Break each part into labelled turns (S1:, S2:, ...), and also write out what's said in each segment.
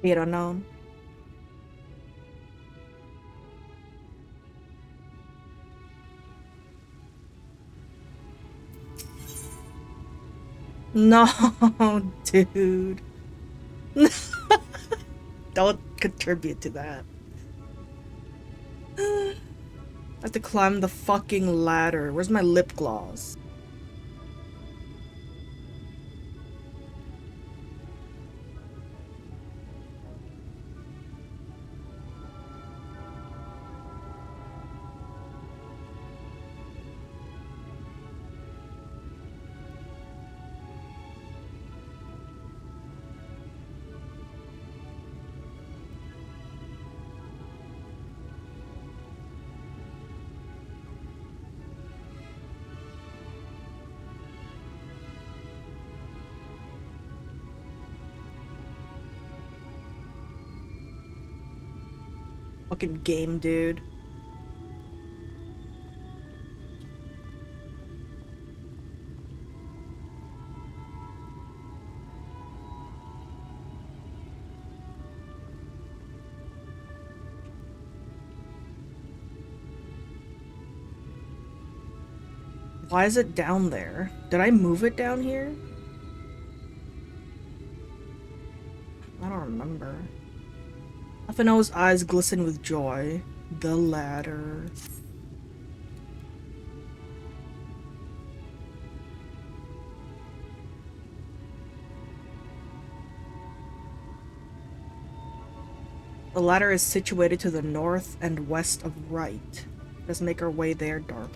S1: Fate unknown. No, dude. Don't contribute to that. I have to climb the fucking ladder. Where's my lip gloss? Fucking game, dude. Why is it down there? Did I move it down here? I don't remember. Atheno's eyes glisten with joy. The ladder. The ladder is situated to the north and west of right. Let's make our way there, Dark.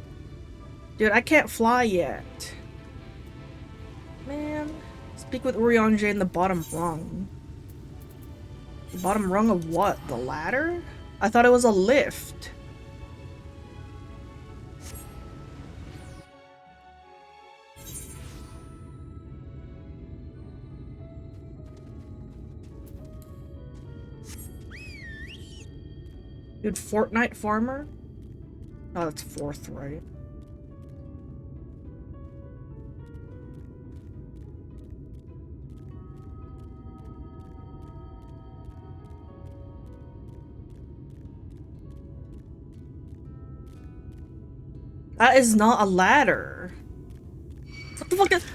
S1: Dude, I can't fly yet. Man. Speak with Urianger in the bottom rung. The bottom rung of what? The ladder? I thought it was a lift. Dude, Fortnite Farmer? Oh, that's fourth, right? That is not a ladder. What the fuck is...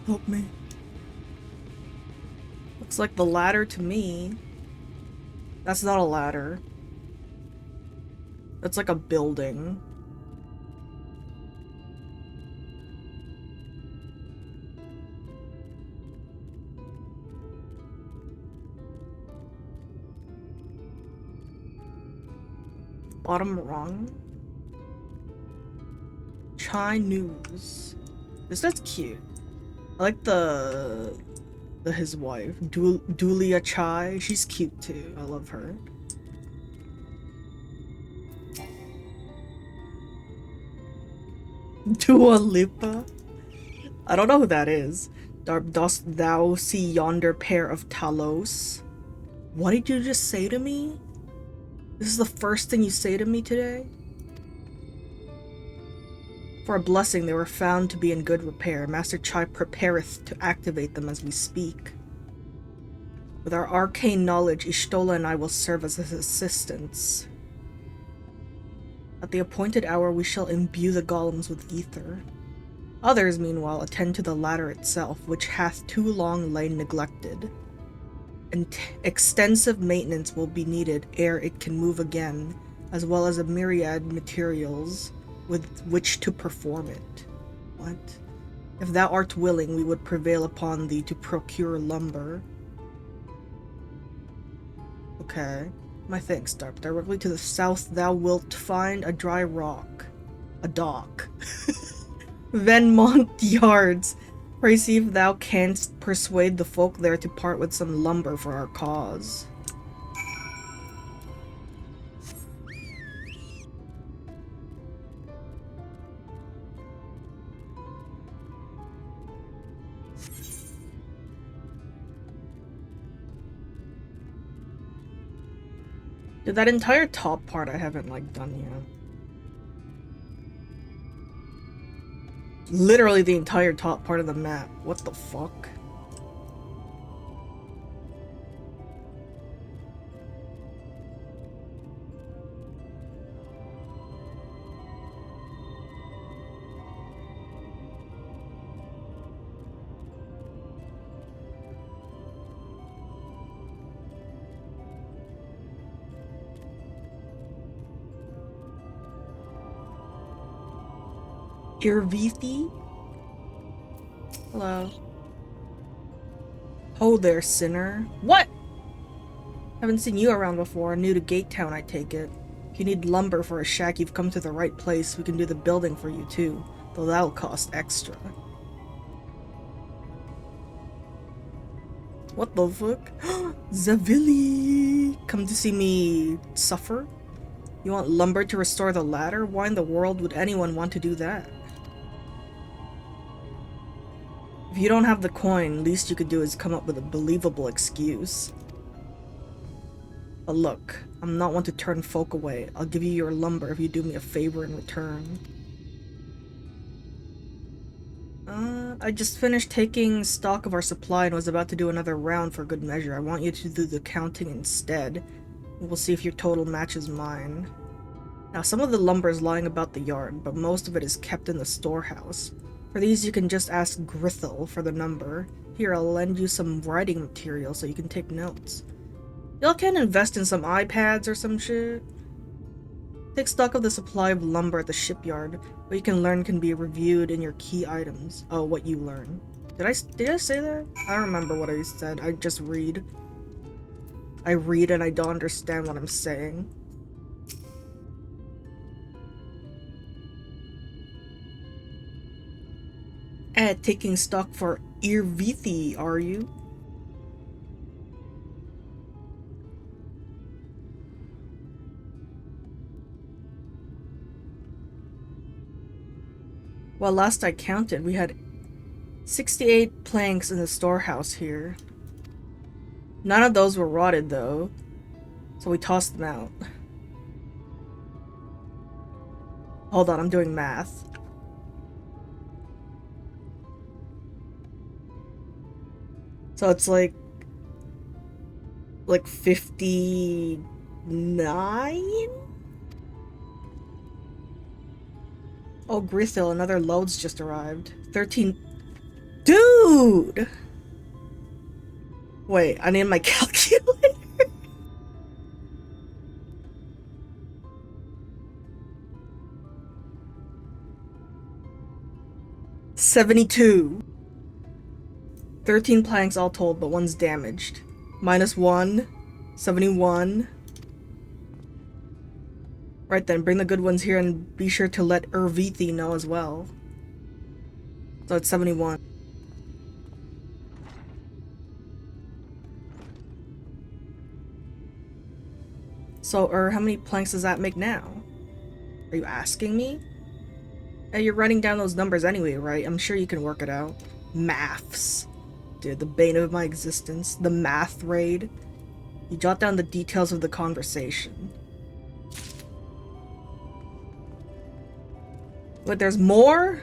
S1: Help me. Looks like the ladder to me. That's not a ladder. That's like a building. Bottom rung. Chai News. That's cute. I like his wife. Dulia Chai. She's cute too. I love her. Dua Lipa? I don't know who that is. Dost thou see yonder pair of Talos? What did you just say to me? This is the first thing you say to me today? For a blessing, they were found to be in good repair. Master Chai prepareth to activate them as we speak. With our arcane knowledge, Ishtola and I will serve as his assistants. At the appointed hour, we shall imbue the golems with ether. Others, meanwhile, attend to the ladder itself, which hath too long lain neglected. And extensive maintenance will be needed ere it can move again, as well as a myriad materials with which to perform it. What? If thou art willing, we would prevail upon thee to procure lumber. Okay. My thanks, Darp. Directly to the south thou wilt find a dry rock. A dock. Venmont Yards. Pray see if thou canst persuade the folk there to part with some lumber for our cause. Dude, that entire top part I haven't, like, done yet. literally the entire top part of the map. What the fuck? Irvithi? Hello. Ho there, sinner. What? Haven't seen you around before. New to Gate Town, I take it. If you need lumber for a shack, you've come to the right place. We can do the building for you too, though that'll cost extra. What the fuck? Zavili! Come to see me suffer? You want lumber to restore the ladder? Why in the world would anyone want to do that? If you don't have the coin, least you could do is come up with a believable excuse. But look, I'm not one to turn folk away. I'll give you your lumber if you do me a favor in return. I just finished taking stock of our supply and was about to do another round for good measure. I want you to do the counting instead. We'll see if your total matches mine. Now, some of the lumber is lying about the yard, but most of it is kept in the storehouse. For these, you can just ask Grithel for the number. Here, I'll lend you some writing material so you can take notes. Y'all can invest in some iPads or some shit. Take stock of the supply of lumber at the shipyard. What you can learn can be reviewed in your key items. Oh, what you learn. Did I say that? I don't remember what I said. I just read. I read and I don't understand what I'm saying. Taking stock for Irvithi, are you? Well, last I counted, we had 68 planks in the storehouse here. None of those were rotted, though, so we tossed them out. Hold on, I'm doing math. So it's like 59? Oh, Grithil, another load's just arrived. 13. Dude! Wait, I need my calculator. 72. 13 planks all told, but one's damaged. -1. 71. Right then, bring the good ones here and be sure to let Irvithi know as well. So it's 71. So, how many planks does that make now? Are you asking me? Hey, you're writing down those numbers anyway, right? I'm sure you can work it out. Maths. Dude, the bane of my existence. The math raid. You jot down the details of the conversation. But there's more?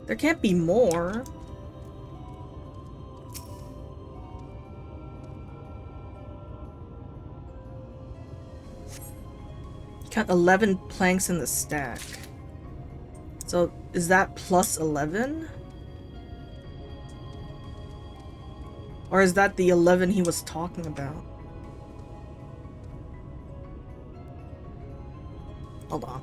S1: There can't be more. Count 11 planks in the stack. So, is that plus 11? Or is that the 11 he was talking about? Hold on.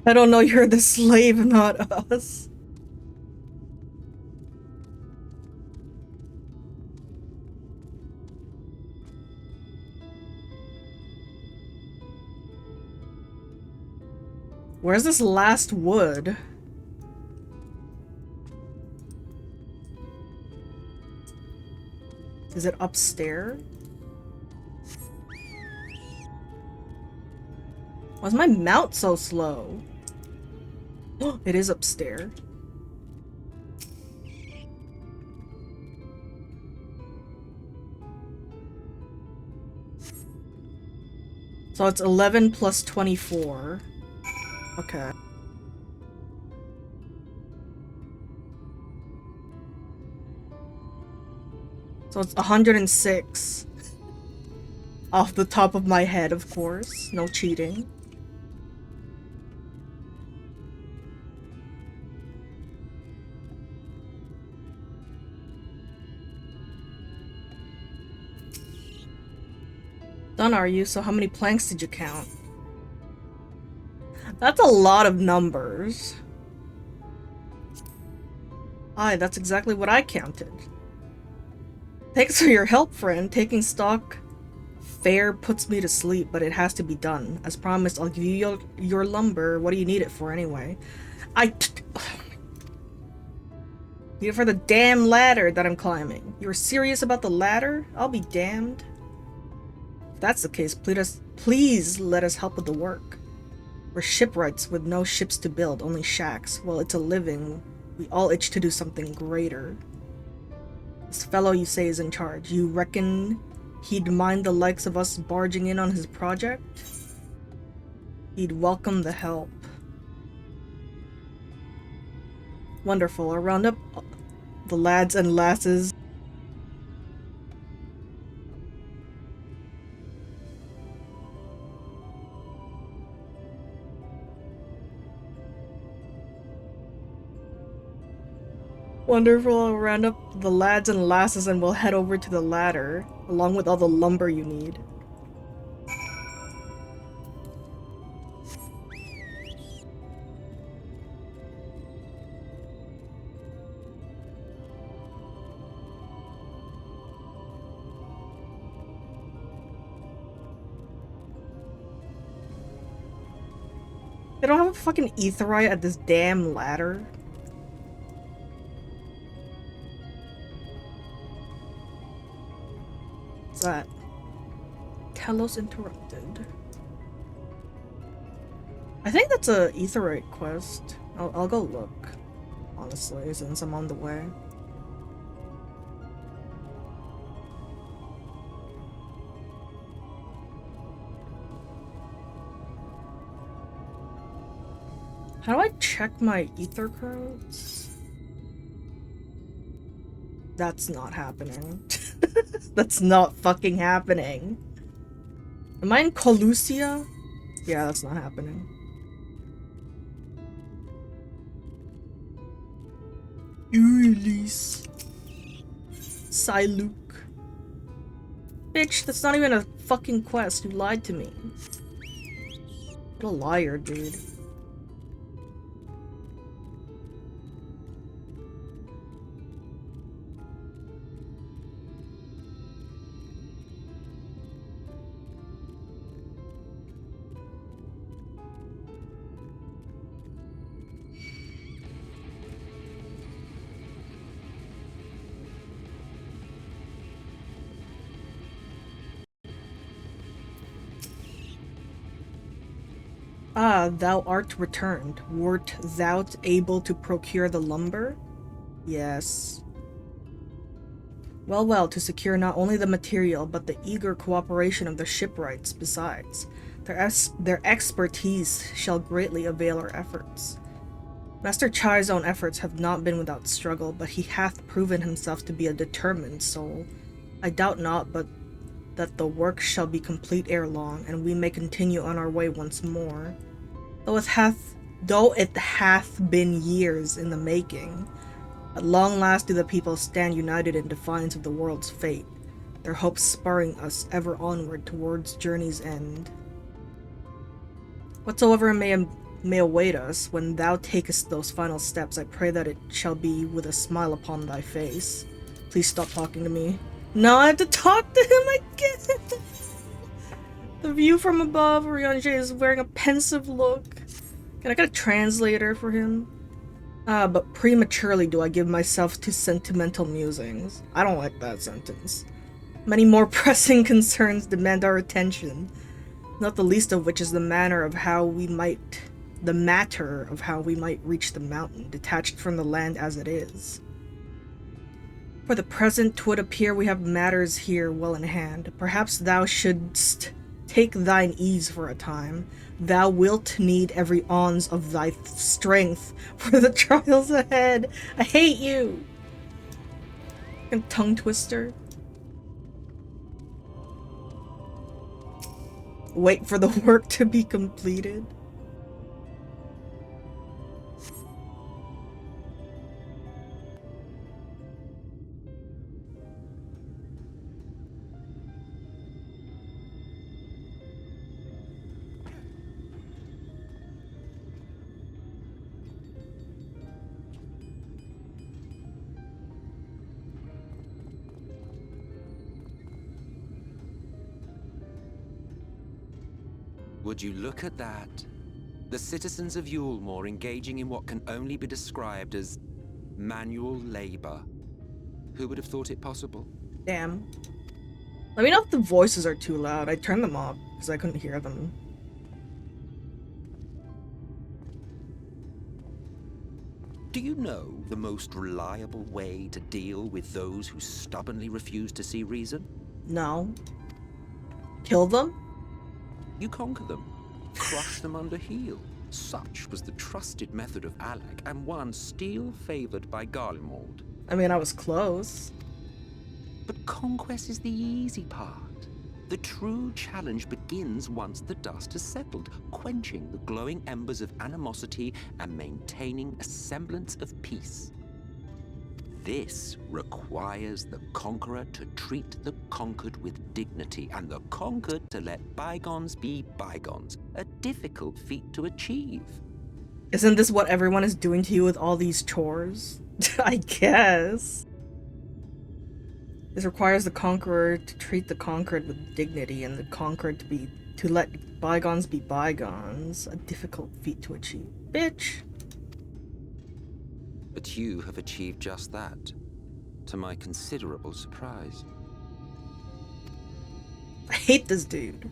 S1: I don't know, you're the slave, not us. Where's this last wood? Is it upstairs? Why's my mount so slow? It is upstairs. So it's 11 plus 24. Okay. So it's 106. Off the top of my head, of course. No cheating. Done, are you? So how many planks did you count? That's a lot of numbers. Aye, that's exactly what I counted. Thanks for your help, friend. Taking stock fair puts me to sleep, but it has to be done. As promised, I'll give you your lumber. What do you need it for anyway? Need it for the damn ladder that I'm climbing. You're serious about the ladder? I'll be damned. If that's the case, please let us help with the work. We're shipwrights with no ships to build, only shacks. Well, it's a living. We all itch to do something greater. This fellow you say is in charge. You reckon he'd mind the likes of us barging in on his project? He'd welcome the help. Wonderful. I'll round up the lads and lasses. Wonderful. I'll round up the lads and lasses and we'll head over to the ladder, along with all the lumber you need. They don't have a fucking aetheryte at this damn ladder. What's that? Telos interrupted. I think that's a aetheryte quest. I'll go look, honestly, since I'm on the way. How do I check my ether codes? That's not happening. That's not fucking happening. Am I in Colusia? Yeah, that's not happening. Elise. Siluk. Bitch, that's not even a fucking quest. You lied to me. What a liar, dude. Ah, thou art returned. Wert thou able to procure the lumber? Yes. Well, well, to secure not only the material, but the eager cooperation of the shipwrights besides. Their expertise shall greatly avail our efforts. Master Chai's own efforts have not been without struggle, but he hath proven himself to be a determined soul. I doubt not, but that the work shall be complete ere long, and we may continue on our way once more. Though it hath been years in the making, at long last do the people stand united in defiance of the world's fate, their hopes spurring us ever onward towards journey's end. Whatsoever may await us, when thou takest those final steps, I pray that it shall be with a smile upon thy face. Please stop talking to me. No, I have to talk to him again! The view from above, Ryanje is wearing a pensive look. Can I get a translator for him? But prematurely do I give myself to sentimental musings. I don't like that sentence. Many more pressing concerns demand our attention. not the least of which is the matter of how we might reach the mountain, detached from the land as it is. For the present, 'twould appear we have matters here well in hand. Perhaps thou shouldst take thine ease for a time. Thou wilt need every ounce of thy strength for the trials ahead. I hate you! Fucking tongue twister. Wait for the work to be completed.
S2: Would you look at that? The citizens of Yulemore engaging in what can only be described as manual labor. Who would have thought it possible?
S1: Damn. Let me know if the voices are too loud. I turned them off because I couldn't hear them.
S2: Do you know the most reliable way to deal with those who stubbornly refuse to see reason?
S1: No. Kill them?
S2: You conquer them, crush them under heel. Such was the trusted method of Alec, and one still favored by Garlemald.
S1: I mean, I was close.
S2: But conquest is the easy part. The true challenge begins once the dust has settled, quenching the glowing embers of animosity and maintaining a semblance of peace. This requires the conqueror to treat the conquered with dignity, and the conquered to let bygones be bygones, a difficult feat to achieve.
S1: Isn't this what everyone is doing to you with all these chores? I guess. This requires the conqueror to treat the conquered with dignity, and the conquered to let bygones be bygones, a difficult feat to achieve. Bitch!
S2: But you have achieved just that, to my considerable surprise.
S1: I hate this dude.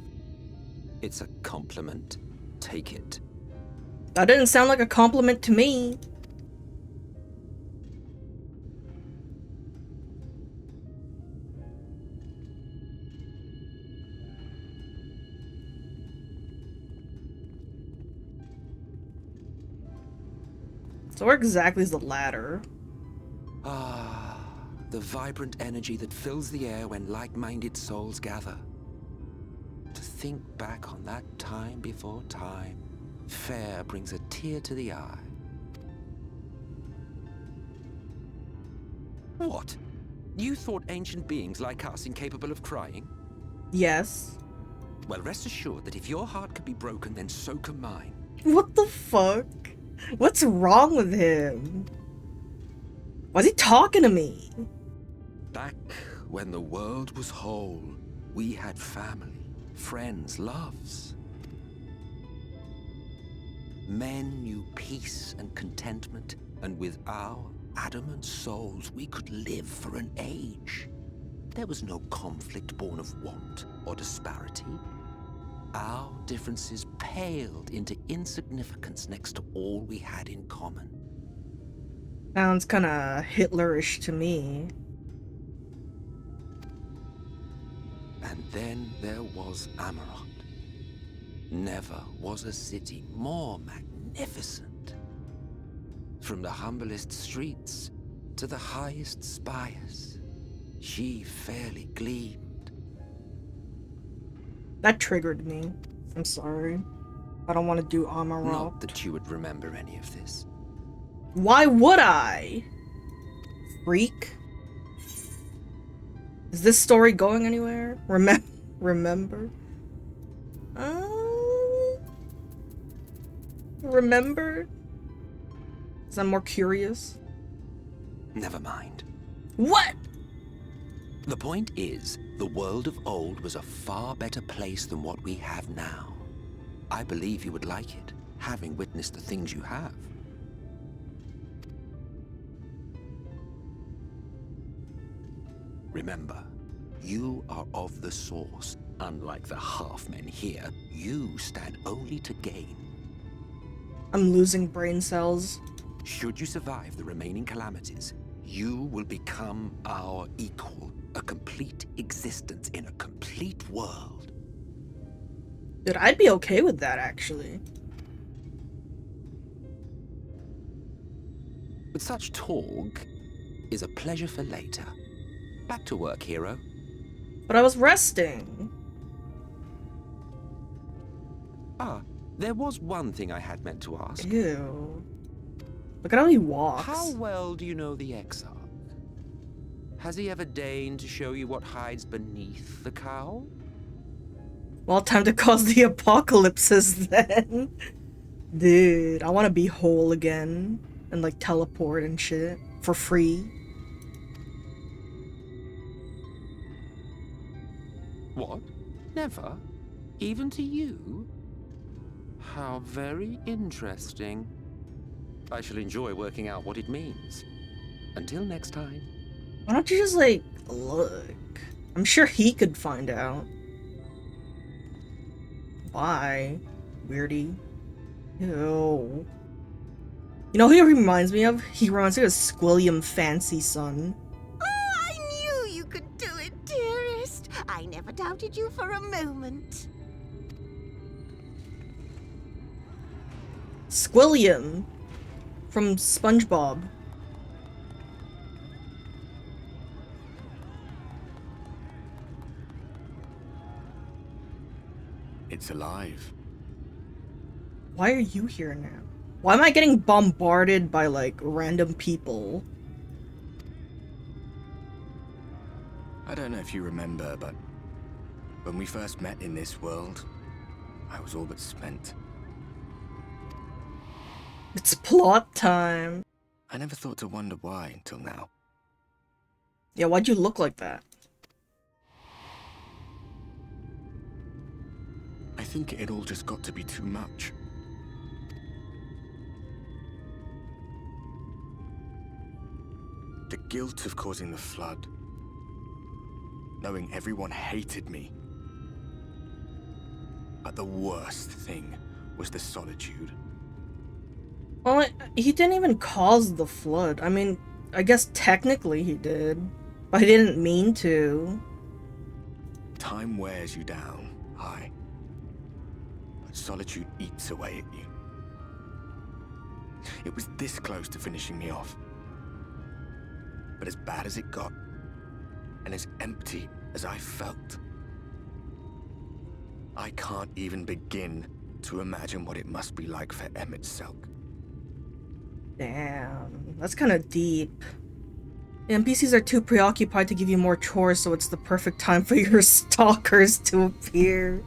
S2: It's a compliment. Take it.
S1: That didn't sound like a compliment to me. So where exactly is the ladder?
S2: Ah, the vibrant energy that fills the air when like-minded souls gather. To think back on that time before time, fair brings a tear to the eye. What? You thought ancient beings like us incapable of crying?
S1: Yes.
S2: Well, rest assured that if your heart can be broken, then so can mine.
S1: What the fuck? What's wrong with him? Why's he talking to me?
S2: Back when the world was whole, we had family, friends, loves. Men knew peace and contentment, and with our adamant souls, we could live for an age. There was no conflict born of want or disparity. Our differences paled into insignificance next to all we had in common.
S1: Sounds kinda Hitlerish to me.
S2: And then there was Amarant. Never was a city more magnificent. From the humblest streets to the highest spires, she fairly gleamed.
S1: That triggered me. I'm sorry. I don't want to do Amarant.
S2: Not that you would remember any of this.
S1: Why would I? Freak. Is this story going anywhere? Remember? Remember? Is I'm more curious?
S2: Never mind.
S1: What?
S2: The point is, the world of old was a far better place than what we have now. I believe you would like it, having witnessed the things you have. Remember, you are of the source. Unlike the half-men here, You stand only to gain.
S1: I'm losing brain cells.
S2: Should you survive the remaining calamities, you will become our equal. A complete existence in a complete world.
S1: Dude, I'd be okay with that, actually.
S2: But such talk is a pleasure for later. Back to work, hero.
S1: But I was resting.
S2: Ah, there was one thing I had meant to ask.
S1: Ew. Look at how he walks.
S2: How well do you know the Exarch? Has he ever deigned to show you what hides beneath the cowl?
S1: Well, time to cause the apocalypses then. Dude, I want to be whole again. And like teleport and shit. For free.
S2: What? Never? Even to you? How very interesting. I shall enjoy working out what it means. Until next time.
S1: Why don't you just like, look? I'm sure he could find out. Why? Weirdy. Ew. You know who he reminds me of? He reminds me of Squilliam Fancy Son.
S3: Oh, I knew you could do it, dearest. I never doubted you for a moment.
S1: Squilliam from SpongeBob.
S4: It's alive.
S1: Why are you here now? Why am I getting bombarded by like random people?
S4: I don't know if you remember, but when we first met in this world, I was all but spent.
S1: It's plot time.
S4: I never thought to wonder why until now.
S1: Yeah, why'd you look like that?
S4: I think it all just got to be too much. The guilt of causing the flood. Knowing everyone hated me. But the worst thing was the solitude.
S1: Well, he didn't even cause the flood. I mean, I guess technically he did. But he didn't mean to.
S4: Time wears you down, aye. But solitude eats away at you. It was this close to finishing me off. But as bad as it got, and as empty as I felt, I can't even begin to imagine what it must be like for Emmett Selk.
S1: Damn, that's kind of deep. The NPCs are too preoccupied to give you more chores, so it's the perfect time for your stalkers to appear.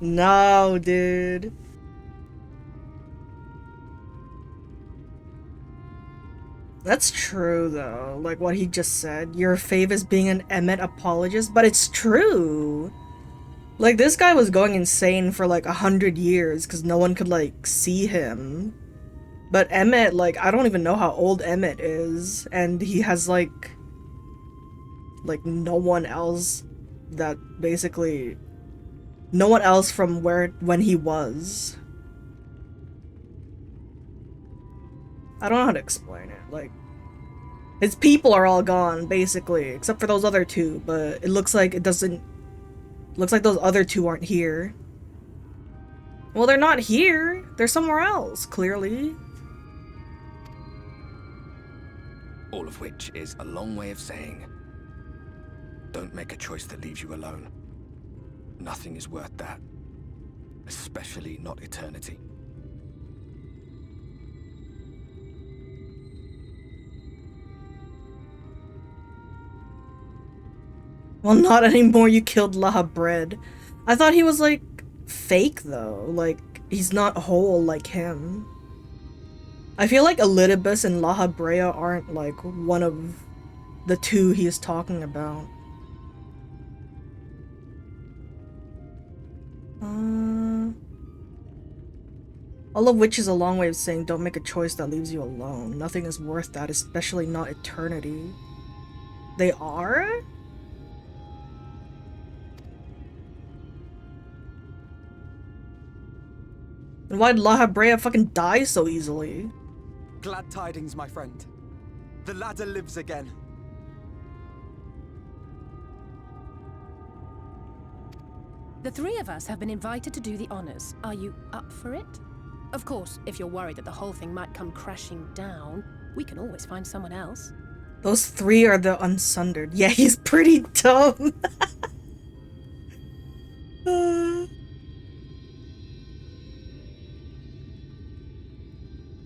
S1: No, dude. That's true, though. Like what he just said. Your fave is being an Emmet apologist, but it's true. Like, this guy was going insane for like 100 years because no one could like see him. But Emmet, like, I don't even know how old Emmet is, and he has like no one else that basically, no one else from when he was. I don't know how to explain it. Like, his people are all gone, basically, except for those other two, but it looks like it doesn't, looks like those other two aren't here. Well, they're not here. They're somewhere else, clearly.
S4: All of which is a long way of saying, don't make a choice that leaves you alone. Nothing is worth that. Especially not eternity.
S1: Well, not anymore, you killed Laha Bread. I thought he was, like, fake, though. Like, he's not whole like him. I feel like Elidibus and Laha Brea aren't, like, one of the two he is talking about. All of which is a long way of saying don't make a choice that leaves you alone. Nothing is worth that, especially not eternity. They are? And why'd La Habrea fucking die so easily?
S5: Glad tidings, my friend. The ladder lives again.
S6: The three of us have been invited to do the honors. Are you up for it? Of course, if you're worried that the whole thing might come crashing down, we can always find someone else.
S1: Those three are the unsundered. Yeah, he's pretty dumb.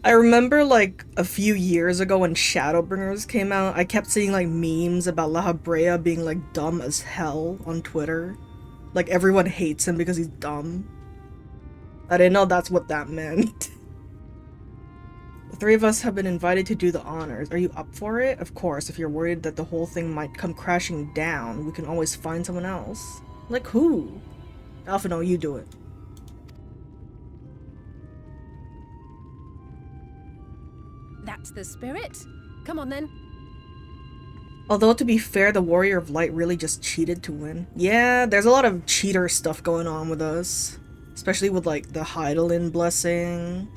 S1: I remember like a few years ago when Shadowbringers came out, I kept seeing like memes about La Habrea being like dumb as hell on Twitter. Like everyone hates him because he's dumb. I didn't know that's what that meant. The three of us have been invited to do the honors. Are you up for it? Of course, if you're worried that the whole thing might come crashing down, we can always find someone else. Like who? Alpha, no, you do it.
S6: That's the spirit. Come on then.
S1: Although, to be fair, the Warrior of Light really just cheated to win. Yeah, there's a lot of cheater stuff going on with us. Especially with, like, the Heidelin blessing.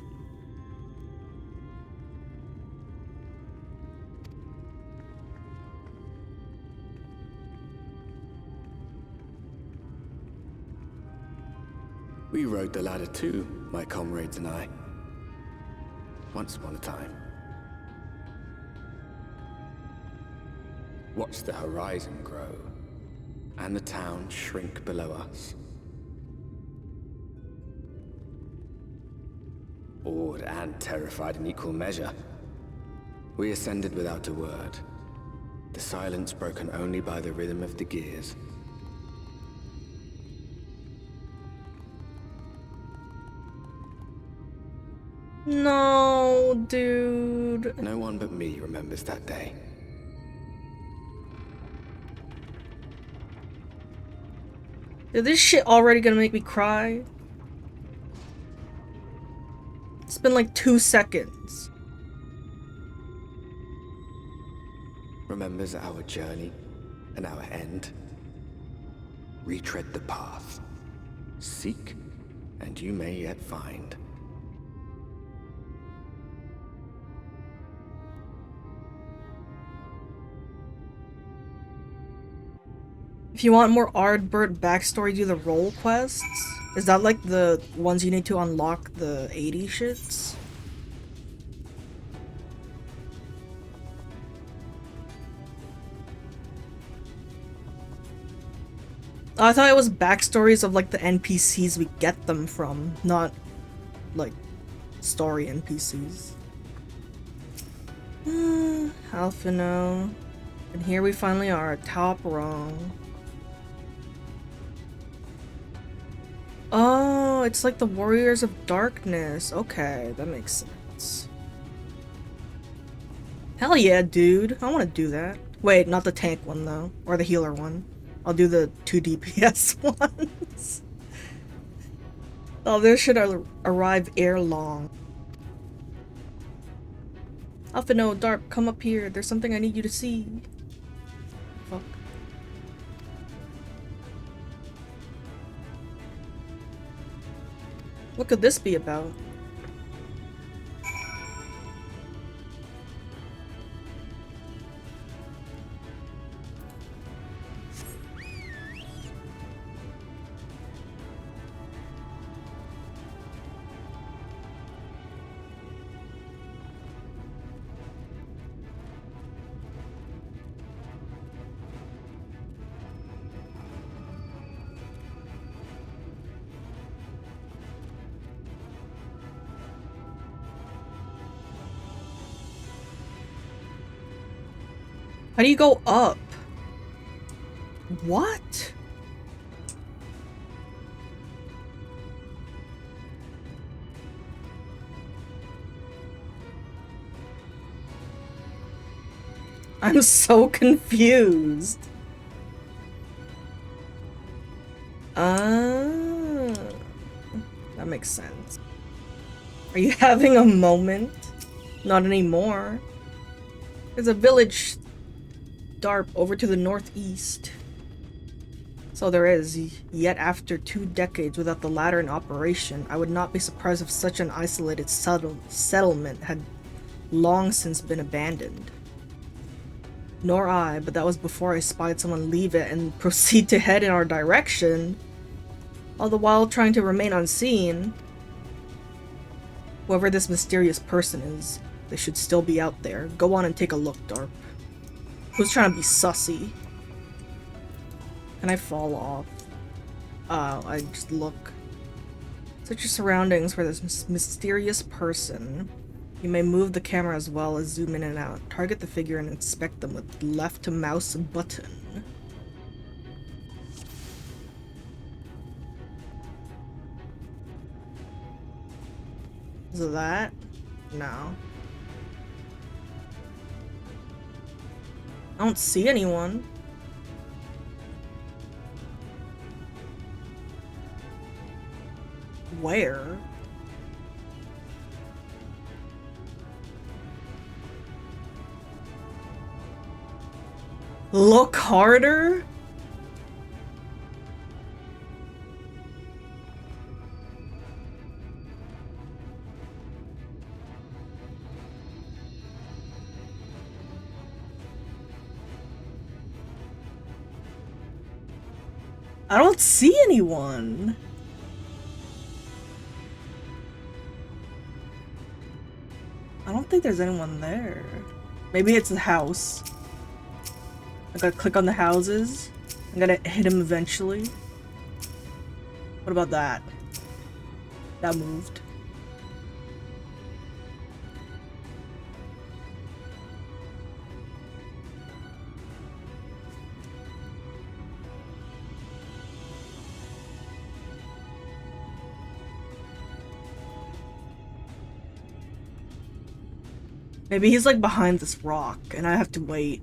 S4: We rode the ladder too, my comrades and I. Once upon a time. Watched the horizon grow, and the town shrink below us. Awed and terrified in equal measure, we ascended without a word, the silence broken only by the rhythm of the gears.
S1: No, dude.
S4: No one but me remembers that day.
S1: Is this shit already gonna make me cry? It's been like 2 seconds.
S4: Remembers our journey and our end. Retread the path. Seek, and you may yet find.
S1: If you want more Ardbert backstory, do the role quests. Is that like the ones you need to unlock the 80 shits? I thought it was backstories of like the NPCs we get them from, not like story NPCs. Alphino. And here we finally are, top rung. Oh, it's like the Warriors of Darkness. Okay, that makes sense. Hell yeah, dude. I want to do that. Wait, not the tank one though. Or the healer one. I'll do the 2 DPS ones. Oh, this should arrive ere long. Alphino, Dark, come up here. There's something I need you to see. Fuck. What could this be about? How do you go up? What? I'm so confused. That makes sense. Are you having a moment? Not anymore. There's a village Darp over to the northeast. So there is, yet after 2 decades without the latter in operation, I would not be surprised if such an isolated settlement had long since been abandoned. Nor I, but that was before I spied someone leave it and proceed to head in our direction, all the while trying to remain unseen. Whoever this mysterious person is, they should still be out there. Go on and take a look, Darp. Who's trying to be sussy? Can I fall off? I just look. Search your surroundings for this mysterious person. You may move the camera as well as zoom in and out. Target the figure and inspect them with left to mouse button. Is it that? No. I don't see anyone. Where? Look harder? I don't see anyone. I don't think there's anyone there. Maybe it's the house. I gotta click on the houses. I'm gonna hit him eventually. What about that? That moved. Maybe he's like behind this rock and I have to wait.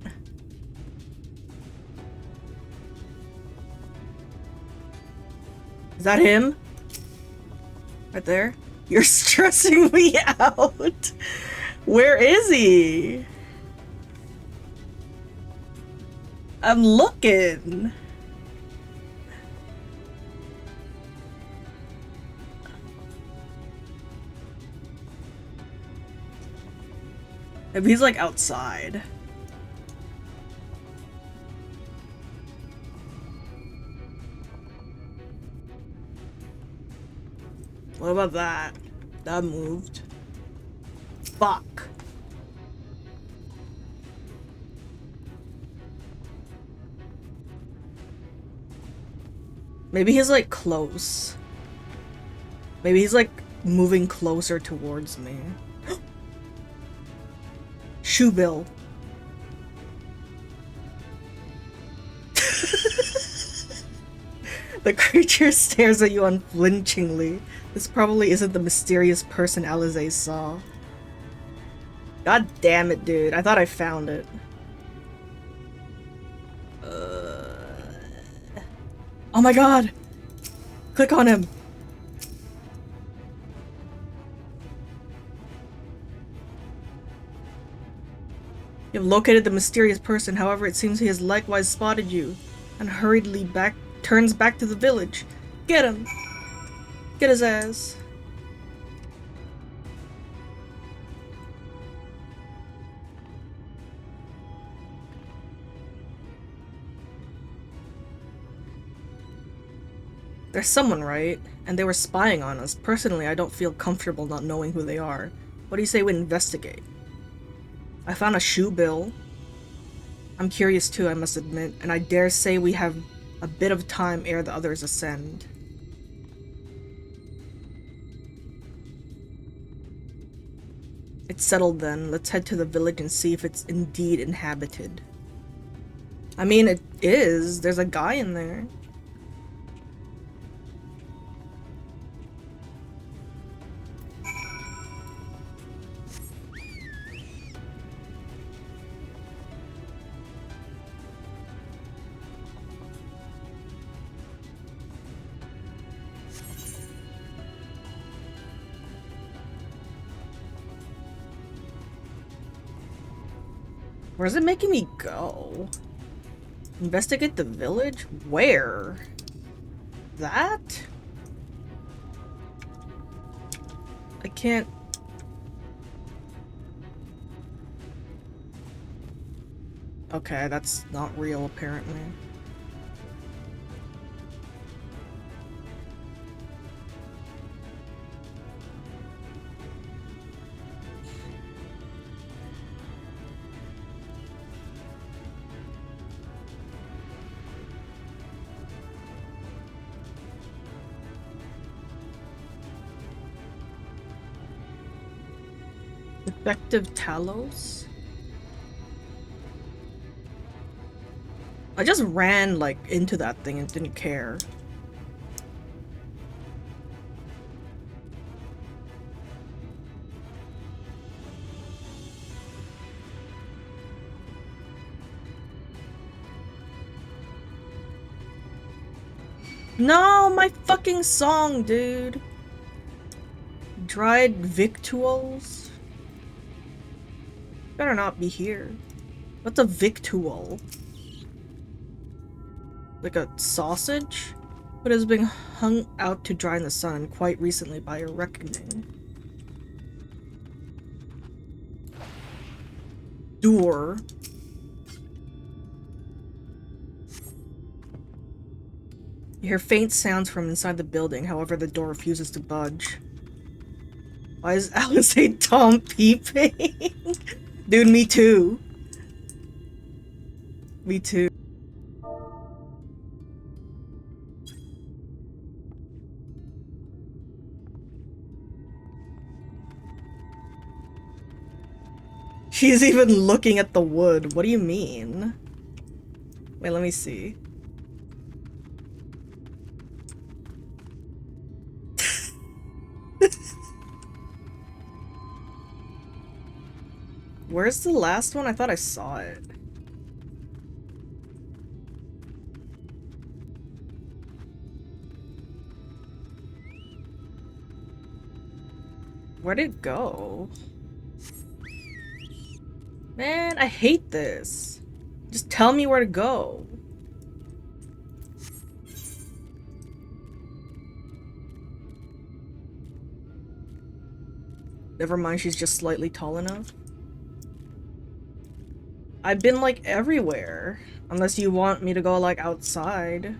S1: Is that him? Right there? You're stressing me out. Where is he? I'm looking. If he's like outside. What about that? That moved. Fuck. Maybe he's like close. Maybe he's like moving closer towards me. Shoebill. The creature stares at you unflinchingly. This probably isn't the mysterious person Alize saw. God damn it, dude. I thought I found it. Oh my god! Click on him! You have located the mysterious person, however it seems he has likewise spotted you, and hurriedly turns back to the village. Get him! Get his ass. There's someone, right? And they were spying on us. Personally, I don't feel comfortable not knowing who they are. What do you say we investigate? I found a shoe bill. I'm curious too, I must admit, and I dare say we have a bit of time ere the others ascend. It's settled then. Let's head to the village and see if it's indeed inhabited. I mean, it is. There's a guy in there. Where's it making me go? Investigate the village? Where? That? I can't... Okay, that's not real, apparently. Effective Talos? I just ran, like, into that thing and didn't care. No, my fucking song, dude. Dried victuals? Better not be here. What's a victual? Like a sausage? But has been hung out to dry in the sun quite recently by your reckoning. Door. You hear faint sounds from inside the building, however the door refuses to budge. Why is Alice a Tom peeping? Dude, me too. Me too. She's even looking at the wood. What do you mean? Wait, let me see. Where's the last one? I thought I saw it. Where'd it go? Man, I hate this. Just tell me where to go. Never mind, she's just slightly tall enough. I've been, like, everywhere. Unless you want me to go, like, outside.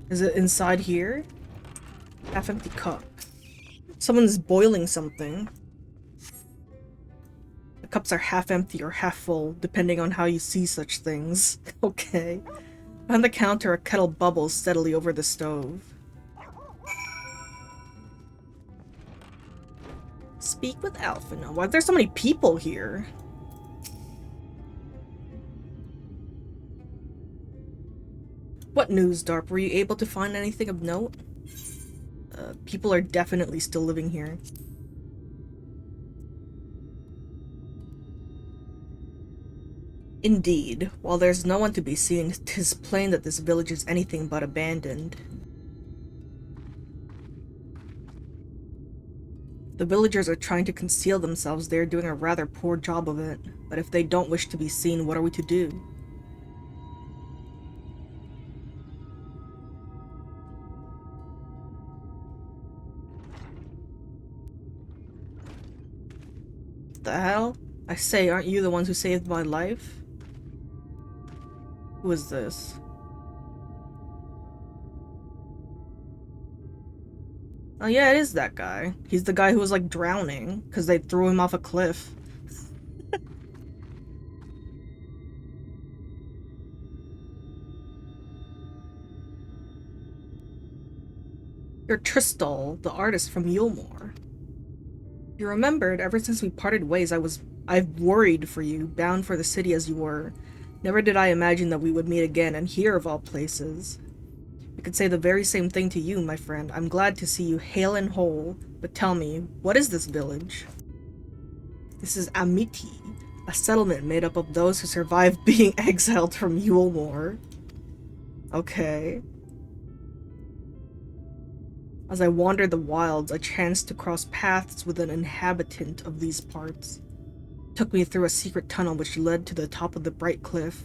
S1: Is it inside here? Half-empty cup. Someone's boiling something. The cups are half-empty or half-full, depending on how you see such things. Okay. Behind the counter, a kettle bubbles steadily over the stove. Speak with Alpha. No, why are there so many people here? What news, Darp? Were you able to find anything of note? People are definitely still living here. Indeed. While there's no one to be seen, 'tis plain that this village is anything but abandoned. The villagers are trying to conceal themselves. They're doing a rather poor job of it. But if they don't wish to be seen, what are we to do? What the hell? I say, aren't you the ones who saved my life? Who is this? Oh yeah, it is that guy. He's the guy who was like drowning because they threw him off a cliff. You're Tristal, the artist from Yulmore. You remembered, ever since we parted ways, I've worried for you, bound for the city as you were. Never did I imagine that we would meet again, and here of all places. I could say the very same thing to you, my friend. I'm glad to see you hale and whole, but tell me, what is this village? This is Amity, a settlement made up of those who survived being exiled from Yulmore. Okay. As I wandered the wilds, I chanced to cross paths with an inhabitant of these parts. took me through a secret tunnel which led to the top of the bright cliff.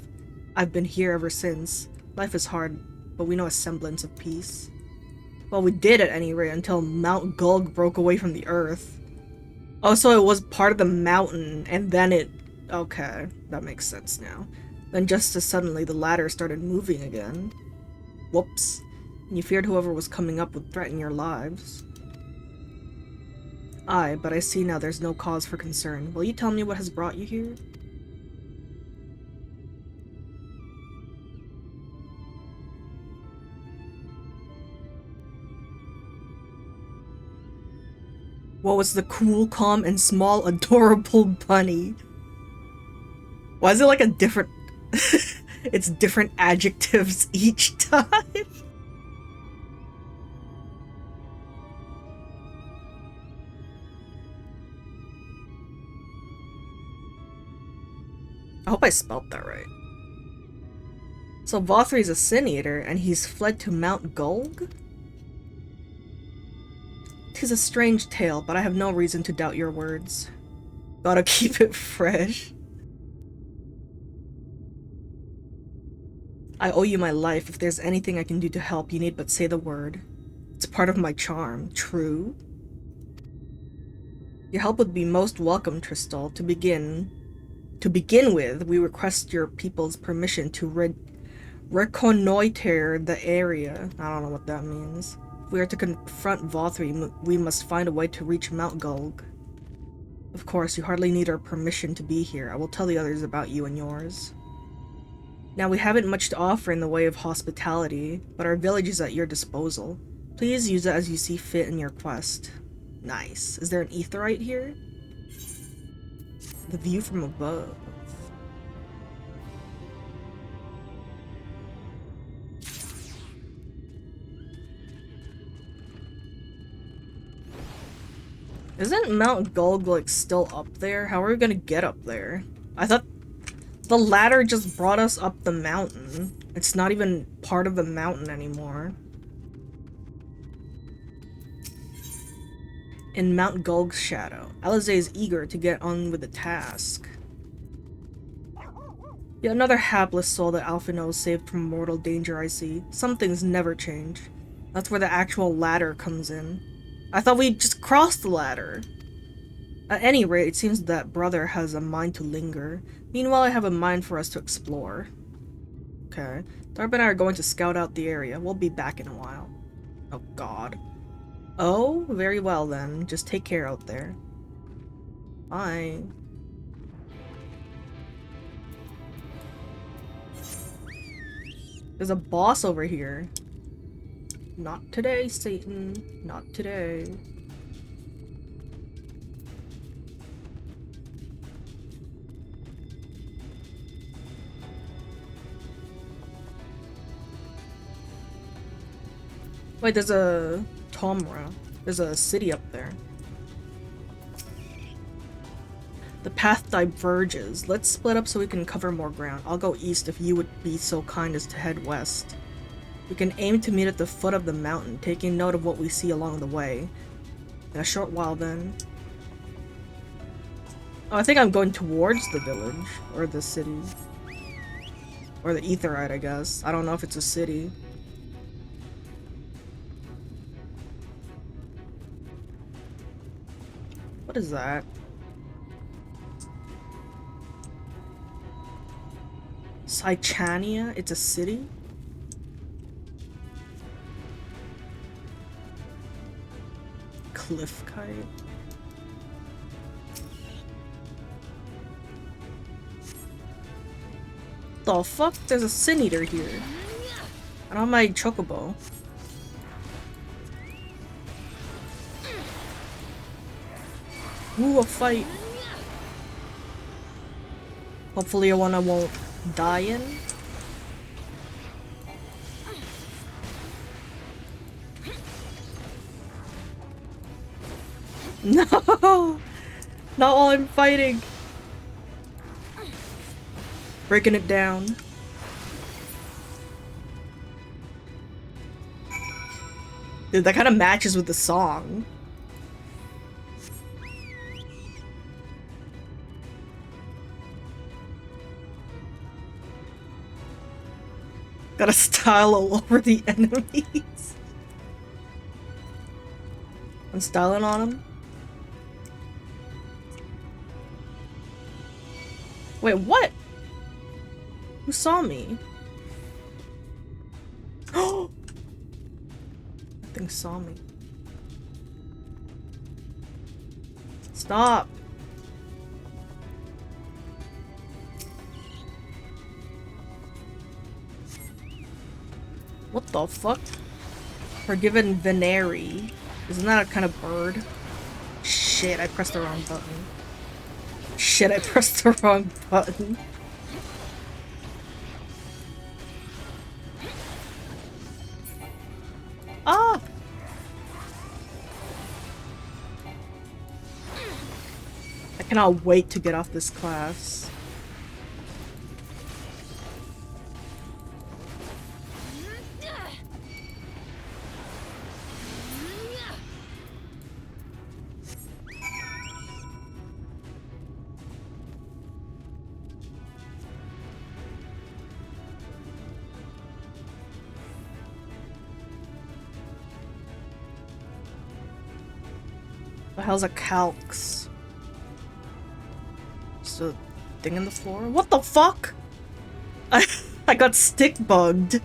S1: I've been here ever since. Life is hard, but we know a semblance of peace. Well, we did at any rate until Mount Gulg broke away from the earth. Oh, so it was part of the mountain, and then it... Okay, that makes sense now. Then just as suddenly, the ladder started moving again. Whoops. And you feared whoever was coming up would threaten your lives. Aye, but I see now there's no cause for concern. Will you tell me what has brought you here? What was the cool, calm, and small, adorable bunny? Why is it like a different... It's different adjectives each time? I hope I spelled that right. So Vothri's a sin eater, and he's fled to Mount Gulg? 'Tis a strange tale, but I have no reason to doubt your words. Gotta keep it fresh. I owe you my life. If there's anything I can do to help, you need but say the word. It's part of my charm. True? Your help would be most welcome, Tristal. To begin with, we request your people's permission to reconnoiter the area. I don't know what that means. If we are to confront Vothri, we must find a way to reach Mount Gulg. Of course, you hardly need our permission to be here. I will tell the others about you and yours. Now, we haven't much to offer in the way of hospitality, but our village is at your disposal. Please use it as you see fit in your quest. Nice. Is there an aetheryte here? The view from above. Isn't Mount Gulg, like, still up there? How are we gonna get up there? I thought the ladder just brought us up the mountain. It's not even part of the mountain anymore. In Mount Gulg's shadow, Alize is eager to get on with the task. Yet another hapless soul that Alphinaud saved from mortal danger, I see. Some things never change. That's where the actual ladder comes in. I thought we just crossed the ladder. At any rate, it seems that brother has a mind to linger. Meanwhile, I have a mind for us to explore. Okay. Darb and I are going to scout out the area. We'll be back in a while. Oh god. Oh, very well then. Just take care out there. Bye. There's a boss over here. Not today, Satan. Not today. Wait, there's a Tomra. There's a city up there. The path diverges. Let's split up so we can cover more ground. I'll go east if you would be so kind as to head west. We can aim to meet at the foot of the mountain, taking note of what we see along the way. In a short while then. Oh, I think I'm going towards the village. Or the city. Or the aetheryte, I guess. I don't know if it's a city. What is that? Sychania? It's a city? Cliffkite? The fuck? There's a sin eater here. I don't have my chocobo. Ooh, a fight. Hopefully a one I won't die in. No! Not while I'm fighting! Breaking it down. Dude, that kind of matches with the song. Gotta style all over the enemies. I'm styling on him. Wait, what? Who saw me? Oh! That thing saw me. Stop! What the fuck? Forgiven Veneri. Isn't that a kind of bird? Shit, I pressed the wrong button. Shit, I pressed the wrong button. Ah! I cannot wait to get off this class. The hell's a calx? Just a thing in the floor? What the fuck? I got stick bugged.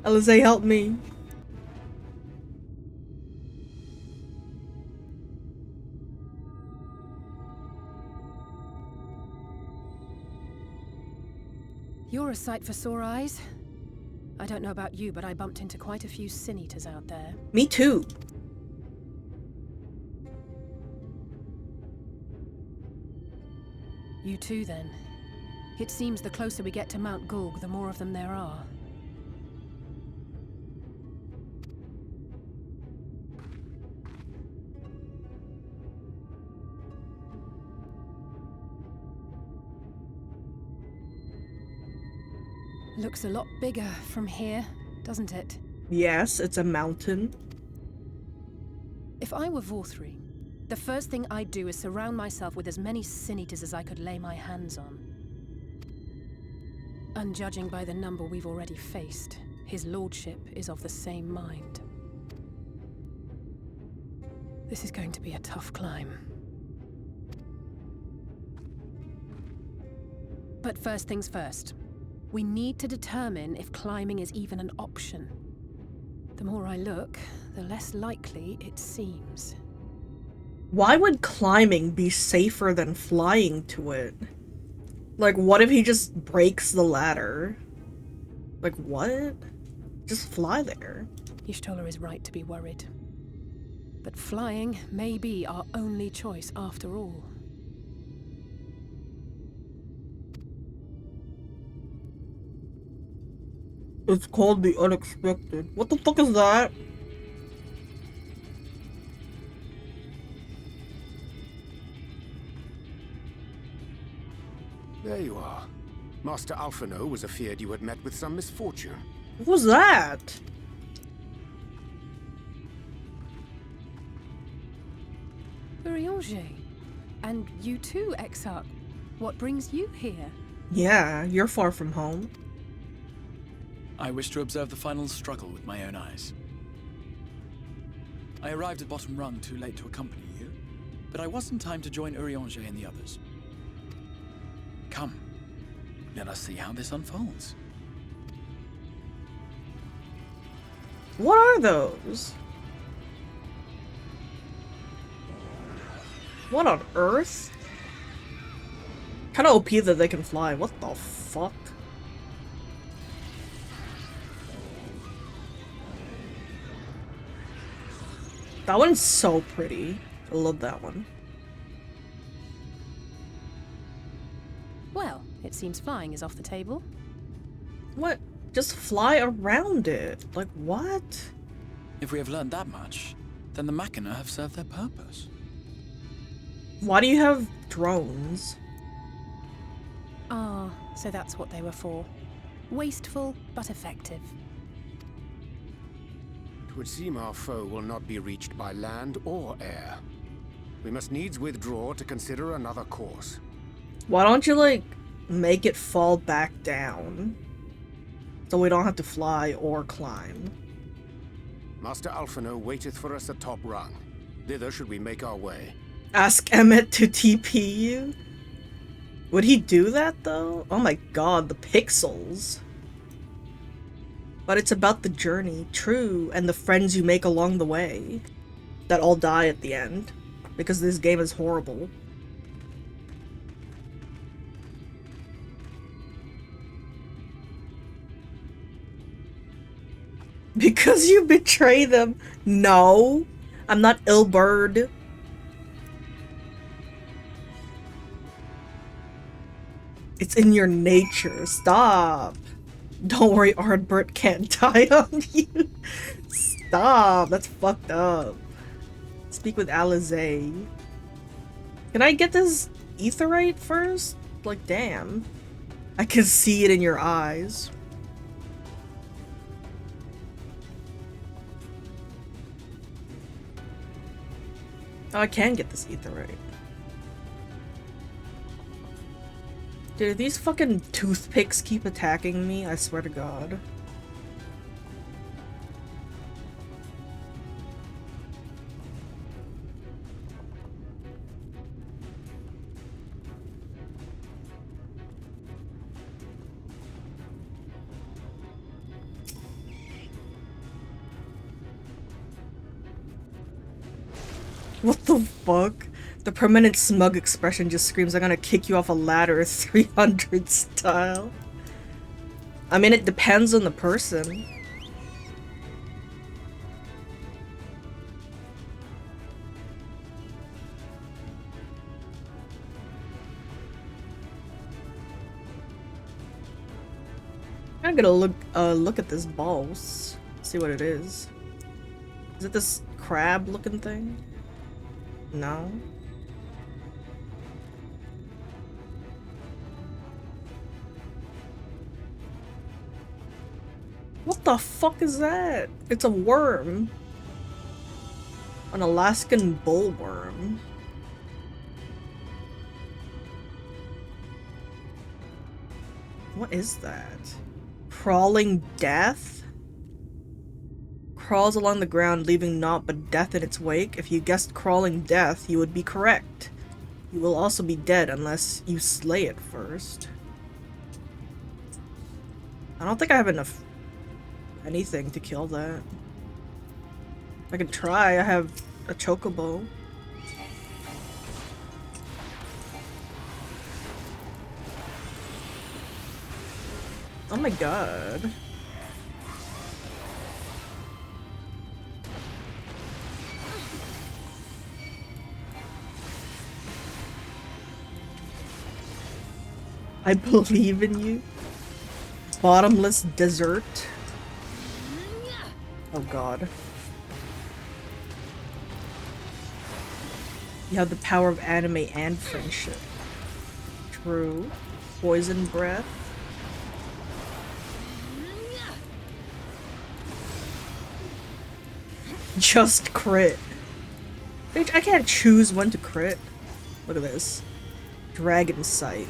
S1: Alize, help me.
S6: You're a sight for sore eyes. I don't know about you, but I bumped into quite a few sin eaters out there.
S1: Me too.
S6: You too, then. It seems the closer we get to Mount Gulg, the more of them there are. Looks a lot bigger from here, doesn't it?
S1: Yes, it's a mountain.
S6: If I were Vorthri, the first thing I'd do is surround myself with as many sin eaters as I could lay my hands on. And judging by the number we've already faced, his lordship is of the same mind. This is going to be a tough climb. But first things first. We need to determine if climbing is even an option. The more I look, the less likely it seems.
S1: Why would climbing be safer than flying to it? Like, what if he just breaks the ladder? Like, what? Just fly there.
S6: Y'shtola is right to be worried. But flying may be our only choice after all.
S1: It's called the unexpected. What the fuck is that?
S7: There you are. Master Alphino was afeard you had met with some misfortune.
S1: What was that?
S6: Urianger. And you too, Exarch. What brings you here?
S1: Yeah, you're far from home.
S8: I wish to observe the final struggle with my own eyes. I arrived at Bottom Rung too late to accompany you, but I was in time to join Urianger and the others. Come, let us see how this unfolds.
S1: What are those? What on earth? Kinda OP that they can fly. What the fuck? That one's so pretty. I love that one.
S6: Well, it seems flying is off the table.
S1: What? Just fly around it. Like, what?
S8: If we have learned that much, then the Machina have served their purpose.
S1: Why do you have drones?
S6: Ah, so that's what they were for. Wasteful, but effective.
S7: would seem our foe will not be reached by land or air. We must needs withdraw to consider another course.
S1: Why don't you, like, make it fall back down? So we don't have to fly or climb.
S7: Master Alphino waiteth for us at top rung. Thither should we make our way.
S1: Ask Emmett to TP you? Would he do that, though? Oh my god, the pixels. But it's about the journey, true, and the friends you make along the way. That all die at the end. Because this game is horrible. Because you betray them. No, I'm not Ilberd. It's in your nature. Stop. Don't worry, Ardbert can't die on you. Stop. That's fucked up. Speak with Alizé. Can I get this etherite first? Like, damn. I can see it in your eyes. Oh, I can get this etherite. Dude, if these fucking toothpicks keep attacking me, I swear to God. What the fuck? The permanent smug expression just screams, I'm gonna kick you off a ladder 300 style. I mean, it depends on the person. I'm gonna look at this boss. See what it is. Is it this crab looking thing? No. What the fuck is that? It's a worm. An Alaskan bullworm. What is that? Crawling death? Crawls along the ground, leaving naught but death in its wake. If you guessed crawling death, you would be correct. You will also be dead unless you slay it first. I don't think I have enough anything to kill that. I can try. I have a chocobo. Oh my god. I believe in you. Bottomless desert. Oh god. You have the power of anime and friendship. True. Poison breath. Just crit. Bitch, I can't choose when to crit. Look at this. Dragon sight.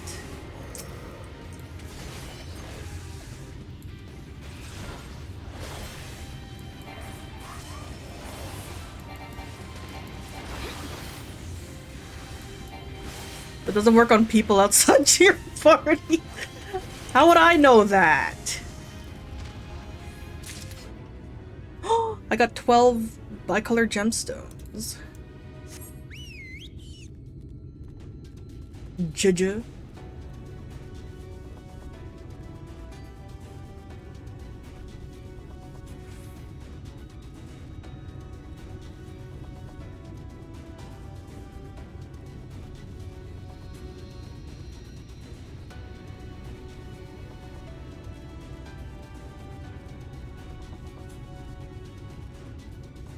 S1: It doesn't work on people outside your party. How would I know that? I got 12 bicolor gemstones. Juju.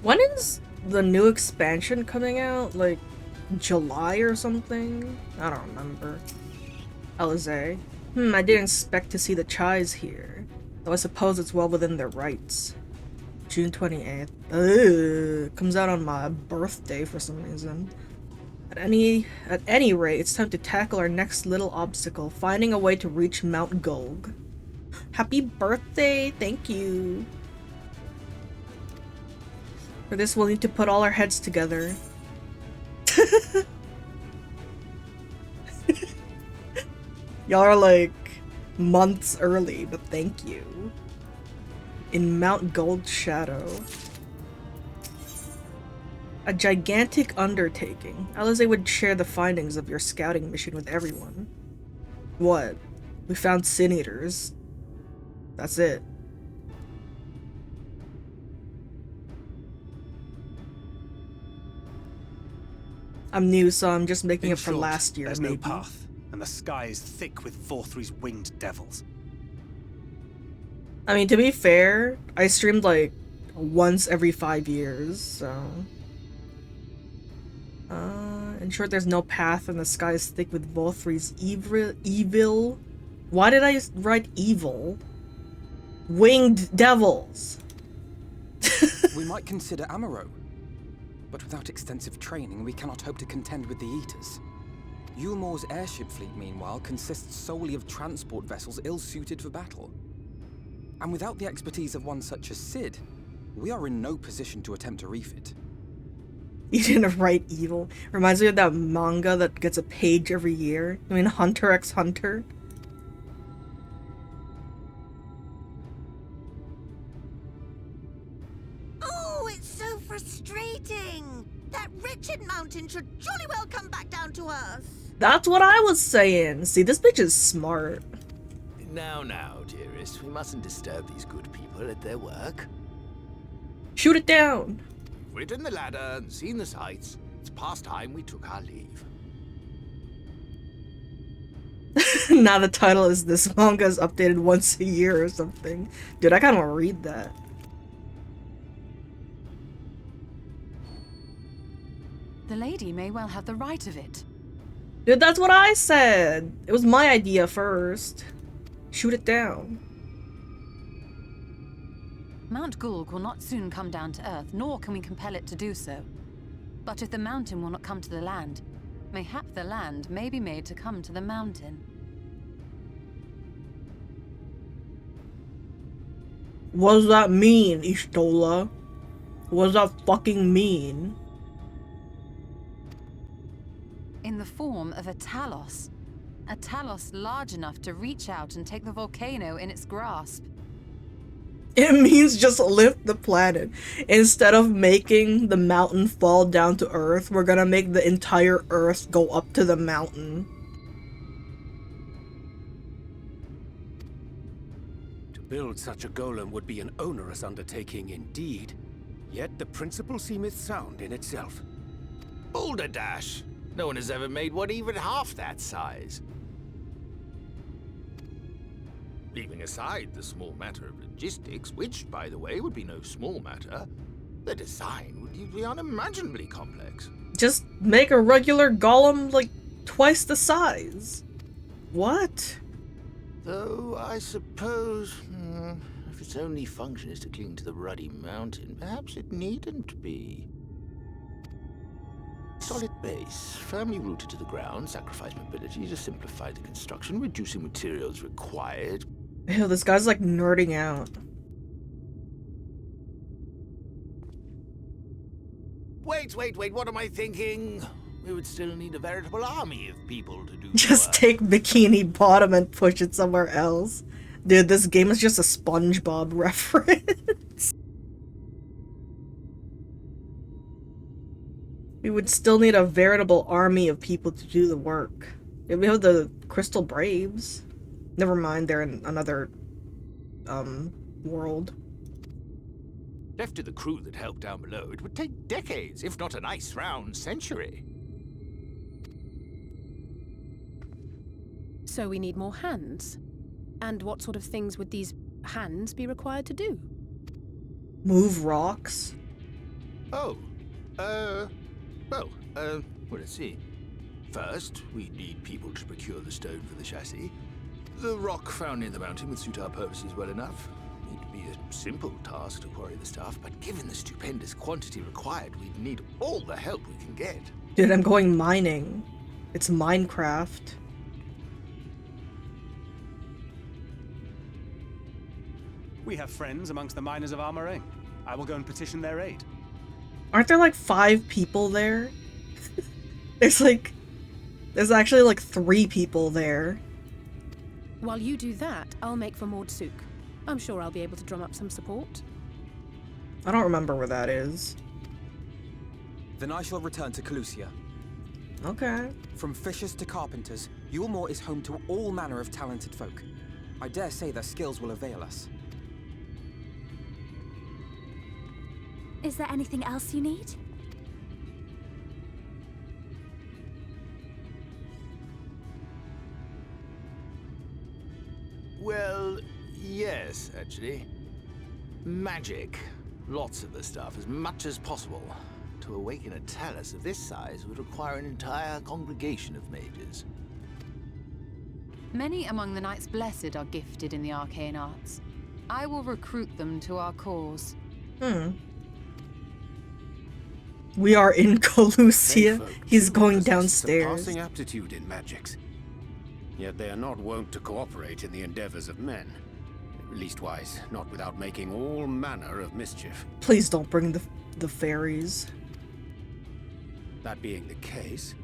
S1: When is the new expansion coming out? Like, July or something? I don't remember. Alizé. I didn't expect to see the Chais here. Though I suppose it's well within their rights. June 28th. Ugh, comes out on my birthday for some reason. At any rate, it's time to tackle our next little obstacle, finding a way to reach Mount Gulg. Happy birthday! Thank you! For this, we'll need to put all our heads together. Y'all are like months early, but thank you. In Mount Gold's shadow. A gigantic undertaking. Alize would share the findings of your scouting mission with everyone. What? We found Sin Eaters. That's it. I'm new, so I'm just making it for last year.
S9: There's
S1: maybe.
S9: no path, and the sky is thick with Vorthri's winged devils.
S1: I mean, to be fair, I streamed like once every 5 years, so... in short, there's no path and the sky is thick with Vorthri's evil... Why did I write evil? Winged devils!
S5: We might consider Amaro. But without extensive training, we cannot hope to contend with the Eaters. Yulmor's airship fleet, meanwhile, consists solely of transport vessels ill-suited for battle. And without the expertise of one such as Sid, we are in no position to attempt to refit.
S1: You didn't write evil. Reminds me of that manga that gets a page every year. I mean, Hunter x Hunter.
S3: Oh, it's so frustrating! That wretched mountain should jolly well come back down to Earth.
S1: That's what I was saying. See, this bitch is smart.
S10: Now, dearest, we mustn't disturb these good people at their work.
S1: Shoot it down!
S10: We've ridden the ladder and seen the sights. It's past time we took our leave.
S1: Now the title is "This manga is updated once a year" or something. Dude, I kinda wanna read that.
S11: The lady may well have the right of it.
S1: Dude, that's what I said! It was my idea first. Shoot it down.
S11: Mount Gulg will not soon come down to Earth, nor can we compel it to do so. But if the mountain will not come to the land, mayhap the land may be made to come to the mountain.
S1: What does that mean, Ishtola? What does that fucking mean?
S11: In the form of a Talos. A Talos large enough to reach out and take the volcano in its grasp.
S1: It means just lift the planet. Instead of making the mountain fall down to Earth, we're gonna make the entire Earth go up to the mountain.
S7: To build such a golem would be an onerous undertaking indeed. Yet the principle seemeth sound in itself.
S10: Balderdash! No one has ever made one even half that size. Leaving aside the small matter of logistics, which, by the way, would be no small matter, the design would be unimaginably complex.
S1: Just make a regular golem like twice the size. What?
S10: Though, I suppose, if its only function is to cling to the ruddy mountain, perhaps it needn't be. Solid base, firmly rooted to the ground, sacrifice mobility to simplify the construction, reducing materials required.
S1: Ew, this guy's like nerding out.
S10: Wait, what am I thinking? We would still need a veritable army of people to do
S1: Just
S10: work.
S1: take Bikini Bottom and push it somewhere else. Dude, this game is just a SpongeBob reference. We would still need a veritable army of people to do the work. We have the Crystal Braves. Never mind, they're in another, world.
S10: Left to the crew that helped down below, it would take decades, if not a nice round century.
S6: So we need more hands. And what sort of things would these hands be required to do?
S1: Move rocks.
S10: Well, let's see. First, we need people to procure the stone for the chassis. The rock found in the mountain would suit our purposes well enough. Need to be a simple task to quarry the stuff, but given the stupendous quantity required, we'd need all the help we can get.
S1: Dude, I'm going mining. It's Minecraft.
S9: We have friends amongst the miners of Armoring. I will go and petition their aid.
S1: Aren't there like 5 people there? There's actually like 3 people there.
S6: While you do that, I'll make for Mordsuk. I'm sure I'll be able to drum up some support.
S1: I don't remember where that is.
S5: Then I shall return to Calusia.
S1: Okay.
S5: From fishers to carpenters, Yulmore is home to all manner of talented folk. I dare say their skills will avail us.
S12: Is there anything else you need?
S10: Well, yes, actually. Magic. Lots of the stuff, as much as possible. To awaken a talus of this size would require an entire congregation of mages.
S11: Many among the Knights Blessed are gifted in the arcane arts. I will recruit them to our cause.
S1: We are in Calusia.
S7: Menfolk
S1: He's
S7: do
S1: going
S7: possess
S1: downstairs.
S7: Surpassing aptitude in magics. Yet they are not wont to cooperate in the endeavors of men. Leastwise, not without making all manner of mischief.
S1: Please don't bring the fairies.
S7: That being the case,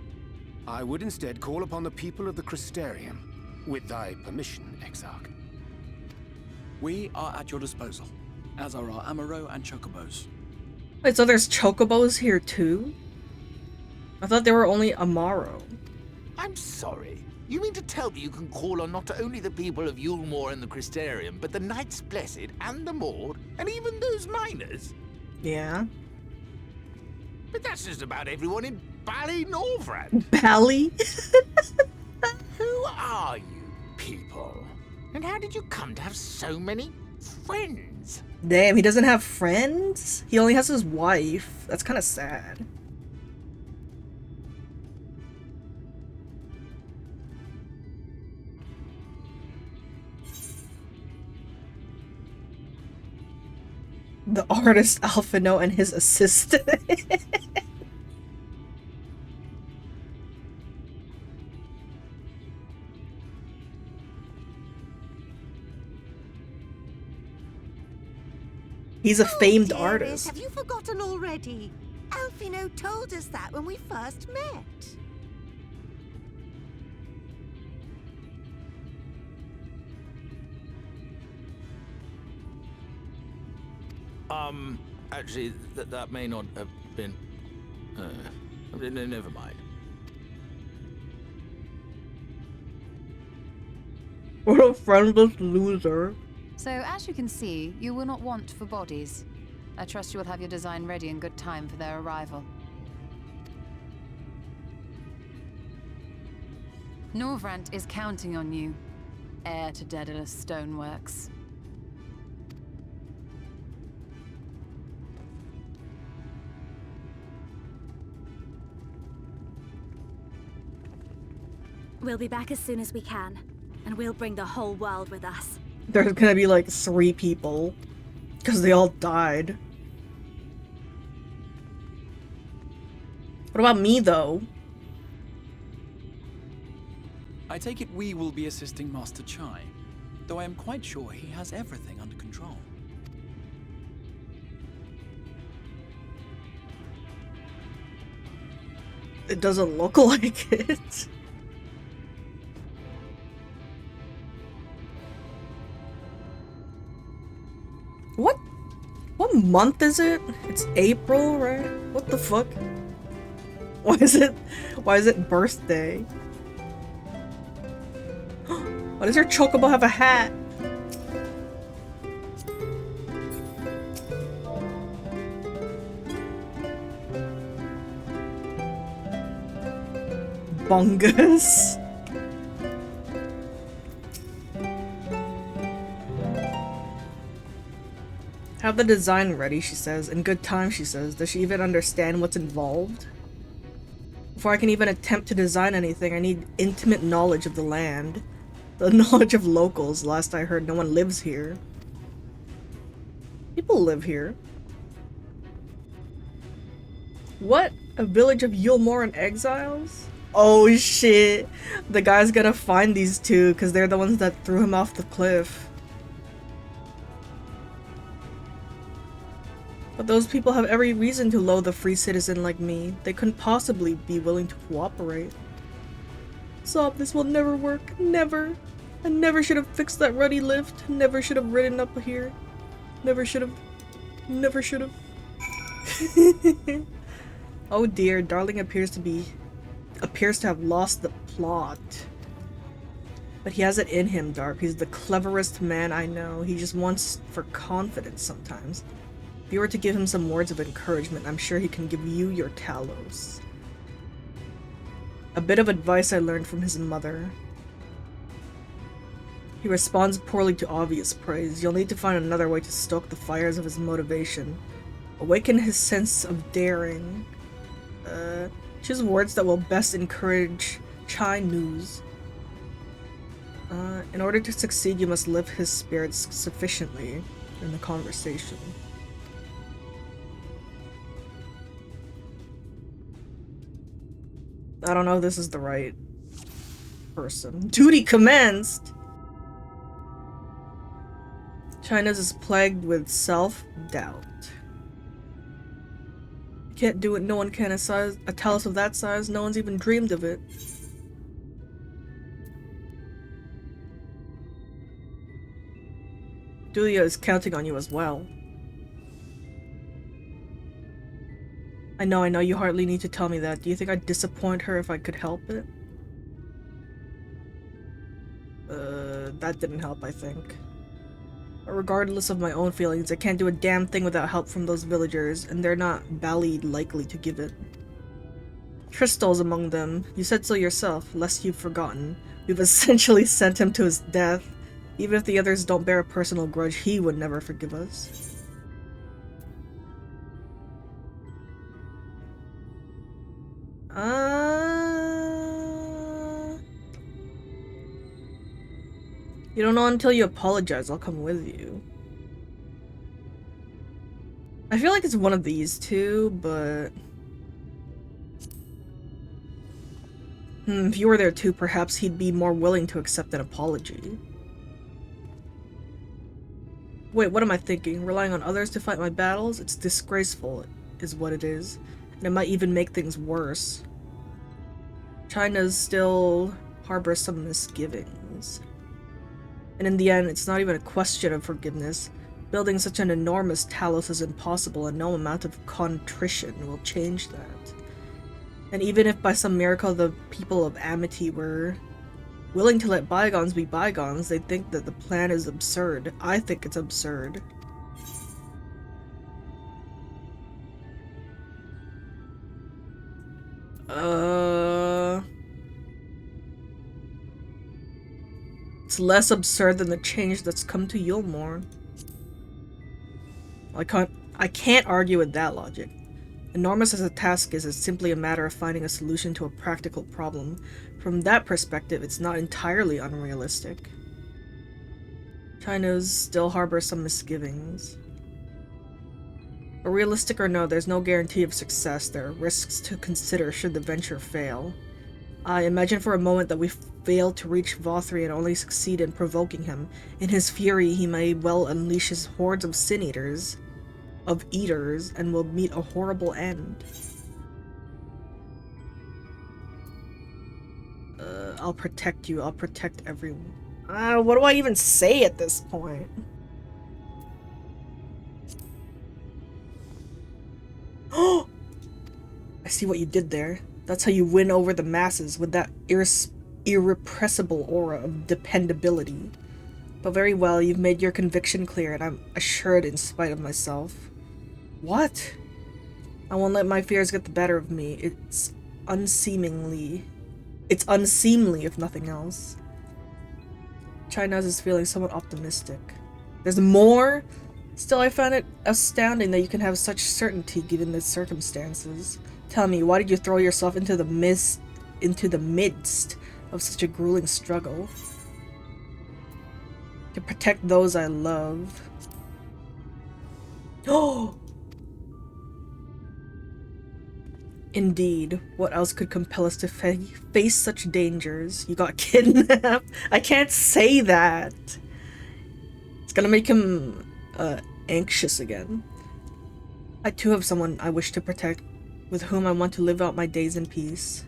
S7: I would instead call upon the people of the Crystarium. With thy permission, Exarch.
S8: We are at your disposal, as are our Amaro and Chocobos.
S1: Wait, so there's chocobos here too? I thought they were only Amaro.
S10: I'm sorry. You mean to tell me you can call on not only the people of Yulmore and the Crystarium, but the Knights Blessed and the Mord, and even those miners?
S1: Yeah.
S10: But that's just about everyone in Ballynorvrand.
S1: Bally?
S10: Who are you people? And how did you come to have so many friends?
S1: Damn, he doesn't have friends? He only has his wife. That's kind of sad. The artist Alphino and his assistant. He's a famed
S3: dearest,
S1: artist.
S3: Have you forgotten already? Alphino told us that when we first met.
S10: Actually, that may not have been... never mind.
S1: What a friendless loser.
S11: So, as you can see, you will not want for bodies. I trust you will have your design ready in good time for their arrival. Norvrant is counting on you, heir to Daedalus Stoneworks.
S12: We'll be back as soon as we can, and we'll bring the whole world with us.
S1: There's gonna be like 3 people. Because they all died. What about me, though?
S8: I take it we will be assisting Master Chai, though I am quite sure he has everything under control.
S1: It doesn't look like it. What month is it? It's April, right? What the fuck? Why is it birthday? Why does your chocobo have a hat? Bungus. Have the design ready, she says. In good time, she says. Does she even understand what's involved? Before I can even attempt to design anything, I need intimate knowledge of the land. The knowledge of locals. Last I heard, no one lives here. People live here. What? A village of Yulmoran exiles? Oh shit. The guy's gonna find these two because they're the ones that threw him off the cliff. But those people have every reason to loathe a free citizen like me. They couldn't possibly be willing to cooperate. Sob, this will never work. Never. I never should have fixed that ruddy lift. Never should have ridden up here. Never should have. Never should have. Oh dear, Darling appears to have lost the plot. But he has it in him, Dark. He's the cleverest man I know. He just wants for confidence sometimes. If you were to give him some words of encouragement, I'm sure he can give you your Talos. A bit of advice I learned from his mother. He responds poorly to obvious praise. You'll need to find another way to stoke the fires of his motivation. Awaken his sense of daring. Choose words that will best encourage Chai News. In order to succeed, you must lift his spirits sufficiently in the conversation. I don't know if this is the right person. Duty commenced! China's is plagued with self-doubt. Can't do it, no one can. A Talos of that size, no one's even dreamed of it. Julia is counting on you as well. I know, you hardly need to tell me that. Do you think I'd disappoint her if I could help it? That didn't help, I think. But regardless of my own feelings, I can't do a damn thing without help from those villagers, and they're not bally likely to give it. Crystal's among them. You said so yourself, lest you've forgotten. We've essentially sent him to his death. Even if the others don't bear a personal grudge, he would never forgive us. You don't know until you apologize. I'll come with you. I feel like it's one of these two, but... if you were there too, perhaps he'd be more willing to accept an apology. Wait, what am I thinking? Relying on others to fight my battles? It's disgraceful, is what it is. And it might even make things worse. China still harbors some misgivings. And in the end, it's not even a question of forgiveness. Building such an enormous Talos is impossible, and no amount of contrition will change that. And even if by some miracle the people of Amity were willing to let bygones be bygones, they think that the plan is absurd. I think it's absurd. It's less absurd than the change that's come to Yulmore. I can't argue with that logic. Enormous as a task is, it's simply a matter of finding a solution to a practical problem. From that perspective, it's not entirely unrealistic. China's still harbors some misgivings. But realistic or no, there's no guarantee of success. There are risks to consider should the venture fail. I imagine for a moment that we fail to reach Vothri and only succeed in provoking him. In his fury, he may well unleash his hordes of sin-eaters, and will meet a horrible end. I'll protect you. I'll protect everyone. What do I even say at this point? Oh! I see what you did there. That's how you win over the masses, with that irrepressible aura of dependability. But very well, you've made your conviction clear, and I'm assured in spite of myself. What? I won't let my fears get the better of me. It's unseemly, if nothing else. China's is feeling somewhat optimistic. There's more? Still, I found it astounding that you can have such certainty given the circumstances. Tell me, why did you throw yourself into the midst of such a grueling struggle? To protect those I love. Oh! Indeed, what else could compel us to face such dangers? You got kidnapped? I can't say that! It's gonna make him, anxious again. I too have someone I wish to protect, with whom I want to live out my days in peace.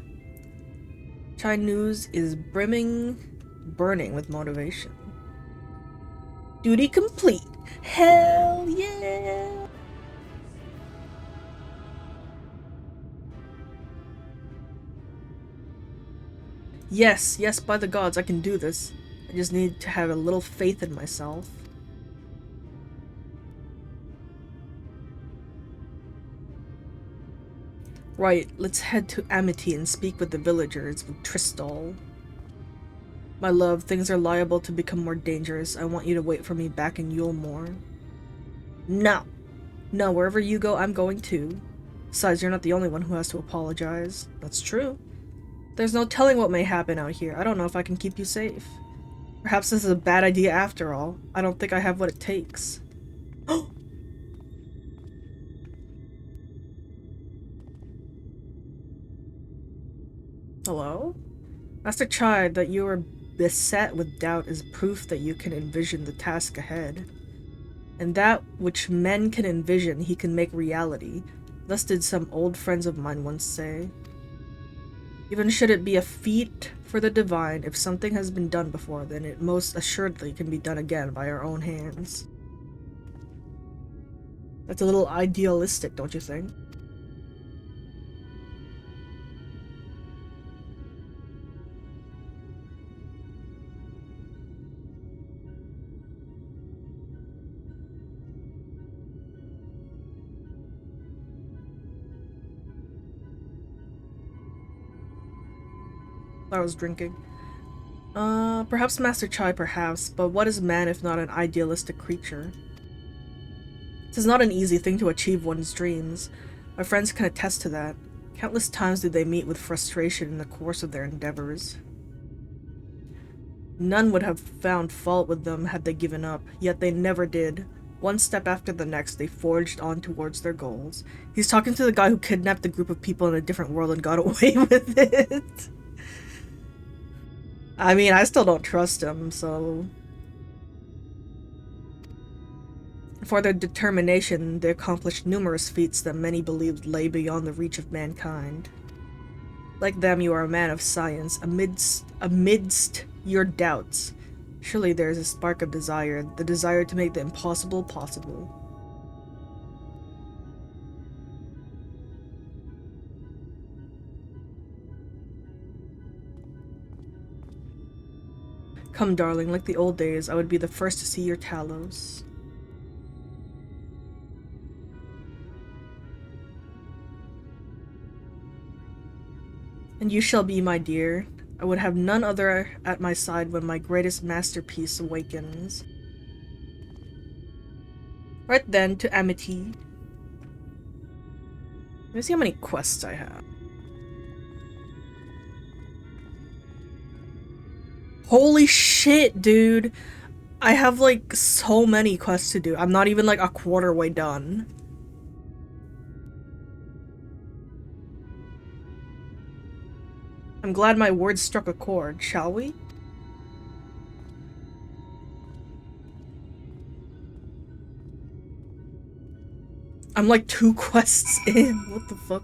S1: Chai News is burning with motivation. Duty complete! Hell yeah! Yes, yes, by the gods, I can do this. I just need to have a little faith in myself. Right, let's head to Amity and speak with the villagers, with Tristol. My love, things are liable to become more dangerous. I want you to wait for me back in Yulmore. No! No, wherever you go, I'm going too. Besides, you're not the only one who has to apologize. That's true. There's no telling what may happen out here. I don't know if I can keep you safe. Perhaps this is a bad idea after all. I don't think I have what it takes. Hello? Master Chai, that you are beset with doubt is proof that you can envision the task ahead. And that which men can envision, he can make reality. Thus did some old friends of mine once say. Even should it be a feat for the divine, if something has been done before, then it most assuredly can be done again by our own hands. That's a little idealistic, don't you think? I was drinking. Perhaps Master Chai, perhaps, but what is man if not an idealistic creature? It is not an easy thing to achieve one's dreams. My friends can attest to that. Countless times did they meet with frustration in the course of their endeavors. None would have found fault with them had they given up, yet they never did. One step after the next, they forged on towards their goals. He's talking to the guy who kidnapped a group of people in a different world and got away with it. I mean, I still don't trust him, so... For their determination, they accomplished numerous feats that many believed lay beyond the reach of mankind. Like them, you are a man of science, amidst your doubts. Surely there is a spark of desire, the desire to make the impossible possible. Come, darling, like the old days, I would be the first to see your Talos. And you shall be, my dear. I would have none other at my side when my greatest masterpiece awakens. Right then, to Amity. Let me see how many quests I have. Holy shit, dude! I have like so many quests to do. I'm not even like a quarter way done. I'm glad my words struck a chord, shall we? I'm like 2 quests in. What the fuck?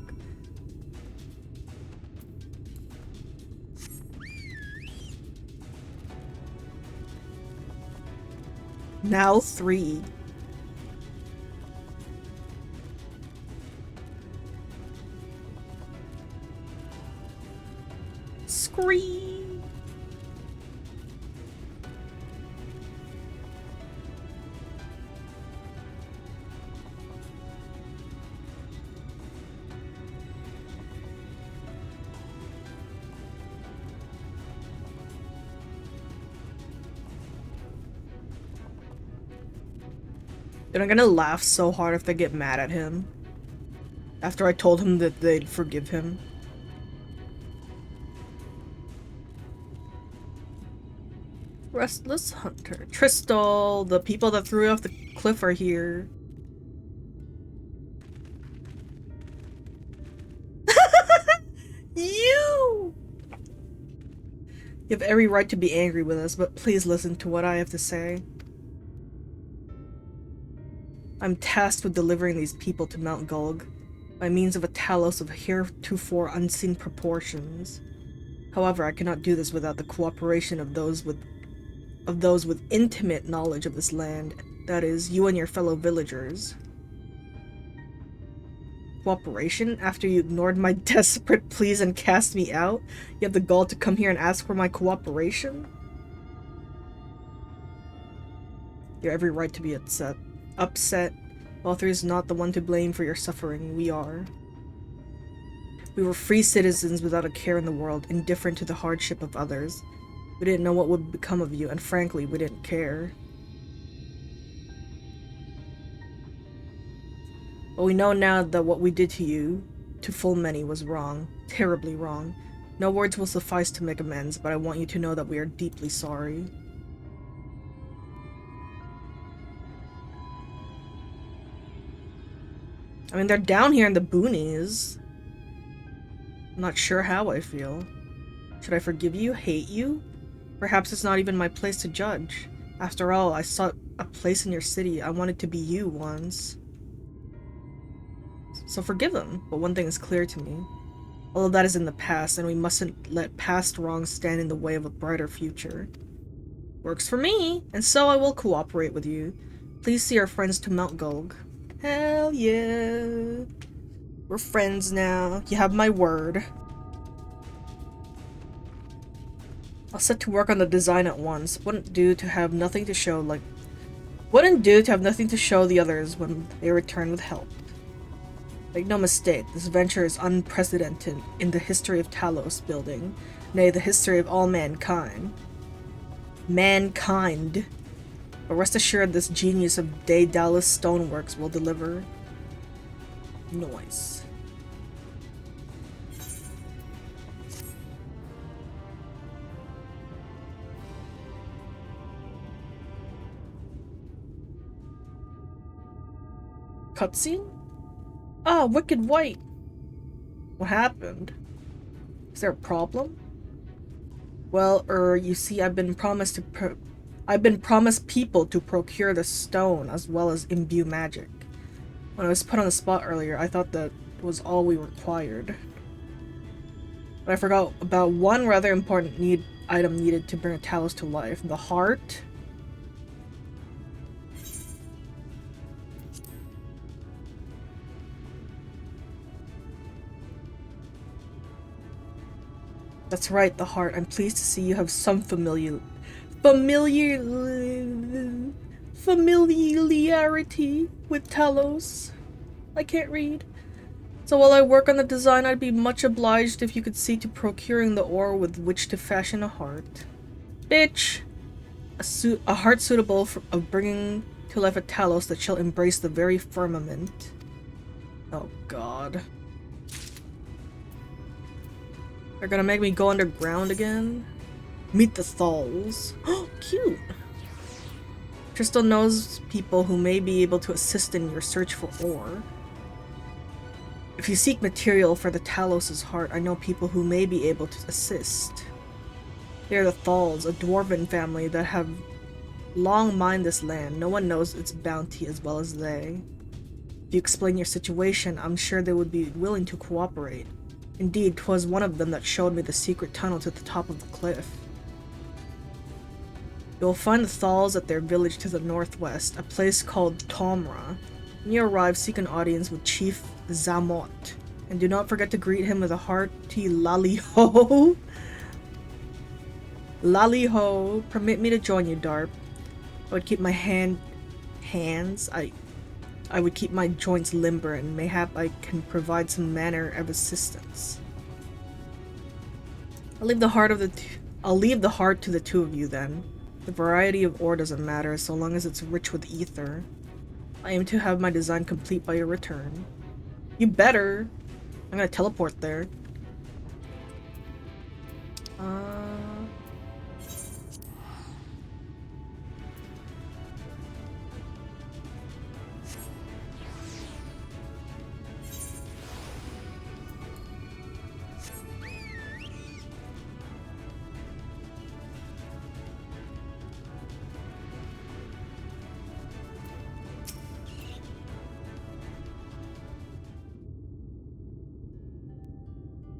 S1: Now 3. Scream. Dude, I'm gonna laugh so hard if they get mad at him. After I told him that they'd forgive him. Restless Hunter. Tristol, the people that threw you off the cliff are here. You have every right to be angry with us, but please listen to what I have to say. I'm tasked with delivering these people to Mount Gulg by means of a Talos of heretofore unseen proportions. However, I cannot do this without the cooperation of those with intimate knowledge of this land, that is, you and your fellow villagers. Cooperation? After you ignored my desperate pleas and cast me out, you have the gall to come here and ask for my cooperation? You have every right to be upset. Author is not the one to blame for your suffering, we are. We were free citizens without a care in the world, indifferent to the hardship of others. We didn't know what would become of you, and frankly, we didn't care. But we know now that what we did to you, to full many, was wrong. Terribly wrong. No words will suffice to make amends, but I want you to know that we are deeply sorry. I mean, they're down here in the boonies. I'm not sure how I feel. Should I forgive you? Hate you? Perhaps it's not even my place to judge. After all, I sought a place in your city. I wanted to be you once. So forgive them, but one thing is clear to me. All of that is in the past, and we mustn't let past wrongs stand in the way of a brighter future. Works for me, and so I will cooperate with you. Please see our friends to Mount Gulg. Hell yeah. We're friends now. You have my word. I'll set to work on the design at once. Wouldn't do to have nothing to show the others when they return with help. Make no mistake, this venture is unprecedented in the history of Talos building, nay, the history of all mankind. But rest assured, this genius of Daedalus Stoneworks will deliver. Noise. Cutscene? Ah, Wicked White. What happened? Is there a problem? Well, you see, I've been promised people to procure the stone as well as imbue magic. When I was put on the spot earlier, I thought that was all we required. But I forgot about one rather important item needed to bring a Talos to life. The heart. That's right, the heart. I'm pleased to see you have some familiarity with Talos. I can't read. So while I work on the design, I'd be much obliged if you could see to procuring the ore with which to fashion a heart. Bitch! A heart suitable of bringing to life a Talos that shall embrace the very firmament. Oh god. They're gonna make me go underground again? Meet the Thalls. Oh, cute! Crystal knows people who may be able to assist in your search for ore. If you seek material for the Talos' heart, I know people who may be able to assist. They are the Thalls, a dwarven family that have long mined this land. No one knows its bounty as well as they. If you explain your situation, I'm sure they would be willing to cooperate. Indeed, 'twas one of them that showed me the secret tunnel to the top of the cliff. You'll find the Thalls at their village to the northwest, a place called Tomra. When you arrive, seek an audience with Chief Zamot, and do not forget to greet him with a hearty lally-ho. Lally-ho, permit me to join you, Darp. I would keep my I would keep my joints limber, and mayhap I can provide some manner of assistance. I'll leave the heart to the two of you then. The variety of ore doesn't matter, so long as it's rich with ether. I aim to have my design complete by your return. You better! I'm gonna teleport there.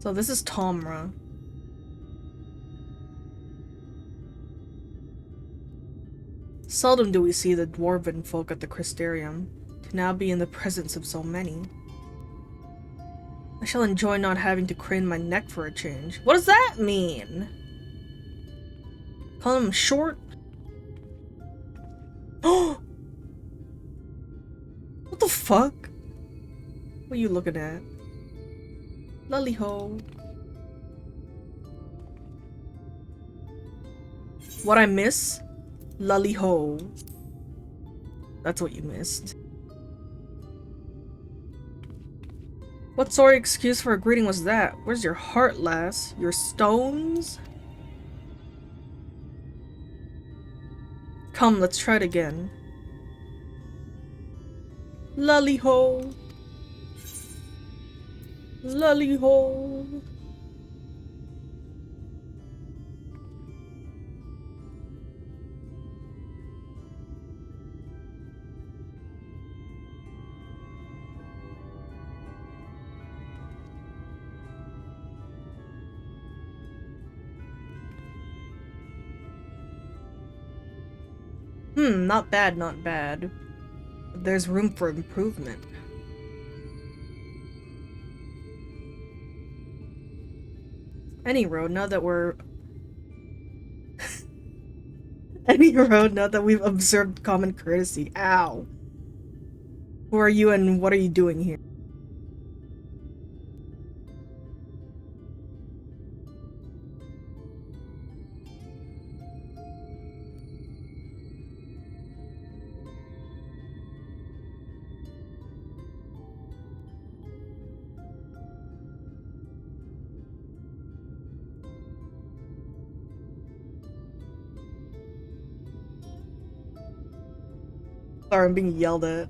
S1: So this is Tomra. Seldom do we see the dwarven folk at the Crystarium, to now be in the presence of so many. I shall enjoy not having to crane my neck for a change. What does that mean? Call him short? Oh! What the fuck? What are you looking at? Lully ho. What I miss? Lully ho. That's what you missed. What sorry excuse for a greeting was that? Where's your heart, lass? Your stones? Come, let's try it again. Lully ho. Lully ho. Not bad, not bad. But there's room for improvement. Any road, now that we're... Any road, now that we've observed common courtesy. Ow. Who are you and what are you doing here? Sorry, I'm being yelled at.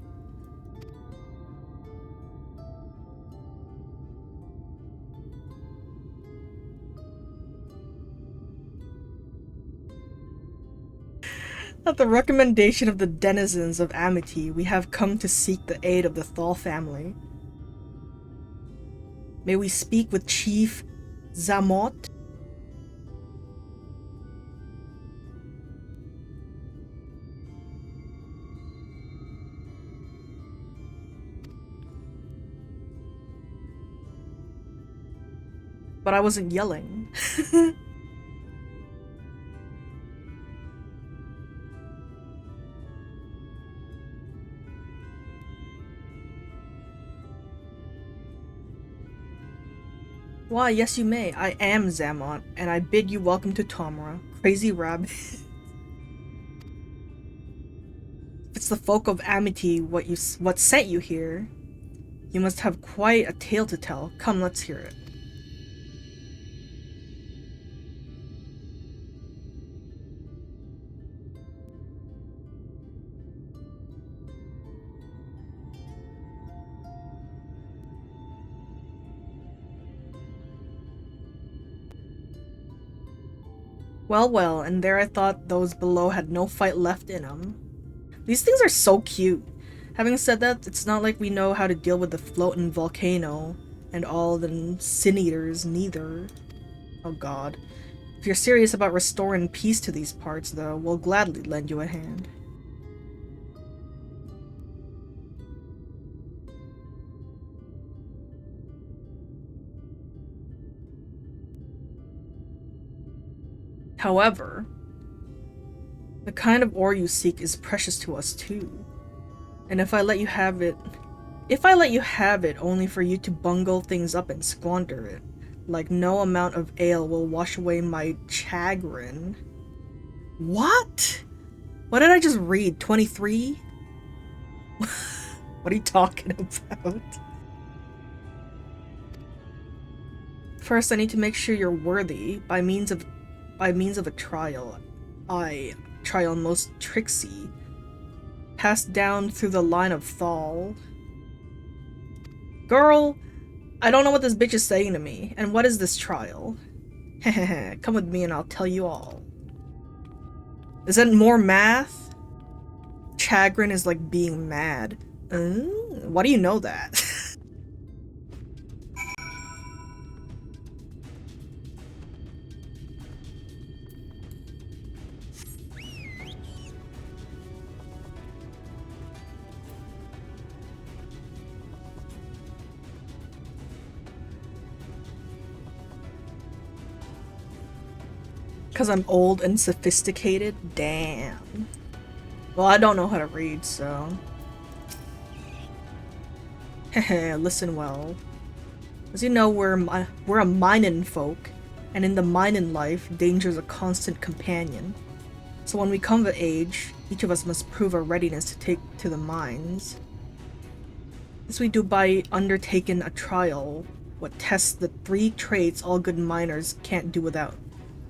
S1: At the recommendation of the denizens of Amity, we have come to seek the aid of the Thal family. May we speak with Chief Zamot? But I wasn't yelling. Why, yes you may. I am Zamont, and I bid you welcome to Tomra. Crazy rabbit. If it's the folk of Amity what sent you here, you must have quite a tale to tell. Come, let's hear it. Well, well, and there I thought those below had no fight left in them. These things are so cute. Having said that, it's not like we know how to deal with the floating volcano and all the sin eaters neither. Oh god. If you're serious about restoring peace to these parts, though, we'll gladly lend you a hand. However, the kind of ore you seek is precious to us too. And if I let you have it only for you to bungle things up and squander it, like no amount of ale will wash away my chagrin. What? What did I just read? 23? What are you talking about? First, I need to make sure you're worthy by means of a trial. Trial most tricksy. Passed down through the line of Thal. Girl, I don't know what this bitch is saying to me. And what is this trial? Hehehe, come with me and I'll tell you all. Is that more math? Chagrin is like being mad. Why do you know that? Because I'm old and sophisticated? Damn. Well, I don't know how to read, so... Heh, listen well. As you know, we're a minin' folk, and in the minin' life, danger's a constant companion. So when we come of age, each of us must prove our readiness to take to the mines. This we do by undertaking a trial, what tests the 3 traits all good miners can't do without.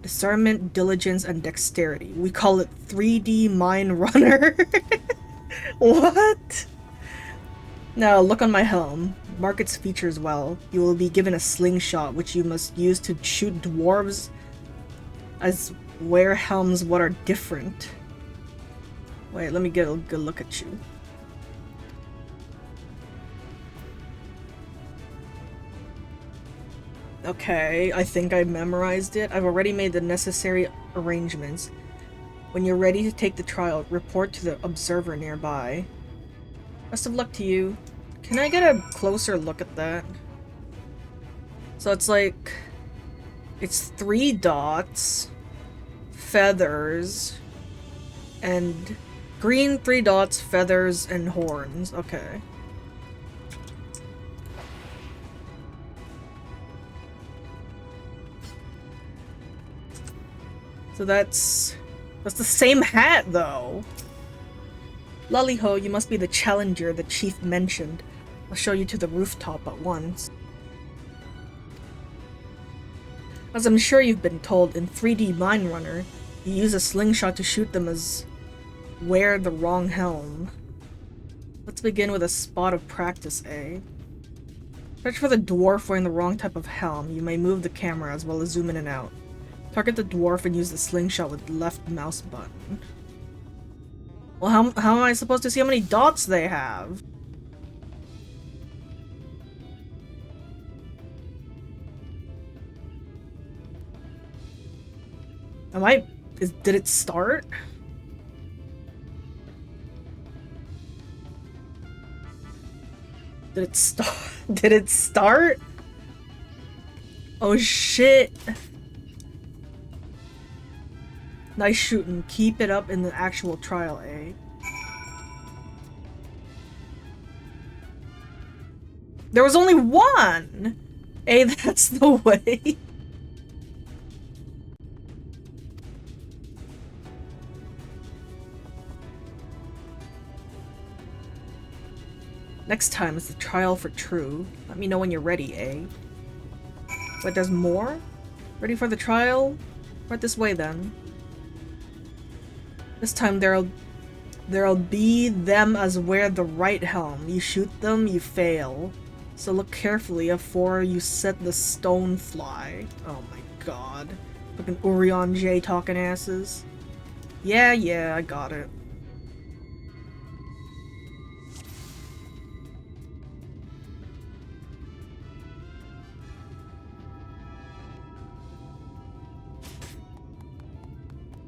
S1: Discernment, diligence, and dexterity. We call it 3D Mine Runner. What? Now, look on my helm. Mark its features well. You will be given a slingshot, which you must use to shoot dwarves as wear helms what are different. Wait, let me get a good look at you. Okay, I think I memorized it. I've already made the necessary arrangements. When you're ready to take the trial, report to the observer nearby. Best of luck to you. Can I get a closer look at that? So it's like... It's 3 dots, feathers, and green 3 dots, feathers, and horns. Okay. So that's the same hat, though. Lolly-ho, you must be the challenger the chief mentioned. I'll show you to the rooftop at once. As I'm sure you've been told, in 3D Mine Runner, you use a slingshot to shoot them as wear the wrong helm. Let's begin with a spot of practice, eh? Search for the dwarf wearing the wrong type of helm. You may move the camera as well as zoom in and out. Target the dwarf and use the slingshot with the left mouse button. Well, how am I supposed to see how many dots they have? Did it start? Did it start? Did it start? Oh shit. Nice shooting. Keep it up in the actual trial, eh? There was only one! Eh, that's the way. Next time is the trial for true. Let me know when you're ready, eh? Wait, there's more? Ready for the trial? Right this way, then. This time there'll be them as wear the right helm. You shoot them, you fail. So look carefully afore you set the stone fly. Oh my god. Fucking Urion J talking asses. Yeah, I got it.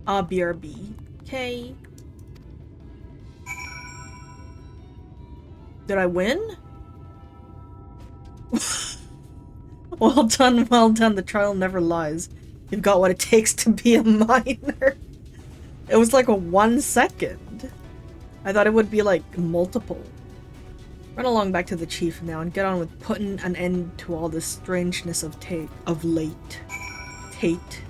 S1: BRB. Okay. Did I win? Well done, well done. The trial never lies. You've got what it takes to be a miner. It was like a 1 second. I thought it would be like multiple. Run along back to the chief now and get on with putting an end to all this strangeness of late. Tate.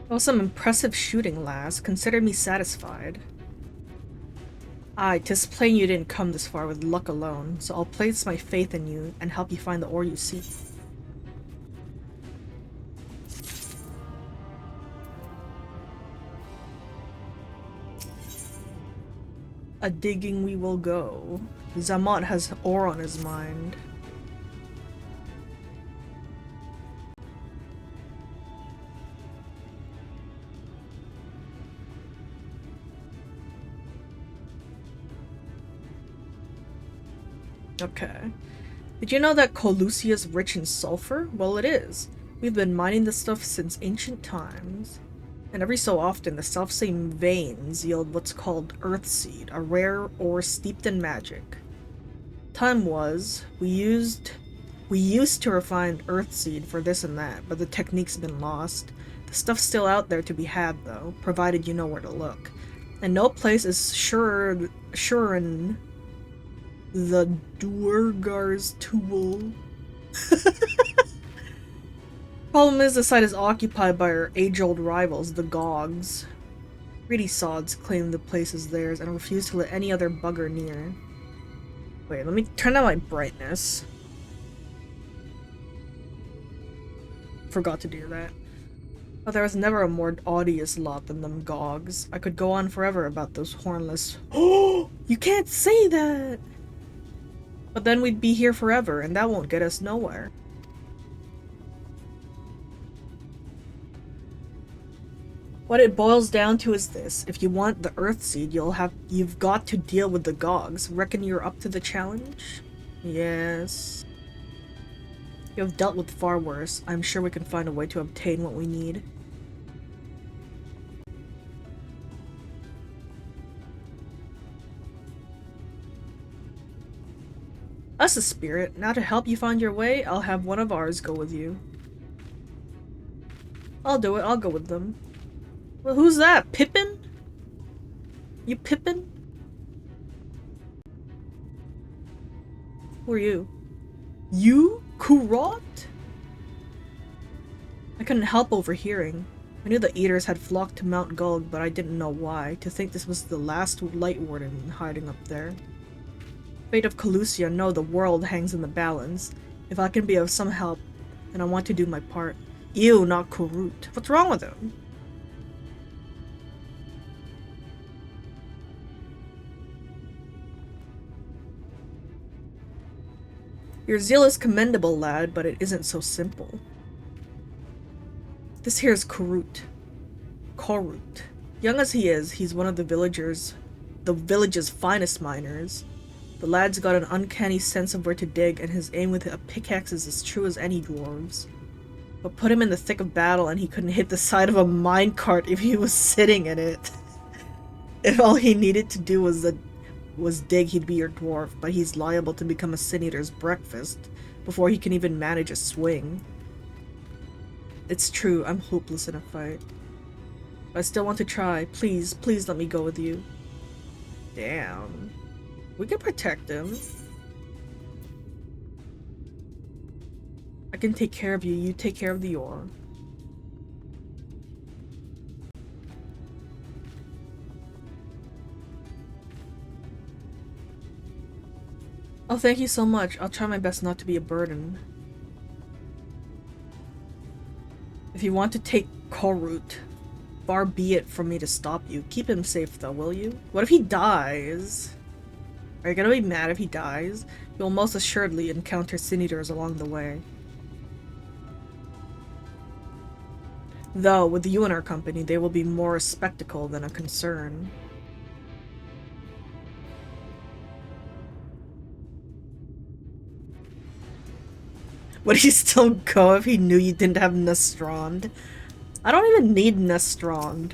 S1: Well, some impressive shooting, lass. Consider me satisfied. Aye, 'tis plain you didn't come this far with luck alone, so I'll place my faith in you and help you find the ore you seek. A digging we will go. Zamat has ore on his mind. Okay. Did you know that Colusia is rich in sulfur? Well, it is. We've been mining this stuff since ancient times. And every so often, the self-same veins yield what's called Earthseed, a rare ore steeped in magic. Time was, we used to refine Earthseed for this and that, but the technique's been lost. The stuff's still out there to be had, though, provided you know where to look. And no place is surer in the Duergar's tool. Problem is, the site is occupied by our age-old rivals, the Gogs. Greedy sods claim the place is theirs and refuse to let any other bugger near. Wait, let me turn down my brightness. Forgot to do that. But there was never a more odious lot than them Gogs. I could go on forever about those hornless— Oh! You can't say that! But then we'd be here forever, and that won't get us nowhere. What it boils down to is this: if you want the Earthseed, you've got to deal with the Gogs. Reckon you're up to the challenge? Yes. You have dealt with far worse. I'm sure we can find a way to obtain what we need. Us a spirit. Now to help you find your way, I'll have one of ours go with you. I'll do it. I'll go with them. Well, who's that? Pippin? You Pippin? Who are you? You? Kurot? I couldn't help overhearing. I knew the Eaters had flocked to Mount Gulg, but I didn't know why. To think this was the last Light Warden hiding up there. Fate of Colusia, no, the world hangs in the balance. If I can be of some help, then I want to do my part. Ew, not Kurut. What's wrong with him? Your zeal is commendable, lad, but it isn't so simple. This here's Kurut. Korut. Young as he is, he's one of the village's finest miners. The lad's got an uncanny sense of where to dig, and his aim with a pickaxe is as true as any dwarves. But put him in the thick of battle and he couldn't hit the side of a minecart if he was sitting in it. If all he needed to do was dig, he'd be your dwarf, but he's liable to become a sin eater's breakfast before he can even manage a swing. It's true, I'm hopeless in a fight. But I still want to try. Please, please let me go with you. Damn. We can protect him. I can take care of you, you take care of the ore. Oh, thank you so much. I'll try my best not to be a burden. If you want to take Korut, far be it from me to stop you. Keep him safe though, will you? What if he dies? Are you gonna be mad if he dies? You'll most assuredly encounter sin eaters along the way. Though, with you in our company, they will be more a spectacle than a concern. Would he still go if he knew you didn't have Nestrond? I don't even need Nestrond.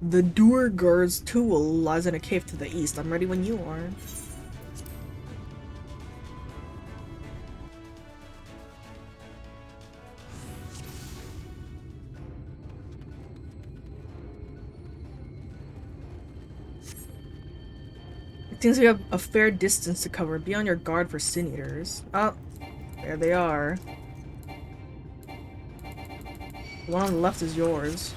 S1: The Duergar's tool lies in a cave to the east. I'm ready when you are. It seems we have a fair distance to cover. Be on your guard for sin eaters. Oh, there they are. The one on the left is yours.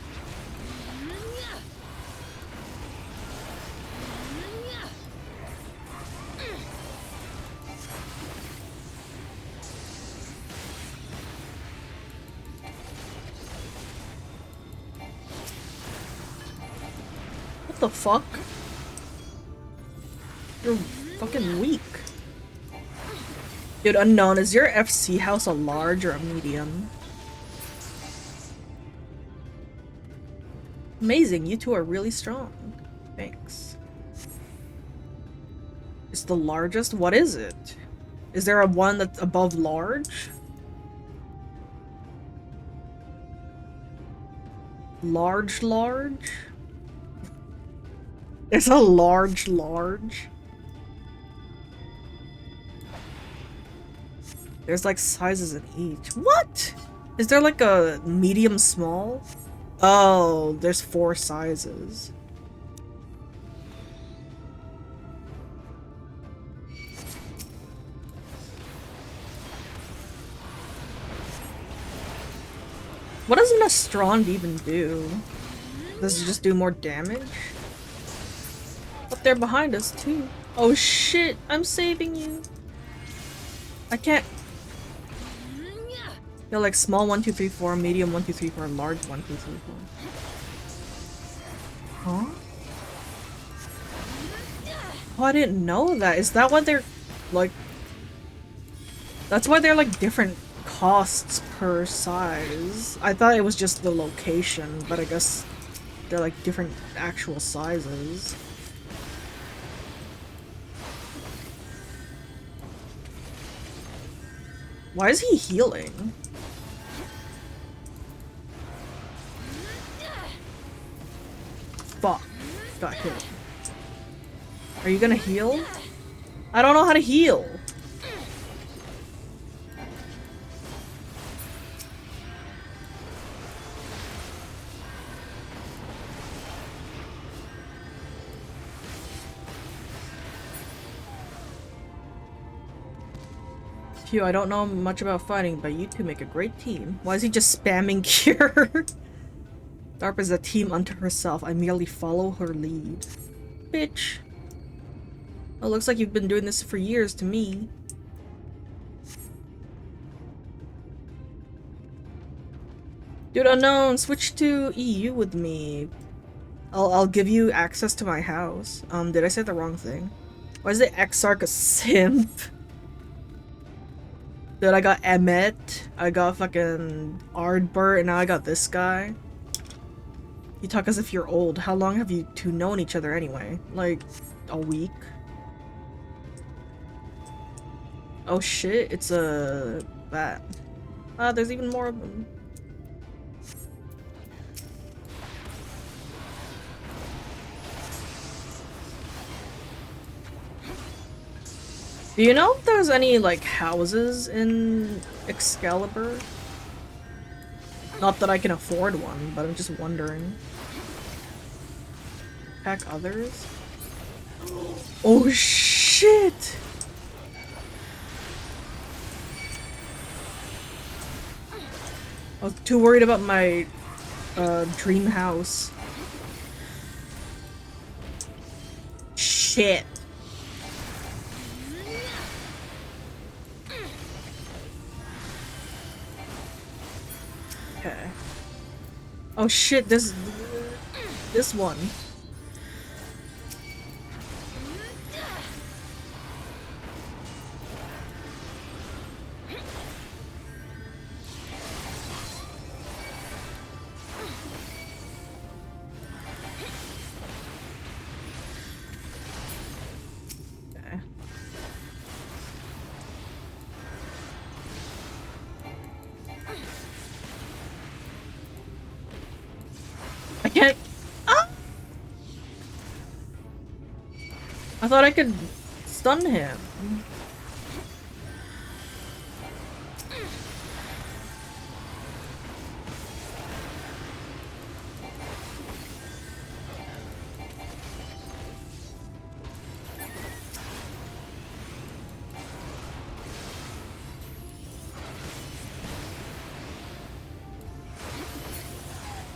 S1: What the fuck? You're fucking weak. Dude, unknown, is your FC house a large or a medium? Amazing, you two are really strong. Thanks. It's the largest? What is it? Is there a one that's above large? Large? There's a large? There's like sizes in each. What? Is there like a medium small? Oh, there's 4 sizes. What does an Astrond even do? Does it just do more damage? But they're behind us too. Oh shit, I'm saving you. I can't. They're like small 1, 2, 3, 4, medium 1, 2, 3, 4, large 1, 2, 3, 4. Huh? Oh, I didn't know that. Is that what they're like? That's why they're like different costs per size. I thought it was just the location, but I guess they're like different actual sizes. Why is he healing? Fuck. Got hit. Are you gonna heal? I don't know how to heal. Phew, I don't know much about fighting, but you two make a great team. Why is he just spamming cure? Darp is a team unto herself. I merely follow her lead. Bitch. Oh, looks like you've been doing this for years to me. Dude unknown, switch to EU with me. I'll give you access to my house. Did I say the wrong thing? Why is the Exarch a simp? Dude, I got Emmet, I got fucking Ardbert, and now I got this guy. You talk as if you're old. How long have you two known each other anyway? Like, a week? Oh shit, it's a... that. Ah, there's even more of them. Do you know if there's any, like, houses in Excalibur? Not that I can afford one, but I'm just wondering. Pack others? Oh shit! I was too worried about my dream house. Shit. Okay. Oh shit, this one. I can't. Ah! I thought I could stun him.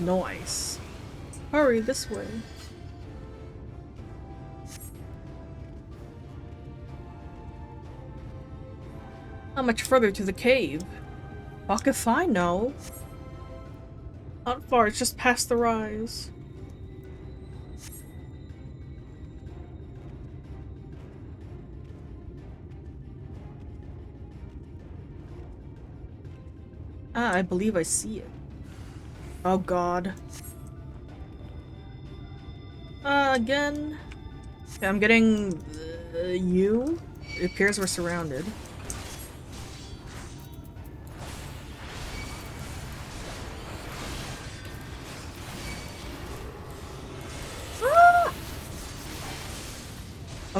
S1: Nice. Hurry this way. How much further to the cave? Fuck if I know. Not far, it's just past the rise. Ah, I believe I see it. Oh god. Again? Okay, I'm getting you. It appears we're surrounded.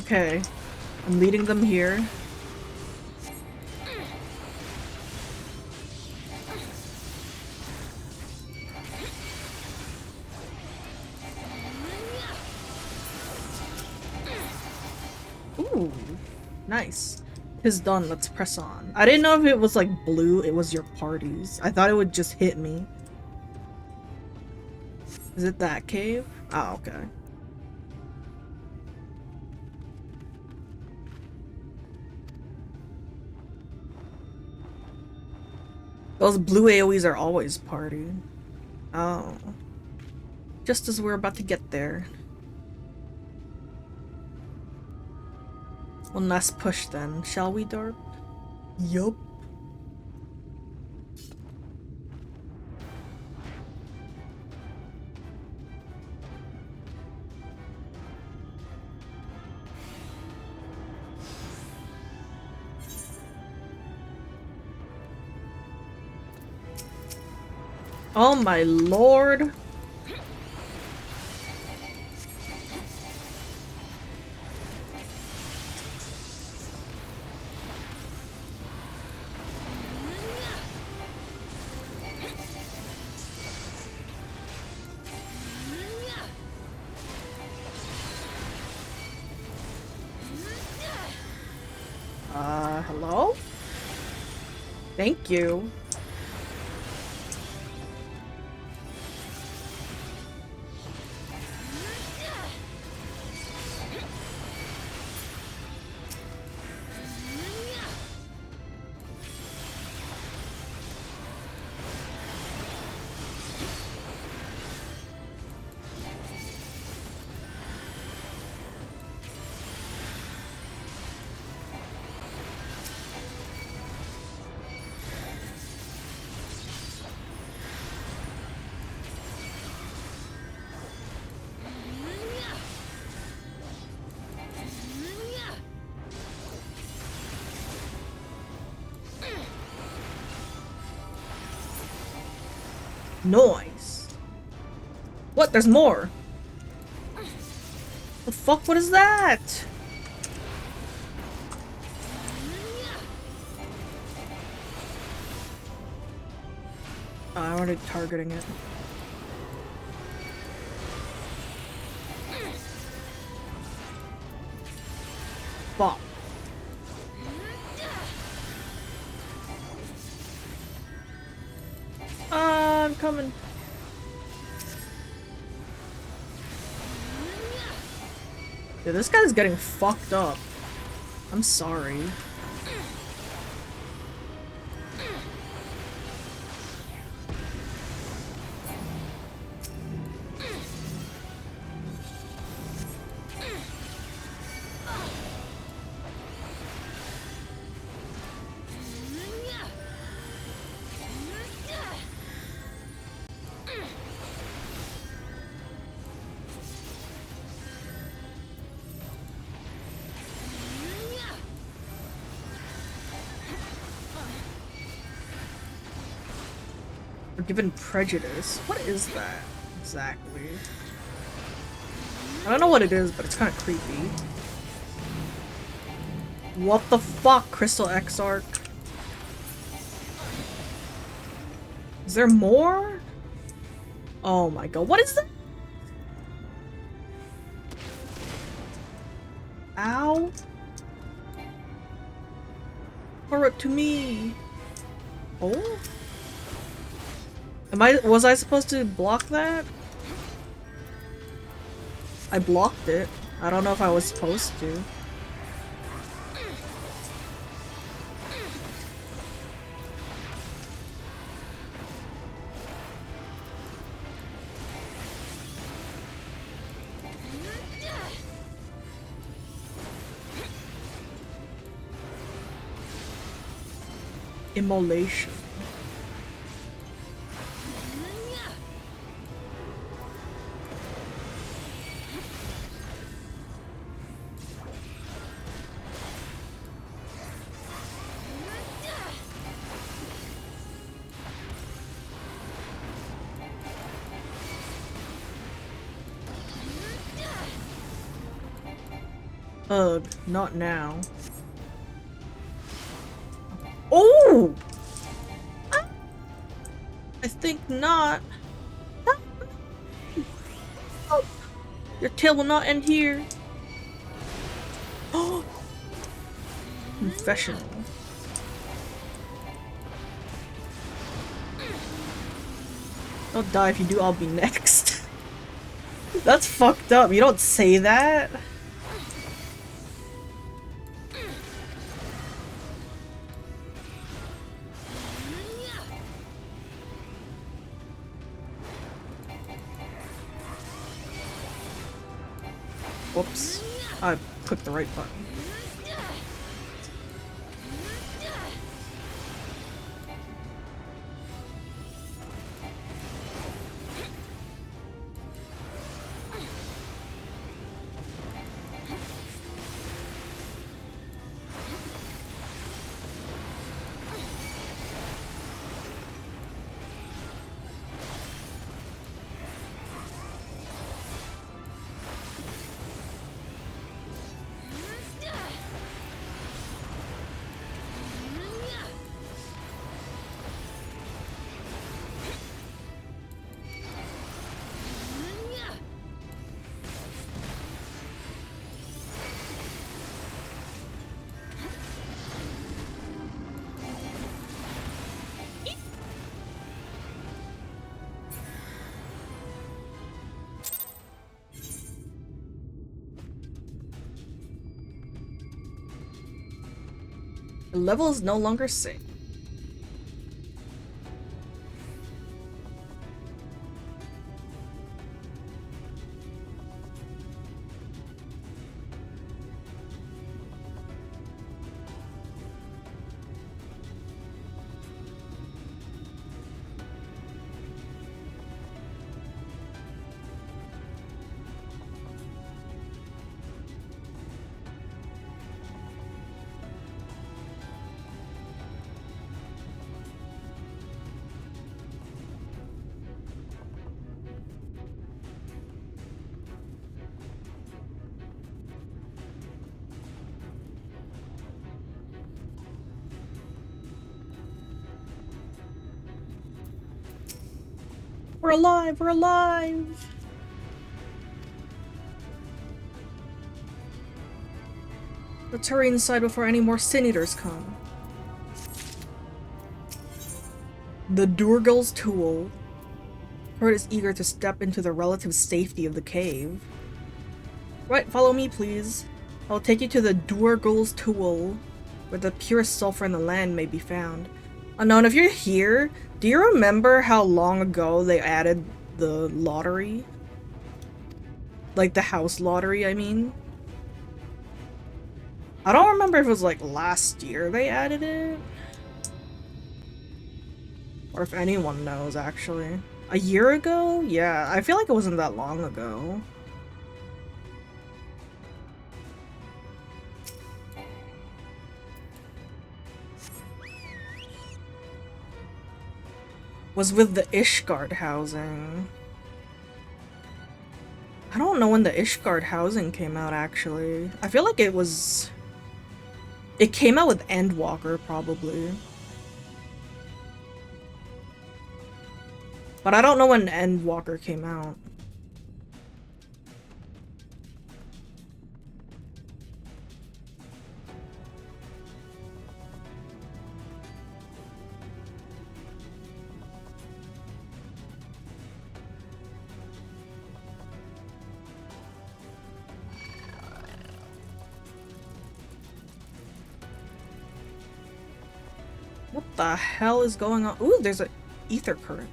S1: Okay. I'm leading them here. Ooh, nice. 'Tis done, let's press on. I didn't know if it was like blue, it was your party's. I thought it would just hit me. Is it that cave? Oh, okay. Those blue AoEs are always party. Oh. Just as we're about to get there. One last push then, shall we, Darp? Yup. Oh my lord. Hello? Thank you. Noise. What? There's more. The fuck? What is that? Oh, I wanted targeting it. Fuck. I'm coming. Dude, this guy's getting fucked up. I'm sorry. Given prejudice. What is that exactly? I don't know what it is, but it's kind of creepy. What the fuck, Crystal Exarch? Is there more? Oh my god, what is that? Ow. Throw it to me. Oh? Was I supposed to block that? I blocked it. I don't know if I was supposed to. Immolation. Ugh, not now. Oh! I think not. Oh, your tale will not end here. Oh! Confessional. Don't die. If you do, I'll be next. That's fucked up. You don't say that. Whoops. I clicked the right button. The level is no longer safe. We're alive! We're alive! Let's hurry inside before any more Sin Eaters come. The Durgal's tool. Herd is eager to step into the relative safety of the cave. Right, follow me, please. I'll take you to the Durgal's tool, where the purest sulfur in the land may be found. Unknown, if you're here, do you remember how long ago they added the lottery? Like the house lottery, I mean. I don't remember if it was like last year they added it. Or if anyone knows, actually. A year ago? Yeah, I feel like it wasn't that long ago. Was with the Ishgard housing. I don't know when the Ishgard housing came out, actually. I feel like it was... It came out with Endwalker, probably. But I don't know when Endwalker came out. What the hell is going on? Ooh, there's an ether current.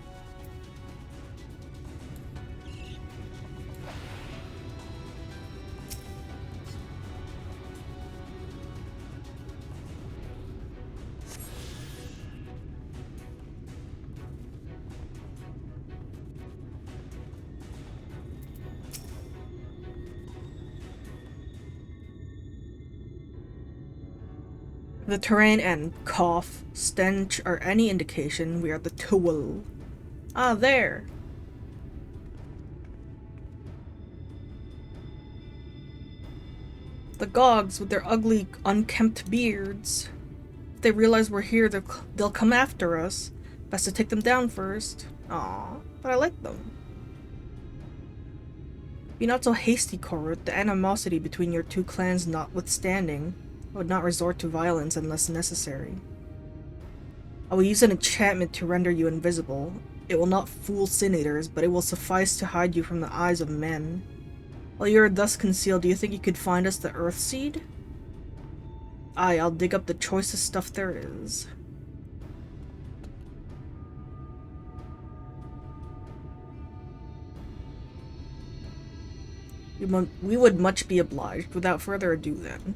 S1: The terrain and cough, stench, or any indication we are the tool. Ah, there. The Gogs with their ugly, unkempt beards. If they realize we're here, they'll come after us. Best to take them down first. Aw, but I like them. Be not so hasty, Korut. The animosity between your two clans notwithstanding, I would not resort to violence unless necessary. I will use an enchantment to render you invisible. It will not fool sin eaters, but it will suffice to hide you from the eyes of men. While you are thus concealed, do you think you could find us the Earth Seed? Aye, I'll dig up the choicest stuff there is. We would much be obliged. Without further ado, then.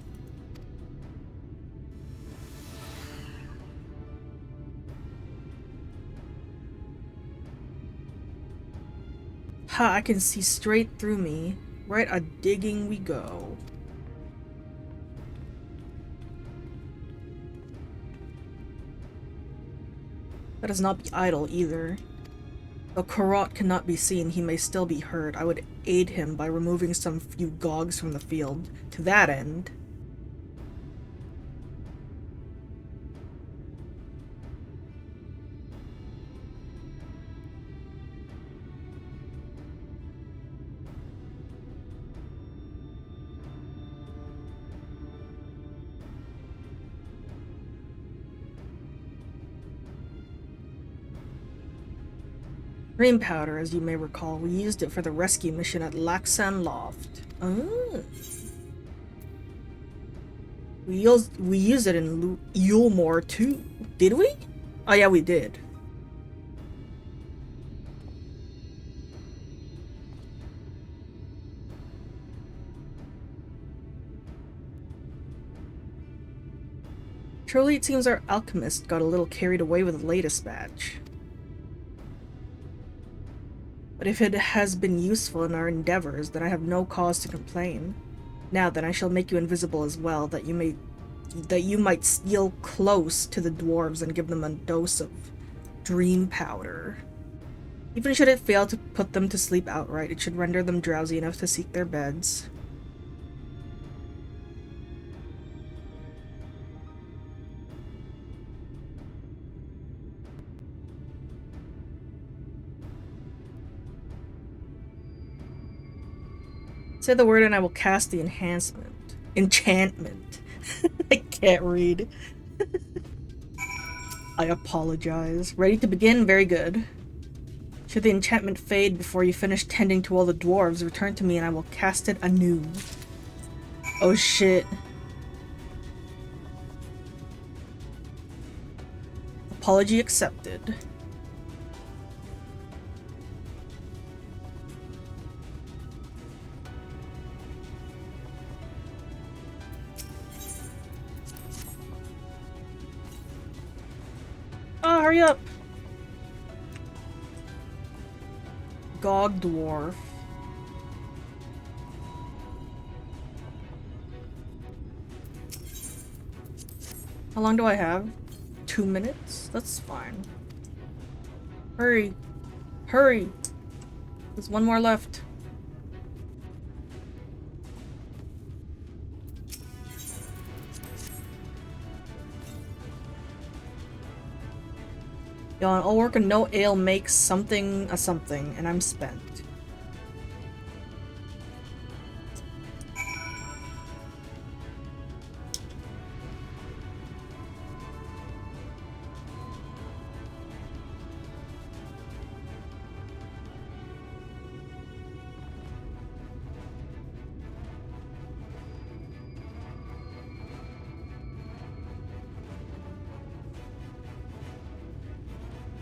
S1: Ha, I can see straight through me. Right a digging we go. Let us not be idle either. Though Korot cannot be seen, he may still be heard. I would aid him by removing some few Gogs from the field. To that end. Dream powder, as you may recall. We used it for the rescue mission at Laxan Loft. Oh. We used it in Yulmore too. Did we? Oh yeah, we did. Truly, it seems our alchemist got a little carried away with the latest batch. But if it has been useful in our endeavors, then I have no cause to complain. Now then, I shall make you invisible as well, that you might steal close to the dwarves and give them a dose of dream powder. Even should it fail to put them to sleep outright, it should render them drowsy enough to seek their beds. Say the word and I will cast the enhancement. Enchantment. I can't read. I apologize. Ready to begin? Very good. Should the enchantment fade before you finish tending to all the dwarves, return to me and I will cast it anew. Oh shit. Apology accepted. Oh, hurry up! Gog Dwarf. How long do I have? 2 minutes? That's fine. Hurry. Hurry! There's one more left. Yawn, all work and no ale makes something a something, and I'm spent.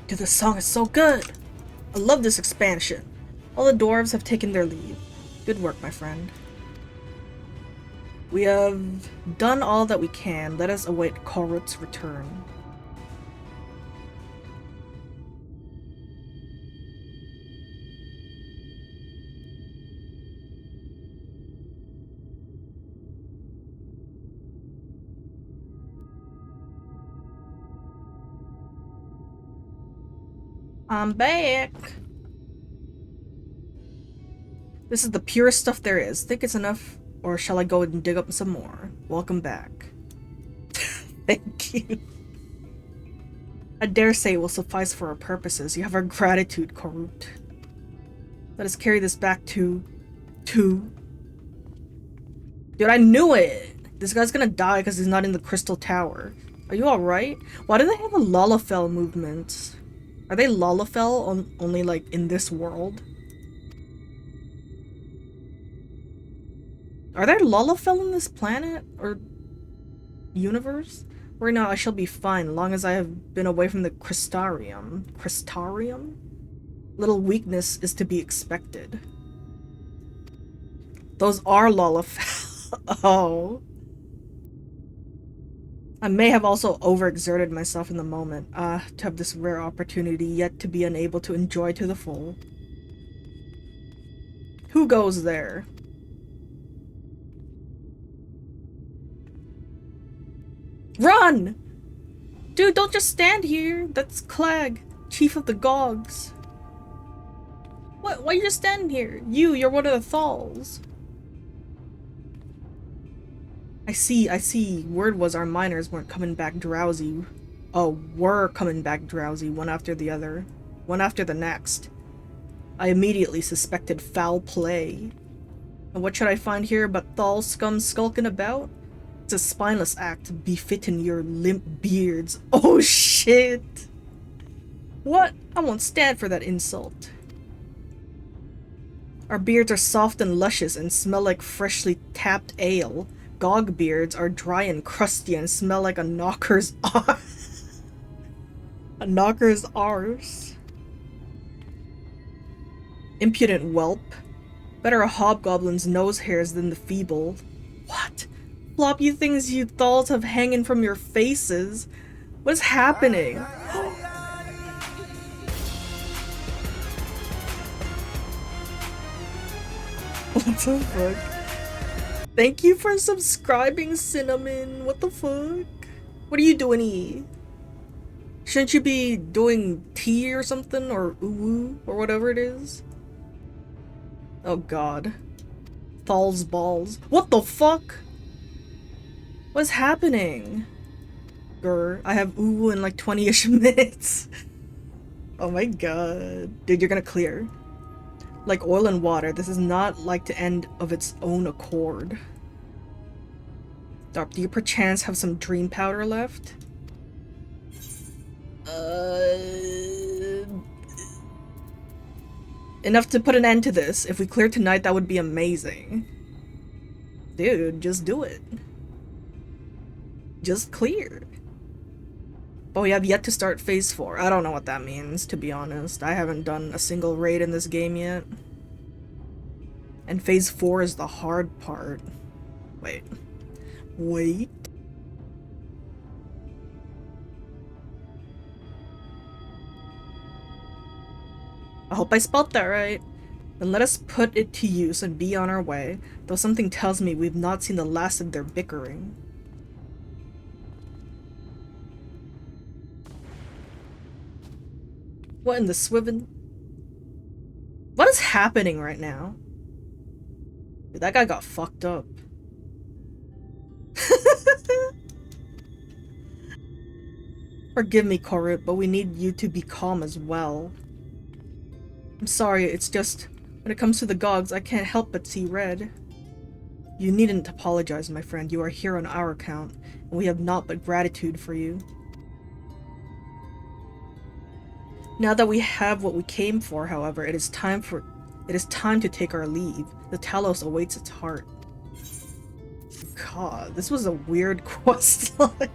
S1: Dude, this song is so good! I love this expansion. All the dwarves have taken their leave. Good work, my friend. We have done all that we can. Let us await Korut's return. I'm back! This is the purest stuff there is. Think it's enough or shall I go and dig up some more? Welcome back. Thank you. I dare say it will suffice for our purposes. You have our gratitude, Korut. Let us carry this back to... Dude, I knew it! This guy's gonna die because he's not in the Crystal Tower. Are you alright? Why do they have a Lalafell movement? Are they Lalafell only, like, in this world? Are there Lalafell on this planet? Or... universe? Right now, I shall be fine, long as I have been away from the Crystarium. Crystarium? Little weakness is to be expected. Those are Lalafell. Oh. I may have also overexerted myself in the moment, to have this rare opportunity yet to be unable to enjoy to the full. Who goes there? Run! Dude, don't just stand here. That's Clag, Chief of the Gogs. What? Why are you just standing here? You're one of the Thals. I see. Word was our miners weren't coming back drowsy. Oh, were coming back drowsy, one after the other. One after the next. I immediately suspected foul play. And what should I find here but Thal scum skulking about? It's a spineless act befitting your limp beards. Oh shit! What? I won't stand for that insult. Our beards are soft and luscious and smell like freshly tapped ale. Gog beards are dry and crusty and smell like a knocker's arse. A knocker's arse. Impudent whelp. Better a hobgoblin's nose hairs than the feeble. What? Floppy things you Thals have hanging from your faces. What is happening? What the fuck? Thank you for subscribing, Cinnamon. What the fuck? What are you doing here? Shouldn't you be doing tea or something? Or uwu? Or whatever it is? Oh god. Thal's balls. What the fuck? What's happening? Grr, I have uwu in like 20-ish minutes. Oh my god. Dude, you're gonna clear. Like oil and water, this is not like to end of its own accord. Do you perchance have some dream powder left? Enough to put an end to this. If we clear tonight, that would be amazing. Dude, just do it. Just clear. But we have yet to start phase 4. I don't know what that means, to be honest. I haven't done a single raid in this game yet. And phase 4 is the hard part. Wait. I hope I spelled that right. Then let us put it to use and be on our way, though something tells me we've not seen the last of their bickering. What in the Swiven? What is happening right now? Dude, that guy got fucked up. Forgive me, Korut, but we need you to be calm as well. I'm sorry, it's just, when it comes to the Gogs, I can't help but see red. You needn't apologize, my friend. You are here on our account, and we have naught but gratitude for you. Now that we have what we came for, however, it is time to take our leave. The Talos awaits its heart. God, this was a weird quest line.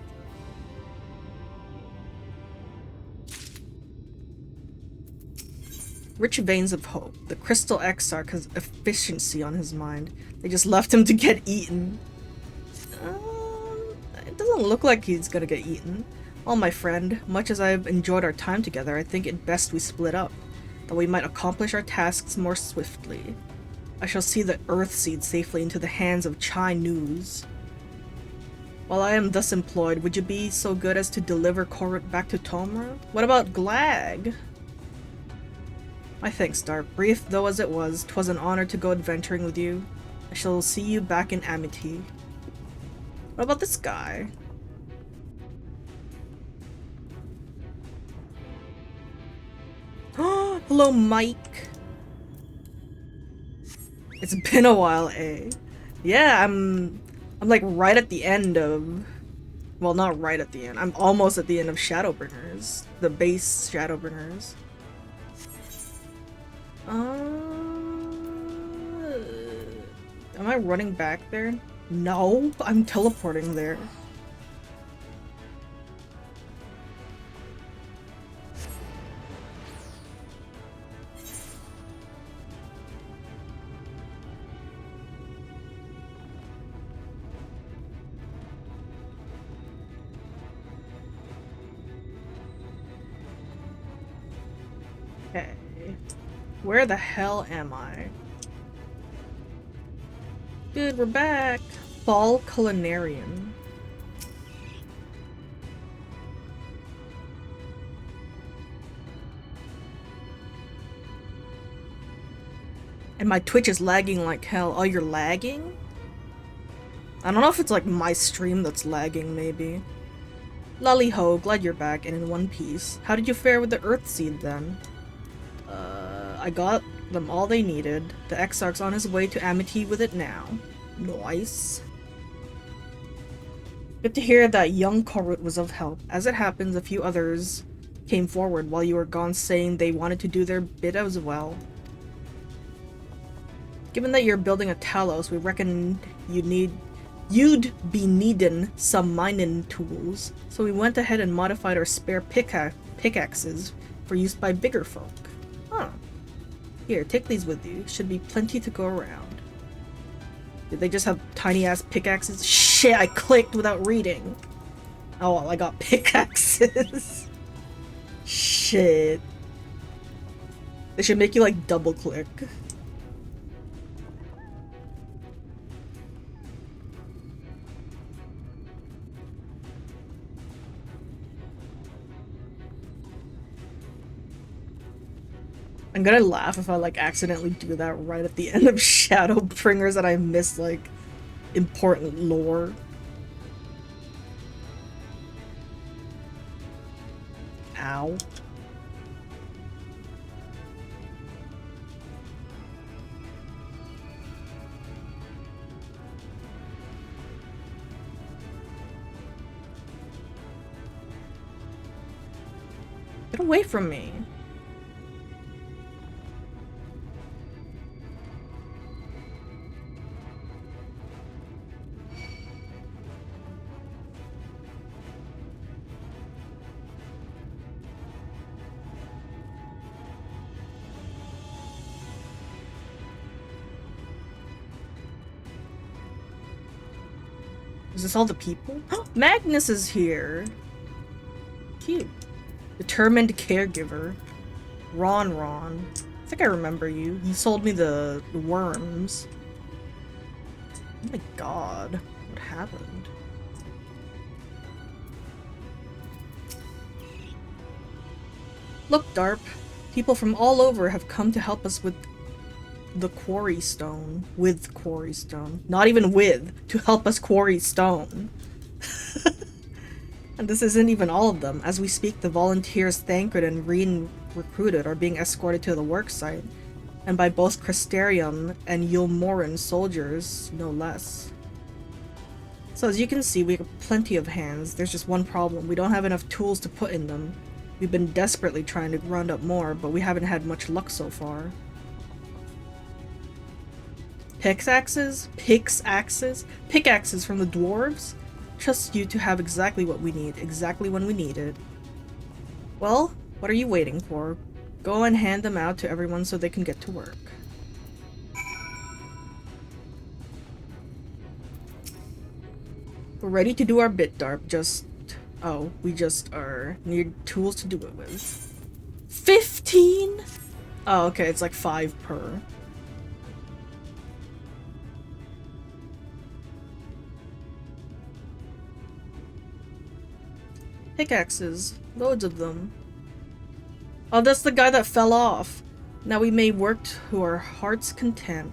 S1: Rich veins of hope. The Crystal Exarch has efficiency on his mind. They just left him to get eaten. It doesn't look like he's gonna get eaten. Well, my friend, much as I've enjoyed our time together, I think it best we split up, that we might accomplish our tasks more swiftly. I shall see the Earthseed safely into the hands of Chai News. While I am thus employed, would you be so good as to deliver Korut back to Tomra? What about Glag? My thanks, Dart. Brief though as it was, 'twas an honor to go adventuring with you. I shall see you back in Amity. What about this guy? Hello, Mike. It's been a while, eh? Yeah, I'm like right at the end of, well, not right at the end. I'm almost at the end of Shadowbringers, the base Shadowbringers. Am I running back there? No, I'm teleporting there. Okay. Where the hell am I? Dude, we're back! Fall Culinarian. And my Twitch is lagging like hell. Oh, you're lagging? I don't know if it's like my stream that's lagging, maybe. Lolly ho, glad you're back and in one piece. How did you fare with the Earthseed then? I got them all they needed. The Exarch's on his way to Amity with it now. Nice. Good to hear that young Korut was of help. As it happens, a few others came forward while you were gone saying they wanted to do their bit as well. Given that you're building a Talos, we reckon you'd be needing some mining tools, so we went ahead and modified our spare pickaxes for use by bigger folk. Huh. Here, take these with you. Should be plenty to go around. Did they just have tiny-ass pickaxes? Shit, I clicked without reading. Oh, well, I got pickaxes. Shit. They should make you, like, double-click. I'm gonna laugh if I like accidentally do that right at the end of Shadowbringers and I miss like important lore. Ow. Get away from me. Is this all the people? Magnus is here! Cute. Determined caregiver. Ron. I think I remember you. You sold me the worms. Oh my god. What happened? Look, Darp. People from all over have come to help us with the quarry stone. With quarry stone. Not even with. To help us quarry stone. And this isn't even all of them. As we speak, the volunteers Thancred and Reen recruited are being escorted to the worksite. And by both Crystarium and Yulmoran soldiers, no less. So as you can see, we have plenty of hands. There's just one problem. We don't have enough tools to put in them. We've been desperately trying to round up more, but we haven't had much luck so far. Pickaxes? Pickaxes from the dwarves? Trust you to have exactly what we need, exactly when we need it. Well, what are you waiting for? Go and hand them out to everyone so they can get to work. We're ready to do our bit, Darp, we just need tools to do it with. 15? Oh, okay, it's like 5 per. Pickaxes. Loads of them. Oh, that's the guy that fell off. Now we may work to our heart's content.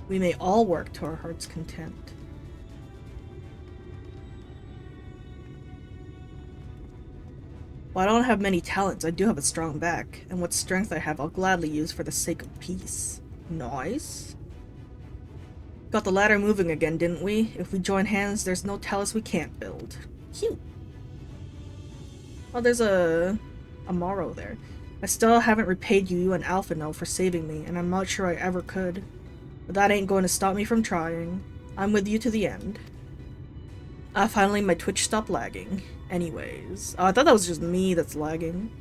S1: We may all work to our heart's content. While I don't have many talents, I do have a strong back, and what strength I have I'll gladly use for the sake of peace. Nice. Got the ladder moving again, didn't we? If we join hands, there's no talus we can't build. Cute. Oh, there's a Morrow there. I still haven't repaid you and Alphino for saving me, and I'm not sure I ever could. But that ain't going to stop me from trying. I'm with you to the end. Finally my Twitch stopped lagging. Anyways. Oh, I thought that was just me that's lagging.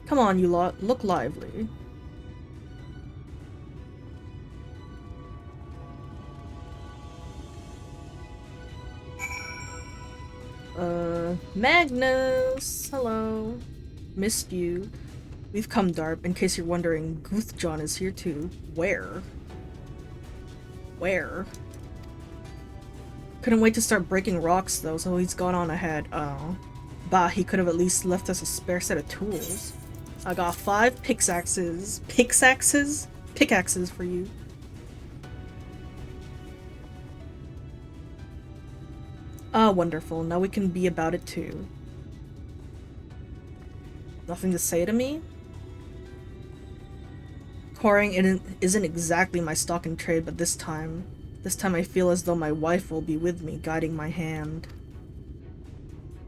S1: Come on, you lot. Look lively. Magnus! Hello. Missed you. We've come, Darp. In case you're wondering, Goothjohn is here too. Where? Where? Couldn't wait to start breaking rocks though, so he's gone on ahead. Oh. Bah, he could have at least left us a spare set of tools. I got 5 pickaxes. Pickaxes? Pickaxes for you. Ah, wonderful. Now we can be about it too. Nothing to say to me? Quarrying isn't exactly my stock in trade, but this time I feel as though my wife will be with me, guiding my hand.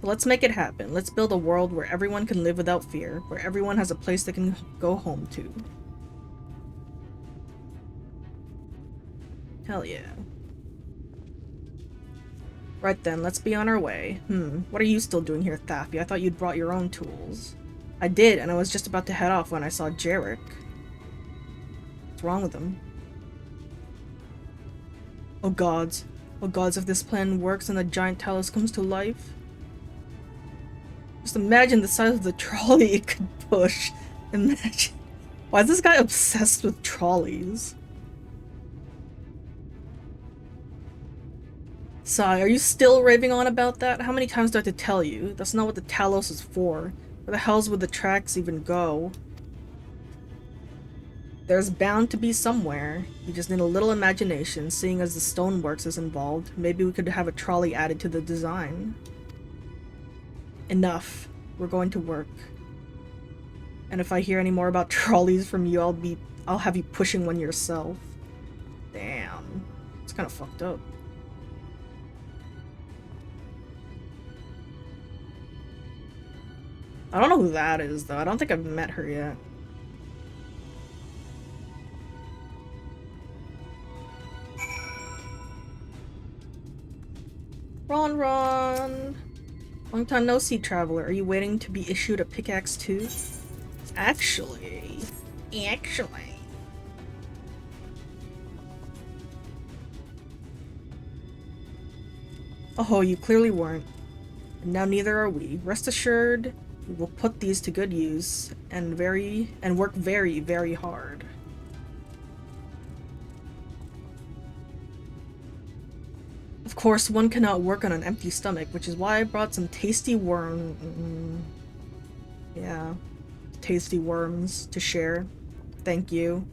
S1: So let's make it happen. Let's build a world where everyone can live without fear, where everyone has a place they can go home to. Hell yeah. Right then, let's be on our way. What are you still doing here, Thaffy? I thought you'd brought your own tools. I did, and I was just about to head off when I saw Jarek. What's wrong with him? Oh gods. Oh gods, if this plan works and the giant talus comes to life. Just imagine the size of the trolley it could push. Imagine. Why is this guy obsessed with trolleys? Sigh, are you still raving on about that? How many times do I have to tell you? That's not what the Talos is for. Where the hells would the tracks even go? There's bound to be somewhere. You just need a little imagination, seeing as the stoneworks is involved. Maybe we could have a trolley added to the design. Enough. We're going to work. And if I hear any more about trolleys from you, I'll have you pushing one yourself. Damn. It's kind of fucked up. I don't know who that is, though. I don't think I've met her yet. Ron! Long time no see, traveler. Are you waiting to be issued a pickaxe too? Actually. Oh, you clearly weren't. And now neither are we. Rest assured, we will put these to good use and work very, very hard. Of course, one cannot work on an empty stomach, which is why I brought some tasty tasty worms to share. Thank you.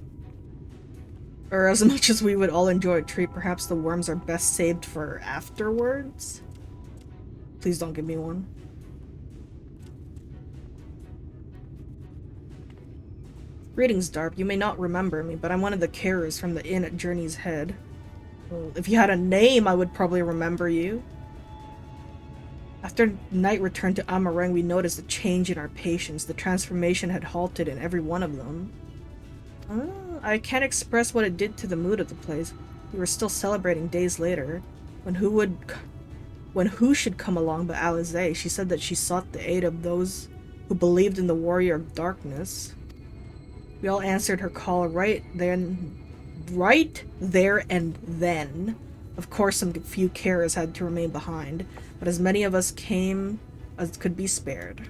S1: Or as much as we would all enjoy a treat, perhaps the worms are best saved for afterwards? Please don't give me one. Greetings, Darp. You may not remember me, but I'm one of the carers from the inn at Journey's Head. Well, if you had a name, I would probably remember you. After night returned to Amareng, we noticed a change in our patients. The transformation had halted in every one of them. I can't express what it did to the mood of the place. We were still celebrating days later. When who should come along but Alize? She said that she sought the aid of those who believed in the Warrior of Darkness. We all answered her call right there and then. Of course, some few carers had to remain behind, but as many of us came as could be spared.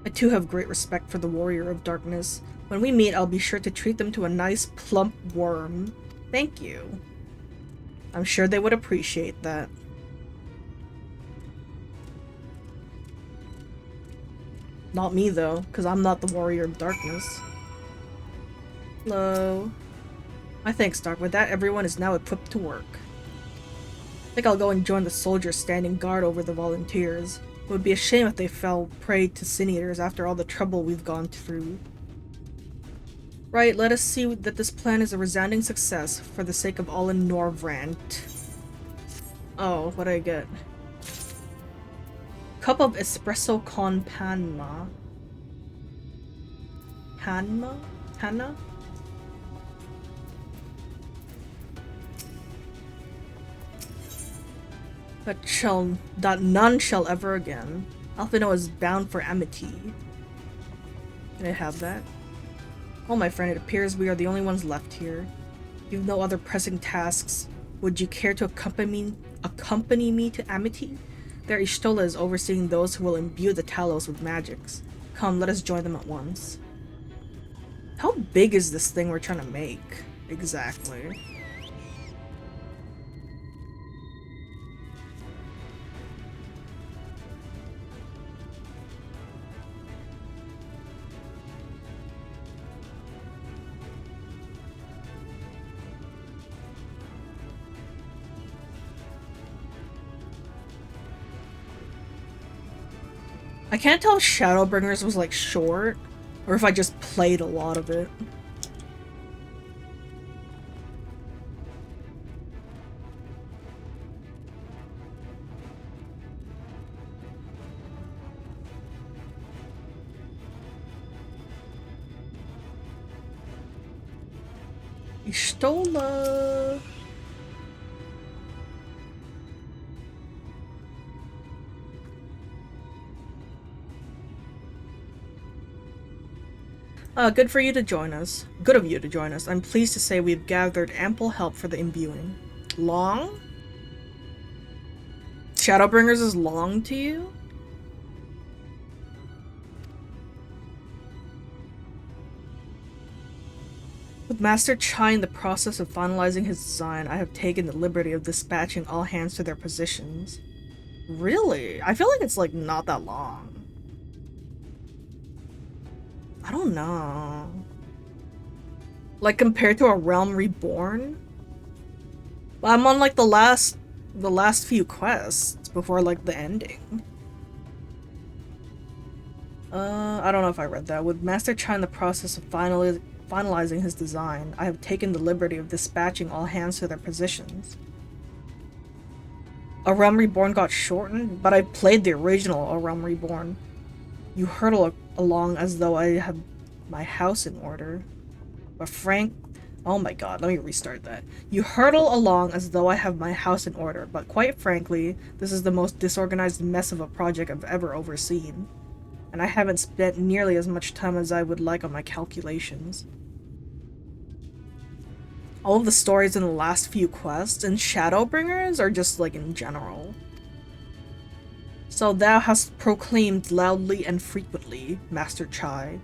S1: I too have great respect for the Warrior of Darkness. When we meet, I'll be sure to treat them to a nice plump worm. Thank you. I'm sure they would appreciate that. Not me though, because I'm not the warrior of darkness. Hello. My thanks, Doc. With that, everyone is now equipped to work. I think I'll go and join the soldiers standing guard over the volunteers. It would be a shame if they fell prey to sin eaters after all the trouble we've gone through. Right, let us see that this plan is a resounding success for the sake of all in Norvrant. Oh, what did I get? Cup of espresso con panma. Panma? Panna? That none shall ever again. Alphino is bound for amity. Can I have that? Oh, my friend, it appears we are the only ones left here. You've no other pressing tasks. Would you care to accompany me to amity? There Ishtola is overseeing those who will imbue the Talos with magics. Come, let us join them at once. How big is this thing we're trying to make? Exactly. I can't tell if Shadowbringers was like short, or if I just played a lot of it. Ishtola. Good for you to join us. Good of you to join us. I'm pleased to say we've gathered ample help for the imbuing. Long? Shadowbringers is long to you? With Master Chai in the process of finalizing his design, I have taken the liberty of dispatching all hands to their positions. Really? I feel like it's like not that long. I don't know. Like compared to a Realm Reborn? I'm on like the last few quests before like the ending. I don't know if I read that. With Master Chai in the process of finalizing his design, I have taken the liberty of dispatching all hands to their positions. A Realm Reborn got shortened, but I played the original A Realm Reborn. You hurtle along as though I have my house in order. But oh my god, let me restart that. You hurtle along as though I have my house in order, but quite frankly, this is the most disorganized mess of a project I've ever overseen. And I haven't spent nearly as much time as I would like on my calculations. All of the stories in the last few quests and Shadowbringers are just like in general. So thou hast proclaimed loudly and frequently, Master Chai,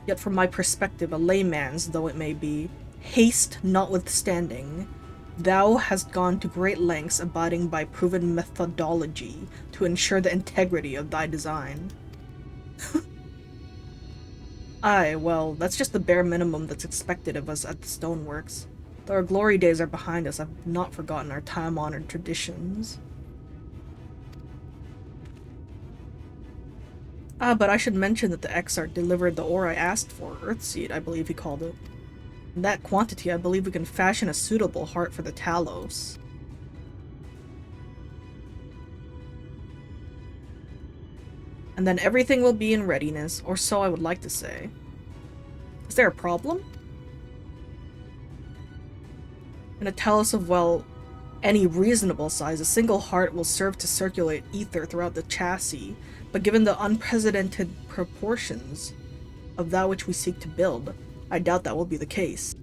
S1: yet from my perspective, a layman's though it may be, haste notwithstanding, thou hast gone to great lengths abiding by proven methodology to ensure the integrity of thy design. Aye, well, that's just the bare minimum that's expected of us at the Stoneworks. Though our glory days are behind us, I've not forgotten our time-honored traditions. But I should mention that the Exarch delivered the ore I asked for, Earthseed, I believe he called it. In that quantity, I believe we can fashion a suitable heart for the Talos. And then everything will be in readiness, or so I would like to say. Is there a problem? In a Talos of, well, any reasonable size, a single heart will serve to circulate ether throughout the chassis, but given the unprecedented proportions of that which we seek to build, I doubt that will be the case.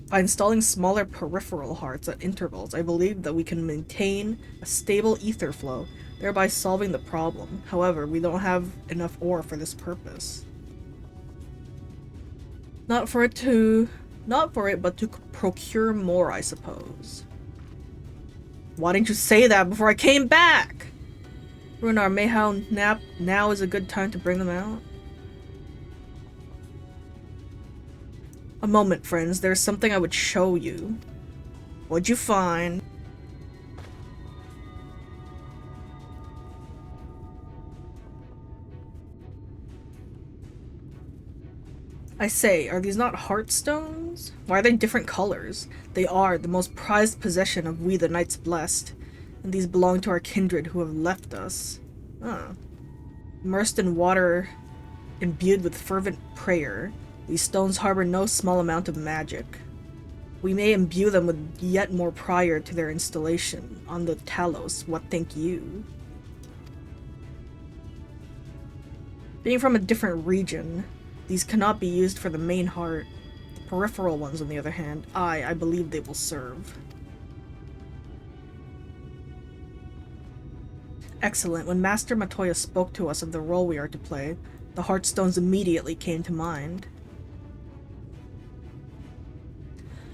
S1: By installing smaller peripheral hearts at intervals, I believe that we can maintain a stable ether flow, thereby solving the problem. However, we don't have enough ore for this purpose. Not for it, but to procure more, I suppose. Why didn't you say that before I came back? Runar, Mayhow Nap, now is a good time to bring them out. A moment, friends. There's something I would show you. What'd you find? I say, are these not heartstones? Why are they different colors? They are the most prized possession of we the Knights Blessed, and these belong to our kindred who have left us. Huh. Immersed in water, imbued with fervent prayer, these stones harbor no small amount of magic. We may imbue them with yet more prior to their installation on the Talos. What think you? Being from a different region, these cannot be used for the main heart. The peripheral ones, on the other hand, I believe they will serve. Excellent. When Master Matoya spoke to us of the role we are to play, the Heartstones immediately came to mind.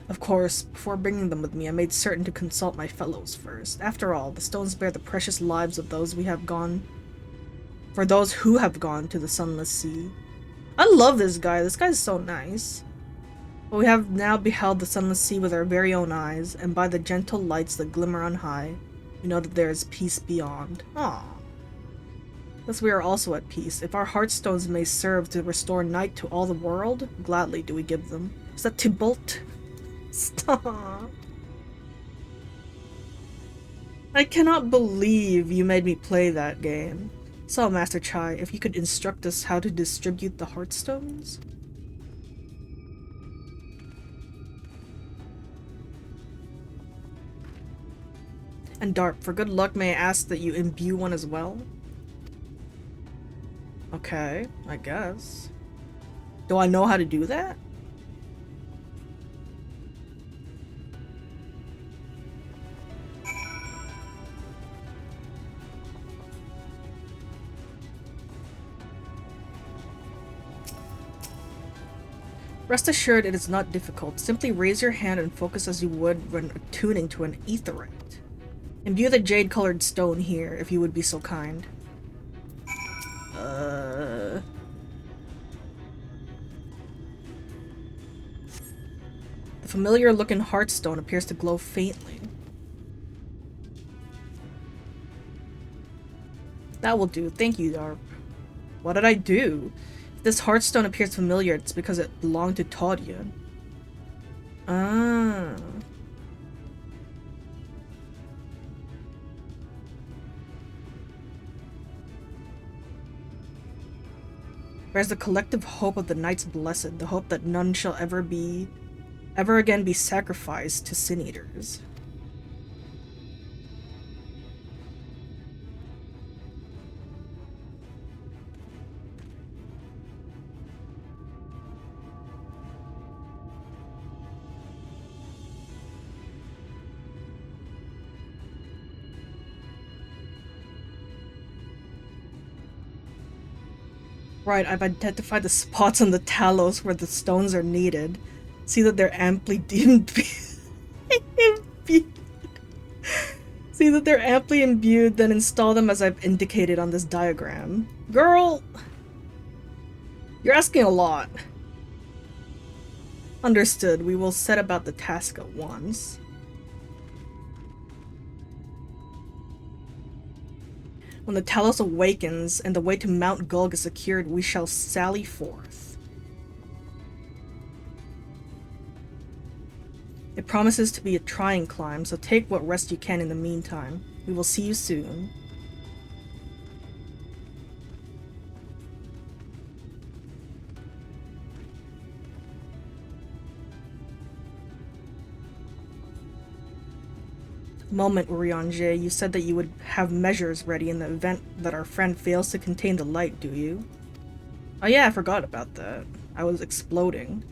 S1: Of course, before bringing them with me, I made certain to consult my fellows first. After all, the stones bear the precious lives of those who have gone to the Sunless Sea. I love this guy. This guy's so nice. But we have now beheld the Sunless Sea with our very own eyes, and by the gentle lights that glimmer on high, we know that there is peace beyond. Aww. Thus we are also at peace. If our Heartstones may serve to restore night to all the world, gladly do we give them. Is that Tybalt? Stop. I cannot believe you made me play that game. So, Master Chai, if you could instruct us how to distribute the Heartstones? And Darp, for good luck, may I ask that you imbue one as well? Okay, I guess. Do I know how to do that? Rest assured it is not difficult. Simply raise your hand and focus as you would when attuning to an aetherite. Imbue the jade-colored stone here, if you would be so kind. The familiar-looking heartstone appears to glow faintly. That will do. Thank you, Darp. What did I do? If this heartstone appears familiar, it's because it belonged to Taudia. Ah. Bears the collective hope of the Knights Blessed, the hope that none shall ever again be sacrificed to sin-eaters. Right, I've identified the spots on the Talos where the stones are needed. See that they're amply imbued, then install them as I've indicated on this diagram. Girl! You're asking a lot. Understood, we will set about the task at once. When the Talos awakens and the way to Mount Gulg is secured, we shall sally forth. It promises to be a trying climb, so take what rest you can in the meantime. We will see you soon. Moment, Urianger. You said that you would have measures ready in the event that our friend fails to contain the light, do you? Oh yeah, I forgot about that. I was exploding.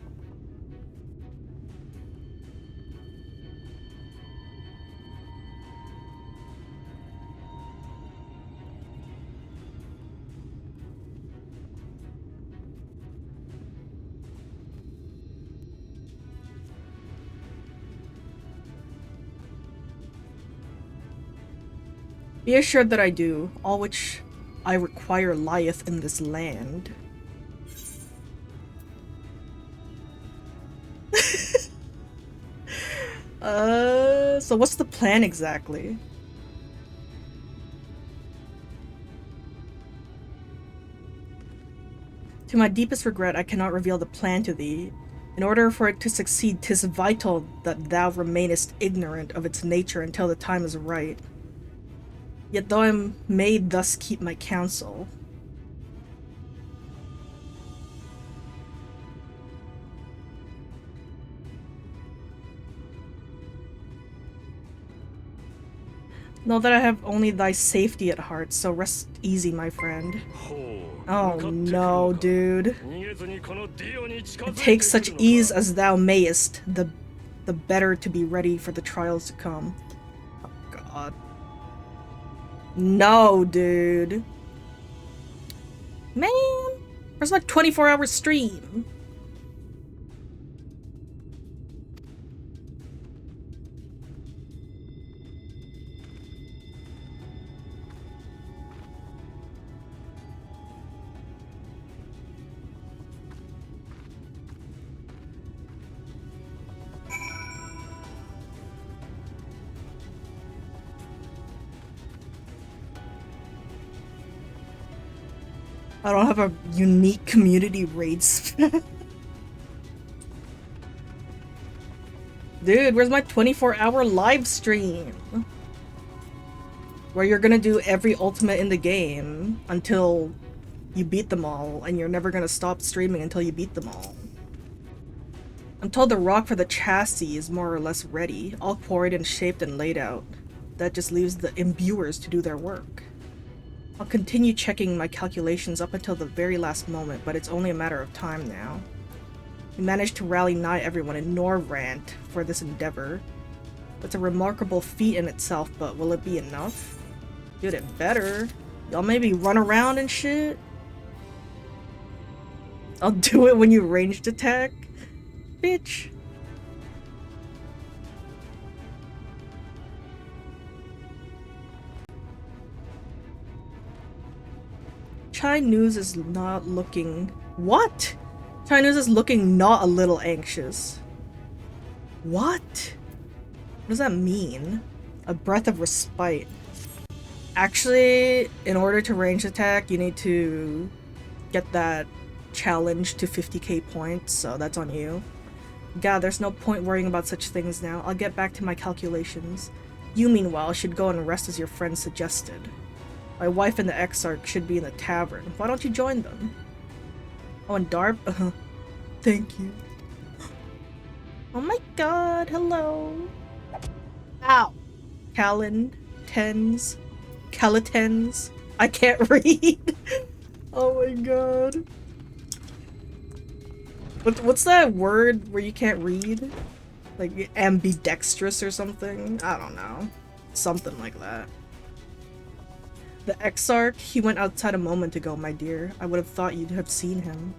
S1: Be assured that I do, all which I require lieth in this land. So what's the plan exactly? To my deepest regret, I cannot reveal the plan to thee. In order for it to succeed, 'tis vital that thou remainest ignorant of its nature until the time is right. Yet though I may thus keep my counsel, know that I have only thy safety at heart, so rest easy, my friend. Oh no, dude. Take such ease as thou mayest, the better to be ready for the trials to come. Oh god. No, dude. Man, where's my 24-hour stream? I don't have a unique community rates. Dude, where's my 24-hour live stream? Where you're gonna do every ultimate in the game until you beat them all, and you're never gonna stop streaming until you beat them all. I'm told the rock for the chassis is more or less ready, all quarried and shaped and laid out. That just leaves the imbuers to do their work. I'll continue checking my calculations up until the very last moment, but it's only a matter of time now. We managed to rally nigh everyone in Norvrant for this endeavor. That's a remarkable feat in itself, but will it be enough? Dude, it better. Y'all maybe run around and shit? I'll do it when you ranged attack? Bitch. Chai News is not looking... What? Chai News is looking not a little anxious. What? What does that mean? A breath of respite. Actually, in order to range attack, you need to get that challenge to 50k points, so that's on you. God, there's no point worrying about such things now. I'll get back to my calculations. You, meanwhile, should go and rest as your friend suggested. My wife and the Exarch should be in the tavern. Why don't you join them? Oh, and Darp? Thank you. Oh my god, hello. Ow. Calentens. I can't read. Oh my god. What's that word where you can't read? Like ambidextrous or something? I don't know. Something like that. The Exarch, he went outside a moment ago, my dear. I would have thought you'd have seen him.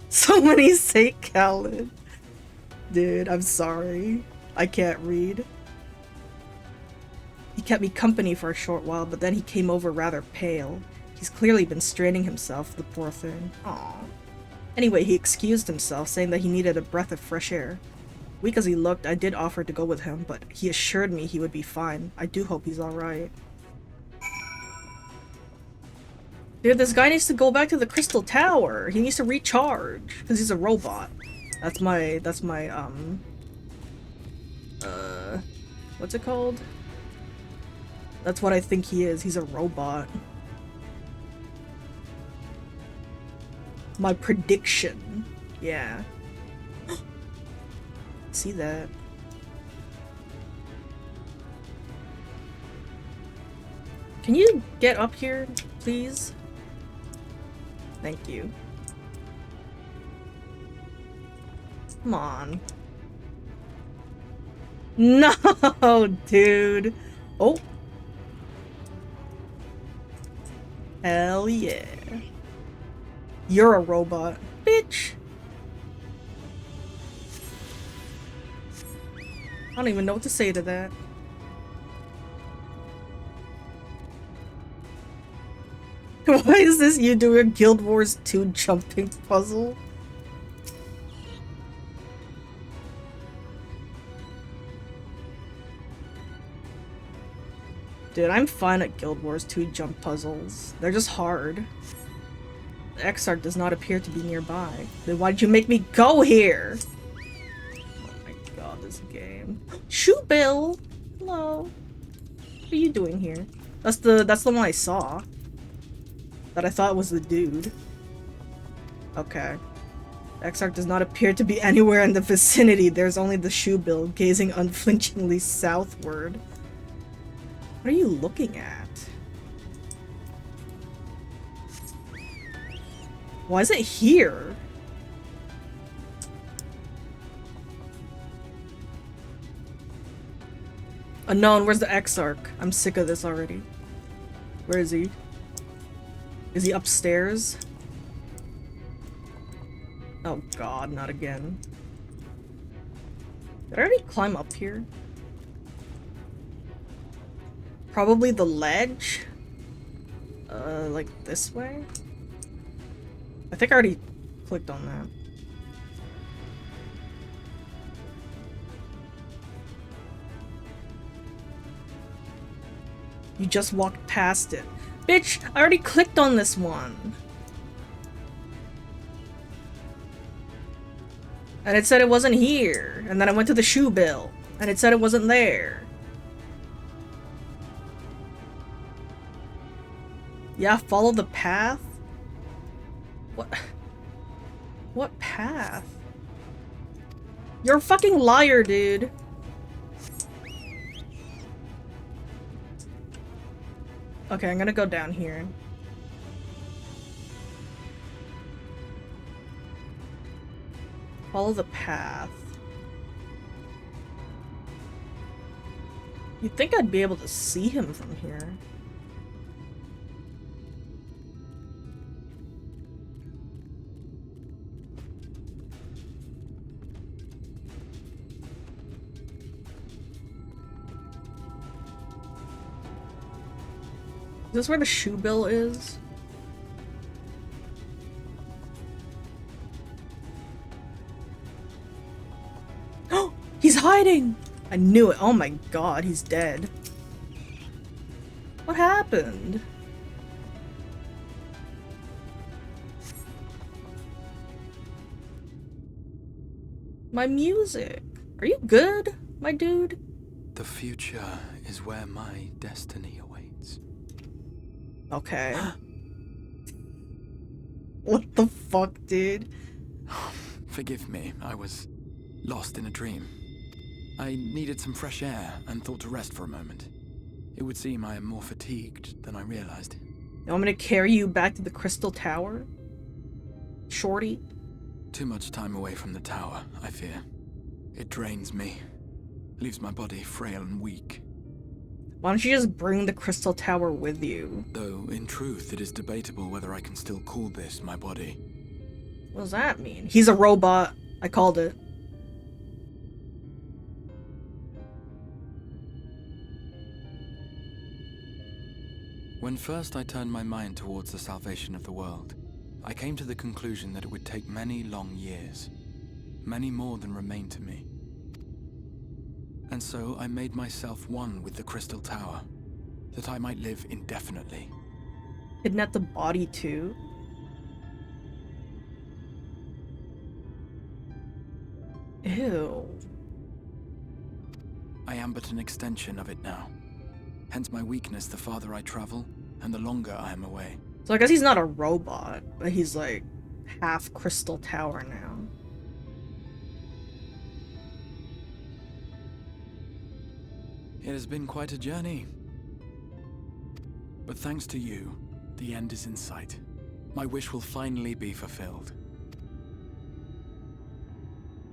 S1: So many say Khaled. Dude, I'm sorry. I can't read. He kept me company for a short while, but then he came over rather pale. He's clearly been straining himself, the poor thing. Aww. Anyway, he excused himself, saying that he needed a breath of fresh air. Weak as he looked, I did offer to go with him, but he assured me he would be fine. I do hope he's alright. Dude, this guy needs to go back to the Crystal Tower. He needs to recharge, because he's a robot. That's my, what's it called? That's what I think he is. He's a robot. My prediction. Yeah. See that. Can you get up here, please? Thank you. Come on. No, dude. Oh. Hell yeah. You're a robot, bitch. I don't even know what to say to that. Why is this you doing Guild Wars 2 jumping puzzle? Dude, I'm fine at Guild Wars 2 jump puzzles. They're just hard. The Exarch does not appear to be nearby. Then why did you make me go here? Oh my god, this game. Shoe Bill! Hello. What are you doing here? That's the one I saw. That I thought was the dude. Okay. The Exarch does not appear to be anywhere in the vicinity. There's only the Shoe Bill gazing unflinchingly southward. What are you looking at? Why is it here? Unknown, where's the Exarch? I'm sick of this already. Where is he? Is he upstairs? Oh god, not again. Did I already climb up here? Probably the ledge? Like this way? I think I already clicked on that. You just walked past it. Bitch, I already clicked on this one. And it said it wasn't here. And then I went to the Shoe Bill. And it said it wasn't there. Yeah, follow the path? What? What path? You're a fucking liar, dude. Okay, I'm gonna go down here. Follow the path. You'd think I'd be able to see him from here. Is this where the Shoe Bill is? Oh, he's hiding! I knew it. Oh my god, he's dead. What happened? My music. Are you good, my dude?
S5: The future is where my destiny awaits.
S1: Okay. What the fuck, dude?
S5: Forgive me, I was lost in a dream. I needed some fresh air and thought to rest for a moment. It would seem I am more fatigued than I realized.
S1: You want me to carry you back to the Crystal Tower? Shorty?
S5: Too much time away from the tower, I fear. It drains me, leaves my body frail and weak.
S1: Why don't you just bring the Crystal Tower with you?
S5: Though, in truth, it is debatable whether I can still call this my body.
S1: What does that mean? He's a robot. I called it.
S5: When first I turned my mind towards the salvation of the world, I came to the conclusion that it would take many long years, many more than remain to me. And so I made myself one with the Crystal Tower, that I might live indefinitely.
S1: Kidnap the body too? Ew.
S5: I am but an extension of it now. Hence my weakness the farther I travel, and the longer I am away.
S1: So I guess he's not a robot, but he's like half Crystal Tower now.
S5: It has been quite a journey. But thanks to you, the end is in sight. My wish will finally be fulfilled.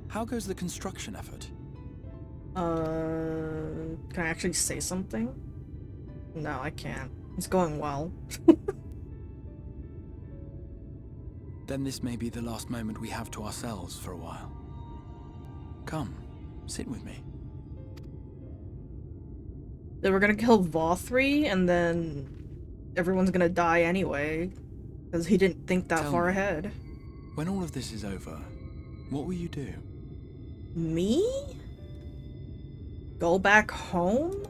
S5: How goes the construction effort?
S1: Can I actually say something? No, I can't. It's going well.
S5: Then this may be the last moment we have to ourselves for a while. Come, sit with me.
S1: Then we're gonna kill VOD3 and then everyone's gonna die anyway, because he didn't think that
S8: Tell
S1: far
S8: me,
S1: ahead.
S8: When all of this is over, what will you do?
S1: Me? Go back home?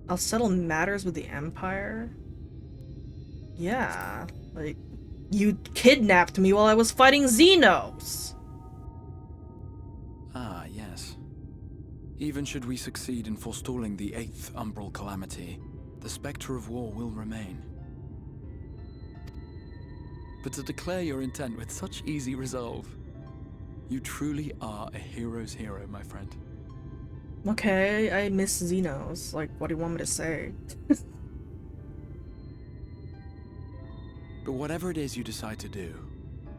S1: I'll settle matters with the Empire? Yeah, like, you kidnapped me while I was fighting Xenos!
S8: Ah, yes. Even should we succeed in forestalling the 8th Umbral Calamity, the specter of war will remain. But to declare your intent with such easy resolve, you truly are a hero's hero, my friend.
S1: Okay, I miss Xenos. Like, what do you want me to say?
S8: But whatever it is you decide to do,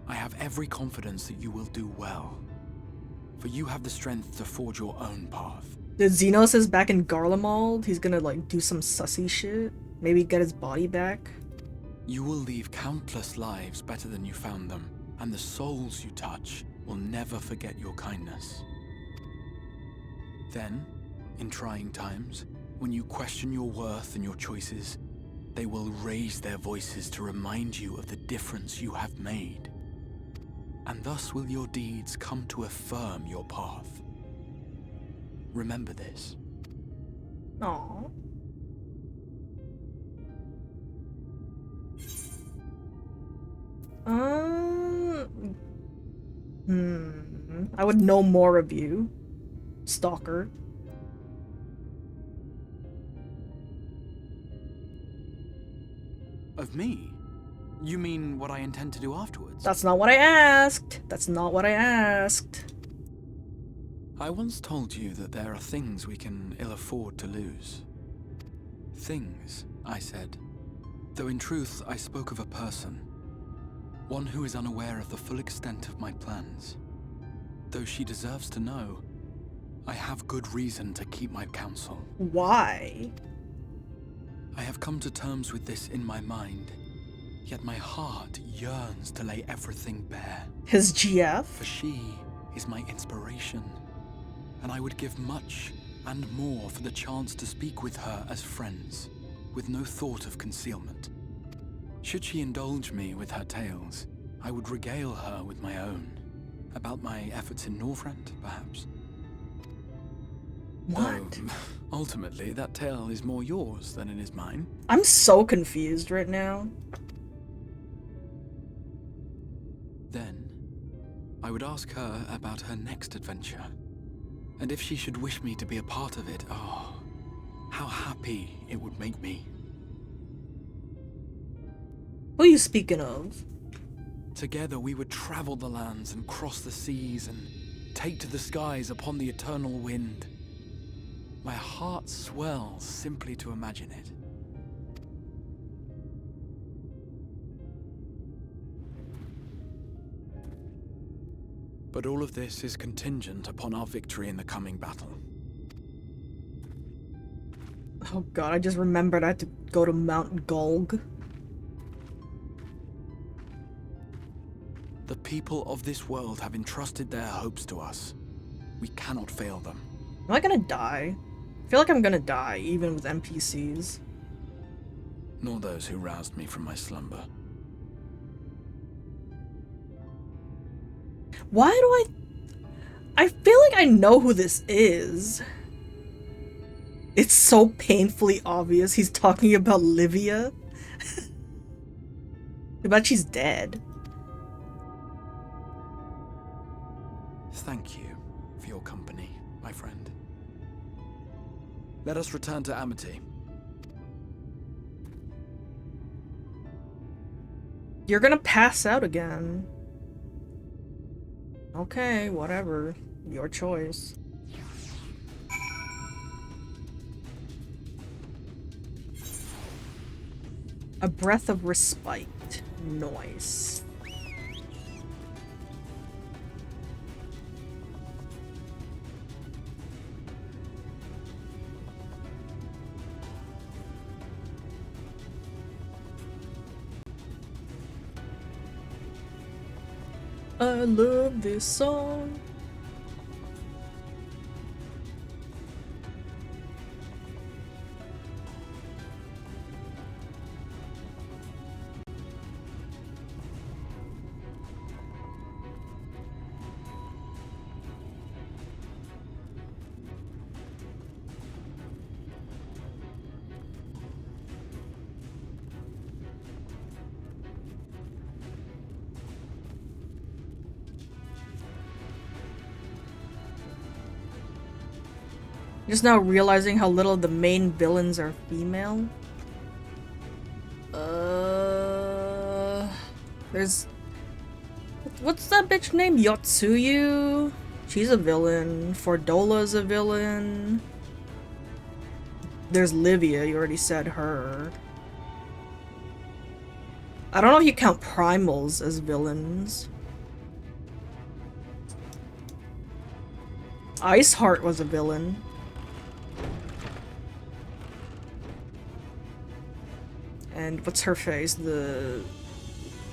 S8: I have every confidence that you will do well. For you have the strength to forge your own path.
S1: The Xenos is back in Garlemald. He's gonna, like, do some sussy shit. Maybe get his body back.
S8: You will leave countless lives better than you found them, and the souls you touch will never forget your kindness. Then, in trying times, when you question your worth and your choices, they will raise their voices to remind you of the difference you have made. And thus will your deeds come to affirm your path. Remember this.
S1: Aww. I would know more of you, stalker.
S8: Of me? You mean what I intend to do afterwards?
S1: That's not what I asked. That's not what I asked.
S8: I once told you that there are things we can ill afford to lose. Things, I said. Though in truth, I spoke of a person. One who is unaware of the full extent of my plans. Though she deserves to know, I have good reason to keep my counsel.
S1: Why?
S8: I have come to terms with this in my mind, yet my heart yearns to lay everything bare.
S1: His GF?
S8: For she is my inspiration, and I would give much and more for the chance to speak with her as friends, with no thought of concealment. Should she indulge me with her tales, I would regale her with my own. About my efforts in Northrend, perhaps.
S1: What?
S8: Though, ultimately, that tale is more yours than it is mine.
S1: I'm so confused right now.
S8: Then, I would ask her about her next adventure. And if she should wish me to be a part of it, oh, how happy it would make me.
S1: Who are you speaking of?
S8: Together we would travel the lands and cross the seas and take to the skies upon the eternal wind. My heart swells simply to imagine it. But all of this is contingent upon our victory in the coming battle.
S1: Oh god, I just remembered I had to go to Mount Gulg.
S8: The people of this world have entrusted their hopes to us. We cannot fail them.
S1: Am I gonna die? I feel like I'm gonna die, even with NPCs.
S8: Nor those who roused me from my slumber.
S1: Why do I feel like I know who this is. It's so painfully obvious he's talking about Livia. I bet she's dead.
S8: Thank you for your company, my friend. Let us return to Amity.
S1: You're gonna pass out again. Okay, whatever. Your choice. A breath of respite. Noise. I love this song. Just now realizing how little of the main villains are female. There's... What's that bitch name? Yotsuyu? She's a villain. Fordola's a villain. There's Livia, you already said her. I don't know if you count primals as villains. Iceheart was a villain. And what's her face? The...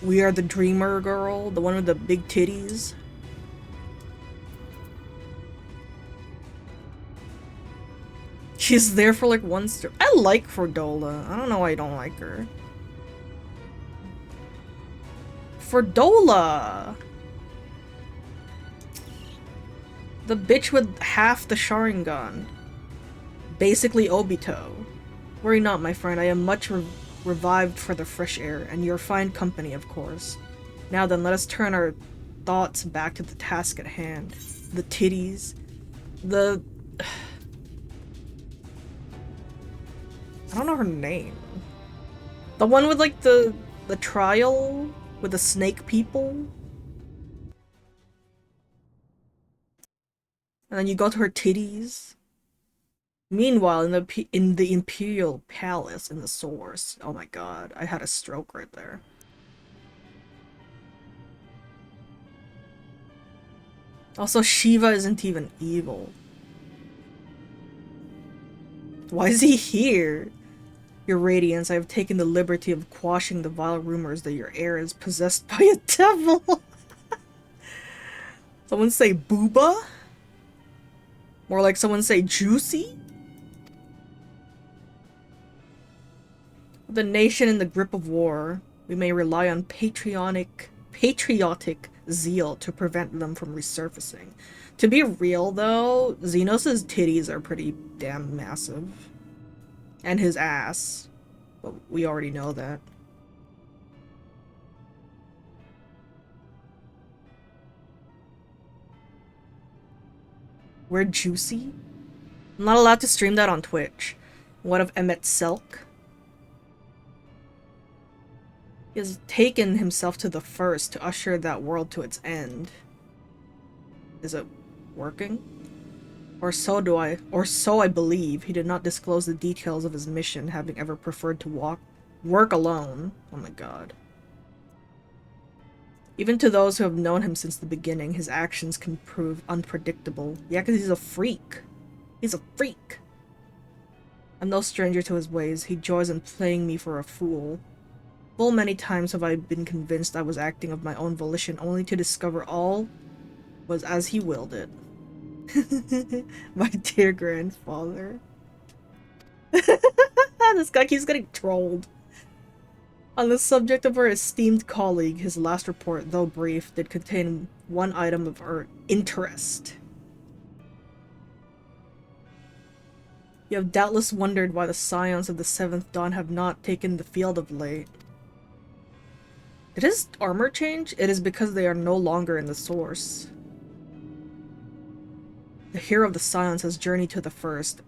S1: We Are the Dreamer girl? The one with the big titties? She's there for like one strip. I like Fordola. I don't know why I don't like her. Fordola! The bitch with half the Sharingan. Basically Obito. Worry not, my friend. I am much revived for the fresh air, and your fine company, of course. Now then, let us turn our thoughts back to the task at hand. The titties. The... I don't know her name. The one with like the trial with the snake people? And then you go to her titties. Meanwhile, in the Imperial Palace in the Source. Oh my god, I had a stroke right there. Also, Shiva isn't even evil. Why is he here? Your Radiance, I have taken the liberty of quashing the vile rumors that your heir is possessed by a devil. Someone say booba? More like someone say juicy? The nation in the grip of war, we may rely on patriotic zeal to prevent them from resurfacing. To be real though, Xenos' titties are pretty damn massive. And his ass. But we already know that. We're juicy? I'm not allowed to stream that on Twitch. What of Emmet Selk? He has taken himself to the first to usher that world to its end. Is it working? Or so I believe. He did not disclose the details of his mission, having ever preferred to work alone. Oh my god. Even to those who have known him since the beginning, his actions can prove unpredictable. Yeah, because he's a freak. He's a freak. I'm no stranger to his ways. He joys in playing me for a fool. Full many times have I been convinced I was acting of my own volition, only to discover all was as he willed it. My dear grandfather. This guy keeps getting trolled. On the subject of our esteemed colleague, his last report, though brief, did contain one item of our interest. You have doubtless wondered why the scions of the 7th Dawn have not taken the field of late. Did his armor change? It is because they are no longer in the Source. The hero of the Scions has journeyed to the First,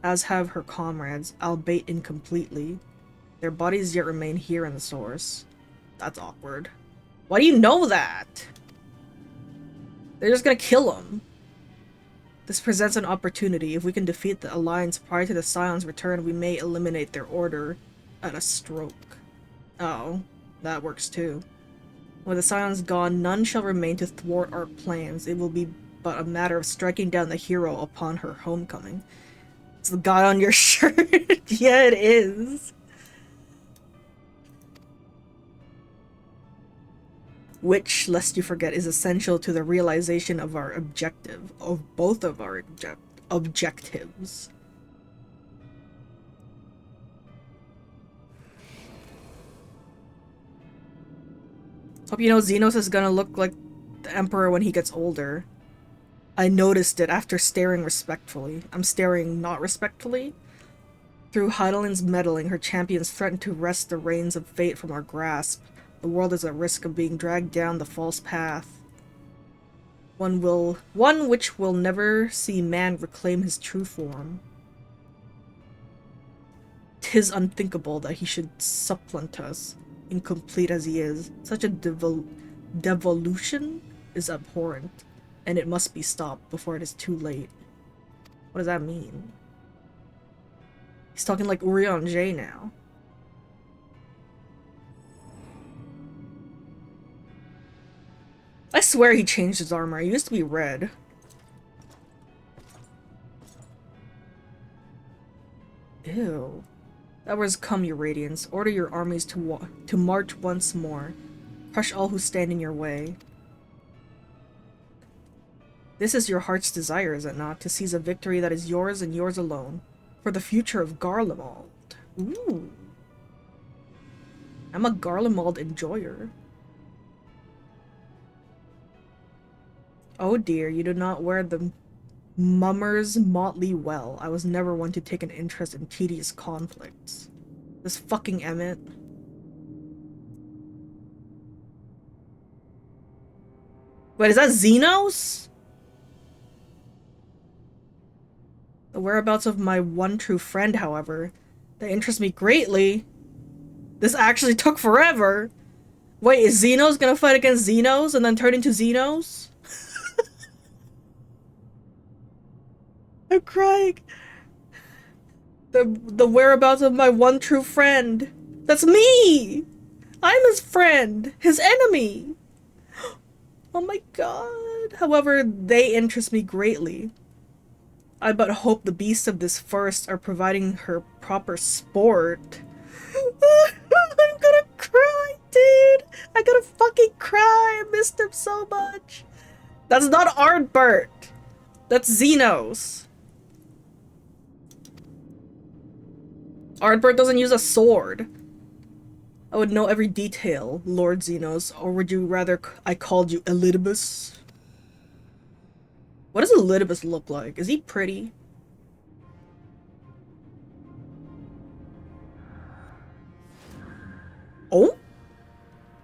S1: as have her comrades, albeit incompletely. Their bodies yet remain here in the Source. That's awkward. Why do you know that? They're just gonna kill him. This presents an opportunity. If we can defeat the Alliance prior to the Scions' return, we may eliminate their order at a stroke. Oh, that works too. When the Scions gone, none shall remain to thwart our plans. It will be but a matter of striking down the hero upon her homecoming. It's the guy on your shirt. Yeah, it is. Which, lest you forget, is essential to the realization of our objective, of both of our objectives. Hope you know Xenos is gonna look like the Emperor when he gets older. I noticed it after staring respectfully. I'm staring not respectfully. Through Heidelin's meddling, her champions threaten to wrest the reins of fate from our grasp. The world is at risk of being dragged down the false path. One which will never see man reclaim his true form. 'Tis unthinkable that he should supplant us, incomplete as he is. Such a devolution is abhorrent, and it must be stopped before it is too late. What does that mean? He's talking like Urion J now. I swear he changed his armor. It used to be red. Ew. That was come, your radiance. Order your armies to march once more. Crush all who stand in your way. This is your heart's desire, is it not? To seize a victory that is yours and yours alone. For the future of Garlemald. Ooh. I'm a Garlemald enjoyer. Oh dear, you do not wear the mummer's motley well. I was never one to take an interest in tedious conflicts. This fucking Emmett. Wait, is that Xenos? The whereabouts of my one true friend, however, they interest me greatly. This actually took forever. Wait, is Xenos gonna fight against Xenos and then turn into Xenos? I'm crying. The whereabouts of my one true friend. That's me! I'm his friend, his enemy. Oh my god. However, they interest me greatly. I but hope the beasts of this forest are providing her proper sport. I'm gonna cry, dude! I'm gonna fucking cry! I missed him so much! That's not Ardbert! That's Xenos! Ardbert doesn't use a sword. I would know every detail, Lord Xenos, or would you rather I called you Elidibus? What does Elidibus look like? Is he pretty? Oh?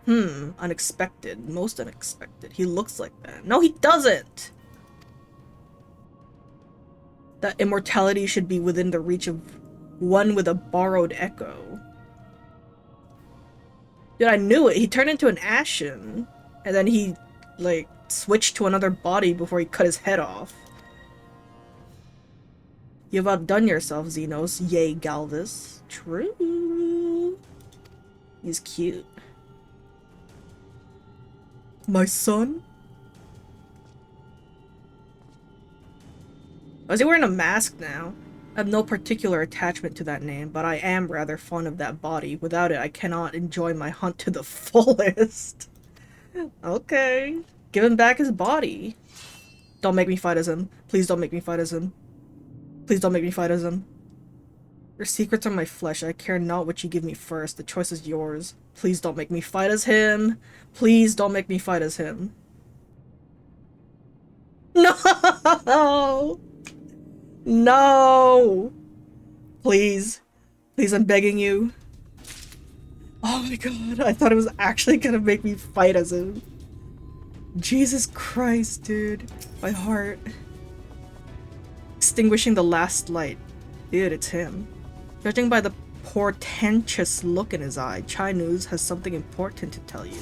S1: Unexpected. Most unexpected. He looks like that. No, he doesn't! That immortality should be within the reach of one with a borrowed echo. Dude, I knew it. He turned into an Ashen. And then he, like, switched to another body before he cut his head off. You've outdone yourself, Xenos. Yay, Galvis. True. He's cute. My son? Why is he wearing a mask now? I have no particular attachment to that name, but I am rather fond of that body. Without it, I cannot enjoy my hunt to the fullest. Okay. Give him back his body. Don't make me fight as him. Please don't make me fight as him. Please don't make me fight as him. Your secrets are my flesh. I care not what you give me first. The choice is yours. Please don't make me fight as him. Please don't make me fight as him. No! No! Please. Please, I'm begging you. Oh my god, I thought it was actually gonna make me fight as him. Jesus Christ, dude. My heart. Extinguishing the last light. Dude, it's him. Judging by the portentous look in his eye, Chai News has something important to tell you.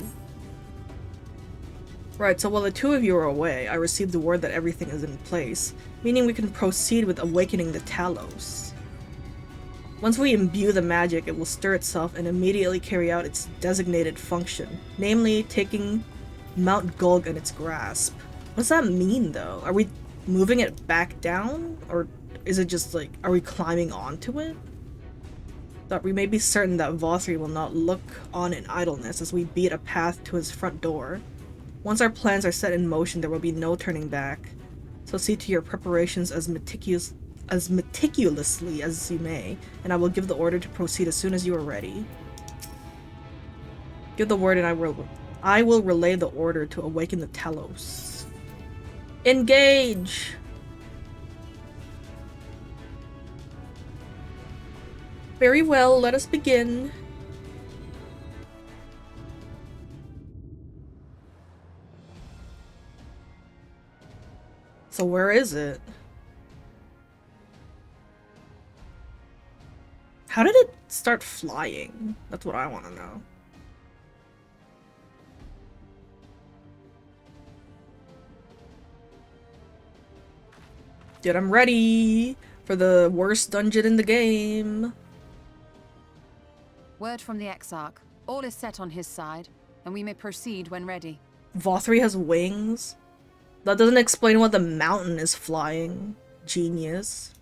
S1: Right, so while the two of you are away, I received the word that everything is in place, meaning we can proceed with awakening the Talos. Once we imbue the magic, it will stir itself and immediately carry out its designated function, namely taking Mount Gulg in its grasp. What does that mean, though? Are we moving it back down? Or is it just like, are we climbing onto it? That we may be certain that Vothri will not look on in idleness as we beat a path to his front door. Once our plans are set in motion, there will be no turning back. So see to your preparations as meticulously as you may, and I will give the order to proceed as soon as you are ready. Give the word and I will relay the order to awaken the Talos. Engage! Very well, let us begin. So where is it? How did it start flying? That's what I want to know. Dude, I'm ready for the worst dungeon in the game.
S11: Word from the Exarch. All is set on his side, and we may proceed when ready.
S1: VOD has wings? That doesn't explain why the mountain is flying. Genius.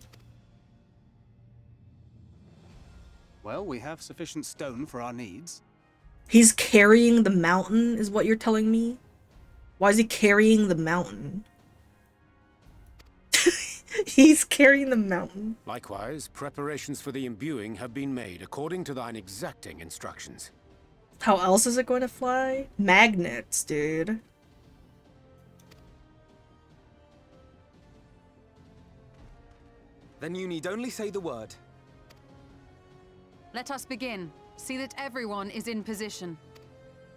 S9: Well, we have sufficient stone for our needs.
S1: He's carrying the mountain, is what you're telling me? Why is he carrying the mountain? He's carrying the mountain.
S7: Likewise, preparations for the imbuing have been made according to thine exacting instructions.
S1: How else is it going to fly? Magnets, dude.
S5: Then you need only say the word.
S11: Let us begin. See that everyone is in position.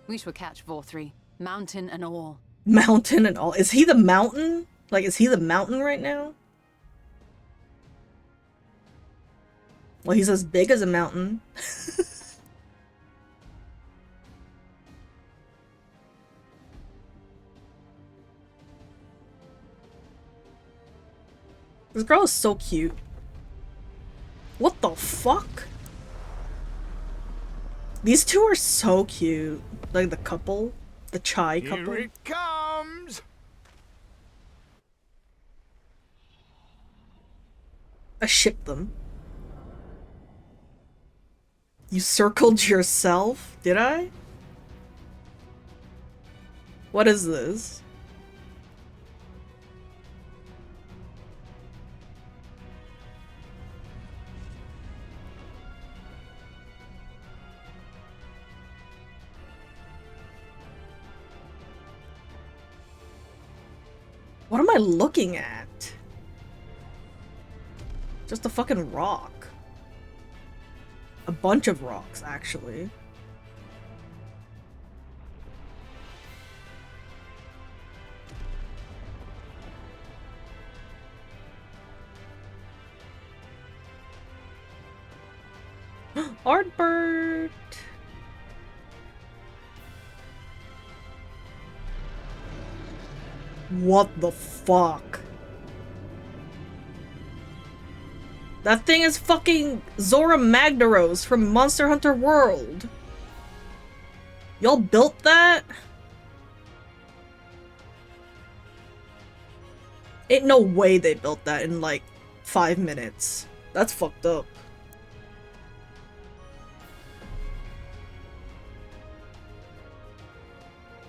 S11: We shall catch VOD, mountain and all.
S1: Mountain and all. Is he the mountain? Like, is he the mountain right now? Well, he's as big as a mountain. This girl is so cute. What the fuck? These two are so cute. Like the couple. The chai couple.
S10: Here it comes!
S1: I ship them. You circled yourself? Did I? What is this? What am I looking at? Just a fucking rock. A bunch of rocks, actually. Artbird! What the fuck? That thing is fucking Zora Magdaros from Monster Hunter World. Y'all built that? Ain't no way they built that in like 5 minutes. That's fucked up.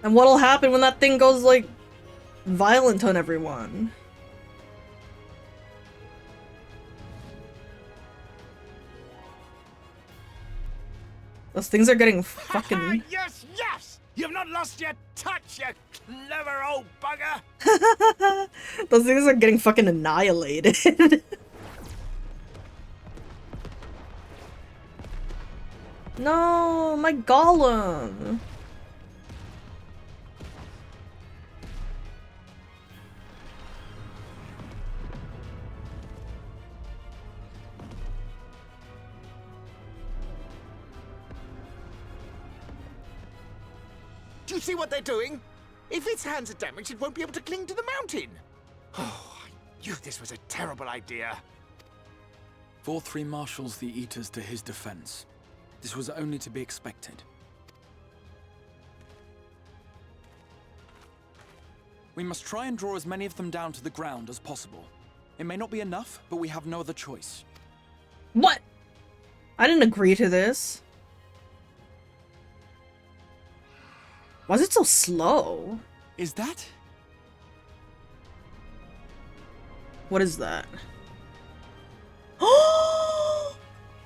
S1: And what'll happen when that thing goes like violent on everyone? Those things are getting fucking...
S10: Yes, yes! You've not lost your touch, you clever old bugger!
S1: Those things are getting fucking annihilated. No, my golem.
S10: Do you see what they're doing? If its hands are damaged, it won't be able to cling to the mountain. Oh, I knew this was a terrible idea.
S8: VOD marshals the Eaters to his defense. This was only to be expected. We must try and draw as many of them down to the ground as possible. It may not be enough, but we have no other choice.
S1: What? I didn't agree to this. Why is it so slow?
S8: Is that?
S1: What is that?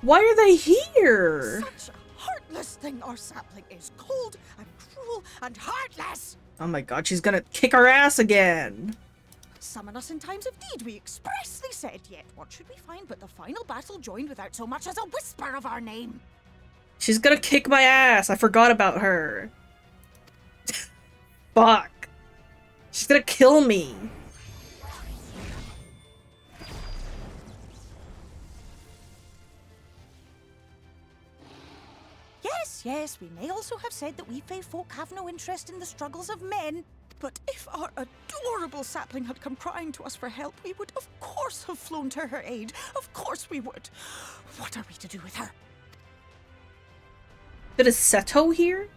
S1: Why are they here?
S3: Such a heartless thing, our sapling is cold and cruel and heartless.
S1: Oh my god, she's gonna kick our ass again.
S3: Summon us in times of need, we expressly said, yet what should we find but the final battle joined without so much as a whisper of our name?
S1: She's gonna kick my ass. I forgot about her. Fuck. She's gonna kill me.
S3: Yes, we may also have said that we Fae folk have no interest in the struggles of men. But if our adorable sapling had come crying to us for help, we would of course have flown to her aid. Of course we would. What are we to do with her?
S1: Did a Seto here?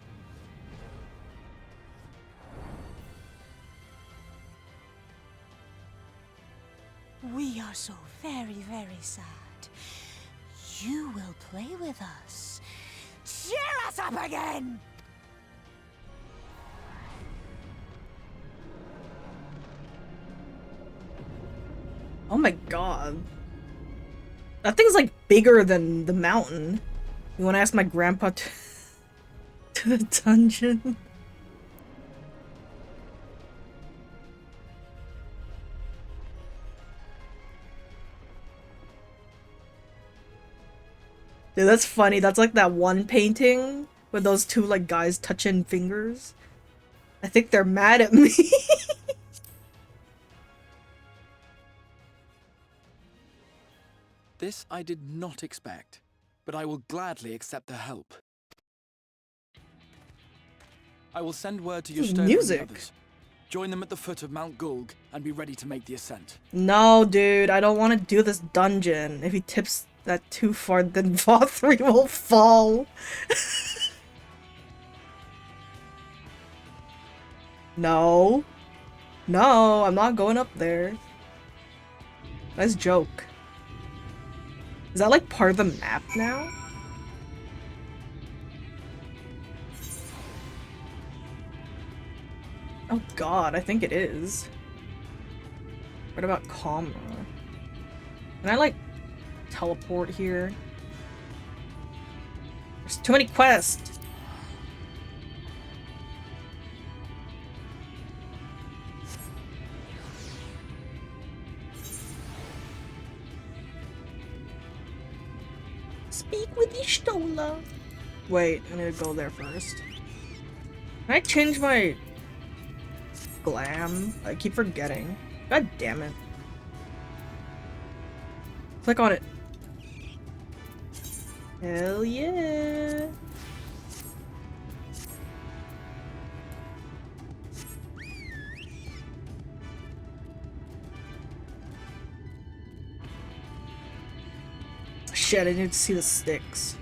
S3: We are so very, very sad. You will play with us. Cheer us up again!
S1: Oh my god. That thing's like bigger than the mountain. You wanna ask my grandpa to the dungeon? Dude, that's funny. That's like that one painting with those two like guys touching fingers. I think they're mad at me.
S8: This I did not expect, but I will gladly accept the help. I will send word to Yostona and the others. Join them at the foot of Mount Gulg and be ready to make the ascent.
S1: No, dude, I don't want to do this dungeon. If he tips that too far, then VOD3 will fall. No. No, I'm not going up there. Nice joke. Is that like part of the map now? Oh god, I think it is. What about Comra? Can I like teleport here? There's too many quests! Speak with Ishtola. Wait, I need to go there first. Can I change my glam? I keep forgetting. God damn it. Click on it. Hell yeah. Shit, I need to see the sticks.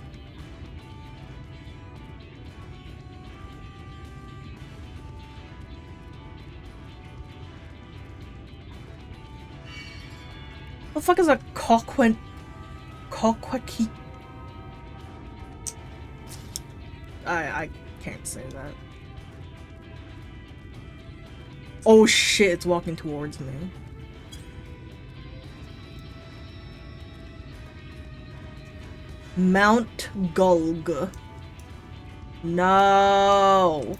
S1: What the fuck is a coquaki? I can't say that. Oh shit, it's walking towards me. Mount Gulg. No.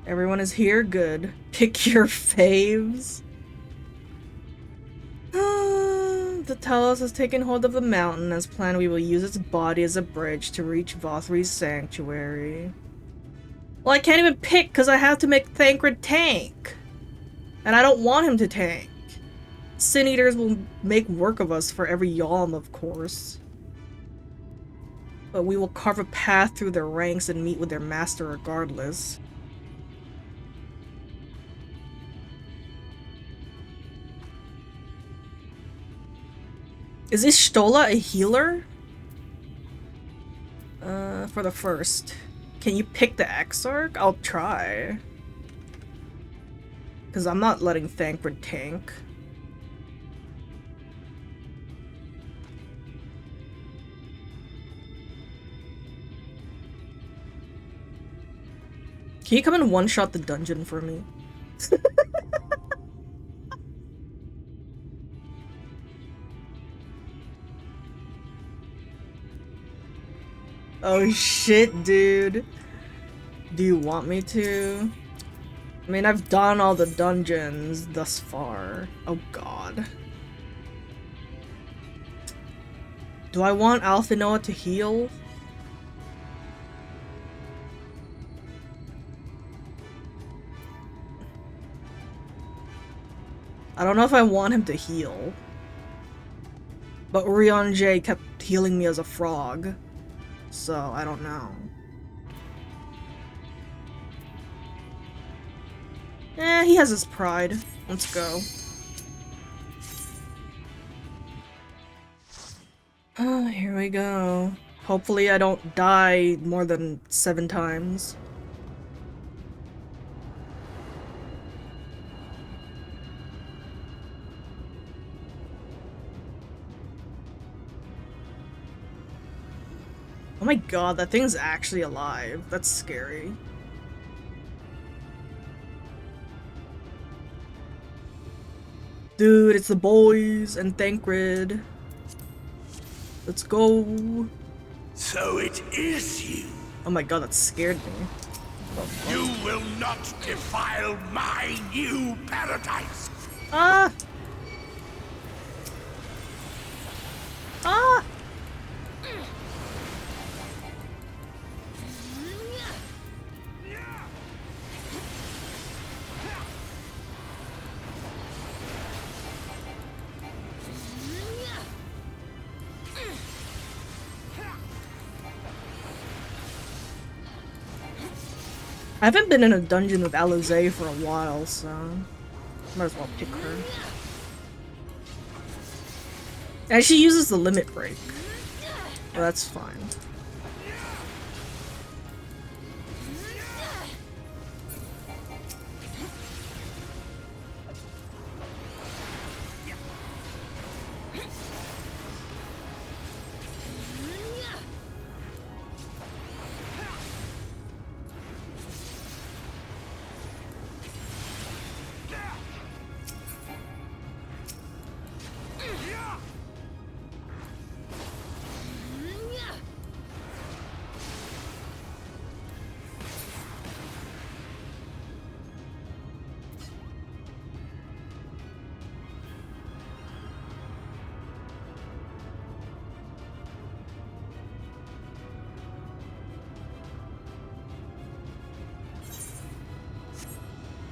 S1: Everyone is here? Good. Pick your faves. The Telos has taken hold of the mountain. As planned, we will use its body as a bridge to reach VOD3's sanctuary. Well, I can't even pick because I have to make Thancred tank. And I don't want him to tank. Sin Eaters will make work of us for every Yalm, of course. But we will carve a path through their ranks and meet with their master regardless. Is Ishtola a healer? For the first. Can you pick the Exarch? I'll try. Because I'm not letting Thancred tank. Can you come and one-shot the dungeon for me? Oh shit, dude. Do you want me to? I mean, I've done all the dungeons thus far. Oh god. Do I want Alphinoa to heal? I don't know if I want him to heal. But Rion J kept healing me as a frog. So, I don't know. He has his pride. Let's go. Here we go. Hopefully I don't die more than 7 times. Oh my god, that thing's actually alive. That's scary. Dude, it's the boys and Thancred. Let's go.
S13: So it is you.
S1: Oh my god, that scared me.
S13: You will not defile my new paradise.
S1: Ah! Ah! I haven't been in a dungeon with Alizé for a while, so might as well pick her. And she uses the limit break. So that's fine.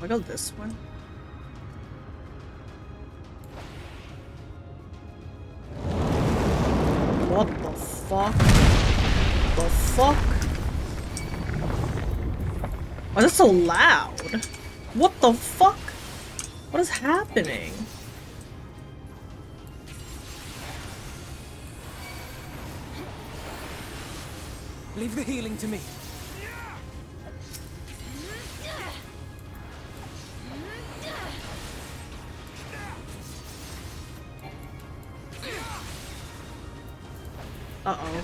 S1: I go this way. What the fuck? The fuck? Why is it so loud? What the fuck? What is happening?
S5: Leave the healing to me.
S1: Uh-oh.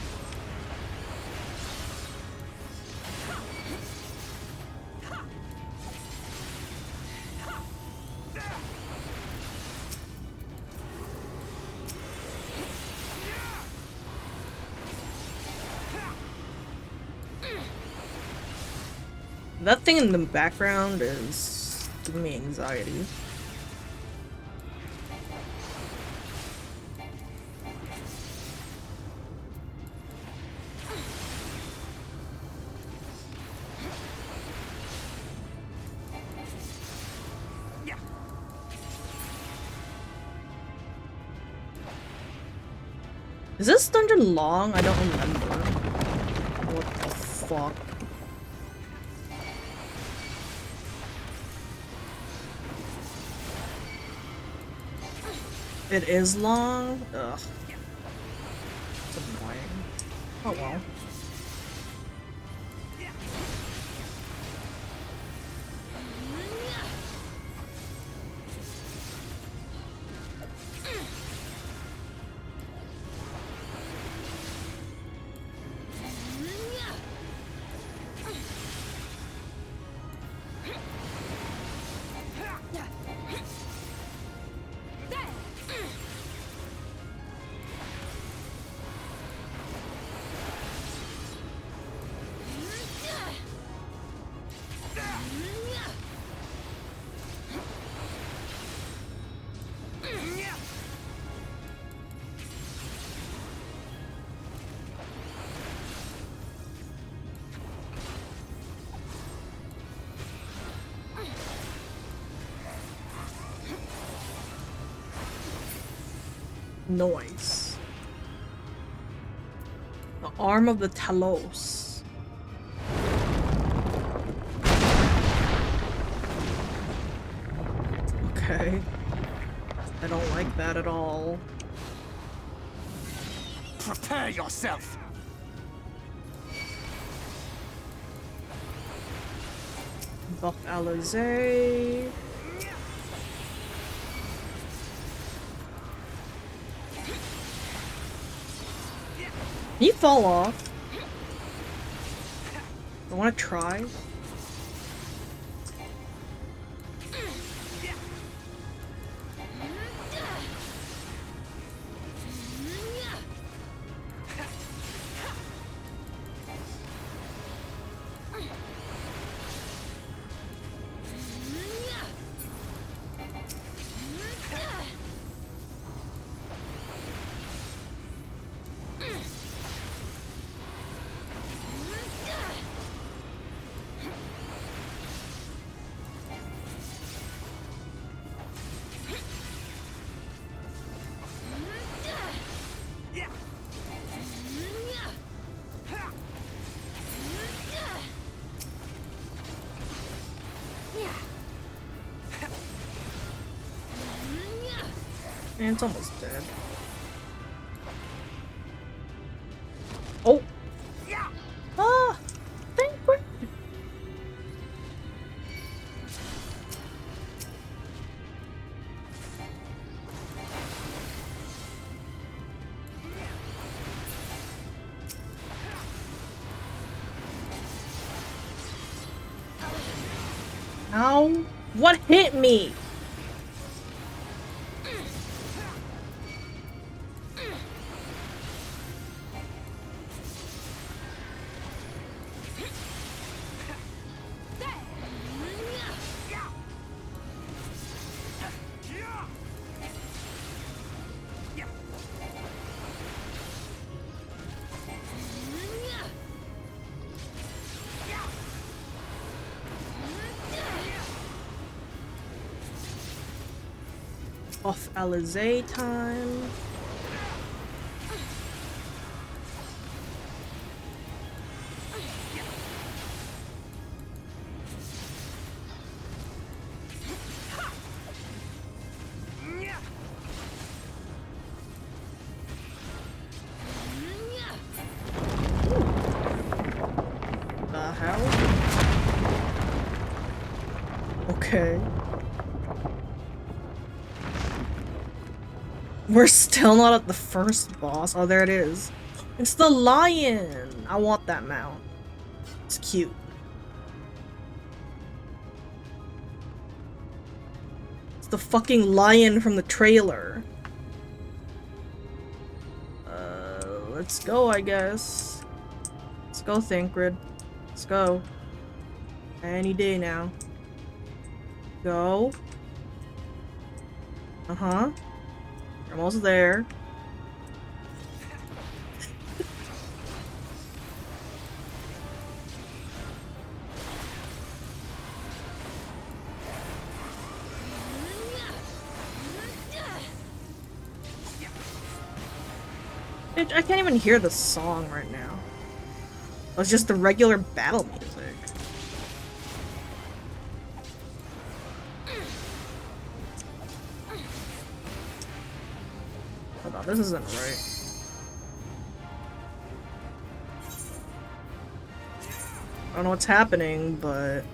S1: That thing in the background is giving me anxiety. Is this dungeon long? I don't remember. What the fuck? It is long? Ugh. It's annoying. Oh well. noise. The arm of the Talos. Okay. I don't like that at all.
S10: Prepare yourself!
S1: Buff Alizé. Can you fall off? I want to try. And it's almost dead. Oh! Ah! Thank you. Ow! What hit me? Off Alizé time. The hell? Okay. We're still not at the first boss. Oh, there it is. It's the lion! I want that mount. It's cute. It's the fucking lion from the trailer. Let's go, I guess. Let's go, Thancred. Let's go. Any day now. Go. Uh-huh. Almost there. Bitch, I can't even hear the song right now. It's just the regular battle music. Hold on, this isn't right. I don't know what's happening, but...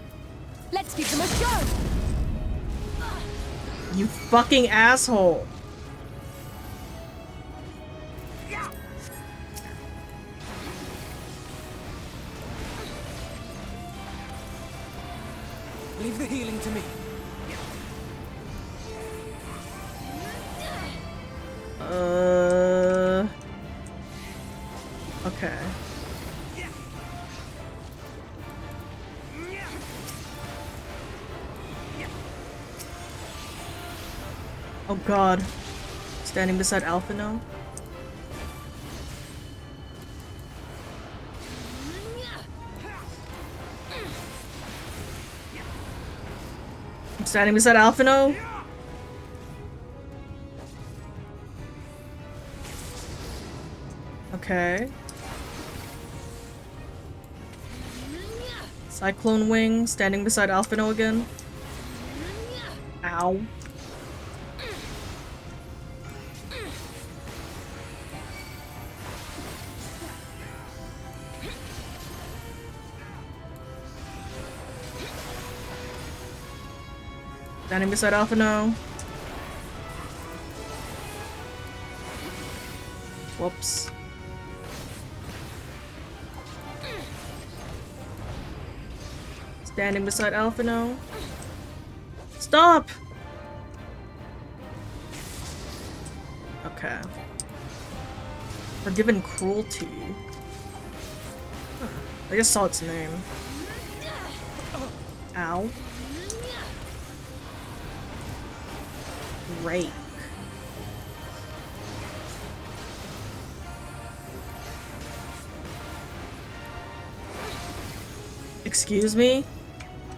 S6: Let's give them a show!
S1: You fucking asshole!
S5: Leave the healing to me.
S1: Okay. Oh god. Standing beside Alpha now? I'm standing beside Alphino. Okay. Cyclone Wing, standing beside Alphino again. Ow. Standing beside Alphino. Whoops. Standing beside Alphino. Stop! Okay. Forgiven cruelty. Huh. I just saw its name. Ow. Rake. Excuse me?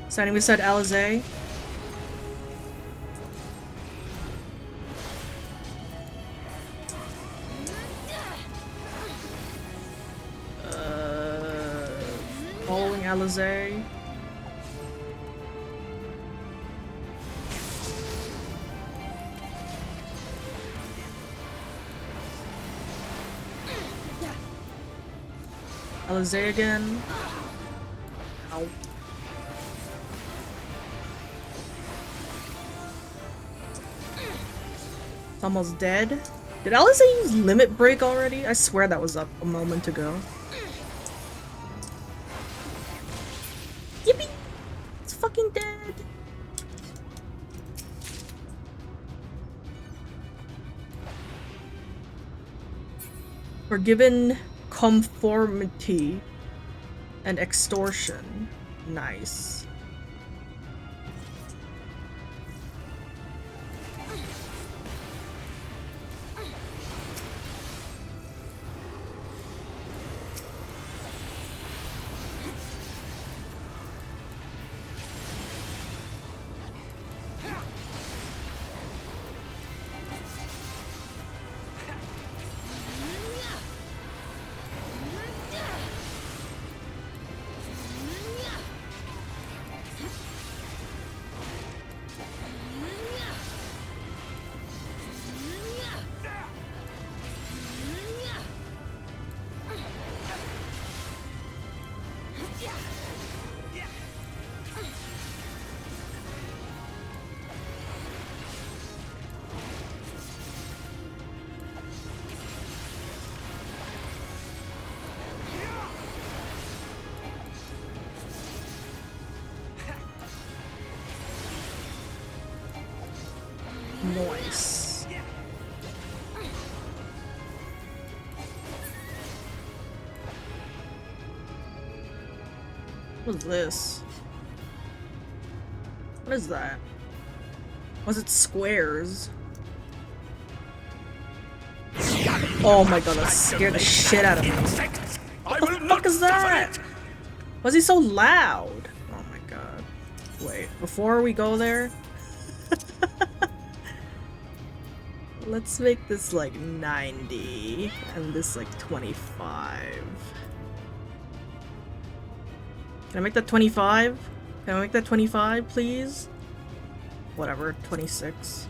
S1: Standing beside Alizé. Following Alizé. Alizé again. Ow. It's almost dead. Did Alizé use Limit Break already? I swear that was up a moment ago. Yippee! It's fucking dead! Forgiven conformity and extortion. Nice. Nice. What is this? What is that? Was it squares? Oh my god, that scared the shit out of me. What the fuck is that? Why is he so loud? Oh my god. Wait, before we go there, let's make this like 90 and this like 25. Can I make that 25? Can I make that 25, please? Whatever, 26.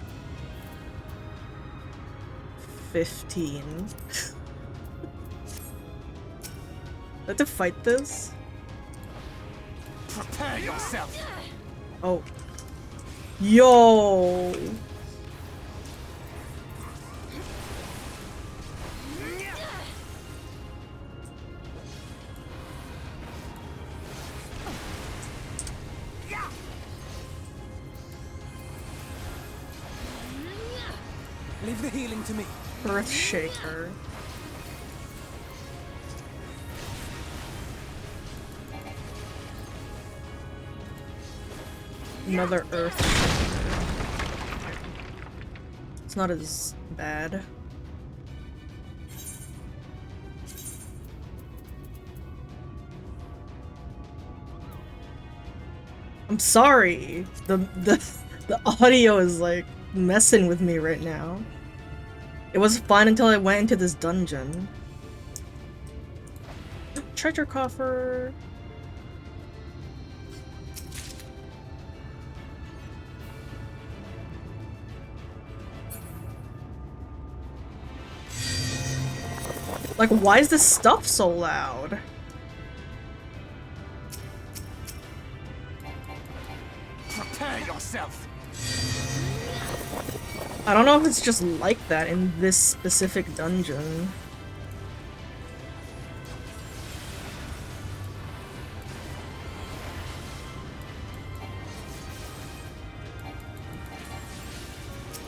S1: 15. I have to fight this?
S9: Prepare yourself.
S1: Oh. Yo!
S5: Leave the healing to me.
S1: Earthshaker. Another Earthshaker. It's not as bad. I'm sorry. The audio is like messing with me right now. It was fine until I went into this dungeon. treasure coffer. Like, why is this stuff so loud?
S10: Prepare yourself.
S1: I don't know if it's just like that in this specific dungeon.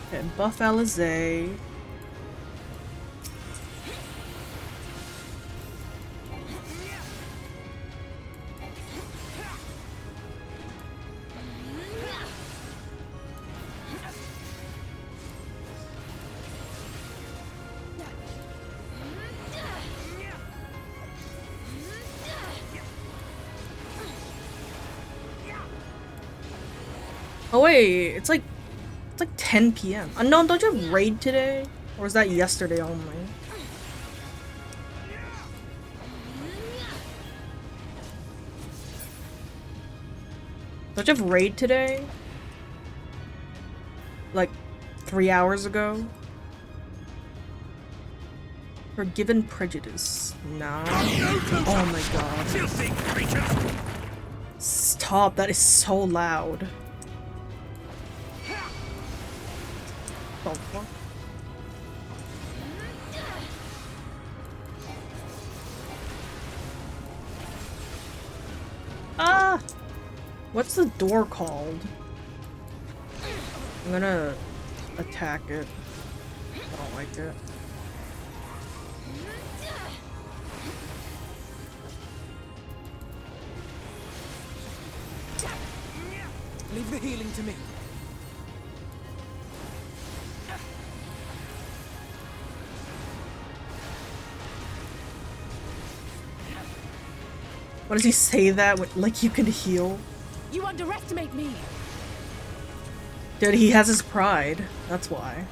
S1: Okay, buff Alizé. Oh wait, it's like 10 p.m. No, don't you have raid today? Or was that yesterday only? Don't you have raid today? Like 3 hours ago? Forgiven prejudice. Nah. Oh my god. Stop, that is so loud. The fuck? Ah! What's the door called? I'm gonna attack it. I don't like it.
S5: Leave the healing to me.
S1: What does he say that? Like you can heal?
S6: You underestimate me.
S1: Dude, he has his pride. That's why.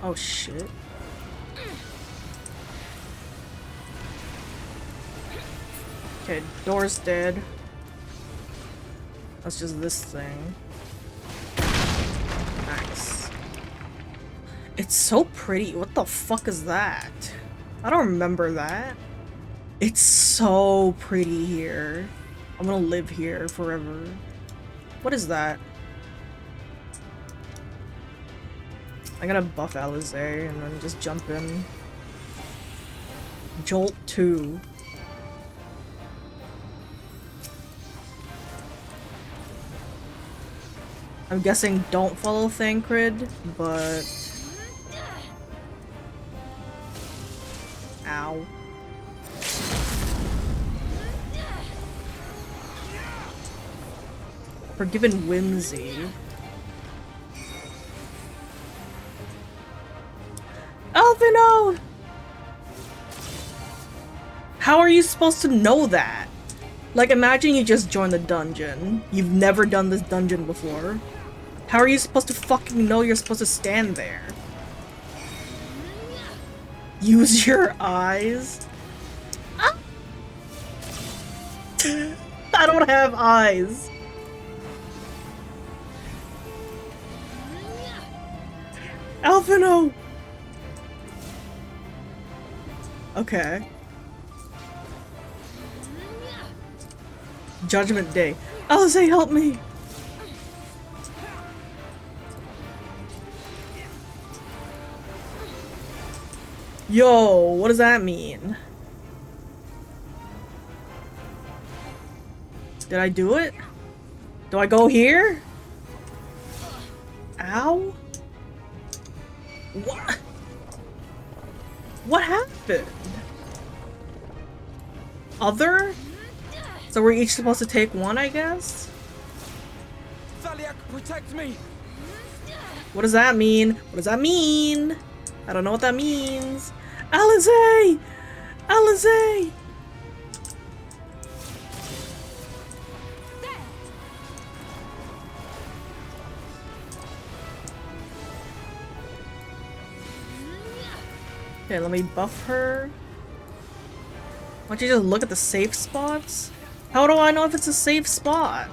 S1: Oh shit. Okay, door's dead. That's just this thing. Nice. It's so pretty. What the fuck is that? I don't remember that. It's so pretty here. I'm gonna live here forever. What is that? I'm gonna buff Alizé and then just jump in. Jolt 2. I'm guessing don't follow Thancred, but... Ow. Forgiven Whimsy. Alvino! How are you supposed to know that? Like, imagine you just joined the dungeon. You've never done this dungeon before. How are you supposed to fucking know you're supposed to stand there? Use your eyes? Ah! I don't have eyes. Alvino! Okay. Judgment Day. Alizé, help me! Yo, what does that mean? Did I do it? Do I go here? Ow? What? What happened? Other? So we're each supposed to take one, I guess?
S5: Thaliak, protect me!
S1: What does that mean? What does that mean? I don't know what that means. Alizé! Alizé! Okay, let me buff her. Why don't you just look at the safe spots? How do I know if it's a safe spot?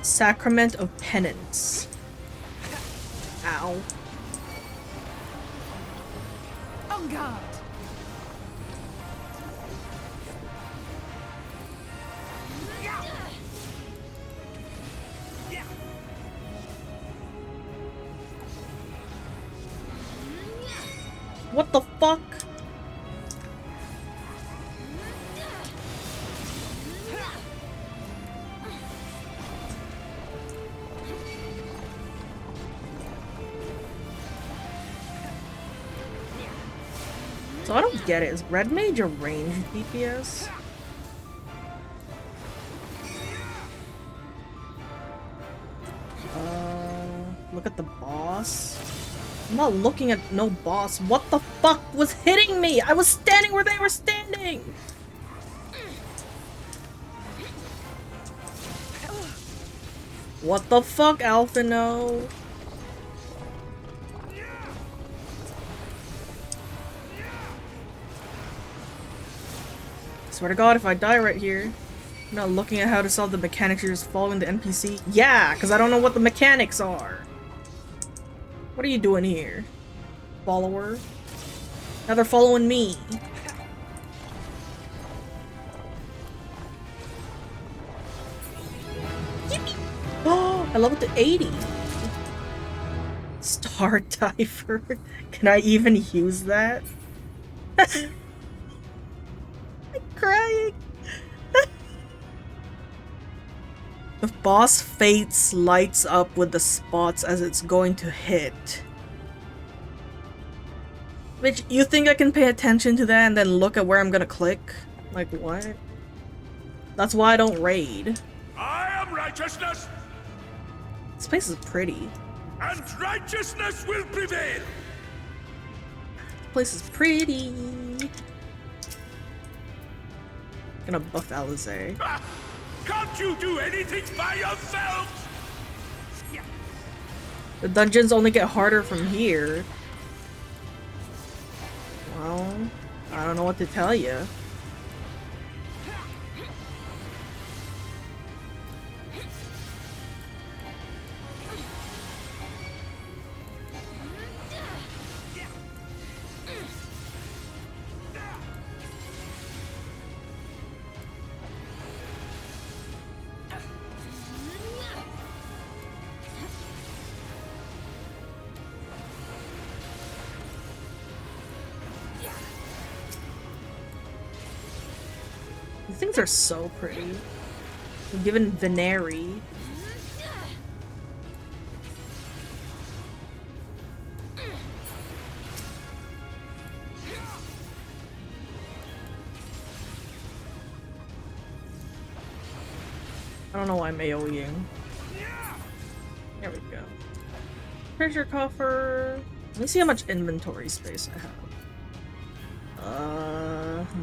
S1: Sacrament of Penance. Ow.
S6: On guard.
S1: What the fuck? So I don't get it. Is Red Mage a ranged DPS? Look at the boss. I'm not looking at no boss. What the fuck was hitting me? I was standing where they were standing! What the fuck, Alphino? Swear to God, if I die right here, I'm not looking at how to solve the mechanics, you're just following the NPC. Yeah, because I don't know what the mechanics are. What are you doing here, follower? Now they're following me. Oh, I leveled to 80. Star Diver. Can I even use that? I'm crying. The boss fates lights up with the spots as it's going to hit. Bitch, you think I can pay attention to that and then look at where I'm gonna click? Like, what? That's why I don't raid.
S13: I am righteousness,
S1: This place is pretty.
S13: and righteousness will prevail.
S1: This place is pretty. Gonna buff Alizé.
S13: Ah, can't you do anything by yourselves?
S1: The dungeons only get harder from here. Well, I don't know what to tell you. These things are so pretty. I'm given Veneri. I don't know why I'm AoEing. There we go. Treasure coffer. Let me see how much inventory space I have.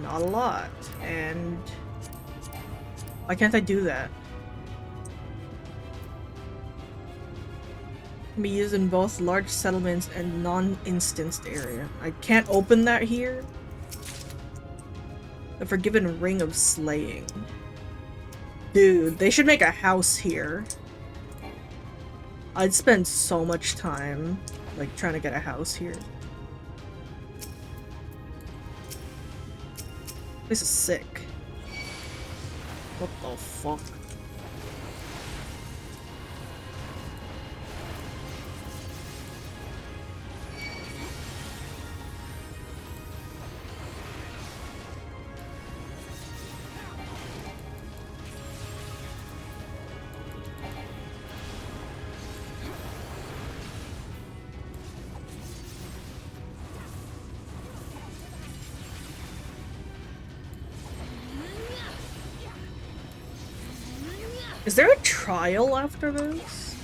S1: Not a lot. And why can't I do that? Can be used in both large settlements and non-instanced area. I can't open that here. The Forgiven Ring of Slaying. Dude, they should make a house here. I'd spend so much time, like, trying to get a house here. This is sick. What the fuck? Is there a trial after this?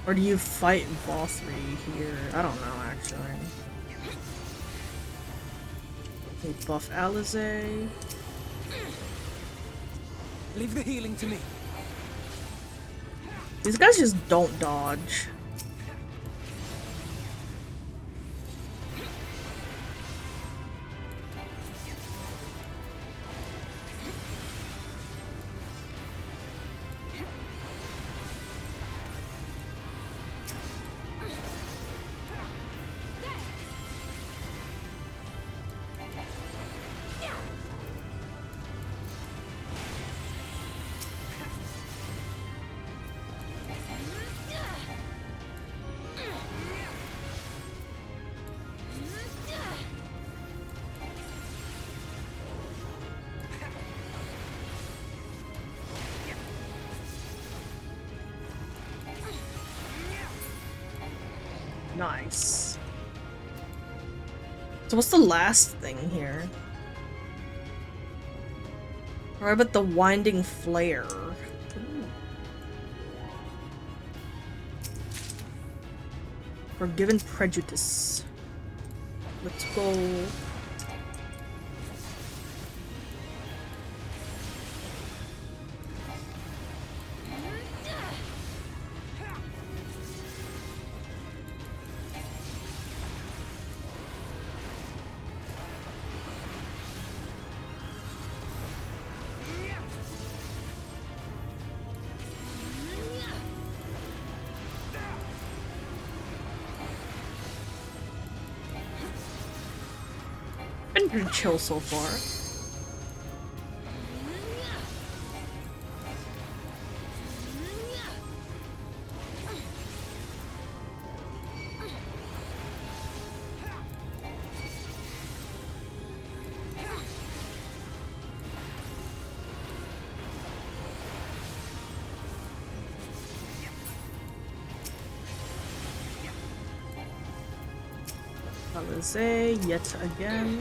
S1: Or do you fight Vothri here? I don't know, actually. We buff Alizé.
S5: Leave the healing to me.
S1: These guys just don't dodge. Nice. So what's the last thing here? Or about the Winding Flare? Ooh. Forgiven Prejudice. Let's go. Been pretty chill so far. Alizé yet again.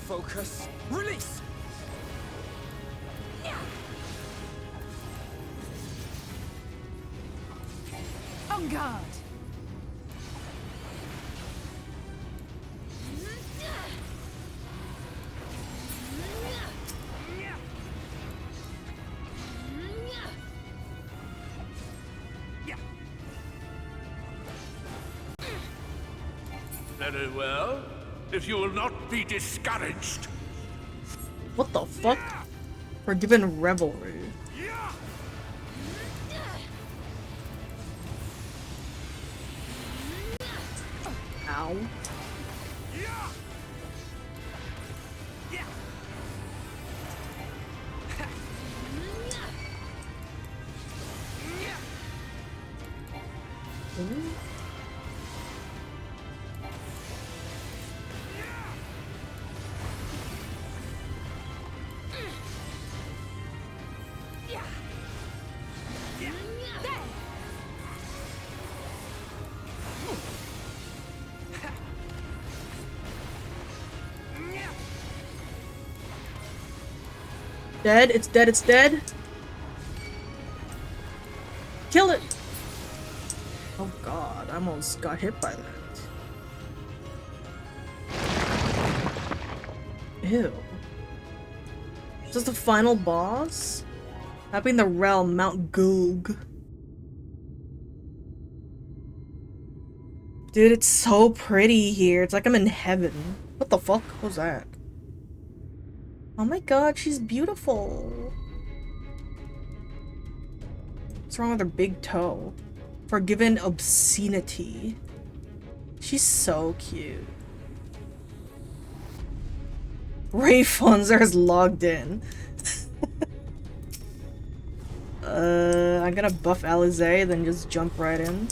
S5: Focus. Release!
S11: On guard!
S13: Very well. If you will not be discouraged.
S1: What the fuck? Forgiven Revelry. Ow. Ooh. Dead, it's dead, it's dead. Kill it! Oh god, I almost got hit by that. Ew. Is this the final boss? Tapping the realm, Mount Goog. Dude, it's so pretty here. It's like I'm in heaven. What the fuck was that? Oh my god, she's beautiful. What's wrong with her big toe? Forgiven Obscenity. She's so cute. Ray Funzer is logged in. I'm gonna buff Alizé, then just jump right in.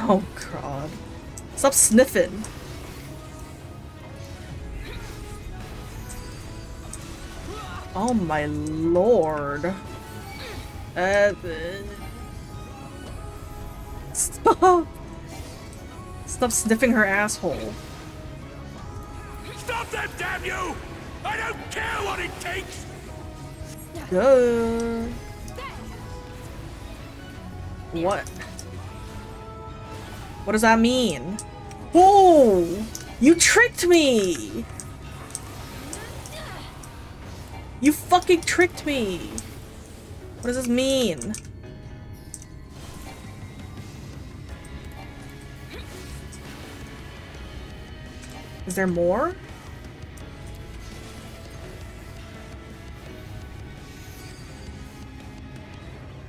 S1: Oh god. Stop sniffing. Oh my lord. Stop! Stop sniffing her asshole.
S13: Stop them, damn you! I don't care what it takes!
S1: What? What does that mean? Whoa! You tricked me! You fucking tricked me! What does this mean? Is there more?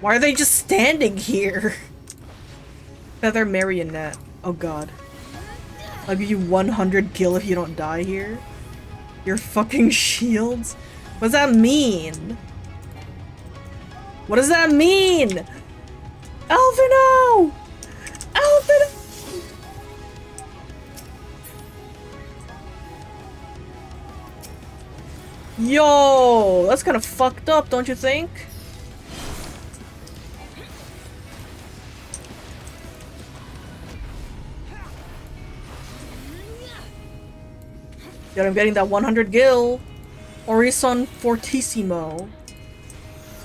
S1: Why are they just standing here? Feather marionette. Oh god. I'll give you 100 gil if you don't die here. Your fucking shields? What does that mean? What does that mean? Alphino! Alphino! Yo! That's kind of fucked up, don't you think? Yet I'm getting that 100 gil. Orison Fortissimo.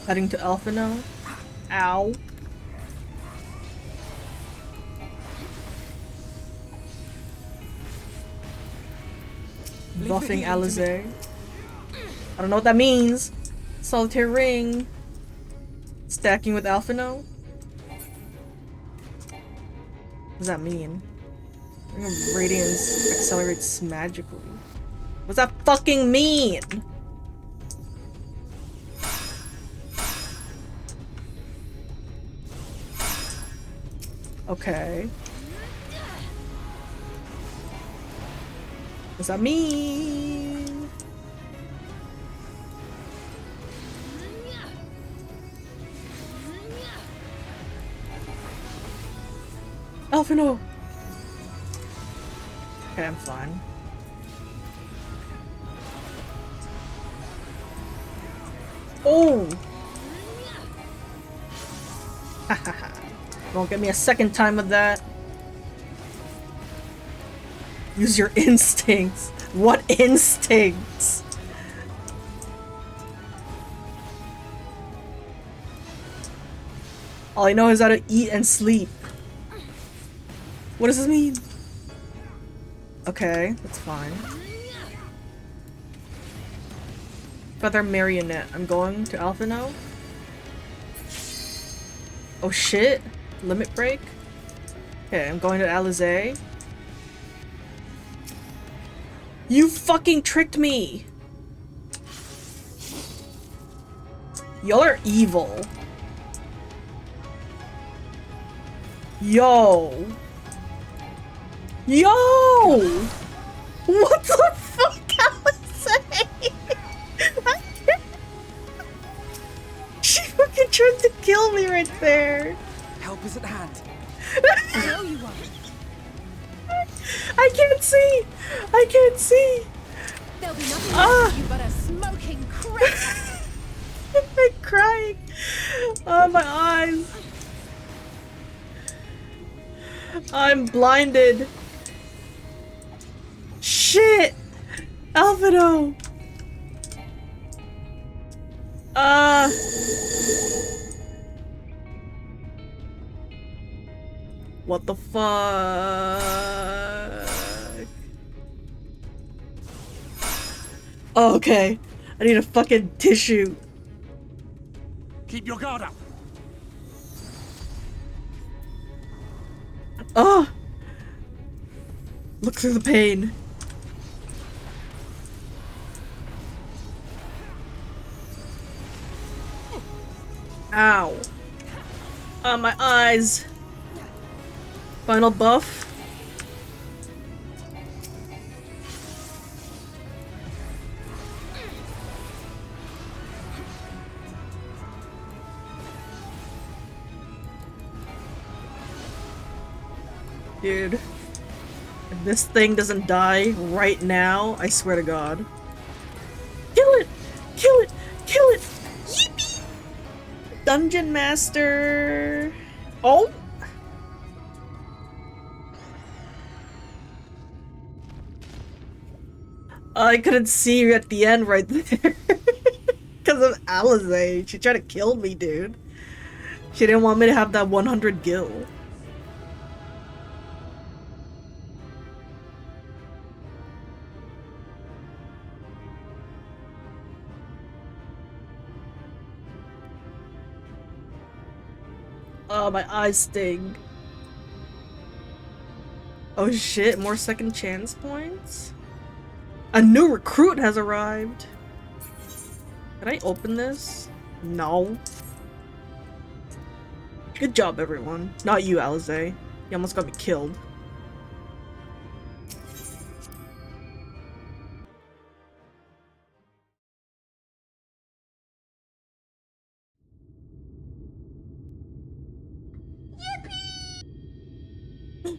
S1: Heading to Alphino. Ow. Buffing Alizé. I don't know what that means. Solitaire ring. Stacking with Alphino. What does that mean? Radiance accelerates magically. What does that fucking mean? Okay. What does that mean? Alphino! Okay, I'm fine. Oh! Hahaha. Don't get me a second time with that. Use your instincts. What instincts? All I know is how to eat and sleep. What does this mean? Okay, that's fine. Feather marionette. I'm going to Alphino. Oh shit. Limit break. Okay, I'm going to Alizé. You fucking tricked me! Y'all are evil. Yo! Yo! What the fuck, Alizé? She fucking tried to kill me right there.
S5: Help is at hand.
S6: I know you are.
S1: I can't see! I can't see!
S6: There'll be nothing left of you but a smoking crater.
S1: I'm crying. Oh, my eyes. I'm blinded. Shit! Alphino! What the fuck? Oh, okay. I need a fucking tissue.
S13: Keep your guard up.
S1: Oh! Look through the pain. Ow. My eyes. Final buff. Dude. If this thing doesn't die right now, I swear to God. Kill it! Kill it! Kill it! Yippee! Dungeon Master! Oh! I couldn't see you at the end right there. Because of Alizé. She tried to kill me, dude. She didn't want me to have that 100 gil. Oh, my eyes sting. Oh shit, more second chance points? A new recruit has arrived! Can I open this? No. Good job, everyone. Not you, Alizé. You almost got me killed.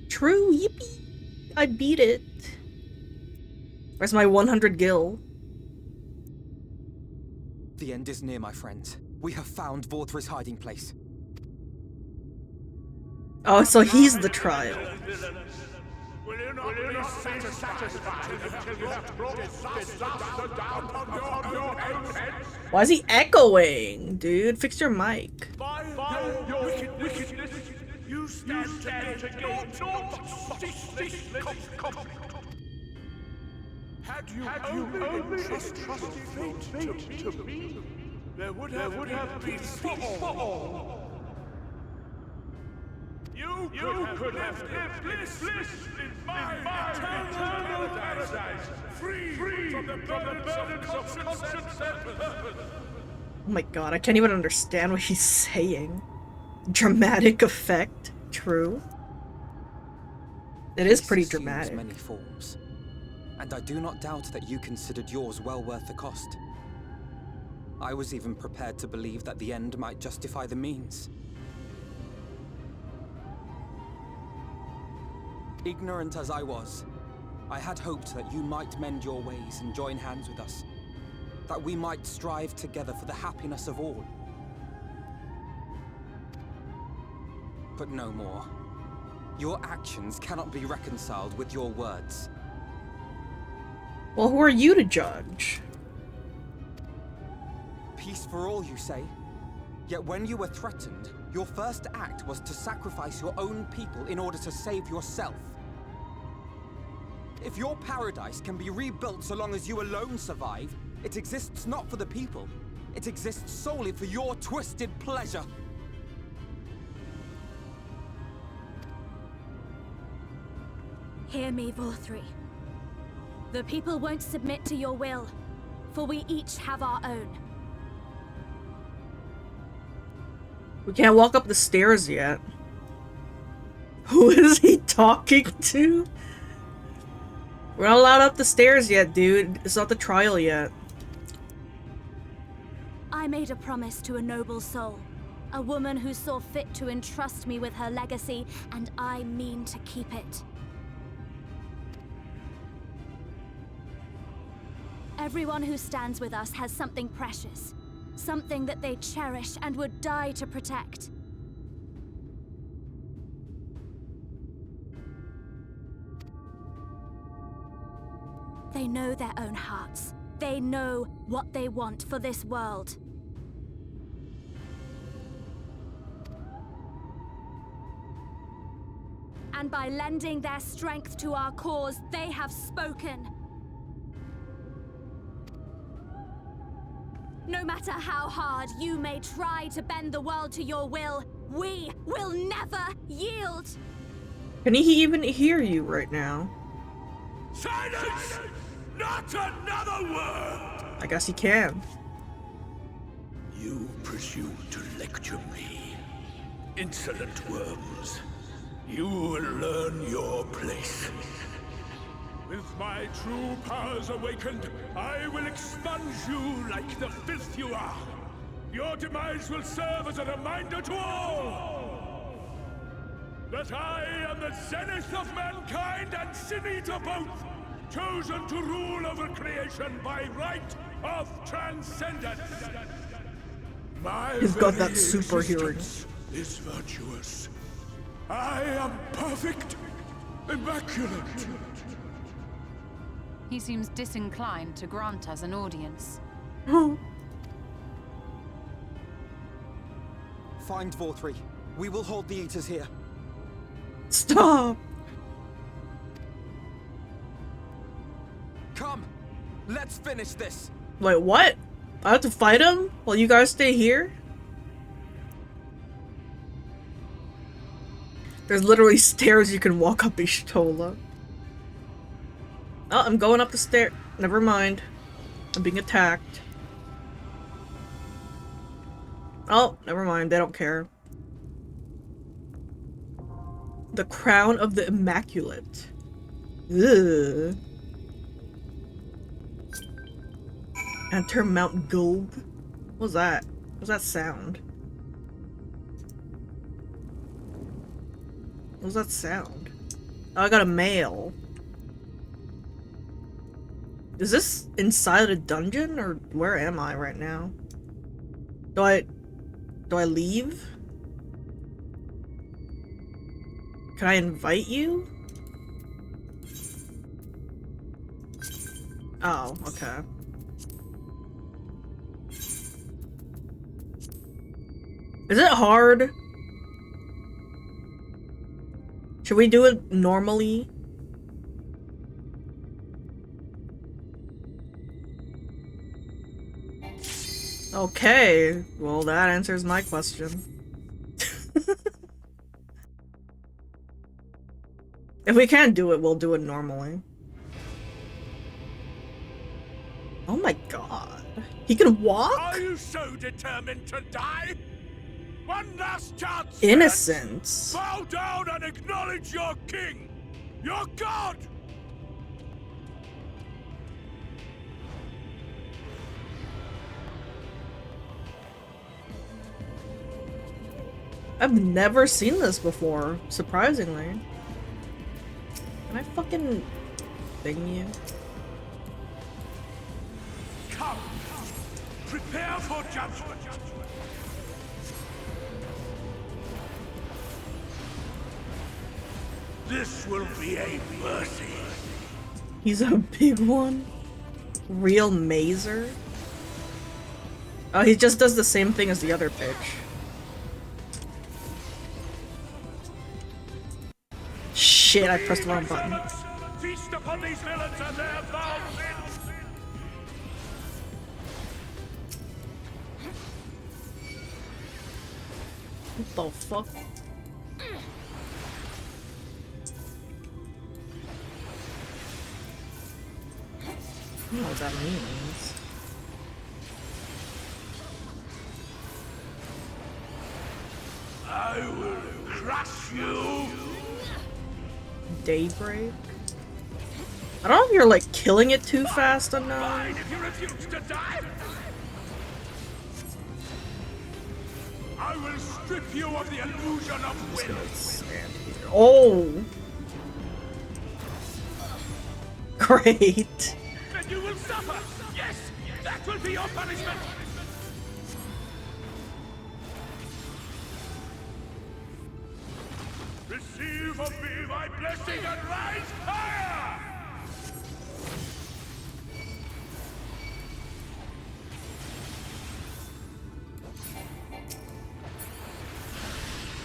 S1: True, yippee! I beat it. Where's my 100 gil?
S5: The end is near, my friends. We have found Vorthri's hiding place.
S1: Oh, so he's the trial.
S13: Will you not be satisfied until you have brought disaster down upon your heads?
S1: Why is he echoing? Dude, fix your mic.
S13: By your wickedness, you stand to gain naught ceaseless conflict. Had you only trusted fate to me, there would have been peace for all. You could have lived bliss in my eternal paradise, free from the burdens of conscience and purpose.
S1: Oh my god, I can't even understand what he's saying. Dramatic effect? True. It is pretty
S5: Peace assumes
S1: dramatic.
S5: many forms, and I do not doubt that you considered yours well worth the cost. I was even prepared to believe that the end might justify the means. Ignorant as I was, I had hoped that you might mend your ways and join hands with us. That we might strive together for the happiness of all. But no more. Your actions cannot be reconciled with your words.
S1: Well, who are you to judge?
S5: Peace for all, you say? Yet when you were threatened, your first act was to sacrifice your own people in order to save yourself. If your paradise can be rebuilt so long as you alone survive, it exists not for the people. It exists solely for your twisted pleasure.
S12: Hear me, Vorthri. The people won't submit to your will, for we each have our own.
S1: We can't walk up the stairs yet. Who is he talking to? We're not allowed up the stairs yet, dude. It's not the trial yet.
S12: I made a promise to a noble soul. A woman who saw fit to entrust me with her legacy, and I mean to keep it. Everyone who stands with us has something precious. Something that they cherish and would die to protect. They know their own hearts. They know what they want for this world. And by lending their strength to our cause, they have spoken. No matter how hard you may try to bend the world to your will, we will never yield!
S1: Can he even hear you right now?
S13: Silence! Not another word!
S1: I guess he can.
S13: You presume to lecture me. Insolent worms. You will learn your place. With my true powers awakened, I will expunge you like the filth you are. Your demise will serve as a reminder to all that I am the zenith of mankind and Sin Eater both, chosen to rule over creation by right of transcendence. My
S1: He's got that
S13: very
S1: super hearing.
S13: existence is virtuous. I am perfect, immaculate.
S11: He seems disinclined to grant us an audience.
S5: Find Vorthree. We will hold the Eaters here.
S1: Stop!
S5: Come! Let's finish this!
S1: Wait, what? I have to fight him while you guys stay here? There's literally stairs you can walk up Ishtola. Oh, I'm going up the stair. Never mind. I'm being attacked. Oh, never mind. They don't care. The Crown of the Immaculate. Ugh. Enter Mount Gulb. What's that? What's that sound? What's that sound? Oh, I got a mail. Is this inside a dungeon, or where am I right now? Do I leave? Can I invite you? Oh, okay. Is it hard? Should we do it normally? Okay, well that answers my question. If we can't do it, we'll do it normally. Oh my god. He can walk?
S13: Are you so determined to die? One last chance!
S1: Innocence.
S13: Bow down and acknowledge your king! Your god!
S1: I've never seen this before, surprisingly. Can I fucking thing you?
S13: Come! Prepare for judgment! This will be a mercy.
S1: He's a big one. Real Mazer. Oh, he just does the same thing as the other bitch. Shit, I pressed the wrong button.
S13: Feast upon these villains and their foul sins.
S1: What the fuck? I don't know what that means.
S13: I will crush you.
S1: Daybreak? I don't know if you're like killing it too fast or not.
S13: Fine if you refuse to die. I will strip you of the illusion of will.
S1: Oh! Great.
S13: Then you will suffer. Yes, that will be your punishment. Receive of me my blessing and rise higher.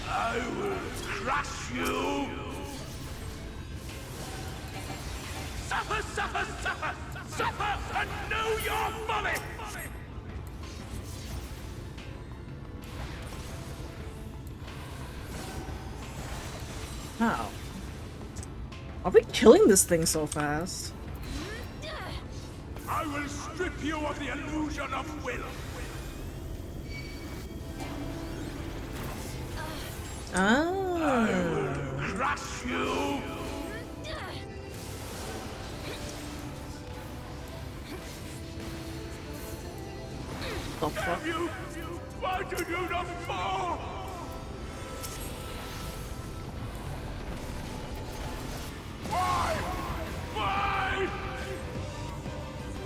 S13: I will crush you. Suffer, suffer, suffer, suffer, and know your folly.
S1: How? Are we killing this thing so fast?
S13: I will strip you of the illusion of will.
S1: Oh.
S13: I will crush you.
S1: The fuck?
S13: Have you? Why did you not fall? Why? Why?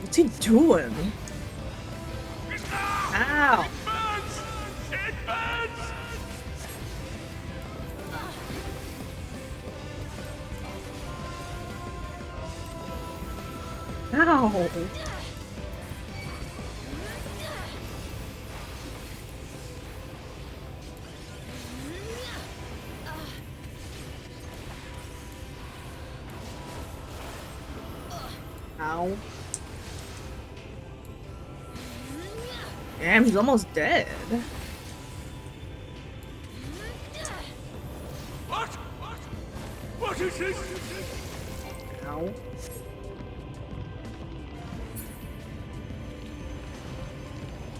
S1: What's he doing? Ow!
S13: It burns! It burns!
S1: Ow! Ow. Damn, he's almost dead.
S13: What is this?
S1: Ow.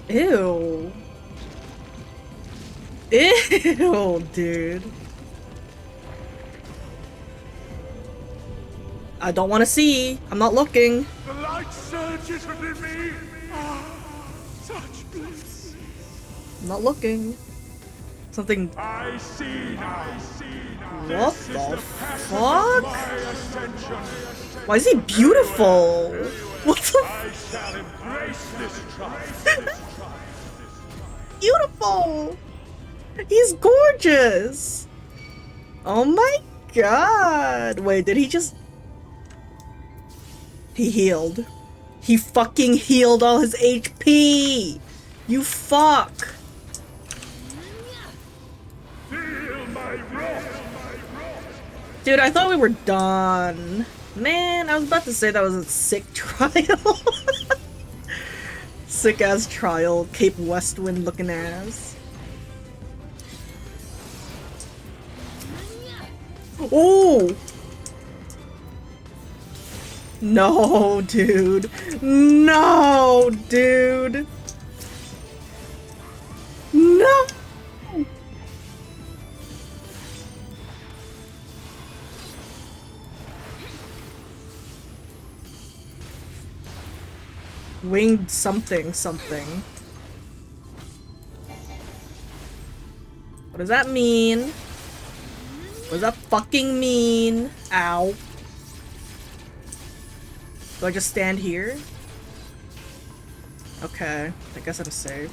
S1: Ew. Ew, dude. I don't want to see. I'm not looking.
S13: The light surges within me. Ah, such bliss.
S1: I'm not looking. Something.
S13: I see now.
S1: What the fuck? Why is he beautiful? What the?
S13: I shall embrace this trial.
S1: Beautiful. He's gorgeous. Oh my god. Wait, did he just? He healed. He fucking healed all his HP. You fuck. Dude, I thought we were done. Man, I was about to say that was a sick trial. Sick ass trial, Cape Westwind looking ass. Oh! No, dude. No, dude. No! Winged something. What does that mean? What does that fucking mean? Ow. Do I just stand here? Okay, I guess I'm safe.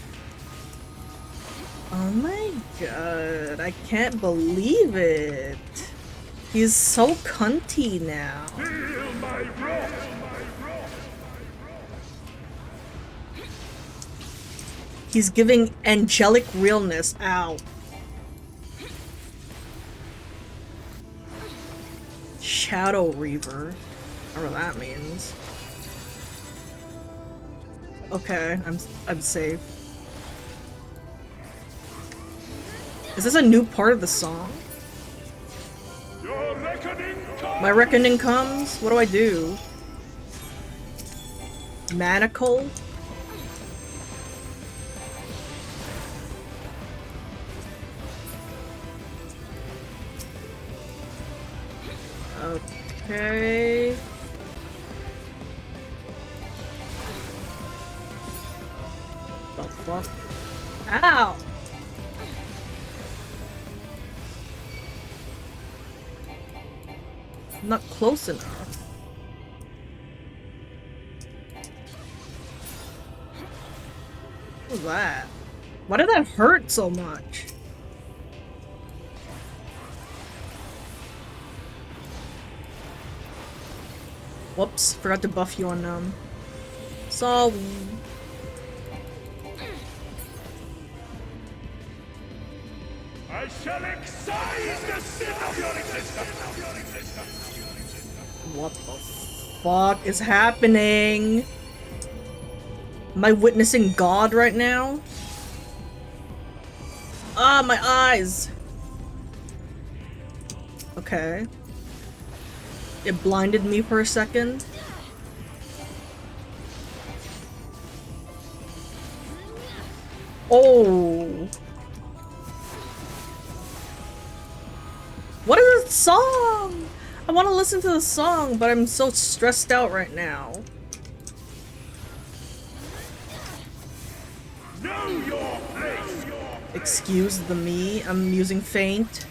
S1: Oh my god, I can't believe it. He's so cunty now. He's giving angelic realness. Ow. Shadow Reaver. Whatever that means. Okay, I'm safe. Is this a new part of the song? My reckoning comes? What do I do? Manacle? Okay. The fuck? Ow! I'm not close enough. What was that? Why did that hurt so much? Whoops, forgot to buff you on sorry.
S13: I shall excise the sin of your existence.
S1: What the fuck is happening? Am I witnessing God right now? Ah, my eyes! Okay. It blinded me for a second. Oh! What is this song? I want to listen to the song, but I'm so stressed out right now.
S13: Know your place.
S1: Excuse the me, I'm using feint.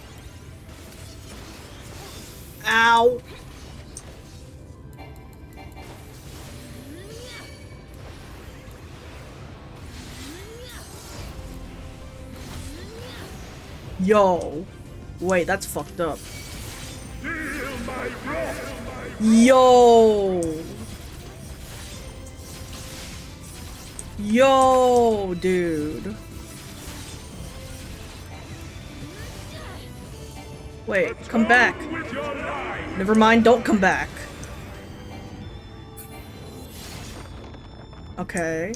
S1: Ow! Yo. Wait, that's fucked up. Yo! Yo, dude. Wait, come back. Never mind, don't come back. Okay.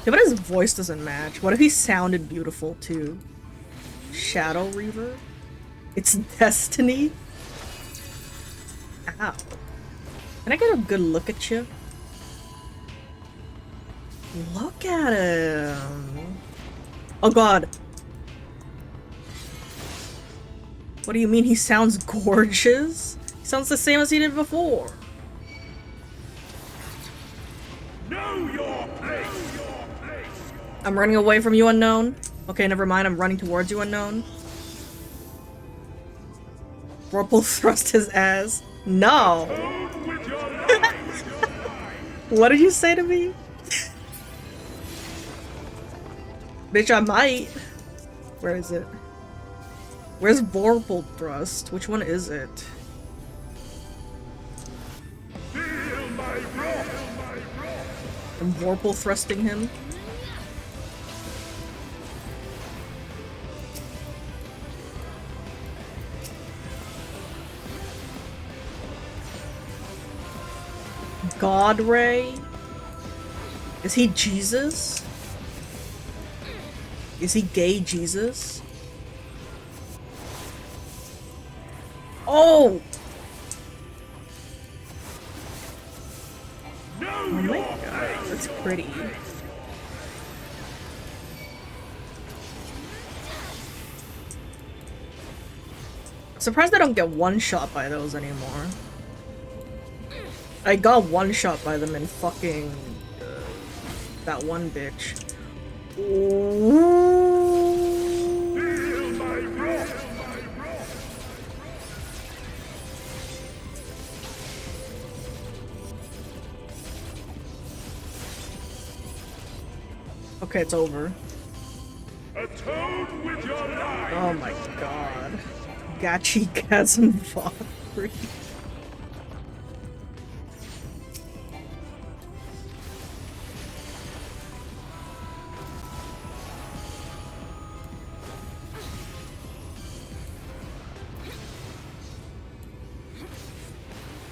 S1: Yeah, but his voice doesn't match. What if he sounded beautiful too? Shadow Reaver? It's Destiny? Ow. Can I get a good look at you? Look at him. Oh god. What do you mean he sounds gorgeous? He sounds the same as he did before.
S13: Know your place.
S1: I'm running away from you, unknown. Okay, never mind. I'm running towards you, unknown. Whirlpool thrust his ass. No. What did you say to me? Bitch, I might. Where is it? Where's Vorpal thrust? Which one is it? I'm Vorpal thrusting him. God Ray? Is he Jesus? Is he gay Jesus? Oh! Oh my god, that's pretty. Surprised I don't get one shot by those anymore. I got one shot by them in fucking that one bitch. Okay, it's over.
S13: Atone with your life.
S1: Oh my god. Gachi Chasm Valkyrie.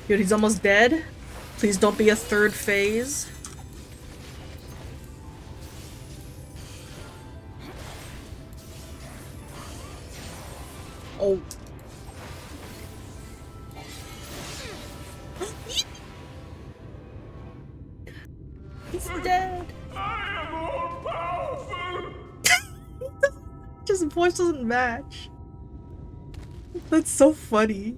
S1: Dude, he's almost dead. Please don't be a third phase. Oh. He's dead.
S13: I am all powerful.
S1: His voice doesn't match. That's so funny.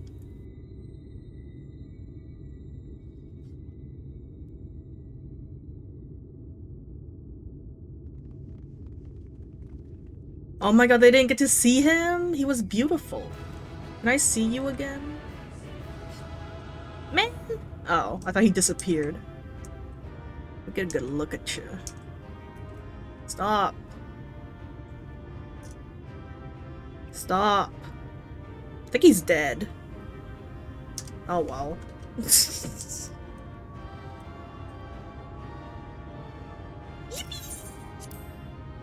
S1: Oh my god, they didn't get to see him? He was beautiful. Can I see you again? Man! Oh, I thought he disappeared. Get a good look at you. Stop. Stop. I think he's dead. Oh well.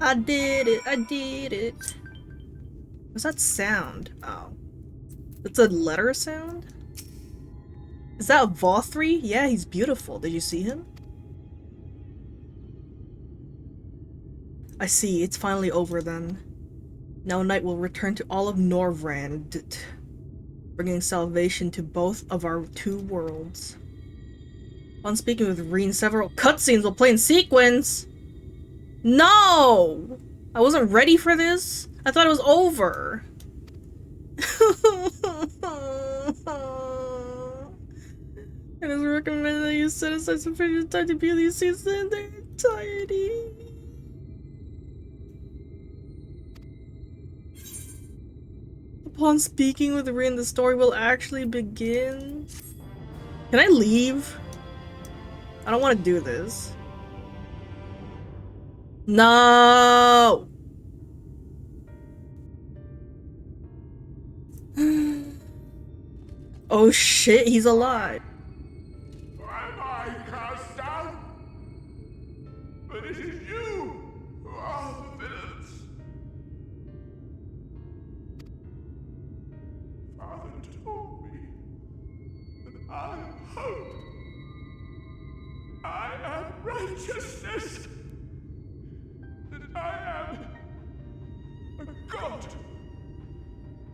S1: I did it. I did it. What's that sound? Oh. It's a letter sound? Is that Vothri? Yeah, he's beautiful. Did you see him? I see. It's finally over then. Now night will return to all of Norvrand, bringing salvation to both of our two worlds. On speaking with Reen, several cutscenes will play in sequence! No! I wasn't ready for this. I thought it was over. It is recommended that you set aside sufficient time to view these scenes in their entirety. Upon speaking with Reen, the story will actually begin. Can I leave? I don't want to do this. No! Oh shit, he's alive.
S13: Am I cast down? But it is you who are the villains. Father told me that I am hope. I am righteousness. That I am a god.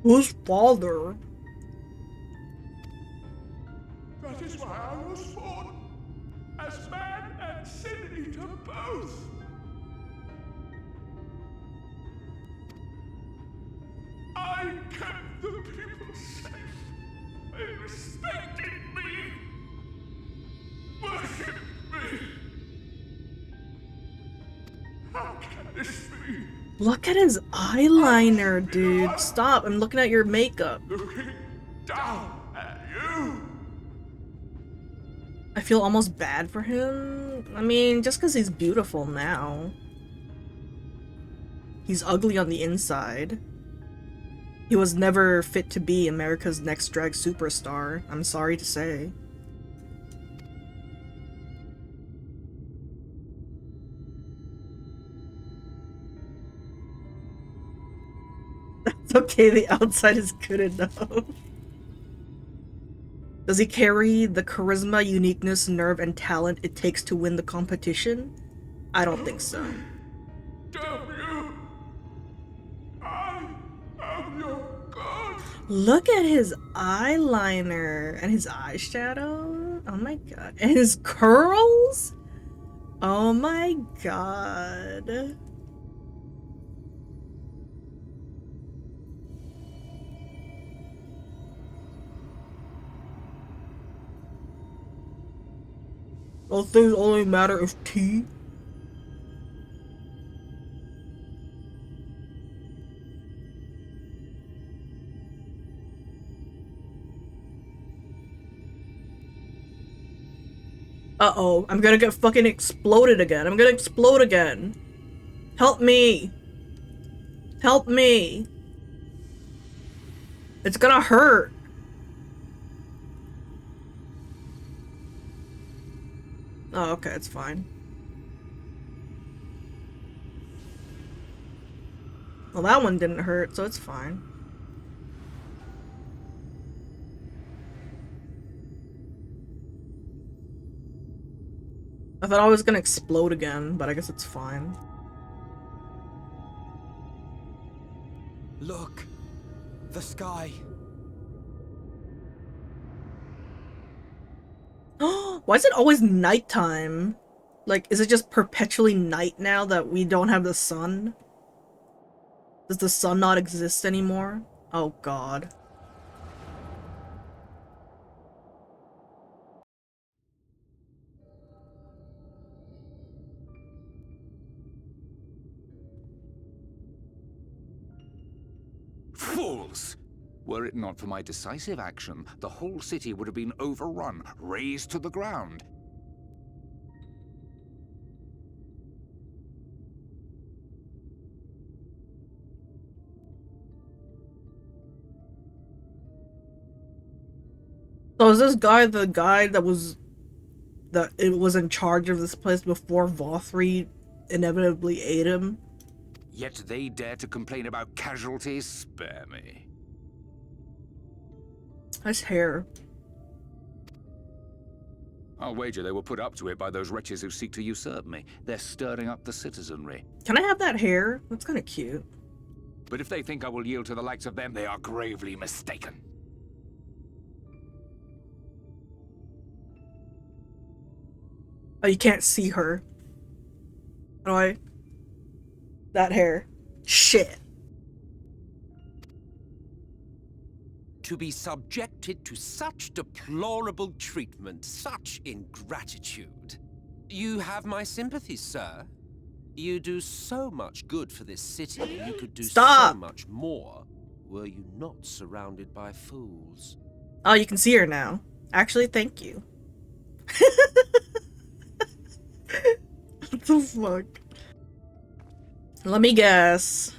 S1: Whose father?
S13: That is why I was born, as man and sin eater both. I kept the people safe. They respected me, worshipped me. How can this be?
S1: Look at his eyeliner, dude. Stop, I'm looking at your makeup.
S13: Looking down at you.
S1: I feel almost bad for him. I mean, just because he's beautiful now. He's ugly on the inside. He was never fit to be America's next drag superstar, I'm sorry to say. That's okay, the outside is good enough. Does he carry the charisma, uniqueness, nerve, and talent it takes to win the competition? I don't think so.
S13: Damn you! I am your god.
S1: Look at his eyeliner and his eyeshadow. Oh my god. And his curls? Oh my god. Those things only matter if tea. Uh-oh, I'm gonna get fucking exploded again. I'm gonna explode again. Help me. Help me. It's gonna hurt. Oh, okay, it's fine. Well, that one didn't hurt, so it's fine. I thought I was gonna explode again, but I guess it's fine.
S5: Look! The sky!
S1: Why is it always nighttime? Like, is it just perpetually night now that we don't have the sun? Does the sun not exist anymore? Oh god.
S2: Fools! Were it not for my decisive action, the whole city would have been overrun, razed to the ground.
S1: So is this guy the guy that was in charge of this place before VOD inevitably ate him?
S2: Yet they dare to complain about casualties? Spare me.
S1: Nice hair.
S2: I'll wager they were put up to it by those wretches who seek to usurp me. They're stirring up the citizenry.
S1: Can I have that hair? That's kind of cute.
S2: But if they think I will yield to the likes of them, they are gravely mistaken.
S1: Oh, you can't see her. How do I? That hair. Shit.
S14: To be subjected to such deplorable treatment, such ingratitude. You have my sympathies, sir. You do so much good for this city, you could do so much more were you not surrounded by fools.
S1: Oh, you can see her now. Actually, thank you. What the fuck? Let me guess.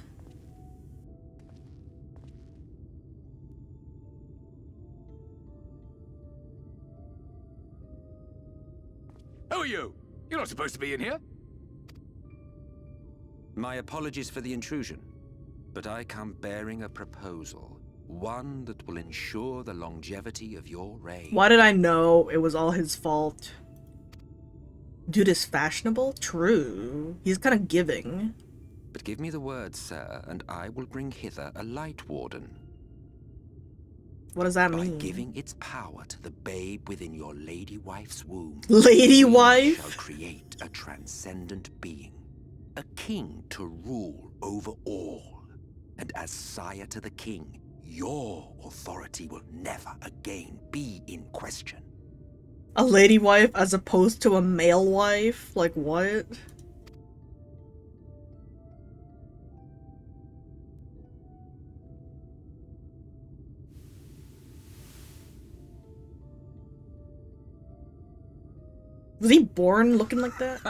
S13: you? You're not supposed to be in here.
S2: My apologies for the intrusion, but I come bearing a proposal. One that will ensure the longevity of your reign.
S1: Why did I know it was all his fault? Dude is fashionable? True. He's kind of giving.
S2: But give me the word, sir, and I will bring hither a light warden.
S1: What does that mean?
S2: By giving its power to the babe within your lady wife's womb.
S1: Lady
S2: we
S1: wife?
S2: shall create a transcendent being. A king to rule over all. And as sire to the king, your authority will never again be in question.
S1: A lady wife as opposed to a male wife? Like what? Was he born looking like that?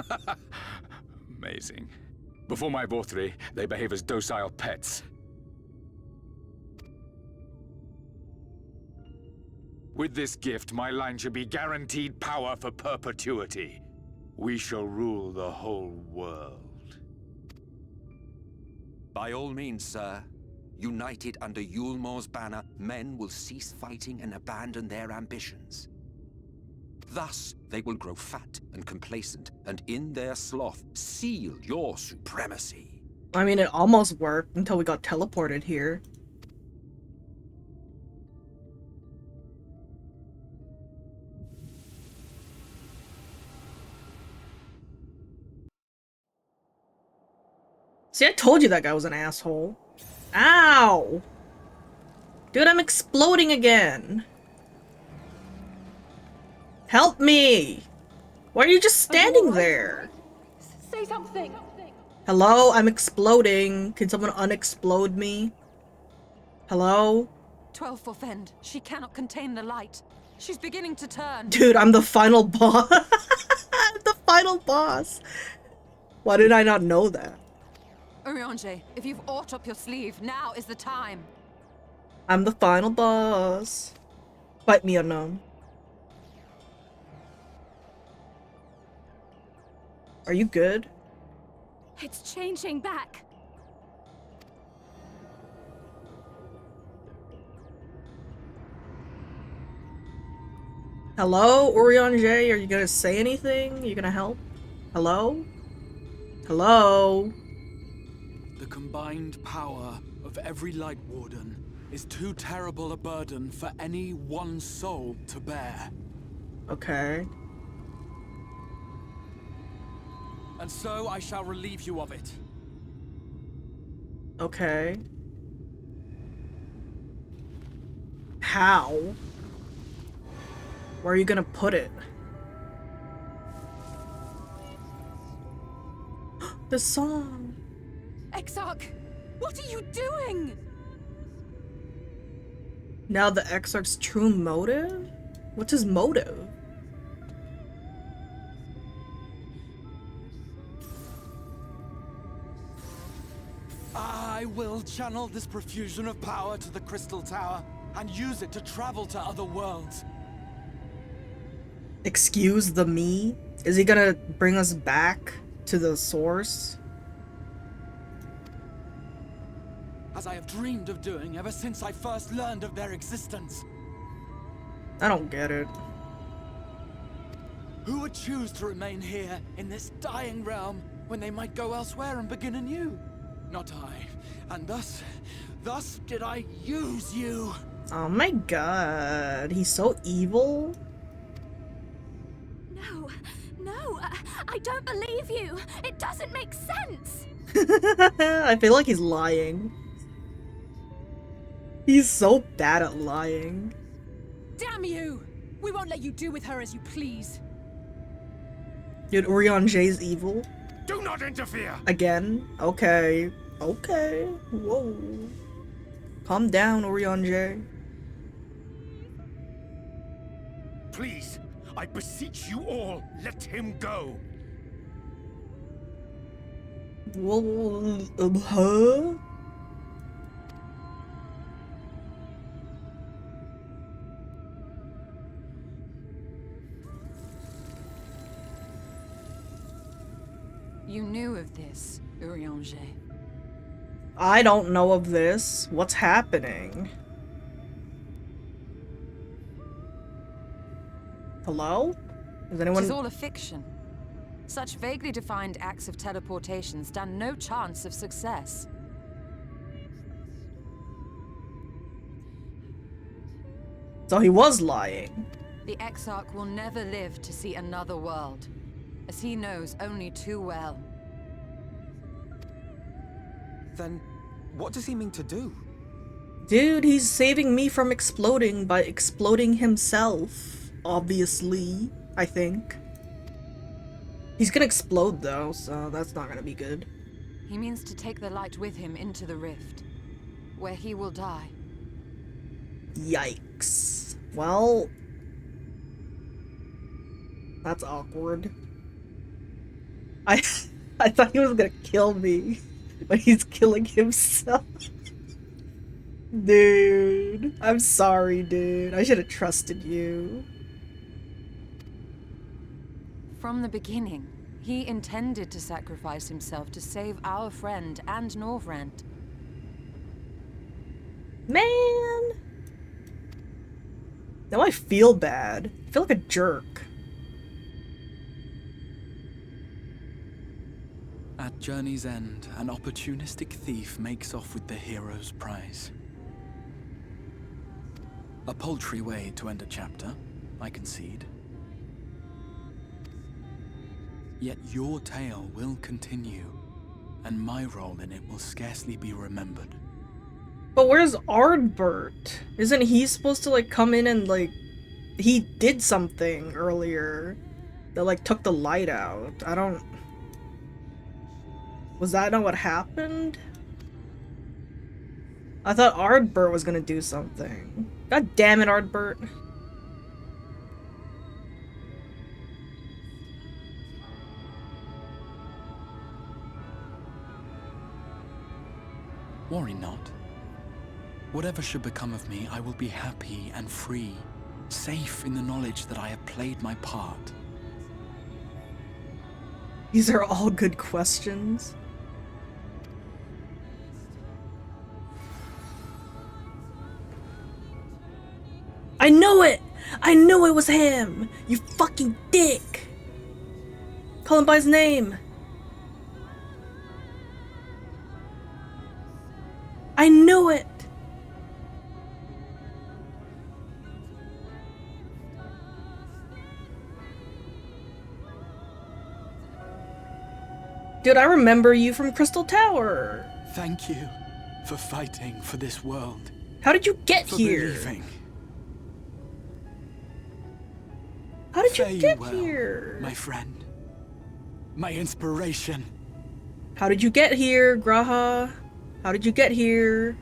S13: Amazing. Before my Vorthri, they behave as docile pets. With this gift, my line shall be guaranteed power for perpetuity. We shall rule the whole world.
S2: By all means, sir. United under Yulmor's banner, men will cease fighting and abandon their ambitions. Thus, they will grow fat and complacent, and in their sloth, seal your supremacy.
S1: I mean, it almost worked until we got teleported here. See, I told you that guy was an asshole. Ow! Dude, I'm exploding again. Help me! Why are you just standing there?
S6: Say something!
S1: Hello? I'm exploding. Can someone unexplode me? Hello?
S11: 12 for Fend. She cannot contain the light. She's beginning to turn.
S1: Dude, I'm the final boss. I'm the final boss. Why did I not know that?
S11: Urianger, if you've aught up your sleeve, now is the time.
S1: I'm the final boss. Fight me, unknown. Are you good?
S12: It's changing back.
S1: Hello, Urianger? Are you gonna say anything? You gonna help? Hello? Hello?
S8: The combined power of every Light Warden is too terrible a burden for any one soul to bear.
S1: Okay.
S8: And so I shall relieve you of it.
S1: Okay. How? Where are you gonna put it? The song!
S11: Exarch, what are you doing?
S1: Now the Exarch's true motive? What's his motive?
S8: I will channel this profusion of power to the Crystal Tower and use it to travel to other worlds.
S1: Excuse the me? Is he gonna bring us back to the source?
S8: As I have dreamed of doing ever since I first learned of their existence.
S1: I don't get it.
S8: Who would choose to remain here in this dying realm when they might go elsewhere and begin anew? Not I. And thus did I use you.
S1: Oh my god, he's so evil.
S12: No, I don't believe you. It doesn't make sense.
S1: I feel like he's lying. He's so bad at lying.
S6: Damn you! We won't let you do with her as you please.
S1: Dude, Urianger's evil.
S13: Do not interfere!
S1: Again? Okay. Okay. Whoa. Calm down, Urianger.
S13: Please, I beseech you all, let him go.
S1: Whoa, huh?
S11: You knew of this, Urianger.
S1: I don't know of this. What's happening? Hello? Is anyone—
S11: It is all a fiction. Such vaguely defined acts of teleportation stand no chance of success.
S1: So he was lying.
S11: The Exarch will never live to see another world, as he knows only too well.
S5: Then, what does he mean to do?
S1: Dude, he's saving me from exploding by exploding himself. Obviously, I think. He's gonna explode though, so that's not gonna be good.
S11: He means to take the light with him into the rift, where he will die.
S1: Yikes. Well, that's awkward. I thought he was gonna kill me, but he's killing himself. Dude, I'm sorry, dude. I should have trusted you.
S11: From the beginning, he intended to sacrifice himself to save our friend and Norvrent.
S1: Man! Now I feel bad. I feel like a jerk.
S8: At journey's end, an opportunistic thief makes off with the hero's prize. A paltry way to end a chapter, I concede. Yet your tale will continue, and my role in it will scarcely be remembered.
S1: But where's Ardbert? Isn't he supposed to, like, come in and, like... He did something earlier that, like, took the light out. I don't... Was that not what happened? I thought Ardbert was gonna do something. God damn it, Ardbert.
S8: Worry not. Whatever should become of me, I will be happy and free, safe in the knowledge that I have played my part.
S1: These are all good questions. I knew it! I knew it was him! You fucking dick! Call him by his name! I knew it! Dude, I remember you from Crystal Tower!
S8: Thank you for fighting for this world.
S1: How did you get
S8: for
S1: here?
S8: Believing.
S1: How did
S8: Fare
S1: you get
S8: well,
S1: here?
S8: my friend. My inspiration.
S1: How did you get here, Graha? How did you get here?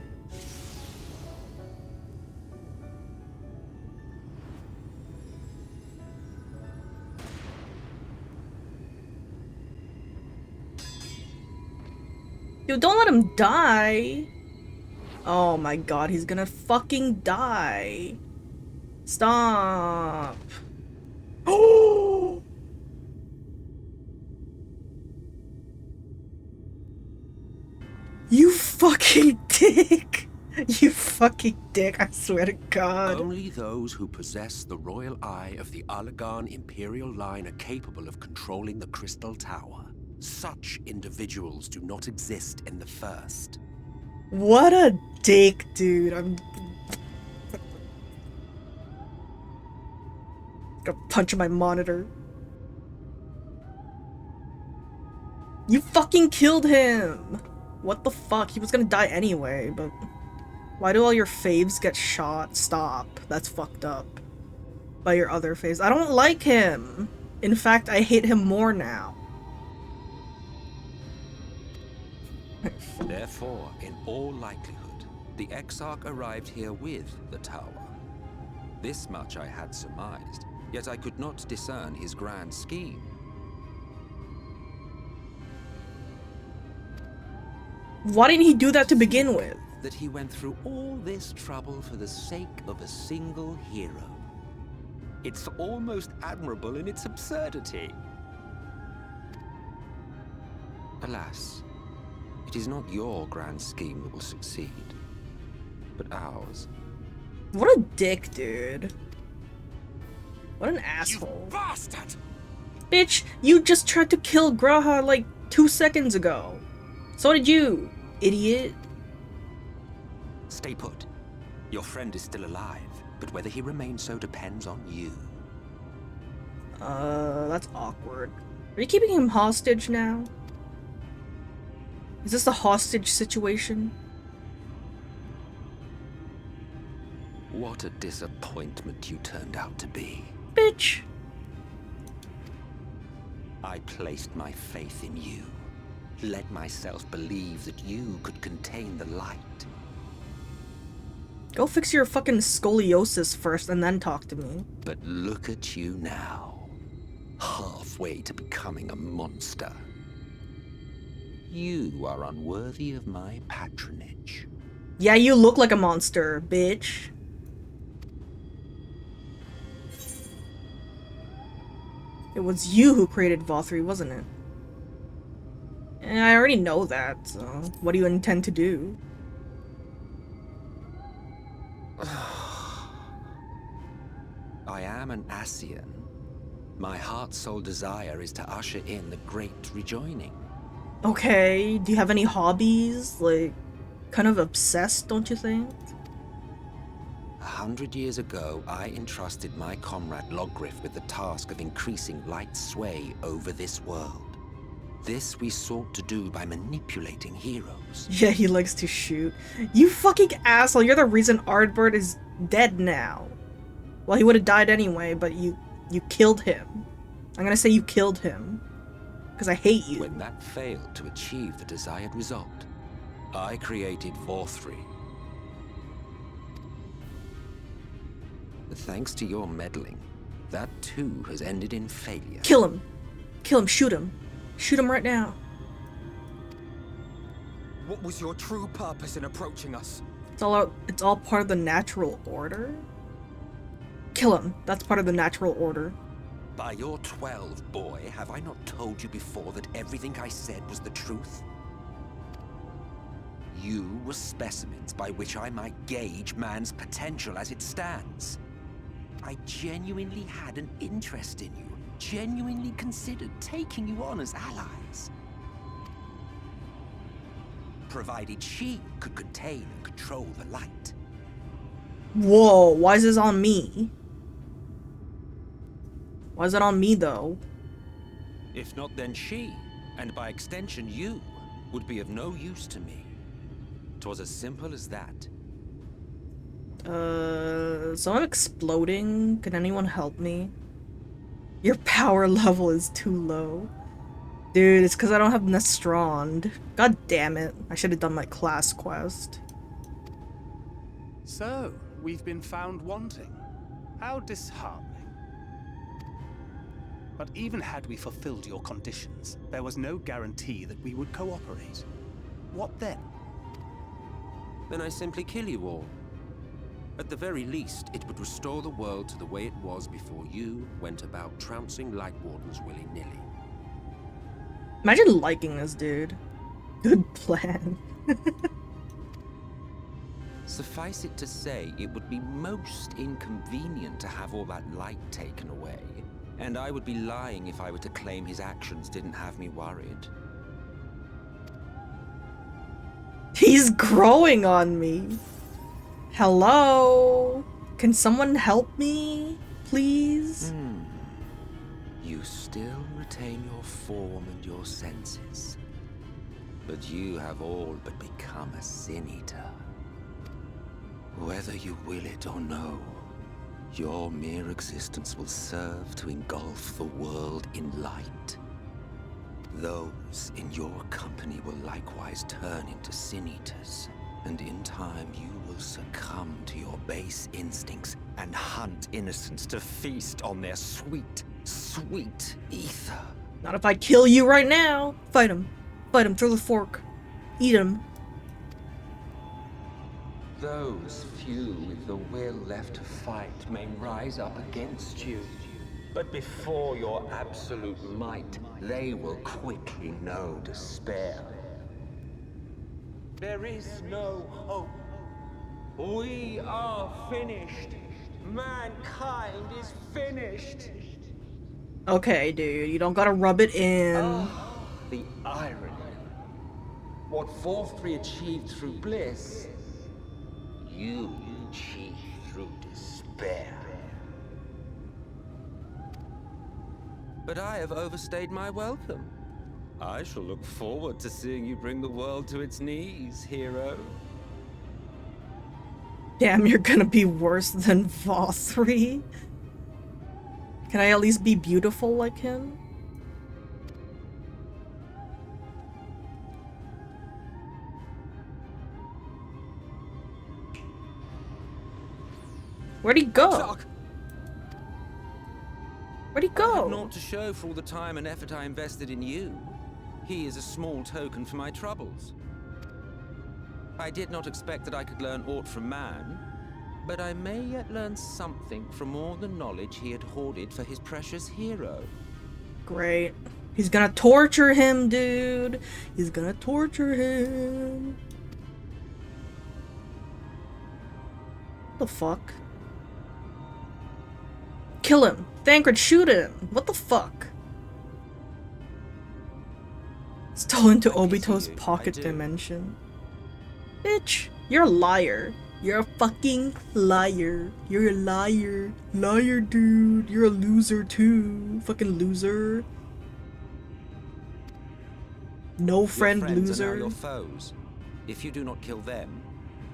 S1: Dude, don't let him die. Oh my god, he's gonna fucking die. Stop. Oh! You fucking dick! You fucking dick, I swear to God.
S2: Only those who possess the royal eye of the Allagan Imperial line are capable of controlling the Crystal Tower. Such individuals do not exist in the First.
S1: What a dick, dude. I'm gonna punch my monitor. You fucking killed him! What the fuck? He was gonna die anyway, but... Why do all your faves get shot? Stop. That's fucked up. By your other faves. I don't like him! In fact, I hate him more now.
S2: Therefore, in all likelihood, the Exarch arrived here with the tower. This much I had surmised, yet I could not discern his grand scheme.
S1: Why didn't he do that to begin with?
S2: That he went through all this trouble for the sake of a single hero. It's almost admirable in its absurdity. Alas, it is not your grand scheme that will succeed, but ours.
S1: What a dick, dude. What an asshole.
S10: You bastard!
S1: Bitch, you just tried to kill Graha like 2 seconds ago. So did you, idiot.
S2: Stay put. Your friend is still alive, but whether he remains so depends on you.
S1: That's awkward. Are you keeping him hostage now? Is this a hostage situation?
S2: What a disappointment you turned out to be.
S1: Bitch.
S2: I placed my faith in you. Let myself believe that you could contain the light.
S1: Go fix your fucking scoliosis first and then talk to me.
S2: But look at you now. Halfway to becoming a monster. You are unworthy of my patronage.
S1: Yeah, you look like a monster, bitch. It was you who created VOD, wasn't it? And I already know that, so what do you intend to do?
S2: I am an Asian. My heart's sole desire is to usher in the great rejoining.
S1: Okay, do you have any hobbies? Like, kind of obsessed, don't you think?
S2: 100 years ago, I entrusted my comrade Logriff with the task of increasing light's sway over this world. This we sought to do by manipulating heroes.
S1: Yeah, he likes to shoot. You fucking asshole, you're the reason Ardbert is dead now. Well, he would have died anyway, but you killed him. I'm gonna say you killed him. Because I hate you.
S2: When that failed to achieve the desired result, I created VOD. Thanks to your meddling, that too has ended in failure.
S1: Kill him. Kill him, shoot him. Shoot him right now.
S5: What was your true purpose in approaching us?
S1: It's all part of the natural order? Kill him. That's part of the natural order.
S2: By your 12, boy, have I not told you before that everything I said was the truth? You were specimens by which I might gauge man's potential as it stands. I genuinely had an interest in you, genuinely considered taking you on as allies. Provided she could contain and control the light.
S1: Whoa, why is this on me? Why is it on me, though?
S2: If not, then she, and by extension you, would be of no use to me. 'Twas as simple as that.
S1: So I'm exploding. Can anyone help me? Your power level is too low. Dude, it's because I don't have Nestrond. God damn it. I should have done my class quest.
S9: So, we've been found wanting. How disheartening. But even had we fulfilled your conditions, there was no guarantee that we would cooperate. What then?
S2: Then I simply kill you all. At the very least, it would restore the world to the way it was before you went about trouncing Light Wardens willy-nilly.
S1: Imagine liking this dude. Good plan.
S2: Suffice it to say, it would be most inconvenient to have all that light taken away. And I would be lying if I were to claim his actions didn't have me worried.
S1: He's growing on me. Hello? Can someone help me, please?
S2: You still retain your form and your senses. But you have all but become a Sin Eater. Whether you will it or no, your mere existence will serve to engulf the world in light. Those in your company will likewise turn into Sin Eaters, and in time you will succumb to your base instincts and hunt innocents to feast on their sweet, sweet ether.
S1: Not if I kill you right now. Fight him. Fight him. Throw the fork. Eat him.
S2: Those few with the will left to fight may rise up against you. But before your absolute might, they will quickly know despair. There is no hope. We are finished. Mankind is finished.
S1: Okay, dude, you don't gotta rub it in.
S2: Oh, the irony. What Fourth Three achieved through bliss, you achieved through despair. But I have overstayed my welcome. I shall look forward to seeing you bring the world to its knees, hero.
S1: Damn, you're gonna be worse than VOD3. Can I at least be beautiful like him? Where'd he go? Where'd he go?
S2: I have naught to show for all the time and effort I invested in you. He is a small token for my troubles. I did not expect that I could learn aught from man, but I may yet learn something from all the knowledge he had hoarded for his precious hero.
S1: Great. He's gonna torture him, dude. He's gonna torture him. What the fuck? Kill him. Thancred, shoot him. What the fuck? Stole into Obito's pocket dimension. Bitch, you're a liar. You're a fucking liar. You're a liar. Liar, dude. You're a loser too. Fucking loser. No friend
S2: Your friends
S1: loser.
S2: are now your foes. If you do not kill them,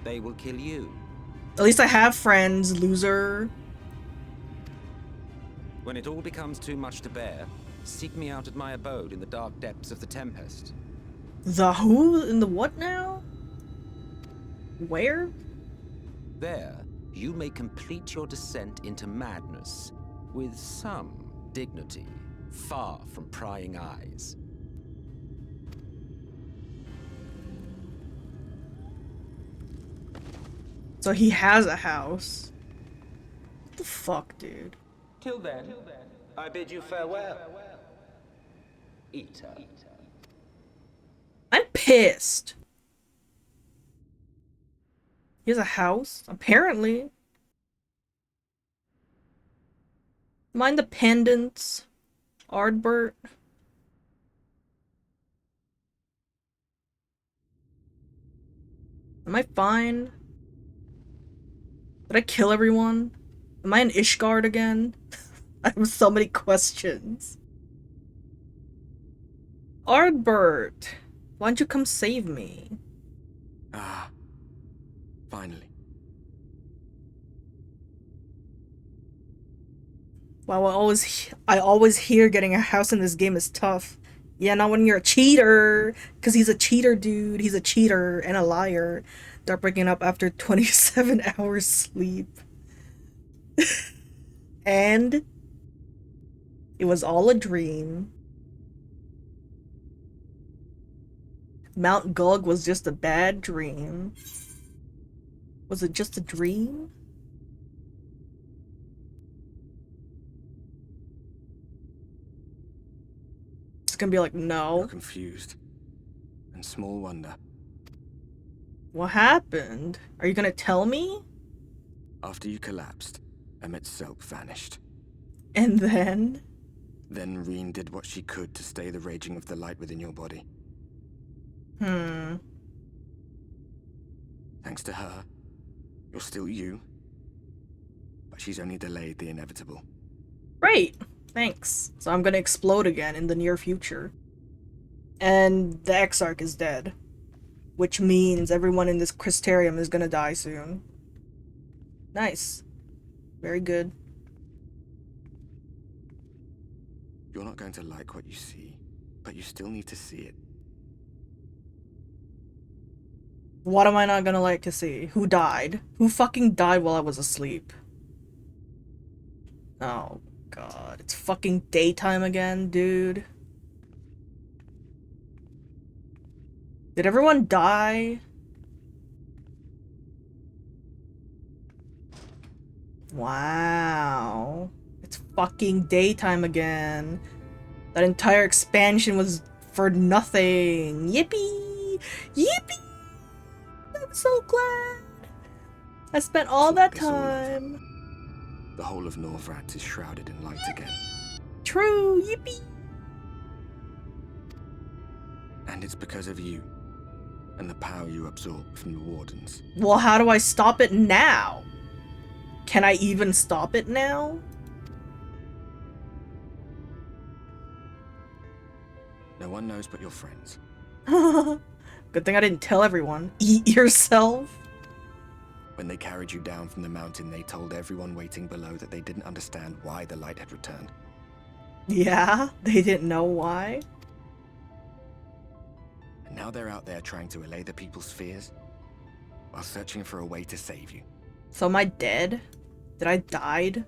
S2: they will kill you.
S1: At least I have friends, loser.
S2: When it all becomes too much to bear, seek me out at my abode in the dark depths of the Tempest.
S1: The who? In the what now? Where?
S2: There, you may complete your descent into madness with some dignity, far from prying eyes.
S1: So he has a house. What the fuck, dude?
S2: Till then, I bid you farewell. Eater.
S1: I'm pissed. He has a house? Apparently. Mind the pendants, Ardbert. Am I fine? Did I kill everyone? Am I an Ishgard again? I have so many questions. Ardbert, why don't you come save me?
S4: Ah, finally.
S1: Wow, I always hear getting a house in this game is tough. Yeah, not when you're a cheater, because he's a cheater, dude. He's a cheater and a liar. Start breaking up after 27 hours sleep. And it was all a dream. Mount Gulg was just a bad dream. Was it just a dream? It's gonna be like, no.
S4: You're confused. And small wonder.
S1: What happened? Are you gonna tell me?
S4: After you collapsed, Emmet's self vanished.
S1: And then?
S4: Then Reen did what she could to stay the raging of the light within your body. Thanks to her, you're still you. But she's only delayed the inevitable.
S1: Great! Thanks. So I'm gonna explode again in the near future. And the Exarch is dead. Which means everyone in this Crystarium is gonna die soon. Nice. Very good.
S4: You're not going to like what you see, but you still need to see it.
S1: What am I not gonna like to see? Who died? Who fucking died while I was asleep? Oh god, it's fucking daytime again, dude. Did everyone die? Wow. It's fucking daytime again. That entire expansion was for nothing. Yippee! Yippee! I'm so glad. I spent all that time.
S4: The whole of Norvrat is shrouded in light again.
S1: True, yippee!
S4: And it's because of you, and the power you absorb from the Wardens.
S1: Well, how do I stop it now? Can I even stop it now?
S4: No one knows but your friends.
S1: Good thing I didn't tell everyone. Eat yourself.
S4: When they carried you down from the mountain, they told everyone waiting below that they didn't understand why the light had returned.
S1: Yeah, they didn't know why.
S4: And now they're out there trying to allay the people's fears, while searching for a way to save you.
S1: So am I dead? Did I died?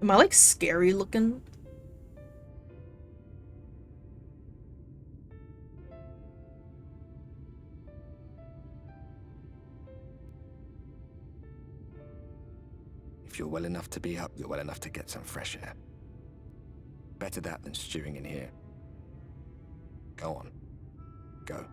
S1: Am I like scary looking?
S4: If you're well enough to be up, you're well enough to get some fresh air. Better that than stewing in here. Go on. Go.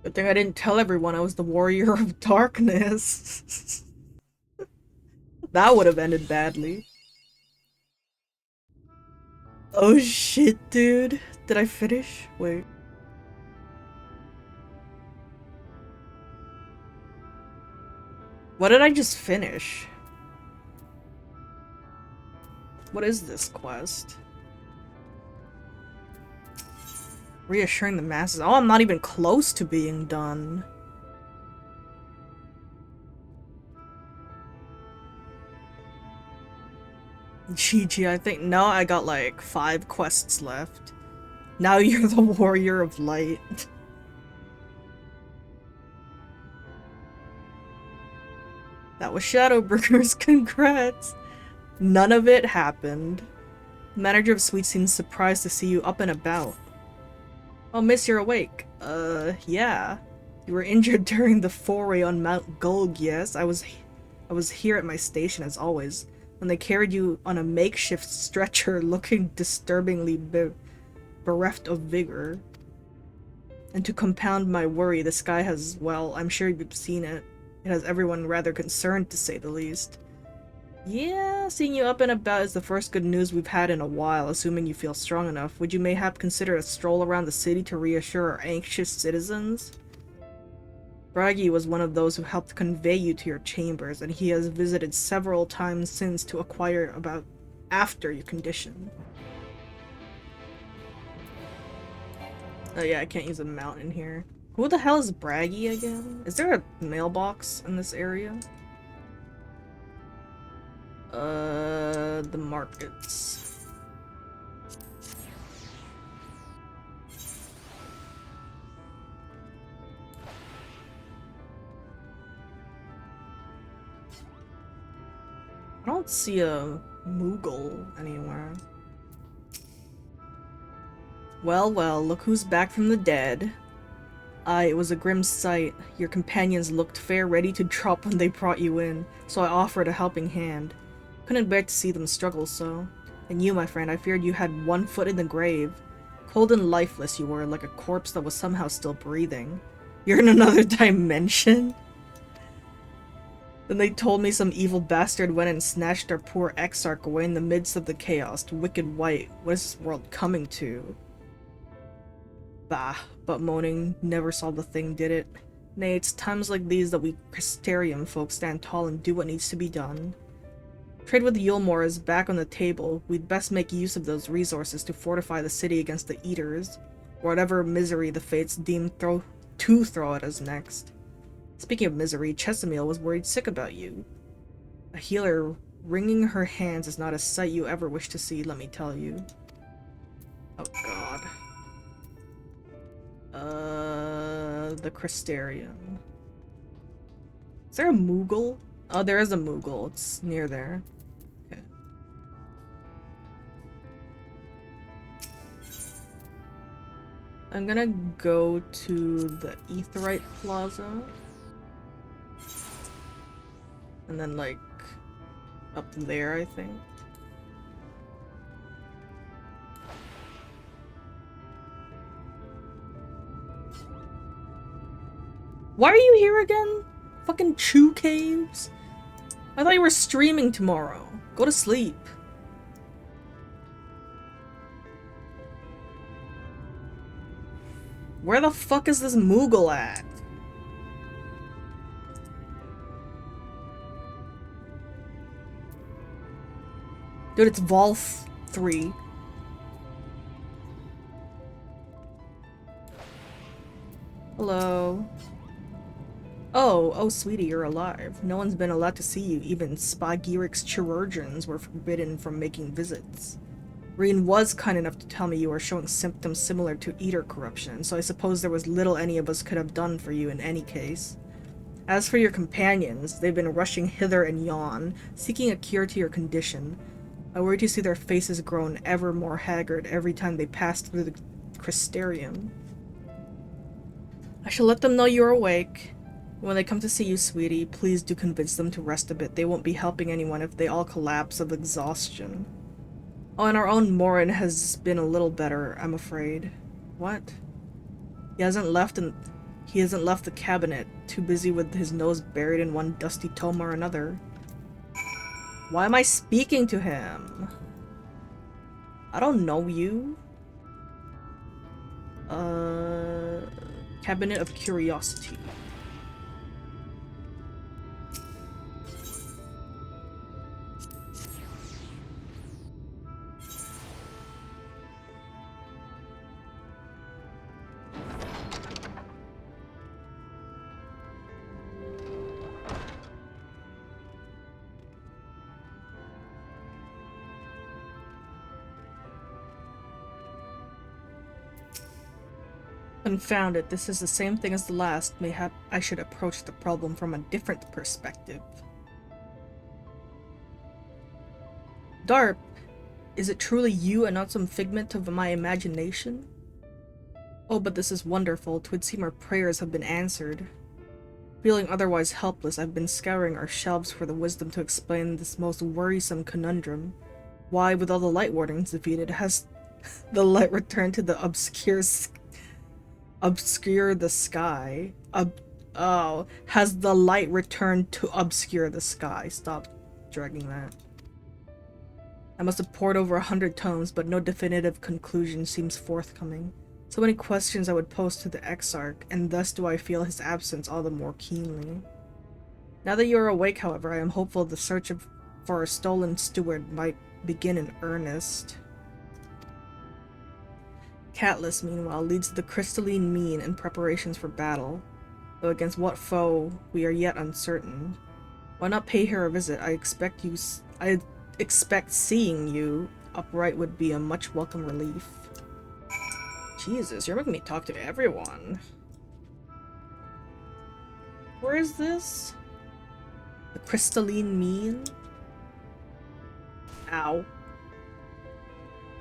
S1: Good thing I didn't tell everyone I was the Warrior of Darkness. That would have ended badly. Oh shit, dude. Did I finish? Wait. What did I just finish? What is this quest? Reassuring the masses. Oh, I'm not even close to being done. GG, I think. No, I got like 5 quests left. Now you're the Warrior of Light. That was Shadowbringers, congrats! None of it happened. The manager of Sweet seems surprised to see you up and about. Oh, miss, you're awake. Yeah. You were injured during the foray on Mount Gulg, yes? I was here at my station as always, when they carried you on a makeshift stretcher looking disturbingly bereft of vigor. And to compound my worry, the sky has, well, I'm sure you've seen it. It has everyone rather concerned, to say the least. Yeah, seeing you up and about is the first good news we've had in a while, assuming you feel strong enough. Would you mayhap consider a stroll around the city to reassure our anxious citizens? Bragi was one of those who helped convey you to your chambers, and he has visited several times since to inquire about after your condition. Oh yeah, I can't use a mount in here. Who the hell is Bragi again? Is there a mailbox in this area? The markets. I don't see a Moogle anywhere. Well, well, look who's back from the dead. Aye, it was a grim sight. Your companions looked fair ready to drop when they brought you in, so I offered a helping hand. Couldn't bear to see them struggle so. And you, my friend, I feared you had one foot in the grave. Cold and lifeless you were, like a corpse that was somehow still breathing. You're in another dimension? Then they told me some evil bastard went and snatched our poor exarch away in the midst of the chaos. Wicked white, what is this world coming to? Bah, but moaning never solved the thing, did it? Nay, it's times like these that we Crystarium folk stand tall and do what needs to be done. Trade with Yulmore is back on the table. We'd best make use of those resources to fortify the city against the Eaters, or whatever misery the fates deem to throw at us next. Speaking of misery, Chesamil was worried sick about you. A healer Wringing her hands is not a sight you ever wish to see, let me tell you. Oh god. The Crystarium. Is there a Moogle? Oh, there is a Moogle. It's near there. Okay. I'm gonna go to the Aetheryte Plaza. And then, like, up there, I think. Why are you here again? Fucking Chew Caves? I thought you were streaming tomorrow. Go to sleep. Where the fuck is this Moogle at? Dude, it's Volth 3. Hello. Oh, sweetie, you're alive. No one's been allowed to see you. Even Spagiric's chirurgeons were forbidden from making visits. Reen was kind enough to tell me you were showing symptoms similar to Eater corruption, so I suppose there was little any of us could have done for you in any case. As for your companions, they've been rushing hither and yon, seeking a cure to your condition. I worry to see their faces grown ever more haggard every time they pass through the Crystarium. I shall let them know you're awake. When they come to see you, sweetie, please do convince them to rest a bit. They won't be helping anyone if they all collapse of exhaustion. Oh, and our own Morin has been a little better, I'm afraid. What? He hasn't left the cabinet, too busy with his nose buried in one dusty tome or another. Why am I speaking to him? I don't know you. Cabinet of Curiosity. Confound it, this is the same thing as the last. Mayhap I should approach the problem from a different perspective. Darp, is it truly you and not some figment of my imagination? Oh, but this is wonderful. 'Twould seem our prayers have been answered. Feeling otherwise helpless, I've been scouring our shelves for the wisdom to explain this most worrisome conundrum. Why, with all the light wardings defeated, has the light returned to the obscure the sky? Has the light returned to obscure the sky? Stop dragging that. I must have pored over 100 tomes, but no definitive conclusion seems forthcoming. So many questions I would pose to the Exarch, and thus do I feel his absence all the more keenly. Now that you are awake, however, I am hopeful the search for our stolen steward might begin in earnest. Catless, meanwhile, leads the crystalline mean in preparations for battle, though against what foe we are yet uncertain. Why not pay her a visit? I expect seeing you upright would be a much welcome relief. Jesus, you're making me talk to everyone. Where is this? The crystalline mean? Ow.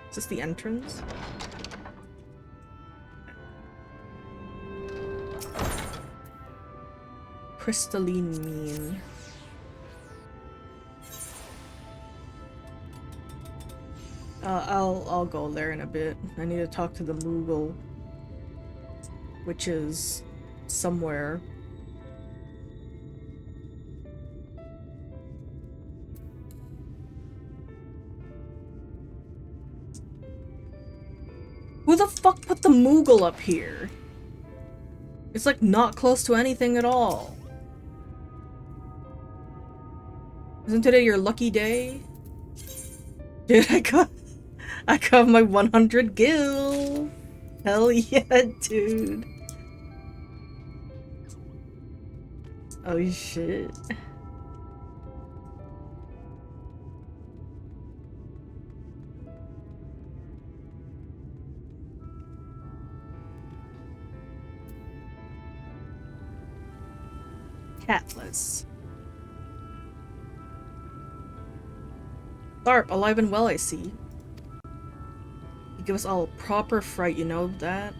S1: Is this the entrance? Crystalline mean. I'll go there in a bit. I need to talk to the Moogle, which is somewhere. Who the fuck put the Moogle up here? It's like not close to anything at all. Isn't today your lucky day? Dude, I got my 100 gil. Hell yeah, dude. Oh shit. Catless. Tharp, alive and well, I see. You give us all a proper fright, you know that?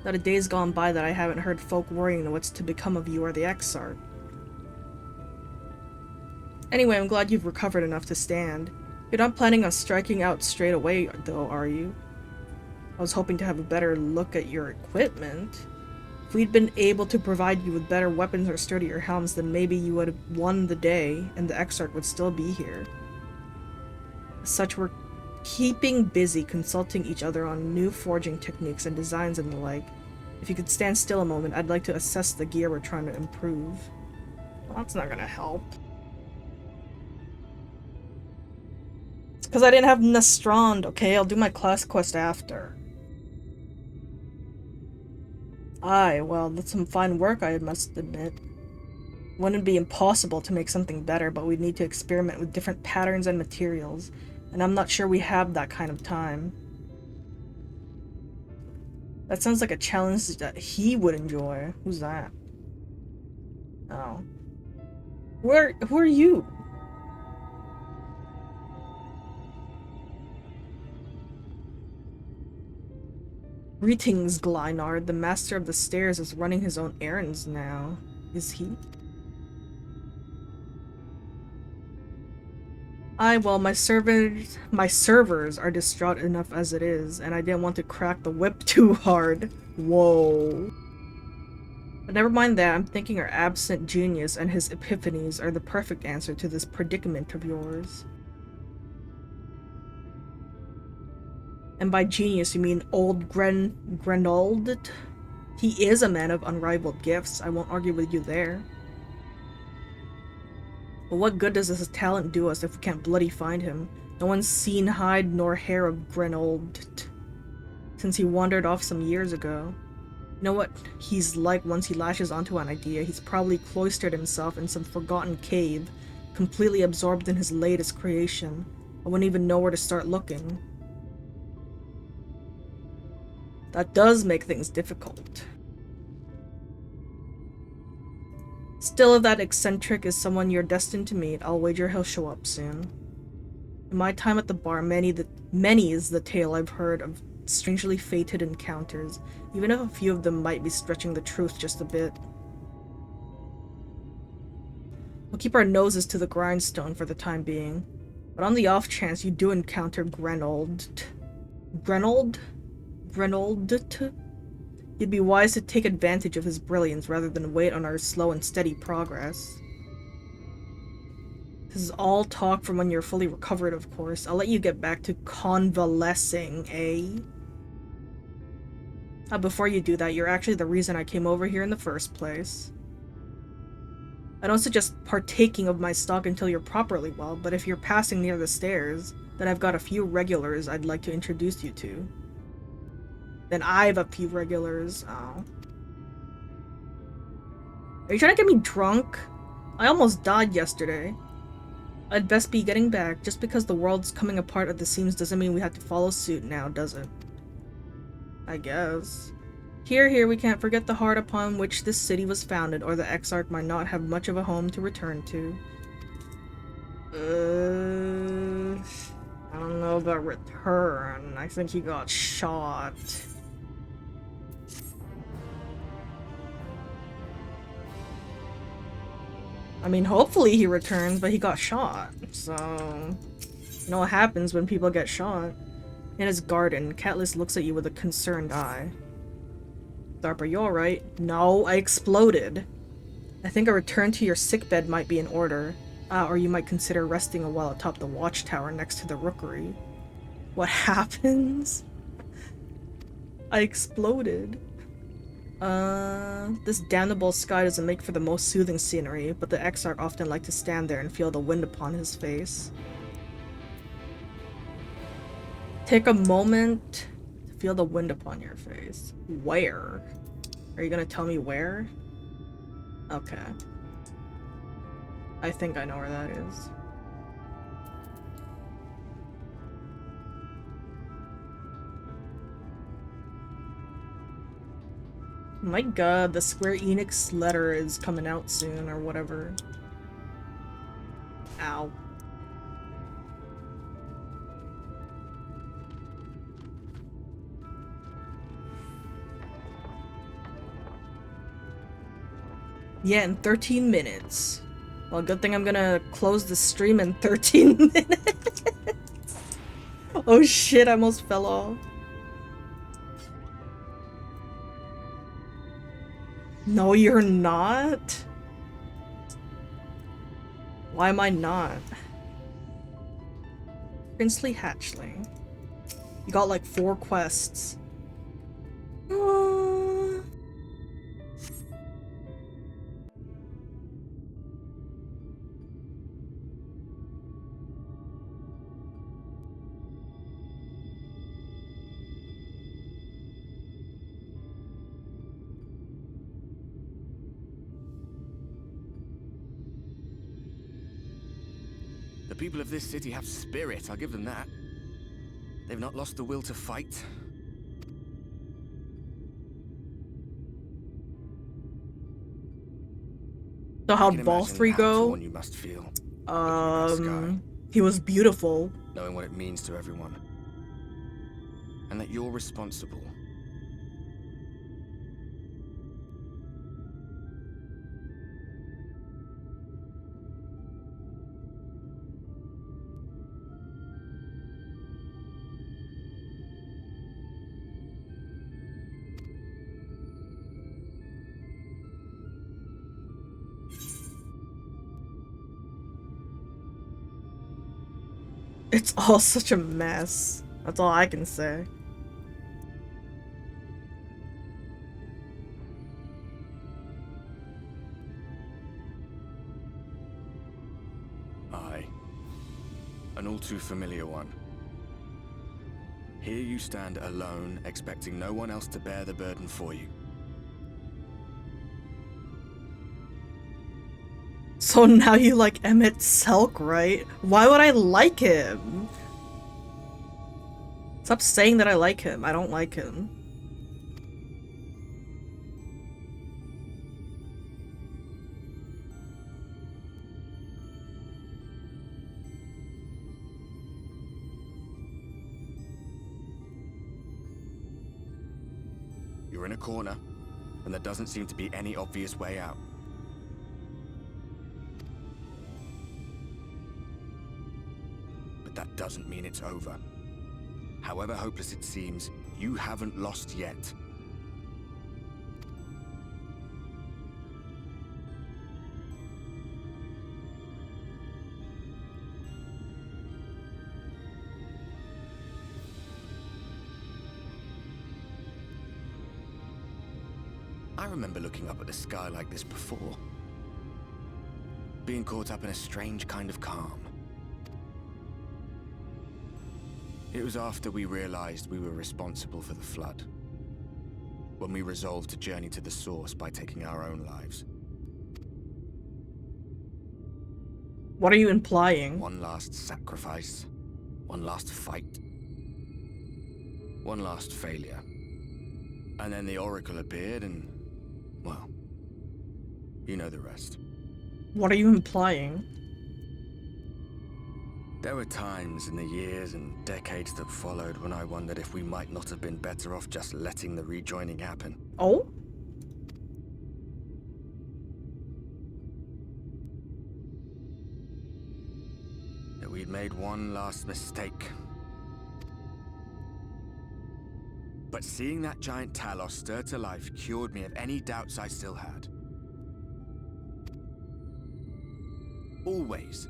S1: Not a day's gone by that I haven't heard folk worrying what's to become of you or the Exarch. Anyway, I'm glad you've recovered enough to stand. You're not planning on striking out straight away, though, are you? I was hoping to have a better look at your equipment. If we'd been able to provide you with better weapons or sturdier helms, then maybe you would have won the day, and the Exarch would still be here. As such, we're keeping busy consulting each other on new forging techniques and designs and the like. If you could stand still a moment, I'd like to assess the gear we're trying to improve. Well, that's not gonna help. It's because I didn't have Nestrand, okay? I'll do my class quest after. Aye, well, that's some fine work, I must admit. Wouldn't be impossible to make something better, but we'd need to experiment with different patterns and materials, and I'm not sure we have that kind of time. That sounds like a challenge that he would enjoy. Who's that? Oh. Who are you? Greetings, Glynard. The Master of the Stairs is running his own errands now. Is he? Aye, well, my servers are distraught enough as it is, and I didn't want to crack the whip too hard. Whoa. But never mind that, I'm thinking our absent genius and his epiphanies are the perfect answer to this predicament of yours. And by genius, you mean old Grenold? He is a man of unrivaled gifts, I won't argue with you there. But what good does this talent do us if we can't bloody find him? No one's seen hide nor hair of Grenold since he wandered off some years ago. You know what he's like once he lashes onto an idea? He's probably cloistered himself in some forgotten cave, completely absorbed in his latest creation. I wouldn't even know where to start looking. That does make things difficult. Still, if that eccentric is someone you're destined to meet, I'll wager he'll show up soon. In my time at the bar, many is the tale I've heard of strangely fated encounters, even if a few of them might be stretching the truth just a bit. We'll keep our noses to the grindstone for the time being, but on the off chance you do encounter Grenold, you'd be wise to take advantage of his brilliance rather than wait on our slow and steady progress. This is all talk from when you're fully recovered, of course. I'll let you get back to convalescing, eh? Before you do that, you're actually the reason I came over here in the first place. I don't suggest partaking of my stock until you're properly well, but if you're passing near the stairs, then I've got a few regulars I'd like to introduce you to. Then I've a few regulars. Oh. Are you trying to get me drunk? I almost died yesterday. I'd best be getting back. Just because the world's coming apart at the seams doesn't mean we have to follow suit now, does it? I guess. Here, we can't forget the heart upon which this city was founded, or the Exarch might not have much of a home to return to. I don't know about return. I think he got shot. I mean, hopefully he returns, but he got shot, so... You know what happens when people get shot. In his garden, Catless looks at you with a concerned eye. Tharp, are you alright? No, I exploded. I think a return to your sickbed might be in order. Or you might consider resting a while atop the watchtower next to the rookery. What happens? I exploded. This damnable sky doesn't make for the most soothing scenery, but the Exarch often like to stand there and feel the wind upon his face. Take a moment to feel the wind upon your face. Where? Are you gonna tell me where? Okay. I think I know where that is. My god, the Square Enix letter is coming out soon, or whatever. Ow. Yeah, in 13 minutes. Well, good thing I'm gonna close the stream in 13 minutes. Oh shit, I almost fell off. No, you're not? Why am I not? Princely Hatchling. You got like 4 quests.
S4: The people of this city have spirit, I'll give them that. They've not lost the will to fight.
S1: So how'd Balthree go?
S4: You must feel.
S1: He was beautiful.
S4: Knowing what it means to everyone. And that you're responsible.
S1: It's all such a mess. That's all I can say.
S4: Aye. An all too familiar one. Here you stand alone, expecting no one else to bear the burden for you.
S1: So now you like Emmett Selk, right? Why would I like him? Stop saying that I like him. I don't like him.
S4: You're in a corner, and there doesn't seem to be any obvious way out. That doesn't mean it's over. However hopeless it seems, you haven't lost yet. I remember looking up at the sky like this before. Being caught up in a strange kind of calm. It was after we realized we were responsible for the flood. When we resolved to journey to the source by taking our own lives.
S1: What are you implying?
S4: One last sacrifice. One last fight. One last failure. And then the Oracle appeared and... well... you know the rest.
S1: What are you implying?
S4: There were times in the years and decades that followed when I wondered if we might not have been better off just letting the rejoining happen.
S1: Oh?
S4: That we'd made one last mistake. But seeing that giant Talos stir to life cured me of any doubts I still had. Always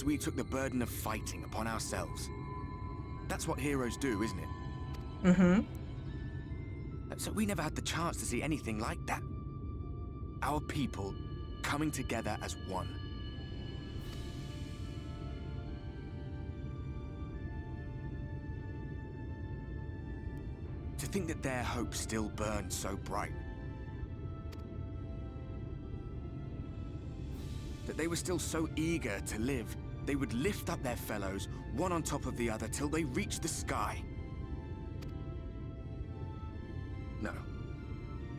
S4: we took the burden of fighting upon ourselves. That's what heroes do, isn't it?
S1: Mm-hmm.
S4: So we never had the chance to see anything like that. Our people coming together as one. To think that their hope still burned so bright. That they were still so eager to live, they would lift up their fellows, one on top of the other, till they reached the sky. No.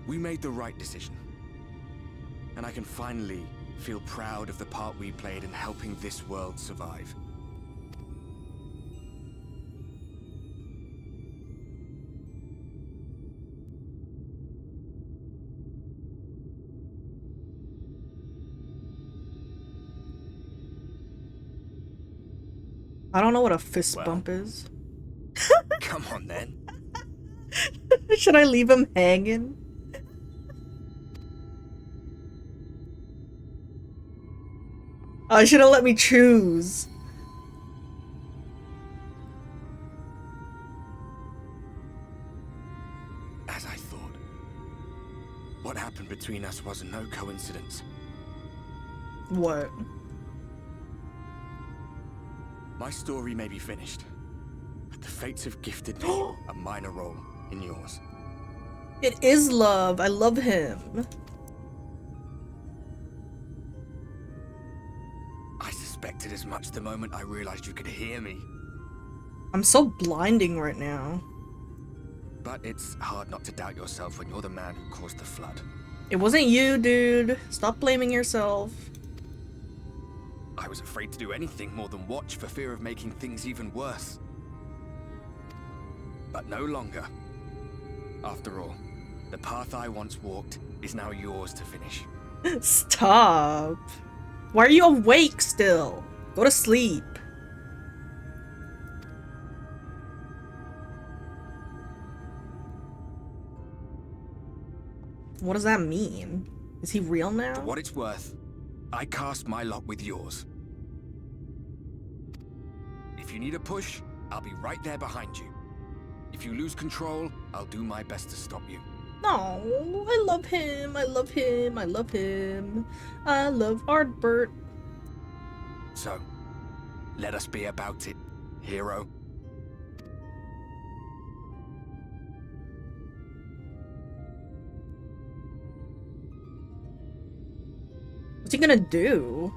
S4: We made the right decision. And I can finally feel proud of the part we played in helping this world survive.
S1: I don't know what a fist bump is.
S4: Come on then.
S1: Should I leave him hanging? Oh, should have let me choose.
S4: As I thought. What happened between us was no coincidence.
S1: What?
S4: My story may be finished, but the fates have gifted me a minor role in yours.
S1: It is love. I love him.
S4: I suspected as much the moment I realized you could hear me.
S1: I'm so blinding right now.
S4: But it's hard not to doubt yourself when you're the man who caused the flood.
S1: It wasn't you, dude. Stop blaming yourself.
S4: I was afraid to do anything more than watch for fear of making things even worse. But no longer. After all, the path I once walked is now yours to finish.
S1: Stop. Why are you awake still? Go to sleep. What does that mean? Is he real now?
S4: For what it's worth, I cast my lot with yours. If you need a push, I'll be right there behind you. If you lose control, I'll do my best to stop you.
S1: No, I love him. I love him. I love him. I love Ardbert.
S4: So, let us be about it, hero.
S1: What's he gonna do?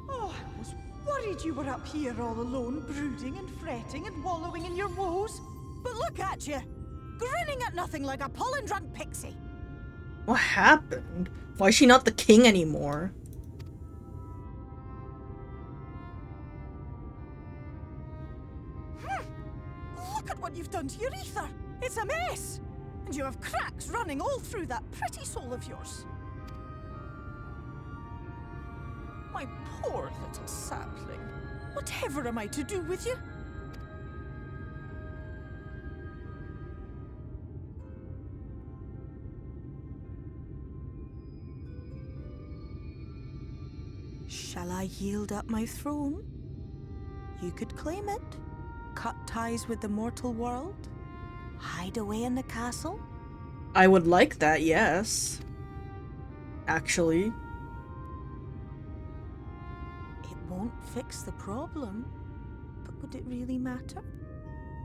S3: Oh, I was worried you were up here all alone, brooding and fretting and wallowing in your woes. But look at you, grinning at nothing like a pollen-drunk pixie.
S1: What happened? Why is she not the king anymore?
S3: Look at what you've done to your ether. It's a mess. And you have cracks running all through that pretty soul of yours. My poor little sapling. Whatever am I to do with you? Shall I yield up my throne? You could claim it, cut ties with the mortal world, hide away in the castle.
S1: I would like that, yes. Actually.
S3: It won't fix the problem, but would it really matter?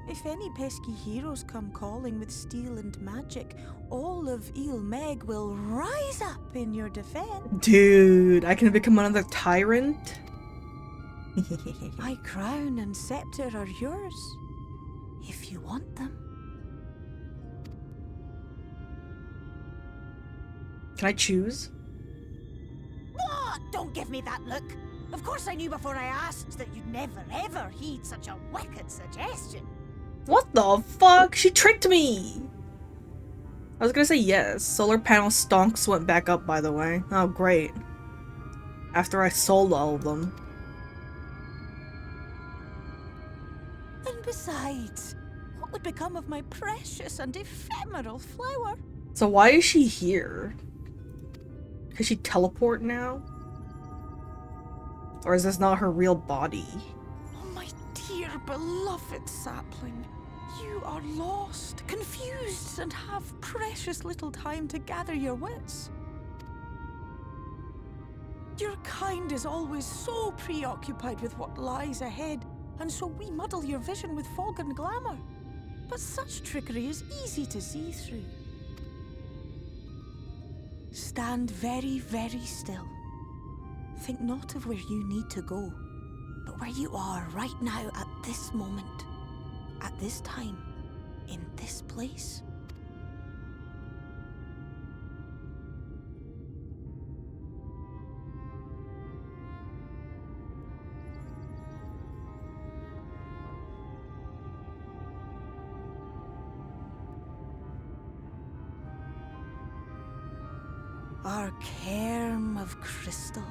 S3: If any pesky heroes come calling with steel and magic, all of Ilmeg will rise up in your defense.
S1: Dude, I can become another tyrant?
S3: My crown and scepter are yours, if you want them.
S1: Can I choose?
S3: What? Don't give me that look. Of course I knew before I asked that you'd never ever heed such a wicked suggestion.
S1: What the fuck? She tricked me! I was gonna say yes. Solar panel stonks went back up, by the way. Oh, great. After I sold all of them.
S3: And besides, what would become of my precious and ephemeral flower?
S1: So why is she here? Can she teleport now? Or is this not her real body?
S3: Oh, my dear beloved sapling. You are lost, confused, and have precious little time to gather your wits. Your kind is always so preoccupied with what lies ahead, and so we muddle your vision with fog and glamour. But such trickery is easy to see through. Stand very, very still. Think not of where you need to go, but where you are right now at this moment, at this time, in this place. Our cairn of crystal.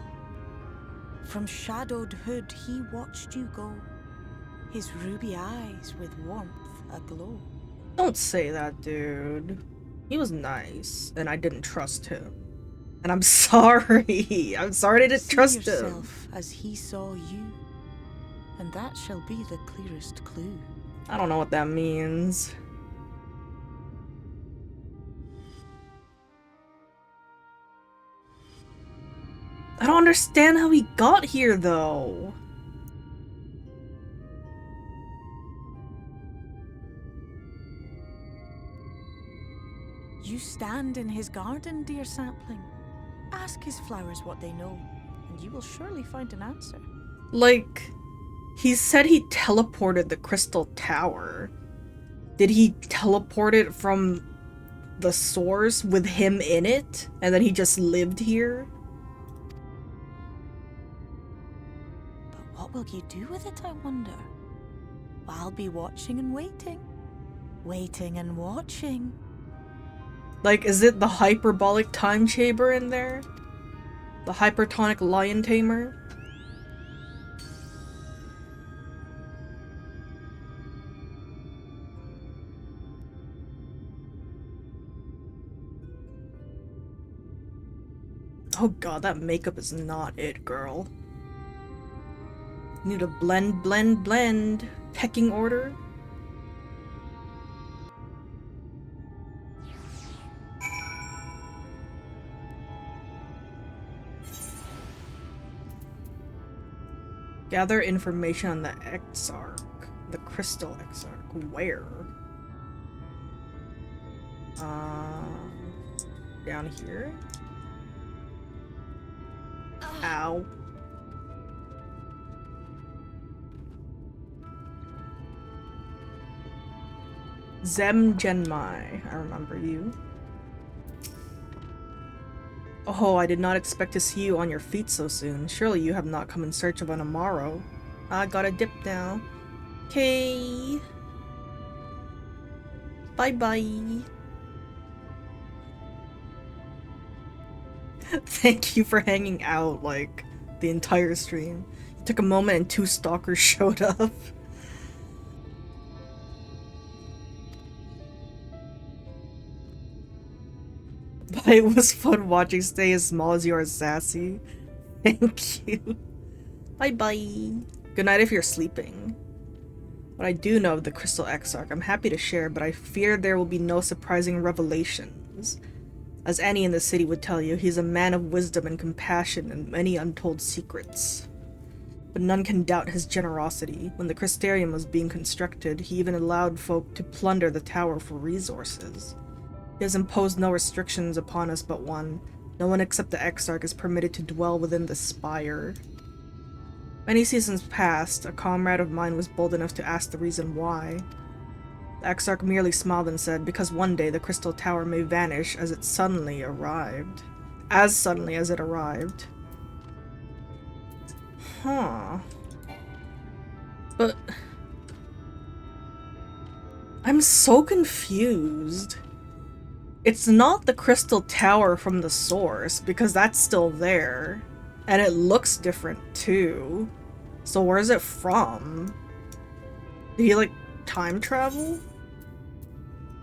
S3: From shadowed hood he watched you go, his ruby eyes with warmth aglow.
S1: Don't say that, dude. He was nice, and I didn't trust him. And I'm sorry. I'm sorry I didn't trust him.
S3: See yourself as he saw you, and that shall be the clearest clue.
S1: I don't know what that means. I don't understand how he got here, though.
S3: You stand in his garden, dear sapling. Ask his flowers what they know, and you will surely find an answer.
S1: Like, he said he teleported the crystal tower. Did he teleport it from the source with him in it? And then he just lived here?
S3: But what will you do with it, I wonder? I'll be watching and waiting. Waiting and watching.
S1: Like, is it the hyperbolic time chamber in there? The hypertonic lion tamer? Oh god, that makeup is not it, girl. Need a blend, blend, blend. Pecking order? Gather information on the Exarch. The Crystal Exarch. Where? Down here? Ow. Genmai. I remember you. Oh, I did not expect to see you on your feet so soon. Surely you have not come in search of an Amaro. I gotta dip now. Okay. Bye-bye. Thank you for hanging out, like, the entire stream. It took a moment and 2 stalkers showed up. But it was fun watching stay as small as you are sassy. Thank you. Bye-bye. Good night if you're sleeping. What I do know of the Crystal Exarch, I'm happy to share, but I fear there will be no surprising revelations. As any in the city would tell you, he's a man of wisdom and compassion and many untold secrets. But none can doubt his generosity. When the Crystarium was being constructed, he even allowed folk to plunder the tower for resources. He has imposed no restrictions upon us but one. No one except the Exarch is permitted to dwell within the spire. Many seasons past, a comrade of mine was bold enough to ask the reason why. The Exarch merely smiled and said, because one day the Crystal Tower may vanish as it suddenly arrived. As suddenly as it arrived. Huh. But... I'm so confused. It's not the Crystal Tower from the source, because that's still there. And it looks different, too. So where's it from? Did he, like, time travel?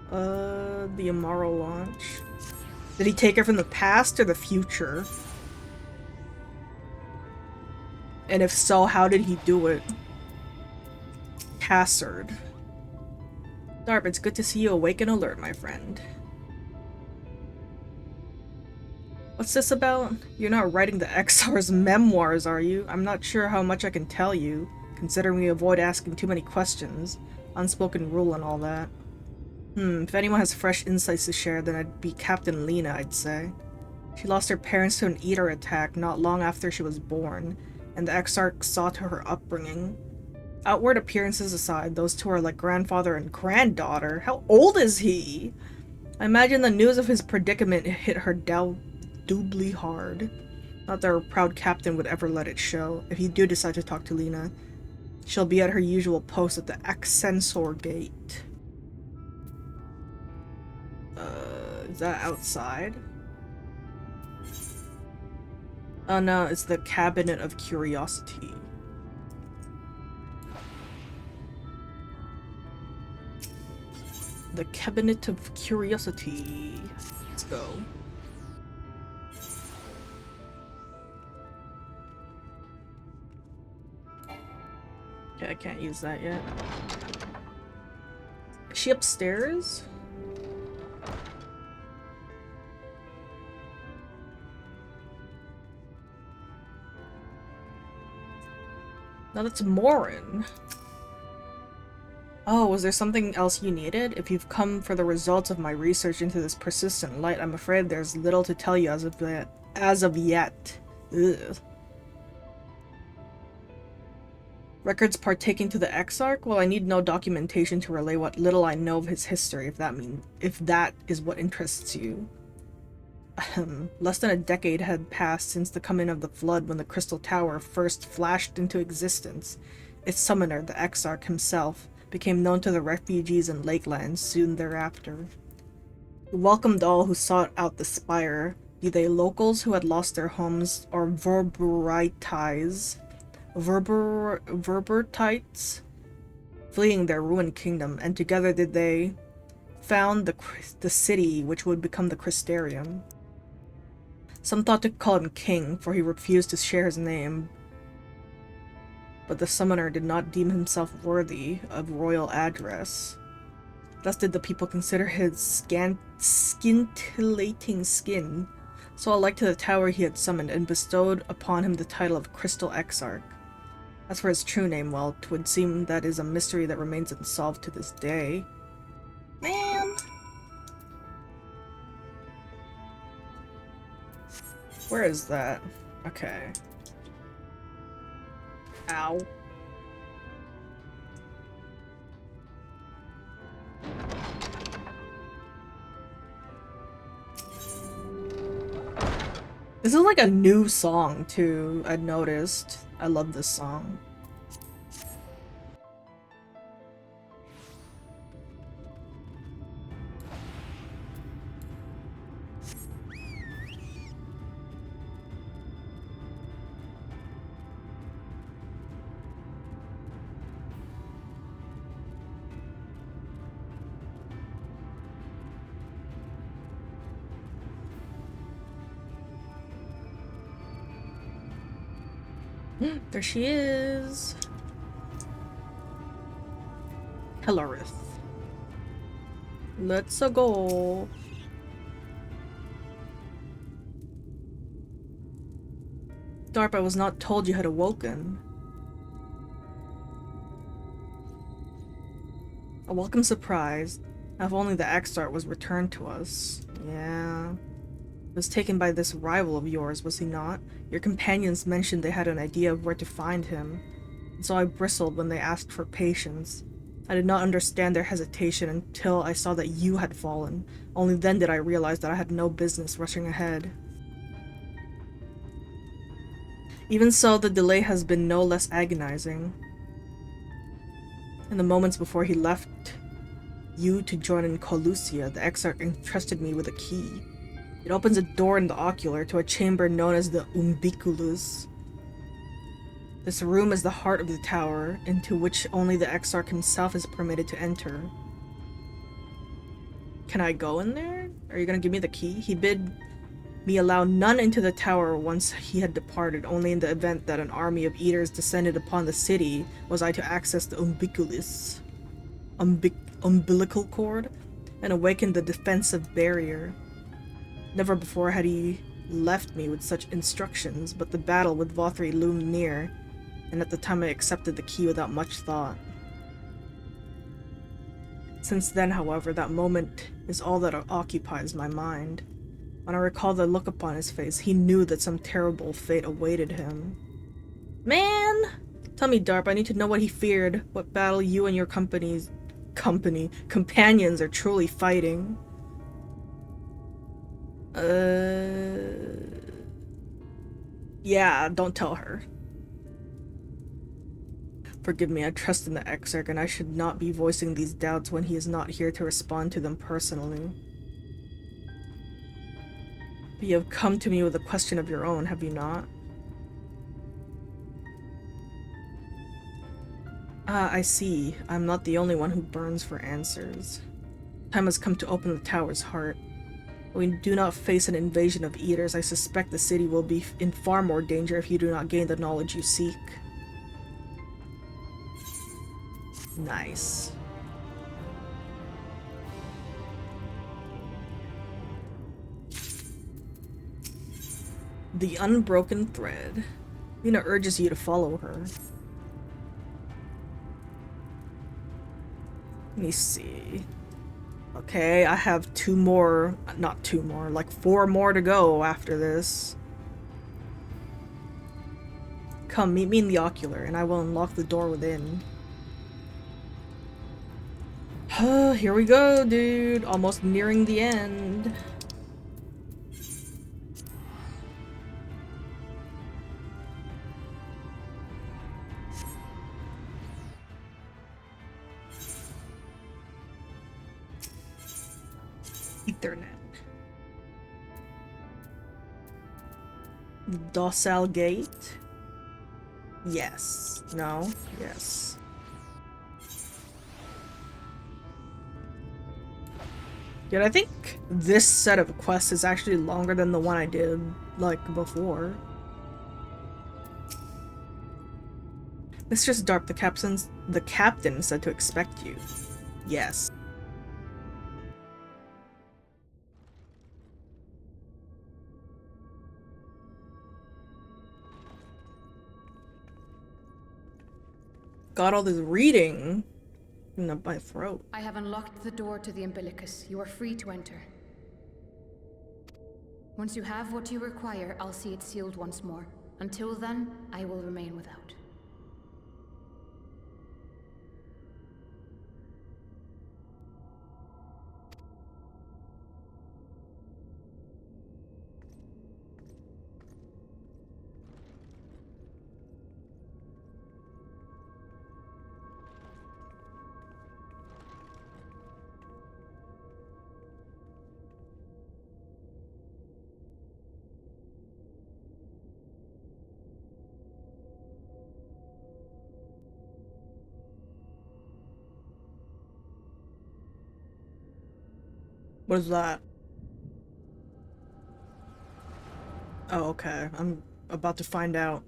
S1: The Amaro launch. Did he take it from the past or the future? And if so, how did he do it? Cassard. Darp, it's good to see you awake and alert, my friend. What's this about? You're not writing the Exar's memoirs, are you? I'm not sure how much I can tell you, considering we avoid asking too many questions. Unspoken rule and all that. If anyone has fresh insights to share, then it'd be Captain Lena, I'd say. She lost her parents to an eater attack not long after she was born, and the Exarch saw to her upbringing. Outward appearances aside, those two are like grandfather and granddaughter. How old is he? I imagine the news of his predicament hit her doubly hard. Not that her proud captain would ever let it show. If you do decide to talk to Lena, she'll be at her usual post at the Ascensor Gate. Is that outside? Oh no, it's the Cabinet of Curiosity. The Cabinet of Curiosity. Let's go. Okay, I can't use that yet. Is she upstairs? No, that's Morin. Oh, was there something else you needed? If you've come for the results of my research into this persistent light, I'm afraid there's little to tell you as of yet. Ugh. Records partaking to the Exarch? Well, I need no documentation to relay what little I know of his history, if that is what interests you. Less than a decade had passed since the coming of the Flood when the Crystal Tower first flashed into existence. Its summoner, the Exarch himself, became known to the refugees in Lakelands soon thereafter. He welcomed all who sought out the spire, be they locals who had lost their homes or Verbertites, fleeing their ruined kingdom, and together did they found the city which would become the Crystarium. Some thought to call him king, for he refused to share his name, but the summoner did not deem himself worthy of royal address. Thus did the people consider his scintillating skin so alike to the tower he had summoned, and bestowed upon him the title of Crystal Exarch. As for his true name, well, 'twould seem that is a mystery that remains unsolved to this day. Man! Where is that? Okay. Ow. This is like a new song too, I noticed. I love this song. There she is. Hellarith. Let's go. Darp, I was not told you had awoken. A welcome surprise. If only the Exarch was returned to us. Yeah. Was taken by this rival of yours, was he not? Your companions mentioned they had an idea of where to find him, and so I bristled when they asked for patience. I did not understand their hesitation until I saw that you had fallen. Only then did I realize that I had no business rushing ahead. Even so, the delay has been no less agonizing. In the moments before he left you to join in Colusia, the Exarch entrusted me with a key. It opens a door in the ocular to a chamber known as the Umbiculus. This room is the heart of the tower, into which only the Exarch himself is permitted to enter. Can I go in there? Are you gonna give me the key? He bid me allow none into the tower once he had departed. Only in the event that an army of eaters descended upon the city was I to access the Umbiculus, umbilical cord, and awaken the defensive barrier. Never before had he left me with such instructions, but the battle with Vothri loomed near, and at the time I accepted the key without much thought. Since then, however, that moment is all that occupies my mind. When I recall the look upon his face, he knew that some terrible fate awaited him. Man! Tell me, Darp, I need to know what he feared, what battle you and your companions are truly fighting. Yeah, don't tell her. Forgive me, I trust in the Exarch, and I should not be voicing these doubts when he is not here to respond to them personally. But you have come to me with a question of your own, have you not? Ah, I see. I'm not the only one who burns for answers. Time has come to open the tower's heart. When we do not face an invasion of eaters, I suspect the city will be in far more danger if you do not gain the knowledge you seek. Nice. The unbroken thread. Lena urges you to follow her. Let me see. Okay, I have two more, not two more, like 4 more to go after this. Come, meet me in the ocular, and I will unlock the door within. Here we go, dude. Almost nearing the end. Ethernet. Docile gate? Yes. No? Yes. Dude, I think this set of quests is actually longer than the one I did, like, before. Mistress Darp, the captain said to expect you. Yes. Got all this reading in my throat.
S15: I have unlocked the door to the umbilicus. You are free to enter. Once you have what you require, I'll see it sealed once more. Until then, I will remain without.
S1: What is that? Oh, okay. I'm about to find out.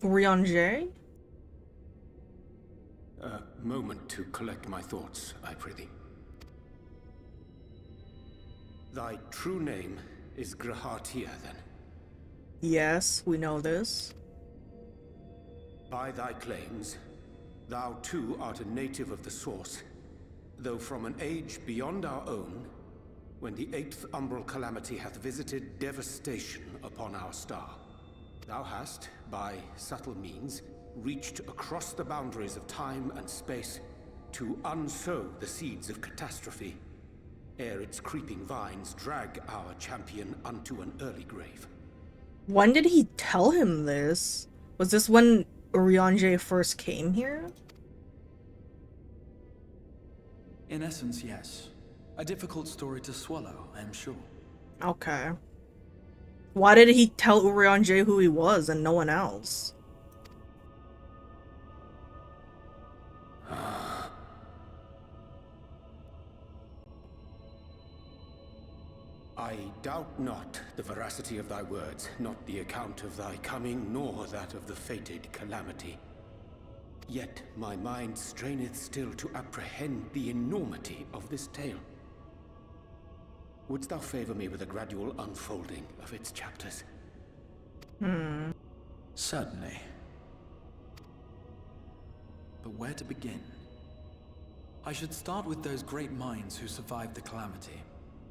S1: Rianger?
S7: A moment to collect my thoughts, I prithee. Thy true name is Grahatia, then?
S1: Yes, we know this.
S7: By thy claims, thou too art a native of the Source, though from an age beyond our own, when the 8th umbral calamity hath visited devastation upon our star. Thou hast, by subtle means, reached across the boundaries of time and space to unsow the seeds of catastrophe, ere its creeping vines drag our champion unto an early grave.
S1: When did he tell him this? Was this when Rianger first came here?
S8: In essence, yes. A difficult story to swallow, I am sure.
S1: Okay. Why did he tell Urianger who he was and no one else?
S7: I doubt not the veracity of thy words, not the account of thy coming, nor that of the fated calamity. Yet my mind straineth still to apprehend the enormity of this tale. Wouldst thou favor me with a gradual unfolding of its chapters?
S8: Certainly. But where to begin? I should start with those great minds who survived the calamity.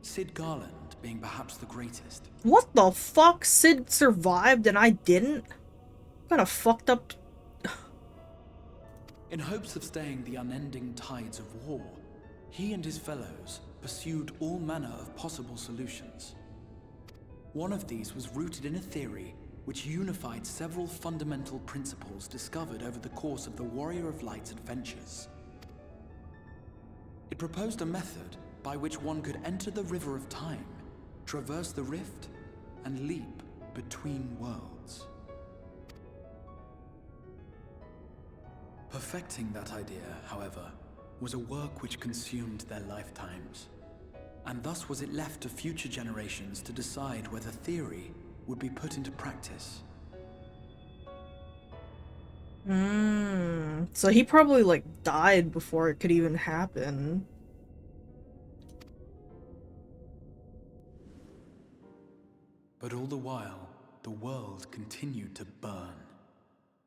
S8: Sid Garland being perhaps the greatest.
S1: What the fuck? Sid survived and I didn't? What kind of fucked up...
S8: In hopes of staying the unending tides of war, he and his fellows pursued all manner of possible solutions. One of these was rooted in a theory which unified several fundamental principles discovered over the course of the Warrior of Light's adventures. It proposed a method by which one could enter the River of Time, traverse the rift, and leap between worlds. Perfecting that idea, however, was a work which consumed their lifetimes, and thus was it left to future generations to decide whether theory would be put into practice.
S1: So he probably like died before it could even happen.
S8: But all the while, the world continued to burn.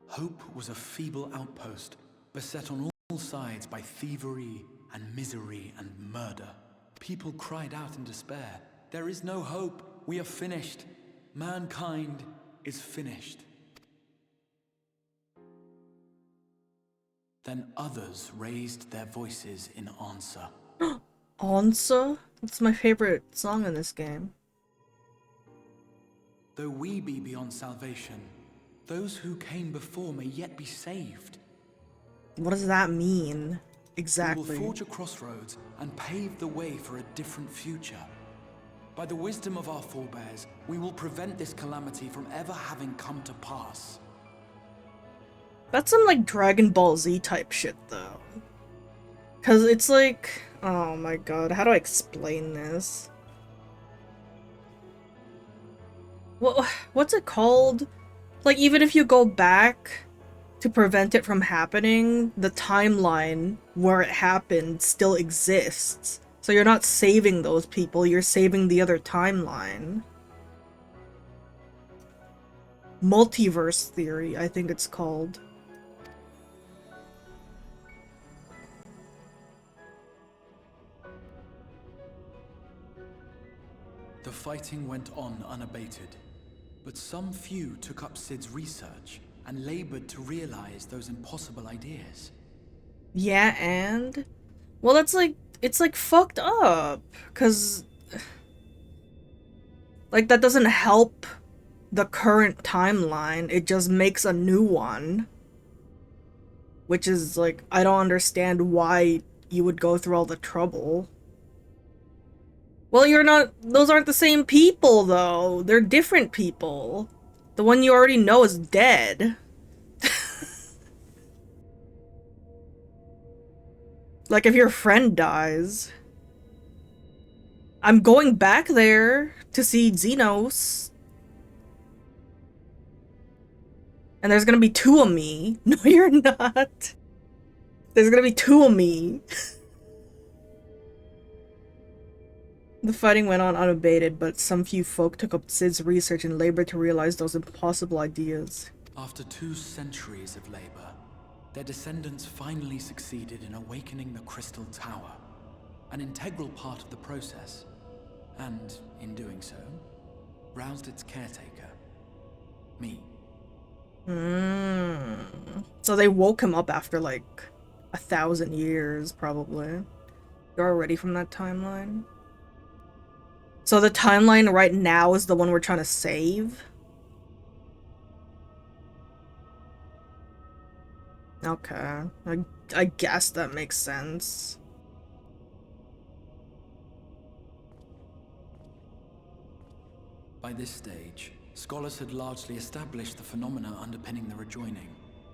S8: Hope was a feeble outpost, beset on all sides by thievery and misery and murder. People cried out in despair, "There is no hope! We are finished! Mankind is finished!" Then others raised their voices in answer.
S1: Answer? That's my favorite song in this game.
S8: Though we be beyond salvation, those who came before may yet be saved.
S1: What does that mean? Exactly.
S8: We will forge a crossroads and pave the way for a different future. By the wisdom of our forebears, we will prevent this calamity from ever having come to pass.
S1: That's some like Dragon Ball Z type shit though. Cause it's like, oh my god, how do I explain this? What's it called? Like even if you go back to prevent it from happening, the timeline where it happened still exists. So you're not saving those people, you're saving the other timeline. Multiverse theory, I think it's called.
S8: The fighting went on unabated, but some few took up Sid's research and labored to realize those impossible ideas.
S1: Yeah, and? Well, that's like, it's like fucked up, cause like that doesn't help the current timeline, it just makes a new one. Which is like, I don't understand why you would go through all the trouble. Well, you're not, those aren't the same people though, they're different people. The one you already know is dead. Like if your friend dies. I'm going back there to see Xenos. And there's gonna be two of me. No, you're not. There's gonna be two of me. The fighting went on unabated, but some few folk took up Sid's research and labored to realize those impossible ideas.
S8: After 2 centuries of labor, their descendants finally succeeded in awakening the Crystal Tower, an integral part of the process, and, in doing so, roused its caretaker, me.
S1: So they woke him up after like 1,000 years, probably. You're already from that timeline? So the timeline right now is the one we're trying to save? Okay, I guess that makes sense.
S8: By this stage, scholars had largely established the phenomena underpinning the rejoining,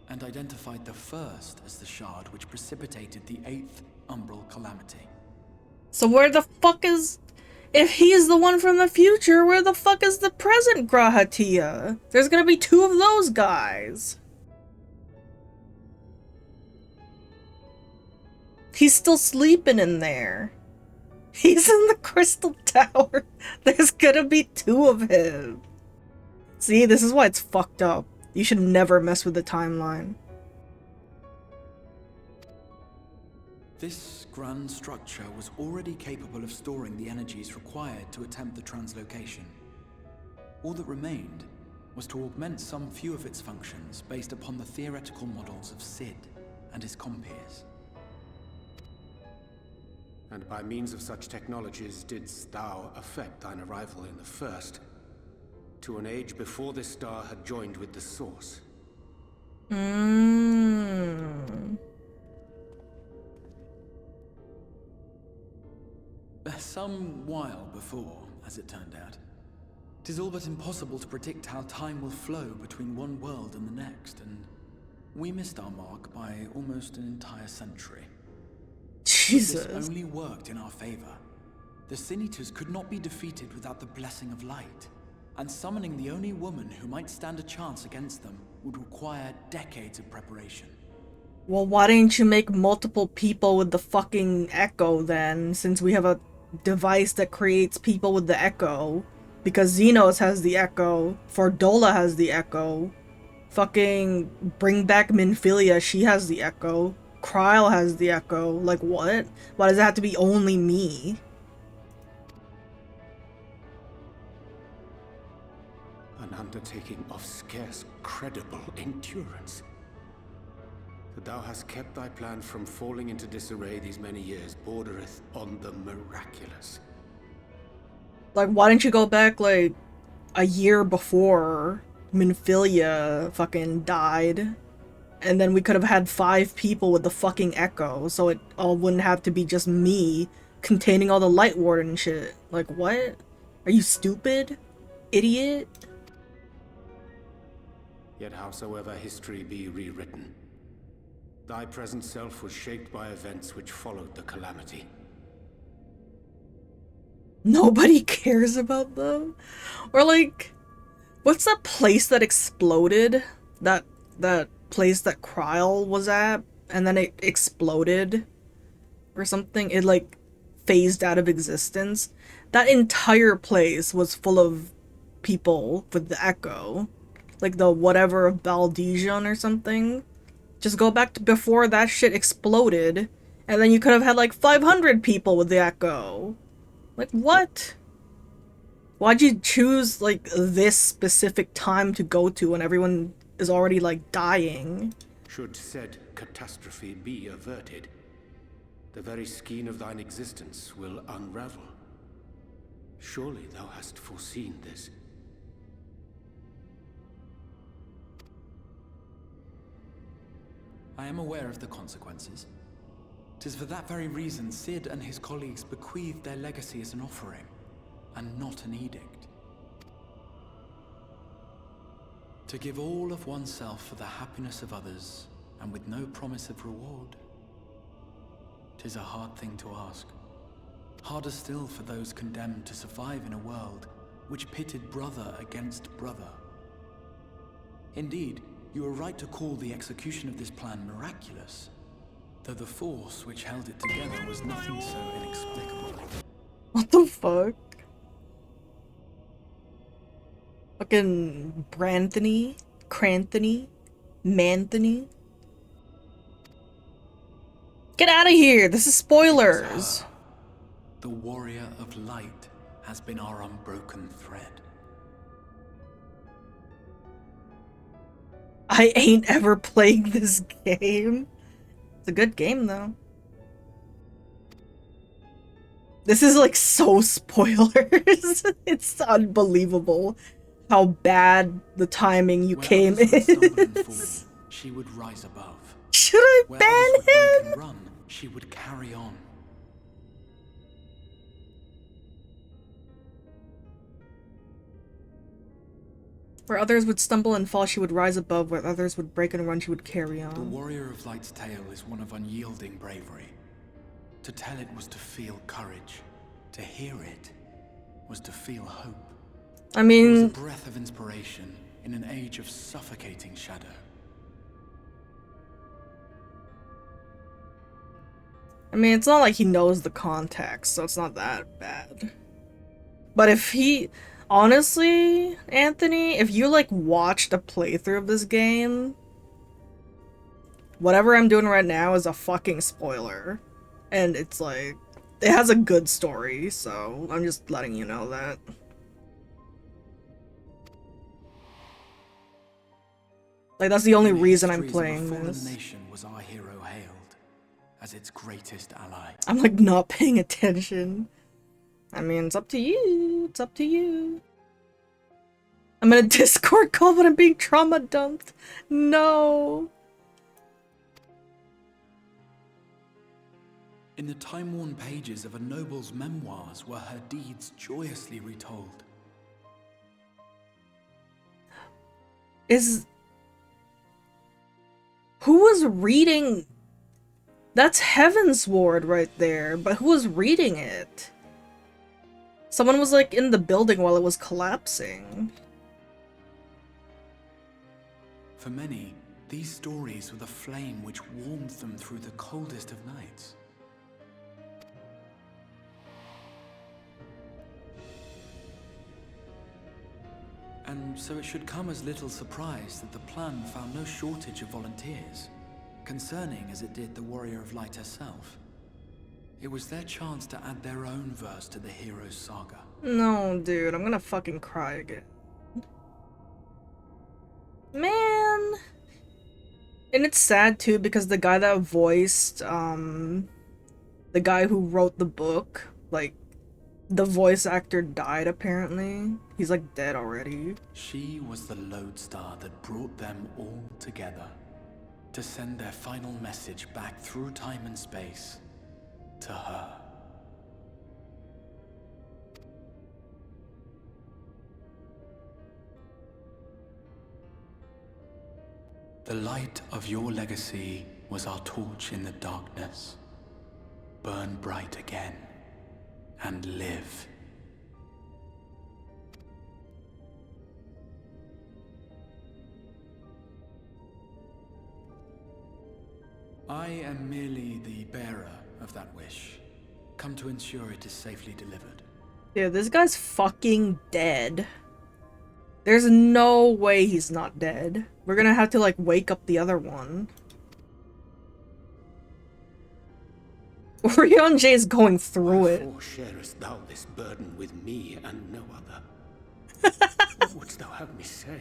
S8: and identified the first as the shard which precipitated the 8th umbral calamity.
S1: So where the fuck is... If he's the one from the future, where the fuck is the present Grahatia? There's gonna be 2 of those guys. He's still sleeping in there. He's in the Crystal Tower. There's gonna be 2 of him. See, this is why it's fucked up. You should never mess with the timeline.
S8: This grand structure was already capable of storing the energies required to attempt the translocation. All that remained was to augment some few of its functions based upon the theoretical models of Sid and his compeers.
S7: And by means of such technologies didst thou effect thine arrival in the first, to an age before this star had joined with the source.
S8: Some while before, as it turned out. 'Tis all but impossible to predict how time will flow between one world and the next, and we missed our mark by almost an entire century.
S1: Jesus.
S8: But this only worked in our favor. The Sin Eaters could not be defeated without the blessing of light, and summoning the only woman who might stand a chance against them would require decades of preparation.
S1: Well, why didn't you make multiple people with the fucking echo then, since we have a device that creates people with the echo? Because Xenos has the echo, Fordola has the echo, fucking bring back Minfilia, she has the echo, Kryl has the echo, like what? Why does it have to be only me?
S7: An undertaking of scarce credible endurance. That thou hast kept thy plan from falling into disarray these many years bordereth on the miraculous.
S1: Like, why didn't you go back, like, a year before Minfilia fucking died? And then we could have had 5 people with the fucking echo, so it all wouldn't have to be just me containing all the light ward and shit. Like, what? Are you stupid? Idiot?
S7: Yet howsoever history be rewritten, thy present self was shaped by events which followed the calamity.
S1: Nobody cares about them? Or like, what's that place that exploded? That place that Kryl was at, and then it exploded? Or something? It like phased out of existence? That entire place was full of people with the echo. Like the whatever of Baldesion or something. Just go back to before that shit exploded, and then you could have had like 500 people with the echo. Like, what? Why'd you choose, like, this specific time to go to when everyone is already, like, dying?
S7: Should said catastrophe be averted, the very skein of thine existence will unravel. Surely thou hast foreseen this.
S8: I am aware of the consequences. 'Tis for that very reason Sid and his colleagues bequeathed their legacy as an offering, and not an edict. To give all of oneself for the happiness of others, and with no promise of reward. 'Tis a hard thing to ask. Harder still for those condemned to survive in a world which pitted brother against brother. Indeed, you are right to call the execution of this plan miraculous, though the force which held it together was nothing so inexplicable.
S1: What the fuck? Fucking Branthony? Cranthony? Manthony? Get out of here! This is spoilers!
S8: The warrior of light has been our unbroken thread.
S1: I ain't ever playing this game. It's a good game, though. This is, like, so spoilers. It's unbelievable how bad the timing you came is.
S8: She would rise above.
S1: Should I
S8: Where
S1: ban
S8: others would break
S1: him?
S8: and run, she would carry on.
S1: Where others would stumble and fall, she would rise above. Where others would break and run, she would carry on.
S8: The warrior of light's tale is one of unyielding bravery. To tell it was to feel courage. To hear it was to feel hope.
S1: I mean,
S8: it was a breath of inspiration in an age of suffocating shadow.
S1: I mean, it's not like he knows the context, so it's not that bad. But if he... Honestly, Anthony, if you, like, watched a playthrough of this game, whatever I'm doing right now is a fucking spoiler. And it's, like, it has a good story, so I'm just letting you know that. Like, that's the only reason I'm playing this.
S8: Nation was our hero hailed as its greatest ally.
S1: I'm, like, not paying attention. I mean, it's up to you. It's up to you. I'm in a Discord call, but I'm being trauma dumped. No.
S8: In the time-worn pages of a noble's memoirs were her deeds joyously retold.
S1: Is... Who was reading... That's Heavensward right there, but who was reading it? Someone was like in the building while it was collapsing.
S8: For many, these stories were the flame which warmed them through the coldest of nights. And so it should come as little surprise that the plan found no shortage of volunteers, concerning as it did the Warrior of Light herself. It was their chance to add their own verse to the hero's saga.
S1: No, dude, I'm gonna fucking cry again. Man! And it's sad too because the guy that voiced, the guy who wrote the book, like, the voice actor died apparently. He's like dead already.
S8: She was the lodestar that brought them all together to send their final message back through time and space to her. The light of your legacy was our torch in the darkness. Burn bright again and live. I am merely the bearer of that wish, come to ensure it is safely delivered.
S1: Yeah, this guy's fucking dead. There's no way he's not dead. We're gonna have to, like, wake up the other one. Orion J's going through it.
S7: Wherefore sharest thou this burden with me and no other? What wouldst thou have me say?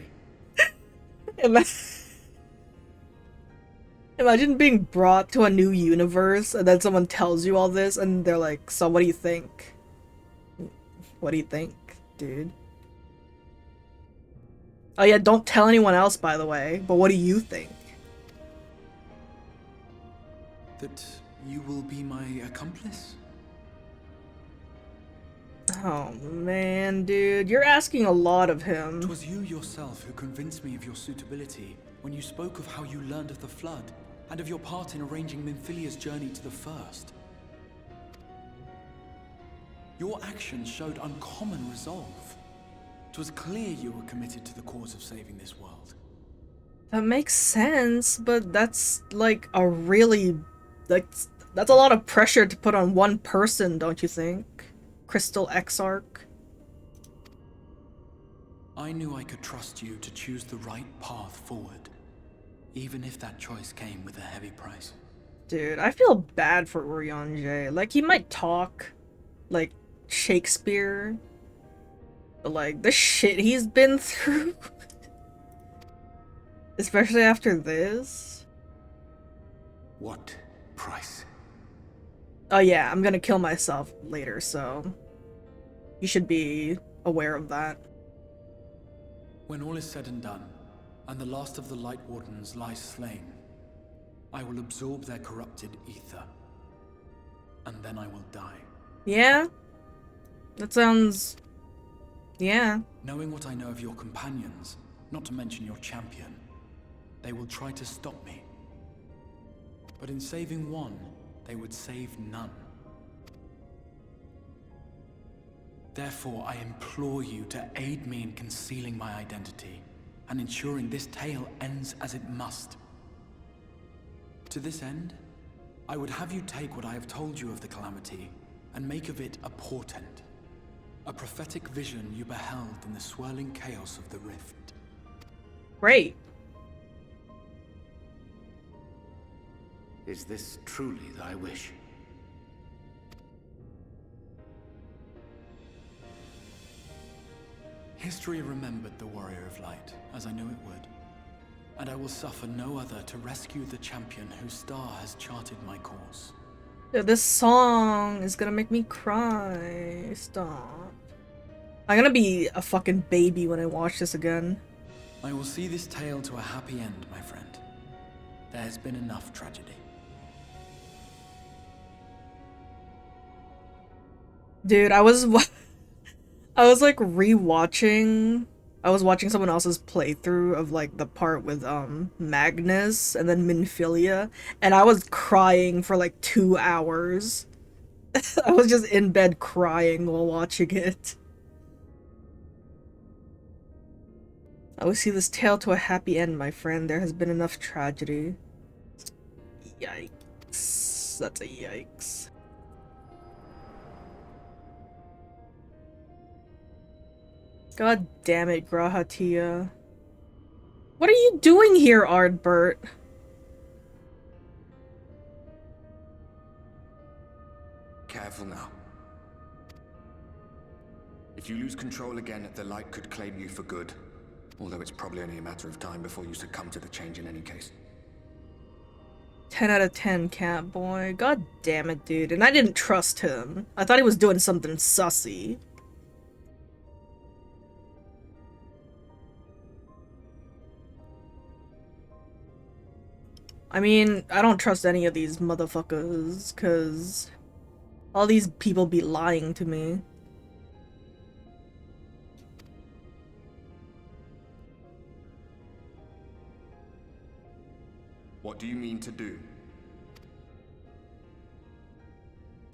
S1: Imagine being brought to a new universe and then someone tells you all this and they're like, so what do you think? What do you think, dude? Oh yeah, don't tell anyone else, by the way, but what do you think?
S8: That you will be my accomplice?
S1: Oh man, dude, you're asking a lot of him.
S8: 'Twas you yourself who convinced me of your suitability when you spoke of how you learned of the Flood and of your part in arranging Minfilia's journey to the First. Your actions showed uncommon resolve. 'Twas clear you were committed to the cause of saving this world.
S1: That makes sense, but that's like a really, like, that's a lot of pressure to put on one person, don't you think? Crystal Exarch.
S8: I knew I could trust you to choose the right path forward, even if that choice came with a heavy price.
S1: Dude, I feel bad for Orion J. Like, he might talk like Shakespeare, but like, the shit he's been through. Especially after this.
S7: What price?
S1: Oh yeah, I'm gonna kill myself later, so you should be aware of that.
S8: When all is said and done, and the last of the Light Wardens lies slain, I will absorb their corrupted ether, and then I will die.
S1: Yeah? That sounds... yeah.
S8: Knowing what I know of your companions, not to mention your champion, they will try to stop me. But in saving one, they would save none. Therefore, I implore you to aid me in concealing my identity and ensuring this tale ends as it must. To this end, I would have you take what I have told you of the Calamity and make of it a portent. A prophetic vision you beheld in the swirling chaos of the Rift.
S1: Great.
S7: Is this truly thy wish?
S8: History remembered the Warrior of Light, as I knew it would. And I will suffer no other to rescue the champion whose star has charted my course.
S1: Dude, this song is gonna make me cry. Stop. I'm gonna be a fucking baby when I watch this again.
S8: I will see this tale to a happy end, my friend. There has been enough tragedy.
S1: Dude, I was like rewatching I was watching someone else's playthrough of like the part with Magnus and then Minfilia, and I was crying for like 2 hours. I was just in bed crying while watching it. I will see this tale to a happy end, my friend. There has been enough tragedy. Yikes. That's a yikes. God damn it, Grahatia. What are you doing here, Ardbert?
S4: Careful now. If you lose control again, the light could claim you for good. Although it's probably only a matter of time before you succumb to the change in any case.
S1: 10 out of 10, Catboy. God damn it, dude. And I didn't trust him. I thought he was doing something sussy. I mean, I don't trust any of these motherfuckers, cause all these people be lying to me.
S4: What do you mean to do?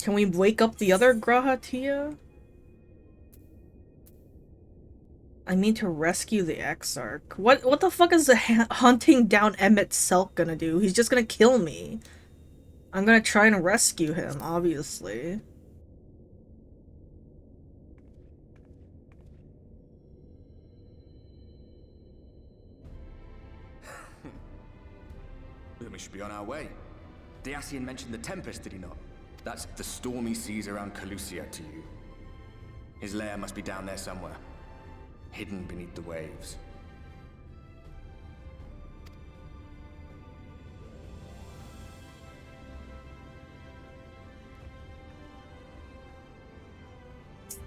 S1: Can we wake up the other Grahatia? I need to rescue the Exarch. What the fuck is the hunting down Emmett Selk gonna do? He's just gonna kill me. I'm gonna try and rescue him, obviously.
S4: Then we should be on our way. Dacian mentioned the Tempest, did he not? That's the stormy seas around Calusia to you. His lair must be down there somewhere. Hidden beneath the waves.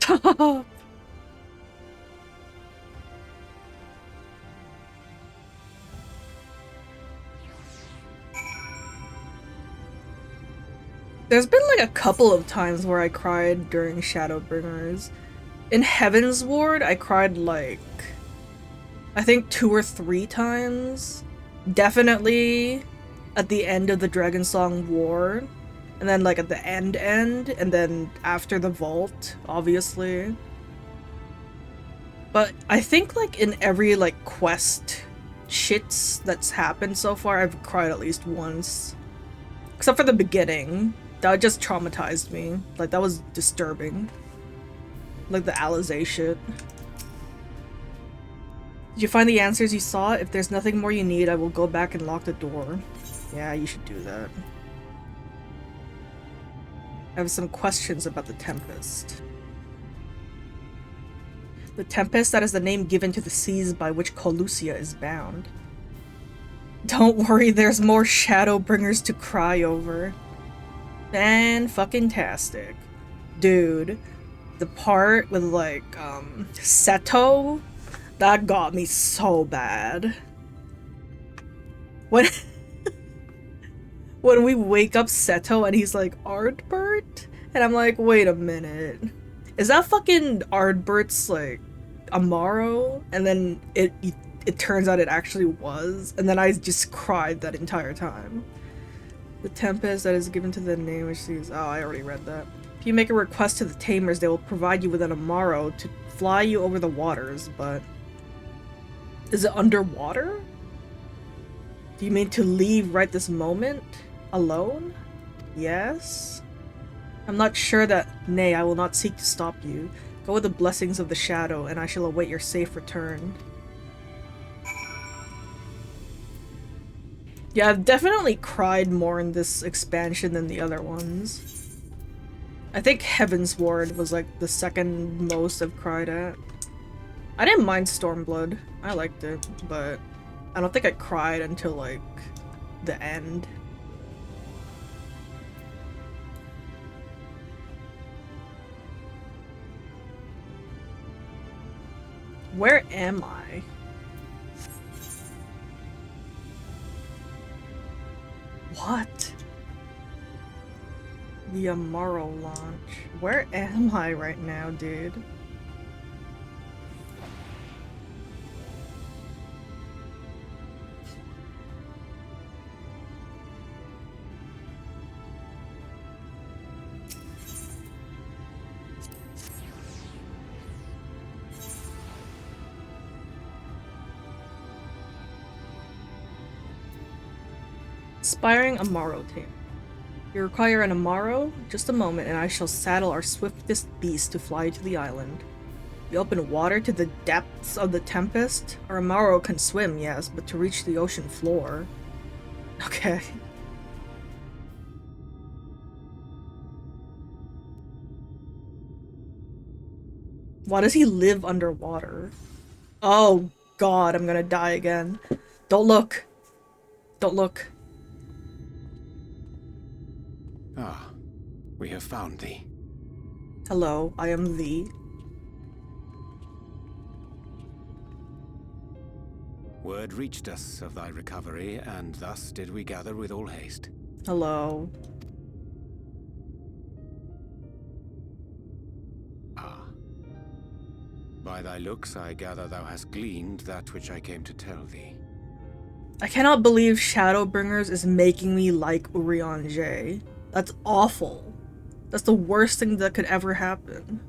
S1: Stop! There's been like a couple of times where I cried during Shadowbringers. In Heaven's Ward, I cried like, I think 2 or 3 times. Definitely at the end of the Dragonsong War, and then like at the end, and then after the Vault, obviously. But I think like in every like quest shits that's happened so far, I've cried at least once. Except for the beginning. That just traumatized me. Like, that was disturbing. Like the Alizé shit. Did you find the answers you sought? If there's nothing more you need, I will go back and lock the door. Yeah, you should do that. I have some questions about the Tempest. The Tempest, that is the name given to the seas by which Calusia is bound. Don't worry, there's more Shadowbringers to cry over. Fan-fucking-tastic. Dude, the part with, like, Seto, that got me so bad. When we wake up Seto and he's like, Ardbert? And I'm like, wait a minute. Is that fucking Ardbert's, like, Amaro? And then it turns out it actually was. And then I just cried that entire time. The Tempest, that is given to the name which sees. Oh, I already read that. If you make a request to the Tamers, they will provide you with an Amaro to fly you over the waters, but... Is it underwater? Do you mean to leave right this moment? Alone? Yes? I'm not sure that... Nay, I will not seek to stop you. Go with the blessings of the Shadow, and I shall await your safe return. Yeah, I've definitely cried more in this expansion than the other ones. I think Heaven's Ward was like the second most I've cried at. I didn't mind Stormblood. I liked it, but I don't think I cried until like the end. Where am I? What? The Amaro launch. Where am I right now, dude? Aspiring Amaro team. You require an Amaro? Just a moment and I shall saddle our swiftest beast to fly to the island. We open water to the depths of the Tempest? Our Amaro can swim, yes, but to reach the ocean floor. Okay. Why does he live underwater? Oh god, I'm gonna die again. Don't look. Don't look.
S7: Ah, we have found thee.
S1: Hello, I am thee.
S7: Word reached us of thy recovery, and thus did we gather with all haste.
S1: Hello.
S7: Ah. By thy looks, I gather thou hast gleaned that which I came to tell thee.
S1: I cannot believe Shadowbringers is making me like Urianger. That's awful. That's the worst thing that could ever happen.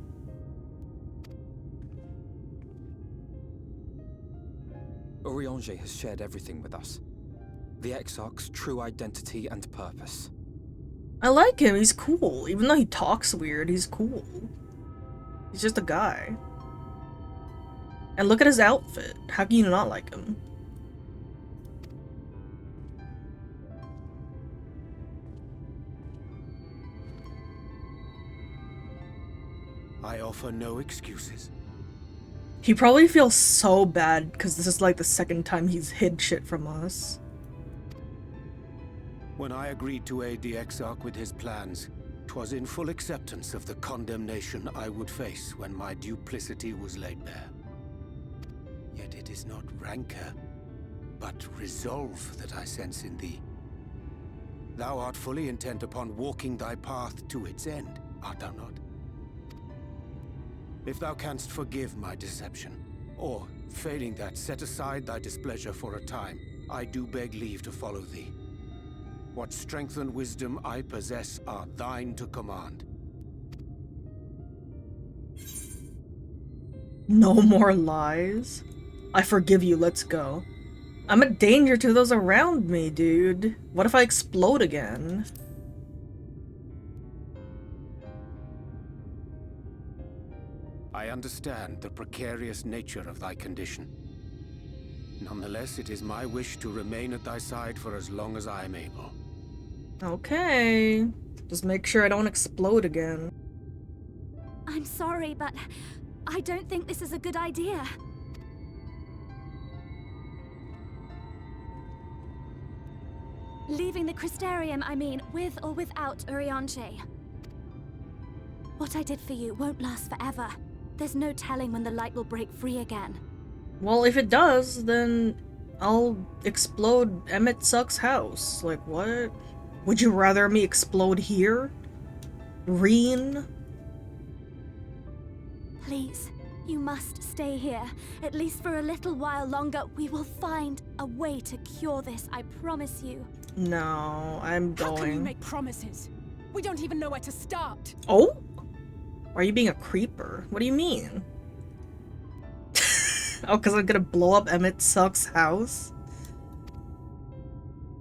S5: Urianger has shared everything with us. The Exarch's true identity and purpose.
S1: I like him, he's cool. Even though he talks weird, he's cool. He's just a guy. And look at his outfit. How can you not like him?
S7: I offer no excuses.
S1: He probably feels so bad because this is like the second time he's hid shit from us.
S7: When I agreed to aid the Exarch with his plans, 'twas in full acceptance of the condemnation I would face when my duplicity was laid bare. Yet it is not rancor, but resolve that I sense in thee. Thou art fully intent upon walking thy path to its end, art thou not? If thou canst forgive my deception, or, failing that, set aside thy displeasure for a time, I do beg leave to follow thee. What strength and wisdom I possess are thine to command.
S1: No more lies. I forgive you, let's go. I'm a danger to those around me, dude. What if I explode again?
S7: I understand the precarious nature of thy condition. Nonetheless, it is my wish to remain at thy side for as long as I am able.
S1: Okay. Just make sure I don't explode again.
S12: I'm sorry, but I don't think this is a good idea. Leaving the Crystarium, I mean, with or without Urianger. What I did for you won't last forever. There's no telling when the light will break free again.
S1: Well, if it does, then I'll explode Emmett Suck's house. Like, what? Would you rather me explode here? Reen?
S12: Please, you must stay here. At least for a little while longer. We will find a way to cure this, I promise you.
S1: No, I'm going.
S6: How can you make promises? We don't even know where to start.
S1: Oh? Are you being a creeper? What do you mean? Oh, because I'm gonna blow up Emmett Suck's house?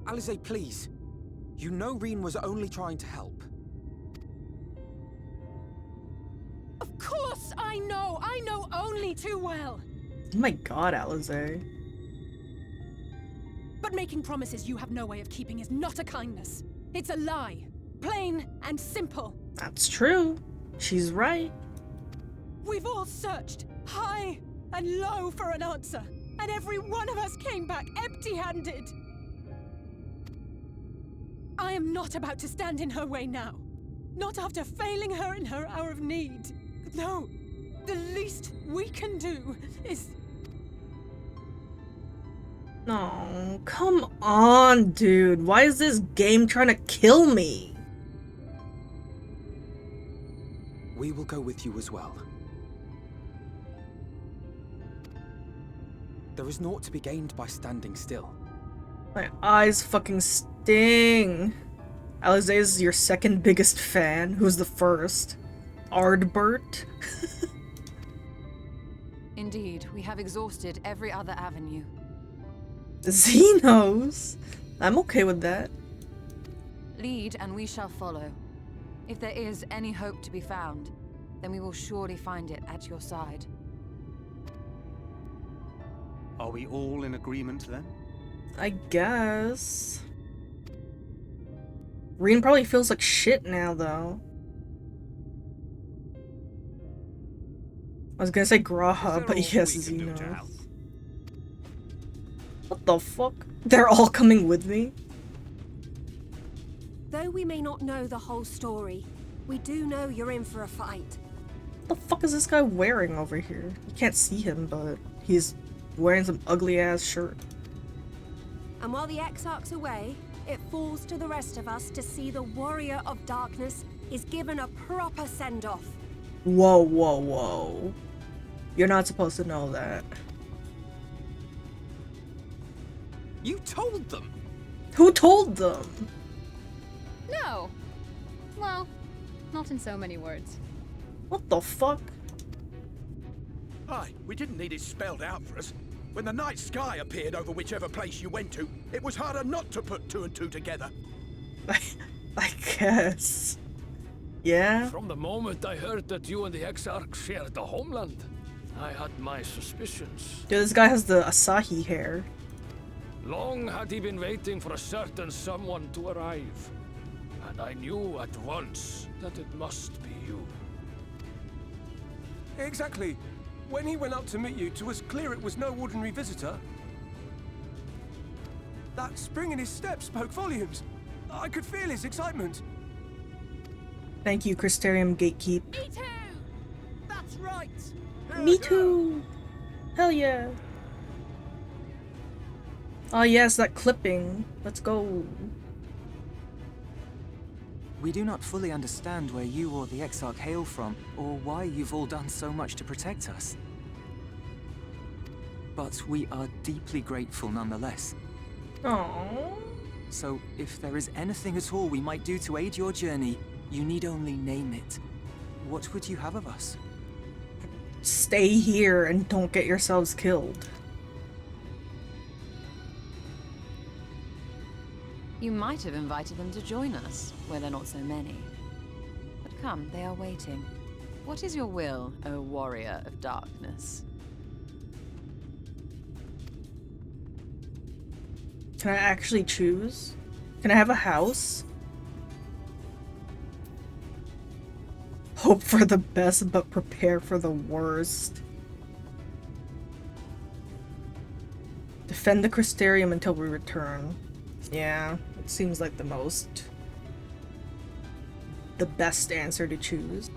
S5: Alize, please. You know Reen was only trying to help.
S6: Of course I know! I know only too well!
S1: Oh my god, Alize.
S6: But making promises you have no way of keeping is not a kindness. It's a lie. Plain and simple.
S1: That's true. She's right.
S6: We've all searched high and low for an answer, and every one of us came back empty-handed. I am not about to stand in her way now. Not after failing her in her hour of need. No, the least we can do is...
S1: No, come on, dude. Why is this game trying to kill me?
S5: We will go with you as well. There is naught to be gained by standing still.
S1: My eyes fucking sting. Alize is your second biggest fan. Who's the first? Ardbert?
S11: Indeed, we have exhausted every other avenue.
S1: Xenos? I'm okay with that.
S11: Lead and we shall follow. If there is any hope to be found, then we will surely find it at your side.
S9: Are we all in agreement then?
S1: I guess. Reen probably feels like shit now, though. I was gonna say Graha, but yes, Xeno. What the fuck? They're all coming with me?
S16: Though we may not know the whole story, we do know you're in for a fight.
S1: What the fuck is this guy wearing over here? You can't see him, but he's wearing some ugly ass shirt.
S16: And while the Exarch's away, it falls to the rest of us to see the Warrior of Darkness is given a proper send-off.
S1: Whoa, whoa, whoa. You're not supposed to know that.
S5: You told them?
S1: Who told them?
S17: No. Well, not in so many words.
S1: What the fuck?
S13: Aye, we didn't need it spelled out for us. When the night sky appeared over whichever place you went to, it was harder not to put two and two together.
S1: I guess. Yeah?
S18: From the moment I heard that you and the Exarch shared the homeland, I had my suspicions.
S1: Dude, this guy has the Asahi hair.
S18: Long had he been waiting for a certain someone to arrive. And I knew at once that it must be you.
S19: Exactly. When he went up to meet you, it was clear it was no ordinary visitor. That spring in his step spoke volumes. I could feel his excitement.
S1: Thank you, Crystarium Gatekeep.
S3: Me too! That's right!
S1: Me too! Hell yeah! Oh yes, that clipping. Let's go.
S20: We do not fully understand where you or the Exarch hail from, or why you've all done so much to protect us. But we are deeply grateful nonetheless.
S1: Aww.
S20: So, if there is anything at all we might do to aid your journey, you need only name it. What would you have of us?
S1: Stay here and don't get yourselves killed.
S11: You might have invited them to join us, where there are not so many. But come, they are waiting. What is your will, O Warrior of Darkness?
S1: Can I actually choose? Can I have a house? Hope for the best, but prepare for the worst. Defend the Crystarium until we return. Yeah, it seems like the best answer to choose.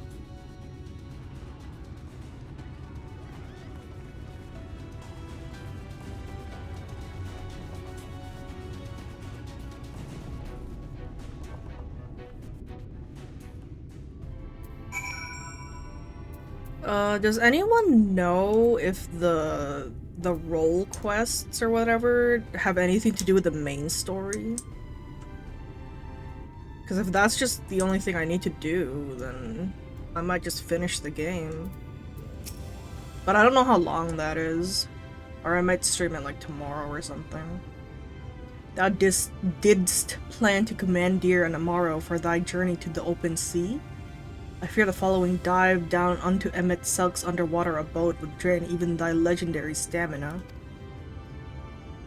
S1: Does anyone know if the role quests or whatever have anything to do with the main story? Because if that's just the only thing I need to do, then I might just finish the game. But I don't know how long that is. Or I might stream it like tomorrow or something. Thou didst plan to commandeer an Amaro for thy journey to the open sea? I fear the following dive down unto Emmet Selk's underwater abode would drain even thy legendary stamina.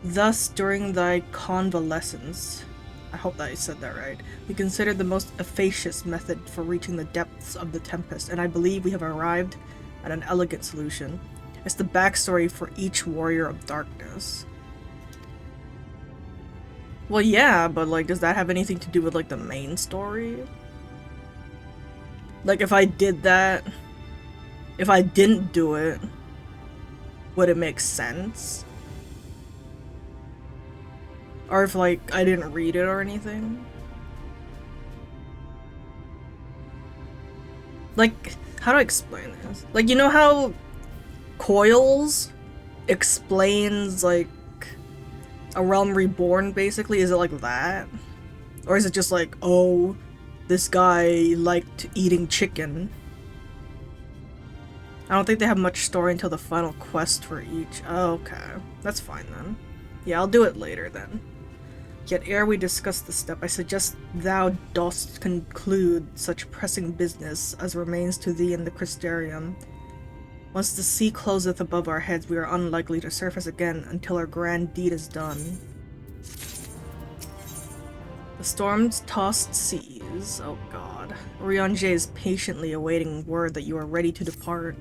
S1: Thus, during thy convalescence, I hope that I said that right, we considered the most efficacious method for reaching the depths of the Tempest, and I believe we have arrived at an elegant solution. It's the backstory for each Warrior of Darkness. Well, yeah, but like, does that have anything to do with like the main story? Like, if I did that, if I didn't do it, would it make sense? Or if, like, I didn't read it or anything? Like, how do I explain this? Like, you know how Coils explains, like, a realm reborn, basically? Is it like that? Or is it just like, oh, this guy liked eating chicken? I don't think they have much story until the final quest for each. Oh, okay. That's fine then. Yeah, I'll do it later then. Yet ere we discuss the step, I suggest thou dost conclude such pressing business as remains to thee in the Crystarium. Once the sea closeth above our heads, we are unlikely to surface again until our grand deed is done. The storm's tossed seas. Oh god. Urianger is patiently awaiting word that you are ready to depart.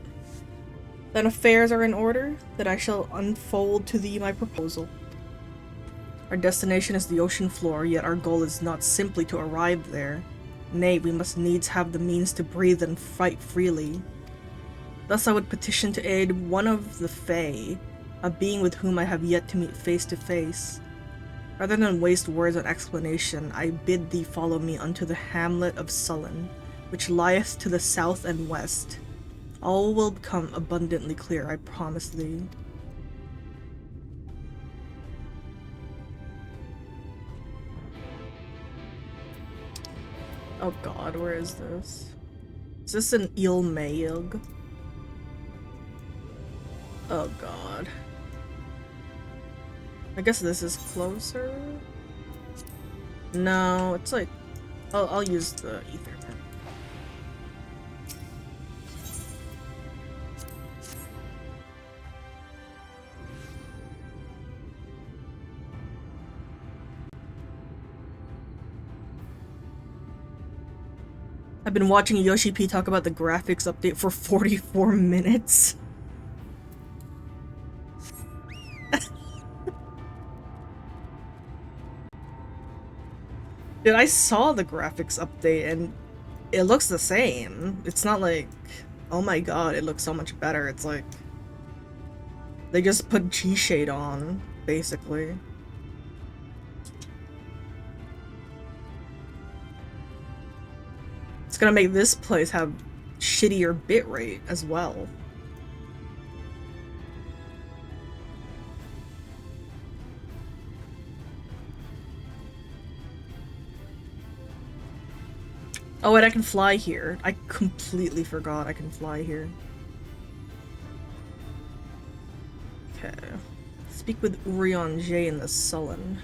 S1: Then affairs are in order, that I shall unfold to thee my proposal. Our destination is the ocean floor, yet our goal is not simply to arrive there. Nay, we must needs have the means to breathe and fight freely. Thus I would petition to aid one of the Fae, a being with whom I have yet to meet face to face. Rather than waste words on explanation, I bid thee follow me unto the hamlet of Sullen, which lieth to the south and west. All will become abundantly clear, I promise thee. Oh god, where is this? Is this an Ilmayug? Oh god. I guess this is closer? No, it's like... I'll use the ether pen. I've been watching Yoshi P talk about the graphics update for 44 minutes. Dude, I saw the graphics update and it looks the same. It's not like, oh my god, it looks so much better. It's like, they just put G-Shade on, basically. It's gonna make this place have shittier bitrate as well. Oh, and I can fly here. I completely forgot I can fly here. Okay. Speak with Urianger in the Sullen.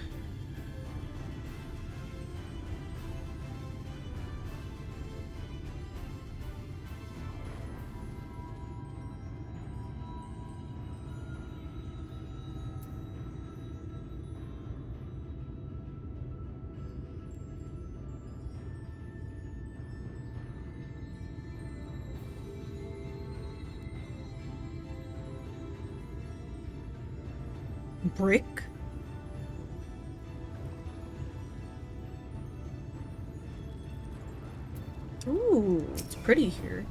S1: Brick? Ooh, it's pretty here.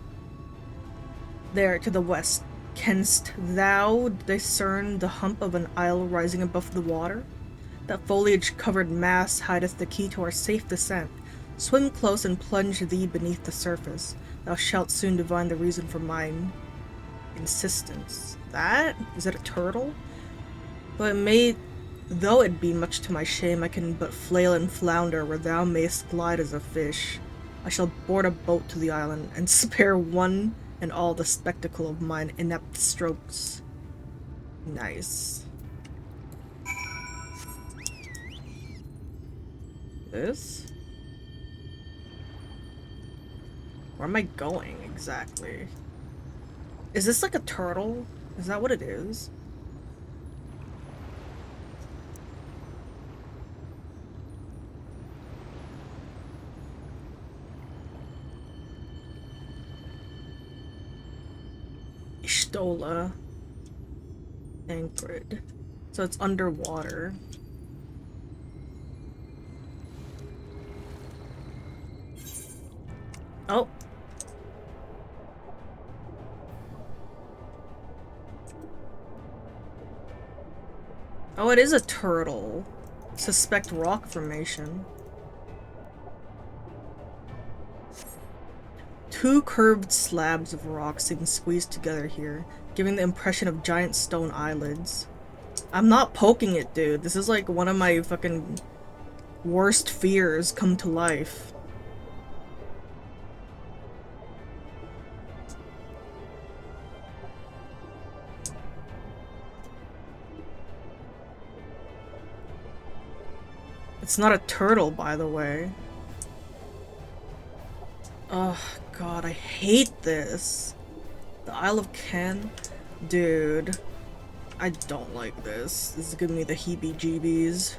S1: There, to the west, canst thou discern the hump of an isle rising above the water? That foliage-covered mass hideth the key to our safe descent. Swim close and plunge thee beneath the surface. Thou shalt soon divine the reason for mine insistence. That? Is it a turtle? Though it be much to my shame, I can but flail and flounder where thou mayst glide as a fish. I shall board a boat to the island, and spare one and all the spectacle of mine inept strokes. Nice. This? Where am I going, exactly? Is this like a turtle? Is that what it is? Ishtola. Anchored. So it's underwater. Oh. Oh, it is a turtle. Suspect rock formation. Two curved slabs of rock seem squeezed together here, giving the impression of giant stone eyelids. I'm not poking it, dude. This is like one of my fucking worst fears come to life. It's not a turtle, by the way. Oh god, I hate this. The Isle of Ken? Dude. I don't like this. This is giving me the heebie-jeebies.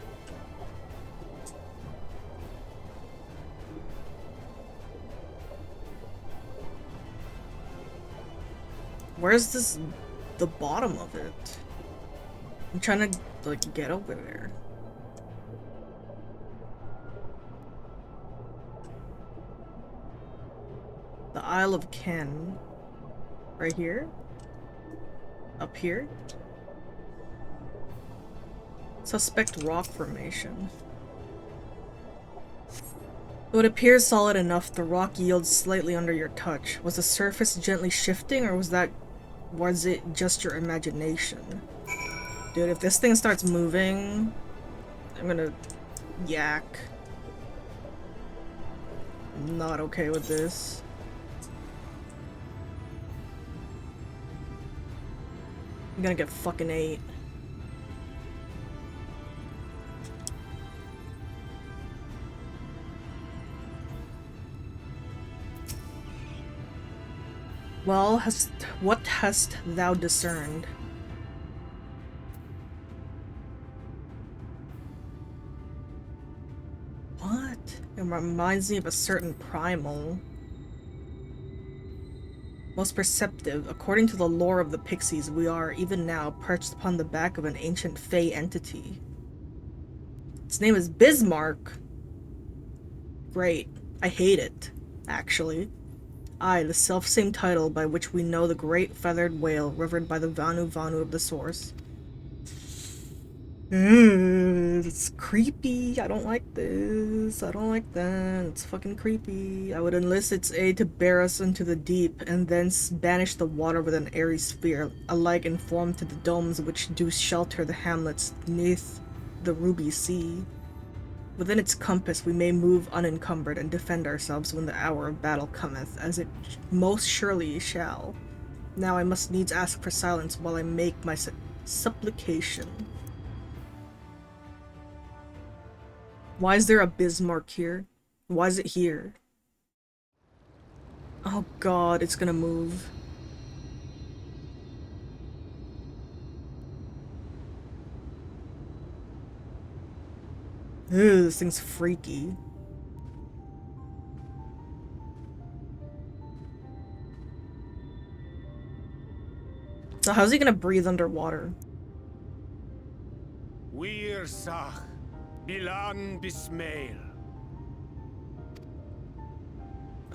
S1: Where's this... the bottom of it? I'm trying to, like, get over there. The Isle of Ken. Right here? Up here? Suspect rock formation. Though it appears solid enough, the rock yields slightly under your touch. Was the surface gently shifting, or was it just your imagination? Dude, if this thing starts moving, I'm gonna yak. I'm not okay with this. I'm gonna get fucking 8. Well, what hast thou discerned? What? It reminds me of a certain primal. Most perceptive. According to the lore of the Pixies, we are, even now, perched upon the back of an ancient Fey entity. Its name is Bismarck. Great. I hate it, actually. I, the self-same title by which we know the great feathered whale revered by the Vanu Vanu of the source. It's creepy. I don't like this. I don't like that. It's fucking creepy. I would enlist its aid to bear us into the deep, and thence banish the water with an airy sphere, alike informed to the domes which do shelter the hamlets neath the ruby sea. Within its compass we may move unencumbered and defend ourselves when the hour of battle cometh, as it most surely shall. Now I must needs ask for silence while I make my supplication. Why is there a Bismarck here? Why is it here? Oh god, it's gonna move. Ew, this thing's freaky. So how's he gonna breathe underwater?
S13: Wir Sach, Bilan Bismail.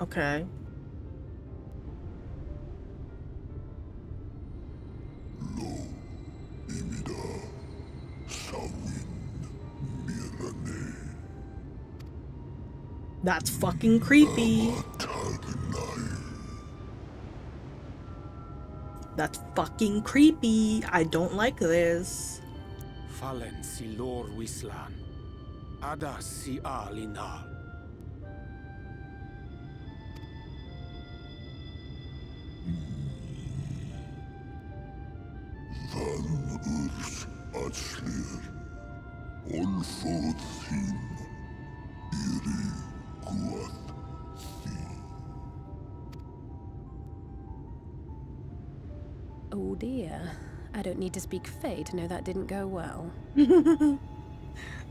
S1: Okay. That's fucking creepy. That's fucking creepy. I don't like this.
S13: Fallen si lor wislan. Ada si alinal.
S21: Van urs atslir. Olfod thin. Iri guath
S6: Oh dear. I don't need to speak Fey to know that didn't go well.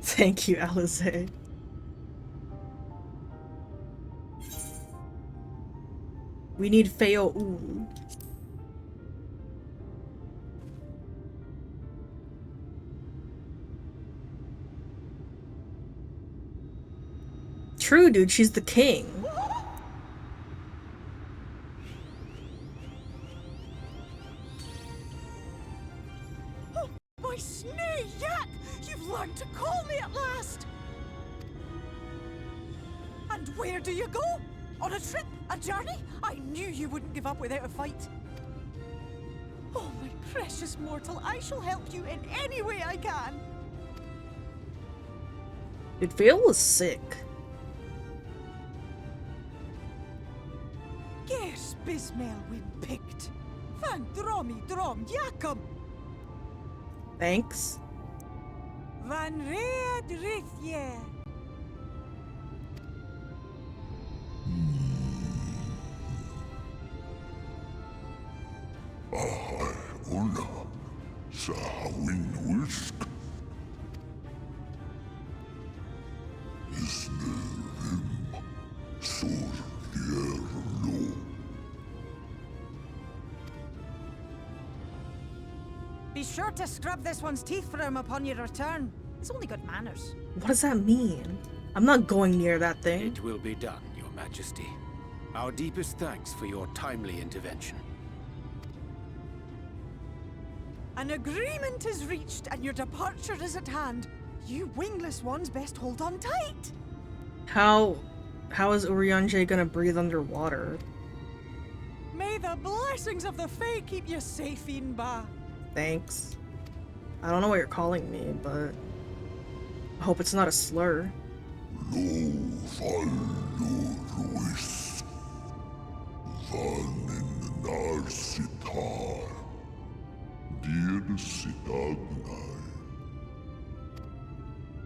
S1: Thank you, Alize. We need Feo Ul. True, dude, she's the king.
S3: Oh, my snay yak! You've learned to call me at last! And where do you go? On a trip? A journey? I knew you wouldn't give up without a fight. Oh, my precious mortal, I shall help you in any way I can.
S1: Dude, Vale was sick.
S3: Gers Bismail win picked. Van dromi drom yakum.
S1: Thanks.
S3: Van Rea Drithye.
S21: Ahai una, sa hawin wisk. Isne rim, sur lo.
S3: Be sure to scrub this one's teeth for him upon your return. It's only good manners.
S1: What does that mean? I'm not going near that thing.
S7: It will be done, Your Majesty. Our deepest thanks for your timely intervention.
S3: An agreement is reached and your departure is at hand. You wingless ones best hold on tight.
S1: How is Urianger gonna breathe underwater?
S3: May the blessings of the Fae keep you safe, Inba.
S1: Thanks. I don't know what you're calling me, but I hope it's not a slur.
S21: Lo valorus. Vanin narsitar. Dir sitagnai.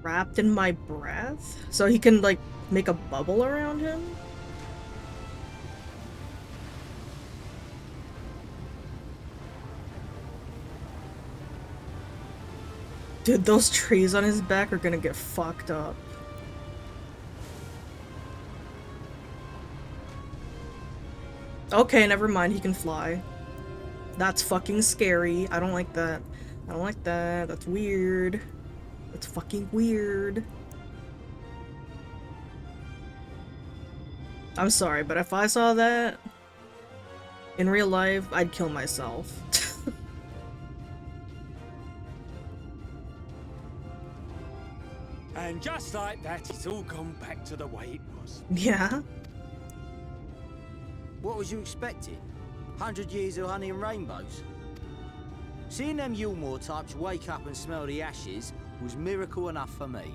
S1: Wrapped in my breath? So he can, like, make a bubble around him? Dude, those trees on his back are gonna get fucked up. Okay, never mind, he can fly. That's fucking scary. I don't like that. I don't like that. That's weird. That's fucking weird. I'm sorry, but if I saw that in real life, I'd kill myself.
S14: And just like that, it's all gone back to the way it was.
S1: Yeah.
S22: What was you expecting? 100 years of honey and rainbows? Seeing them Yulmore types wake up and smell the ashes was miracle enough for me.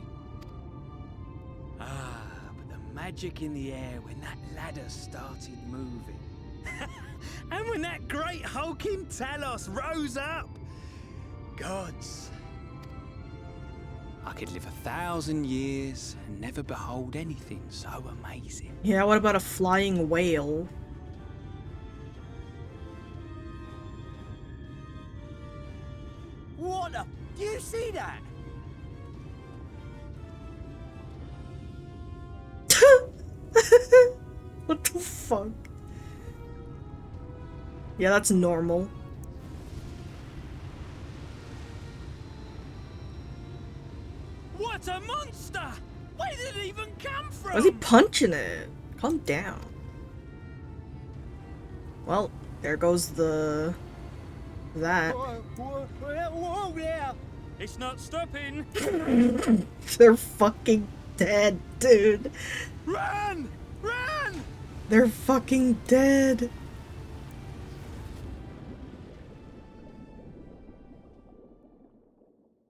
S14: Ah, but the magic in the air when that ladder started moving. And when that great hulking Talos rose up. Gods. I could live 1,000 years and never behold anything so amazing.
S1: Yeah, what about a flying whale?
S22: What the? Do you see that?
S1: What the fuck? Yeah, that's normal.
S14: What a monster! Where did it even come from?
S1: Why is he punching it? Calm down. Well, there goes the... that.
S14: Whoa, yeah! It's not stopping!
S1: They're fucking dead, dude.
S14: Run! Run!
S1: They're fucking dead.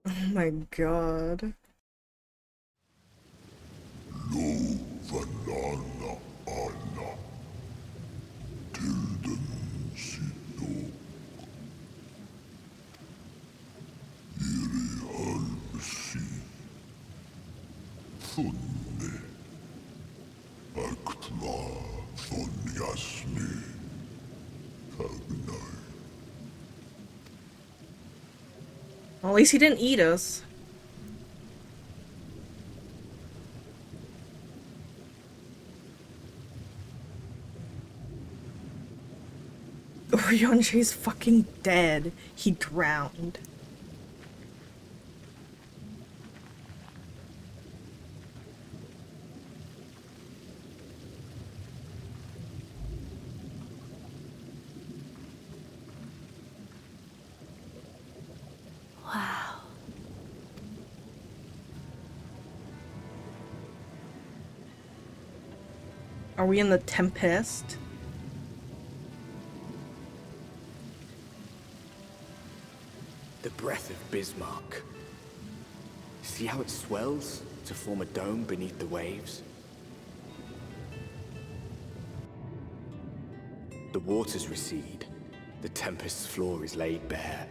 S1: Oh my god.
S21: Lo vanana ana. Tilden sino. Iri halvsi. Funne. Aktva thonyasmi. Tagnai.
S1: Well, at least he didn't eat us. Orionche's fucking dead. He drowned.
S12: Wow.
S1: Are we in the Tempest?
S4: The breath of Bismarck. See how it swells to form a dome beneath the waves? The waters recede. The Tempest's floor is laid bare.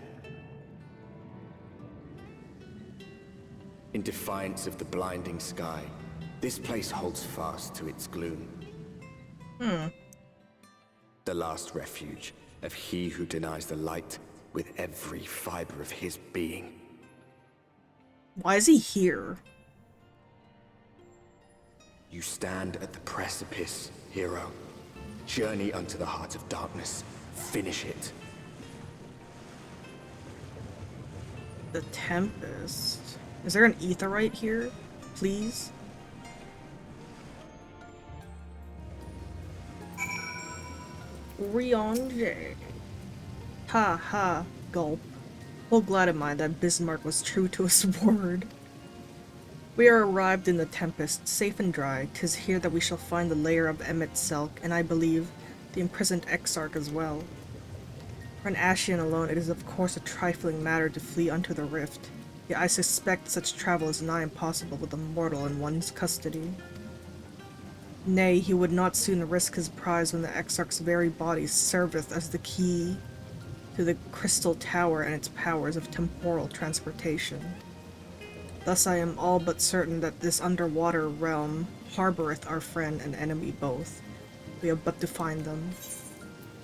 S4: In defiance of the blinding sky, this place holds fast to its gloom. The last refuge of he who denies the light with every fiber of his being.
S1: Why is he here?
S4: You stand at the precipice, hero. Journey unto the heart of darkness. Finish it.
S1: The Tempest. Is there an aetheryte here? Please? Rionje. Ha ha, gulp. Full glad am I that Bismarck was true to his word. We are arrived in the Tempest, safe and dry. 'Tis here that we shall find the lair of Emmet Selk, and I believe the imprisoned Exarch as well. For an Ashian alone, it is of course a trifling matter to flee unto the rift, yet I suspect such travel is nigh impossible with a mortal in one's custody. Nay, he would not soon risk his prize when the Exarch's very body serveth as the key to the crystal tower and its powers of temporal transportation. Thus I am all but certain that this underwater realm harboreth our friend and enemy both. We have but to find them.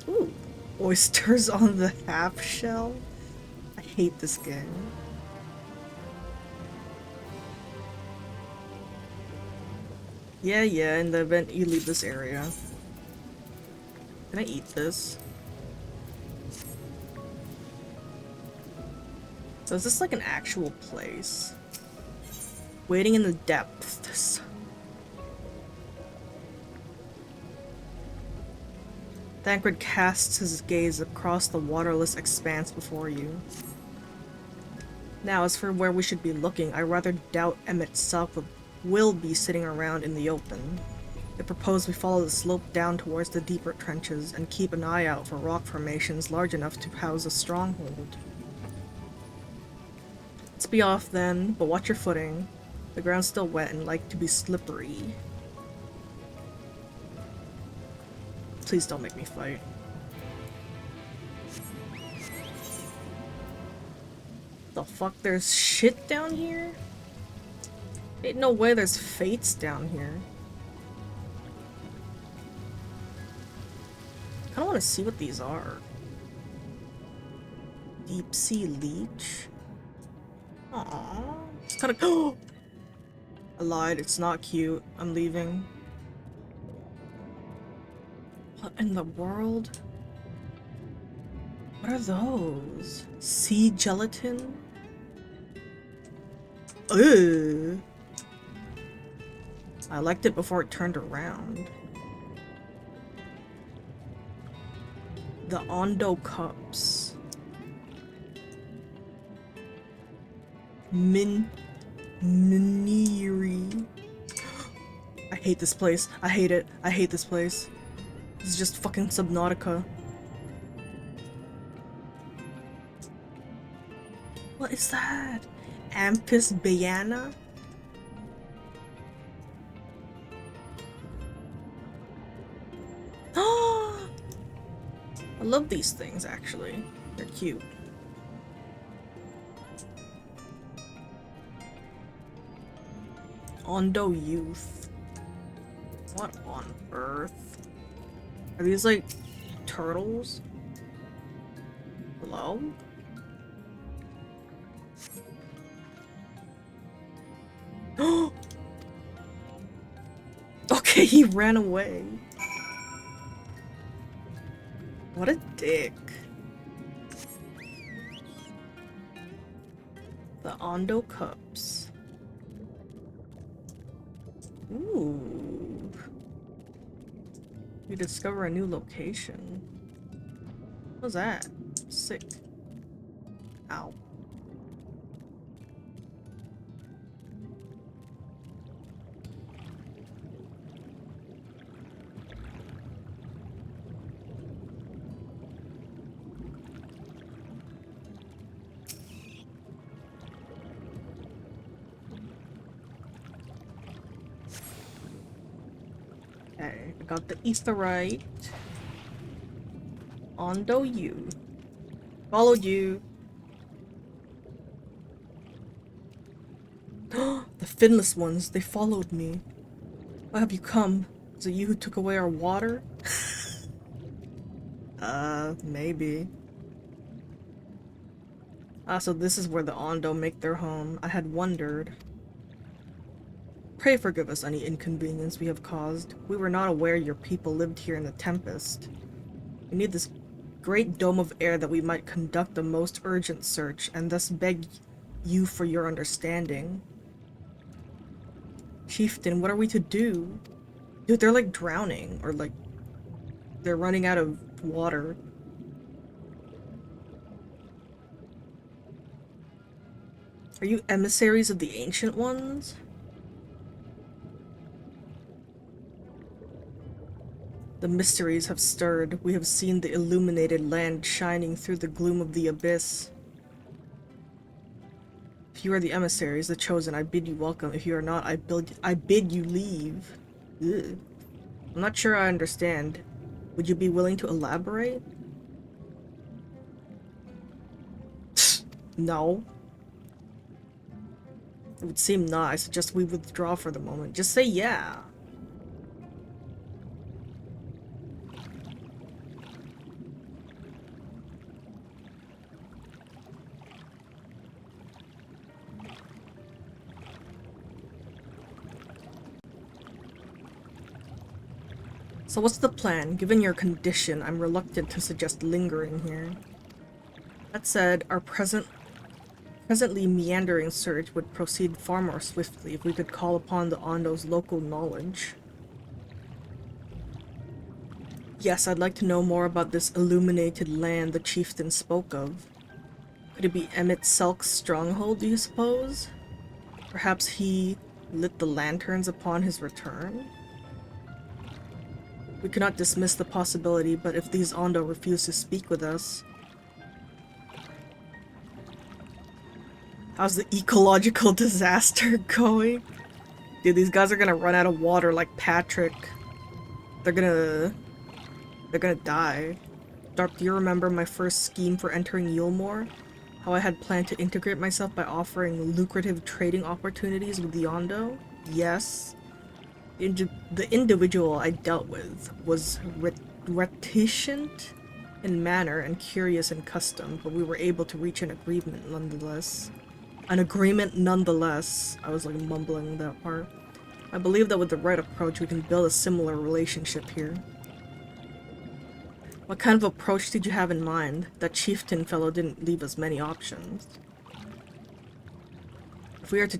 S1: Ooh, oysters on the half shell? I hate this game. Yeah, in the event you leave this area. Can I eat this? So is this like an actual place? Waiting in the depths. Thancred casts his gaze across the waterless expanse before you. Now, as for where we should be looking, I rather doubt Emmet Selk will be sitting around in the open. I propose we follow the slope down towards the deeper trenches and keep an eye out for rock formations large enough to house a stronghold. Let's be off then, but watch your footing. The ground's still wet and like to be slippery. Please don't make me fight. The fuck? There's shit down here? Ain't no way there's fates down here. I kinda wanna see what these are. Deep sea leech? Aww. It's kinda- I lied, it's not cute. I'm leaving. What in the world? What are those? Sea gelatin? Ugh. I liked it before it turned around. The Ondo cups. Miniri. I hate this place. I hate it. I hate this place. This is just fucking Subnautica. What is that? Amphisbaena? I love these things, actually. They're cute. Ondo Youth. What on earth? Are these like turtles? Hello? Okay, he ran away. What a dick. The Ondo cups. Ooh. We discover a new location. What's that? Sick. Ow. Okay, I got the aetheryte. Ondo you. Followed you. The finless ones, they followed me. Why have you come? Is it you who took away our water? Maybe. Ah, so this is where the Ondo make their home. I had wondered. Pray forgive us any inconvenience we have caused. We were not aware your people lived here in the Tempest. We need this great dome of air that we might conduct the most urgent search, and thus beg you for your understanding. Chieftain, what are we to do? Dude, they're like drowning, or like they're running out of water. Are you emissaries of the Ancient Ones? The mysteries have stirred. We have seen the illuminated land shining through the gloom of the abyss. If you are the emissaries, the chosen, I bid you welcome. If you are not, I bid you leave. Ugh. I'm not sure I understand. Would you be willing to elaborate? No. It would seem not. I suggest we withdraw for the moment. Just say yeah. So what's the plan? Given your condition, I'm reluctant to suggest lingering here. That said, our presently meandering search would proceed far more swiftly if we could call upon the Ondo's local knowledge. Yes, I'd like to know more about this illuminated land the chieftain spoke of. Could it be Emmett Selk's stronghold, do you suppose? Perhaps he lit the lanterns upon his return? We cannot dismiss the possibility, but if these Ondo refuse to speak with us... How's the ecological disaster going? Dude, these guys are gonna run out of water like Patrick. They're gonna die. Dark, do you remember my first scheme for entering Yulmore? How I had planned to integrate myself by offering lucrative trading opportunities with the Ondo? Yes. The individual I dealt with was reticent in manner and curious in custom, but we were able to reach an agreement nonetheless. I was like mumbling that part. I believe that with the right approach we can build a similar relationship here. What kind of approach did you have in mind? That chieftain fellow didn't leave us many options. If we are to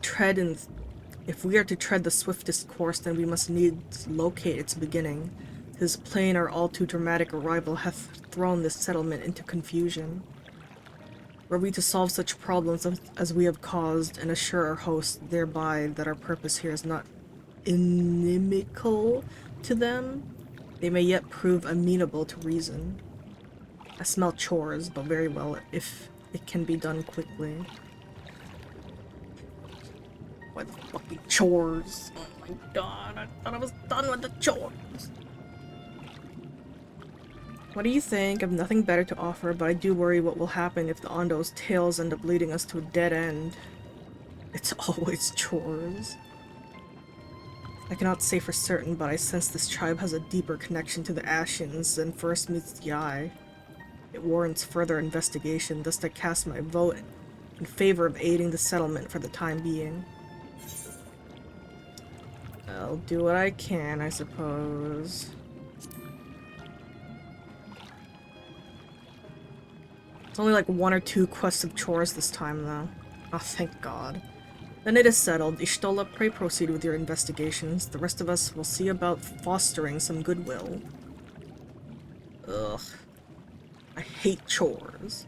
S1: tread the swiftest course, then we must needs locate its beginning. His plain or all too dramatic arrival hath thrown this settlement into confusion. Were we to solve such problems as we have caused, and assure our hosts thereby that our purpose here is not inimical to them, they may yet prove amenable to reason. I smell chores, but very well if it can be done quickly. What fucking chores? Oh my god, I thought I was done with the chores. What do you think? I've nothing better to offer, but I do worry what will happen if the Ondo's tails end up leading us to a dead end. It's always chores. I cannot say for certain, but I sense this tribe has a deeper connection to the Ashians than first meets the eye. It warrants further investigation, thus I cast my vote in favor of aiding the settlement for the time being. I'll do what I can, I suppose. It's only like 1 or 2 quests of chores this time, though. Oh, thank God. Then it is settled. Ishtola, pray proceed with your investigations. The rest of us will see about fostering some goodwill. Ugh. I hate chores.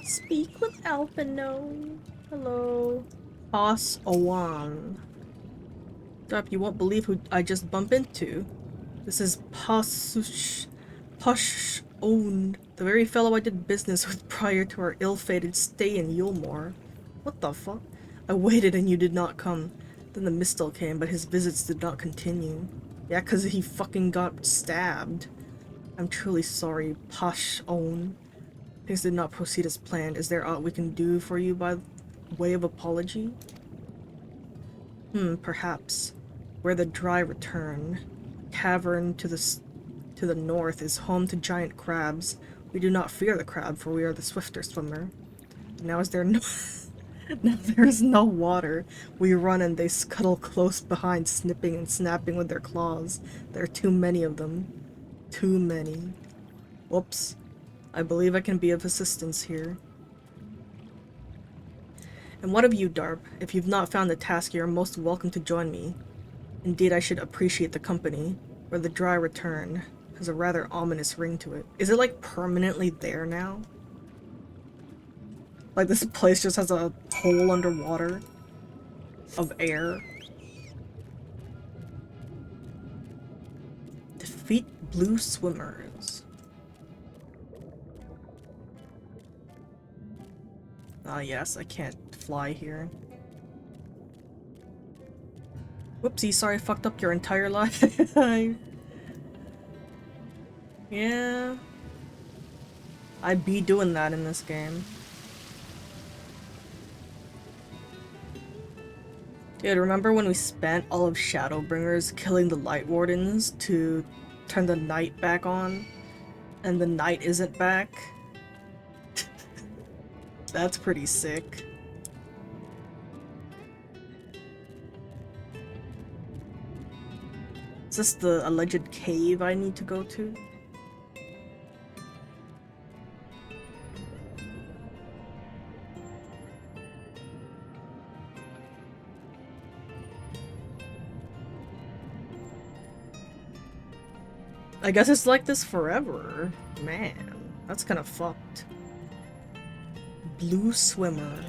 S1: Speak with Alpino. Hello. Boss Owan. Stop, you won't believe who I just bumped into. This is Posh Own, the very fellow I did business with prior to our ill-fated stay in Yulmore. What the fuck? I waited and you did not come. Then the Mistel came, but his visits did not continue. Yeah, because he fucking got stabbed. I'm truly sorry, Posh Own. Things did not proceed as planned. Is there aught we can do for you by way of apology? Perhaps. Where the dry return. Cavern to the north is home to giant crabs. We do not fear the crab, for we are the swifter swimmer. Now is there no now there is no water. We run and they scuttle close behind, snipping and snapping with their claws. There are too many of them. Too many. Whoops. I believe I can be of assistance here. And what of you, Darp? If you've not found the task, you are most welcome to join me. Indeed, I should appreciate the company, where the dry return has a rather ominous ring to it. Is it like permanently there now? Like this place just has a hole underwater of air? Defeat blue swimmers. Ah yes, I can't fly here. Whoopsie, sorry I fucked up your entire life. Yeah. I'd be doing that in this game. Dude, remember when we spent all of Shadowbringers killing the Light Wardens to turn the night back on? And the night isn't back? That's pretty sick. Is this the alleged cave I need to go to? I guess it's like this forever. Man, that's kind of fucked. Blue swimmer.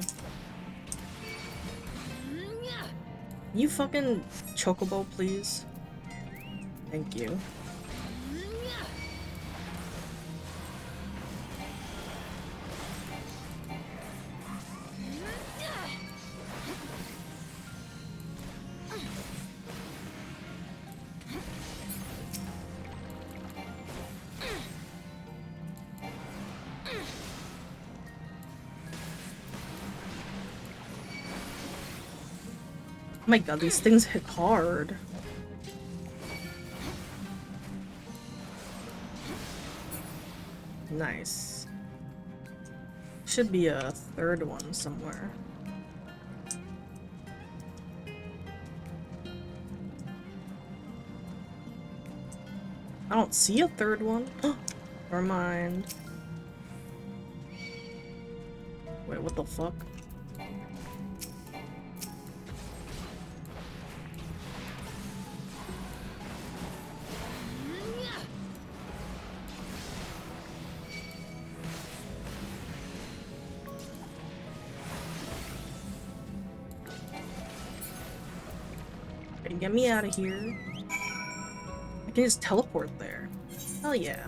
S1: You fucking chocobo, please? Thank you. Oh my god, these things hit hard. Nice. Should be a third one somewhere. I don't see a third one. Never mind. Wait, what the fuck? Get me out of here. I can just teleport there. Hell yeah.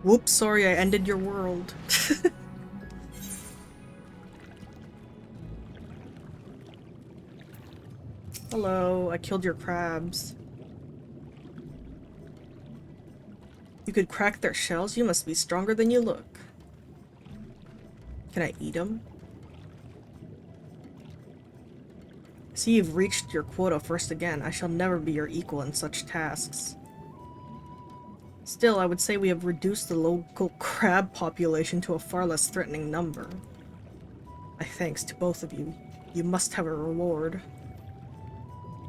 S1: Whoops, sorry I ended your world. Hello, I killed your crabs. You could crack their shells? You must be stronger than you look. Can I eat them? See, you've reached your quota first again. I shall never be your equal in such tasks. Still, I would say we have reduced the local crab population to a far less threatening number. My thanks to both of you. You must have a reward.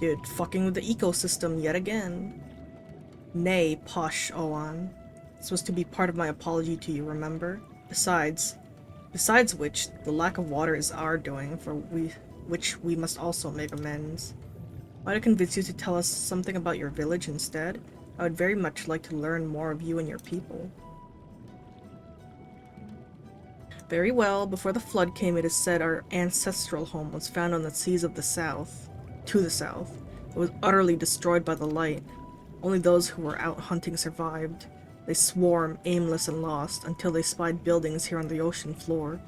S1: Dude, fucking with the ecosystem yet again. Nay, Posh Oan. This was to be part of my apology to you, remember? Besides which, the lack of water is our doing, which we must also make amends. Might I convince you to tell us something about your village instead? I would very much like to learn more of you and your people. Very well. Before the flood came, it is said our ancestral home was found on the seas of the south. To the south. It was utterly destroyed by the light. Only those who were out hunting survived. They swarm, aimless and lost, until they spied buildings here on the ocean floor.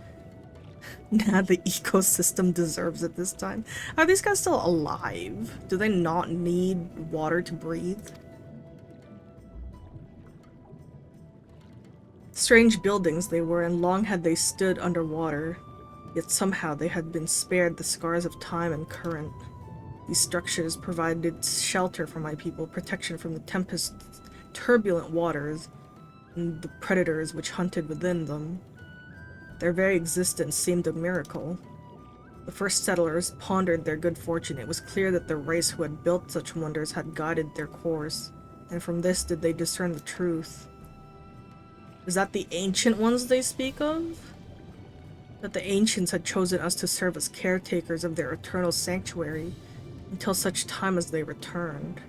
S1: Nah, the ecosystem deserves it this time. Are these guys still alive? Do they not need water to breathe? Strange buildings they were, and long had they stood underwater. Yet somehow they had been spared the scars of time and current. These structures provided shelter for my people, protection from the tempest's turbulent waters, and the predators which hunted within them. Their very existence seemed a miracle. The first settlers pondered their good fortune. It was clear that the race who had built such wonders had guided their course, and from this did they discern the truth. Is that the ancient ones they speak of? That the ancients had chosen us to serve as caretakers of their eternal sanctuary until such time as they returned.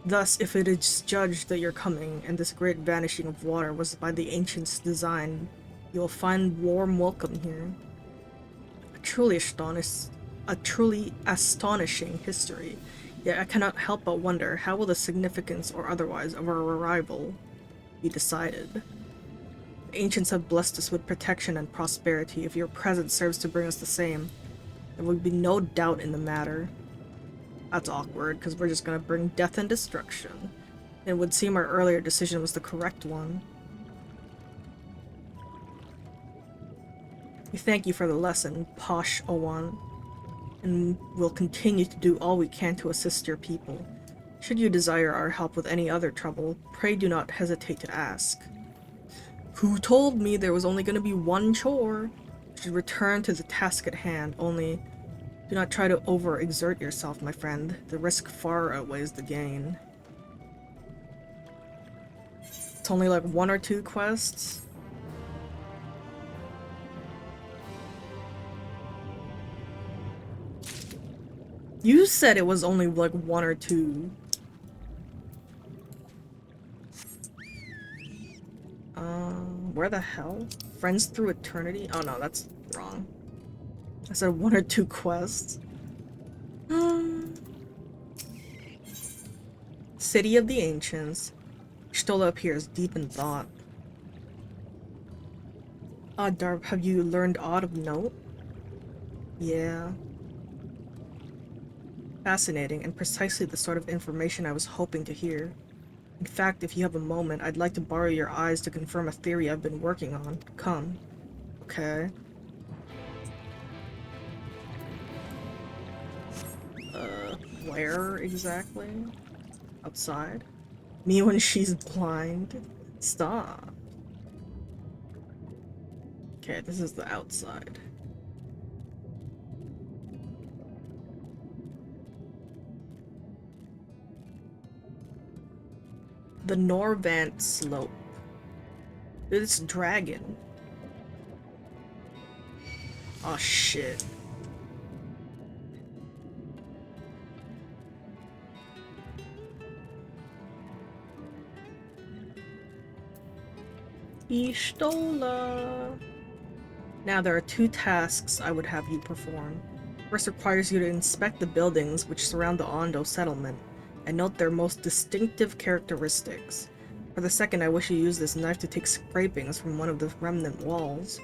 S1: Thus, if it is judged that your coming and this great vanishing of water was by the ancients' design, you will find warm welcome here. A truly astonishing history. Yet I cannot help but wonder, how will the significance or otherwise of our arrival be decided? The ancients have blessed us with protection and prosperity. If your presence serves to bring us the same, there will be no doubt in the matter. That's awkward, because we're just gonna bring death and destruction. It would seem our earlier decision was the correct one. We thank you for the lesson, Posh Owan, and will continue to do all we can to assist your people. Should you desire our help with any other trouble, pray do not hesitate to ask. Who told me there was only going to be one chore? You should return to the task at hand, only do not try to overexert yourself, my friend. The risk far outweighs the gain. It's only like 1 or 2 quests. You said it was only like 1 or 2. Where the hell? Friends through eternity? Oh no, that's wrong. I said 1 or 2 quests. City of the Ancients. Stola appears deep in thought. Darb, have you learned aught of note? Yeah. Fascinating, and precisely the sort of information I was hoping to hear. In fact, if you have a moment, I'd like to borrow your eyes to confirm a theory I've been working on. Come. Okay. Where exactly? Outside? Me when she's blind? Stop. Okay, this is the outside. The Norvant Slope. This dragon. Oh shit. Ishtola. Now there are 2 tasks I would have you perform. First requires you to inspect the buildings which surround the Ondo settlement and note their most distinctive characteristics. For the second, I wish you use this knife to take scrapings from one of the remnant walls.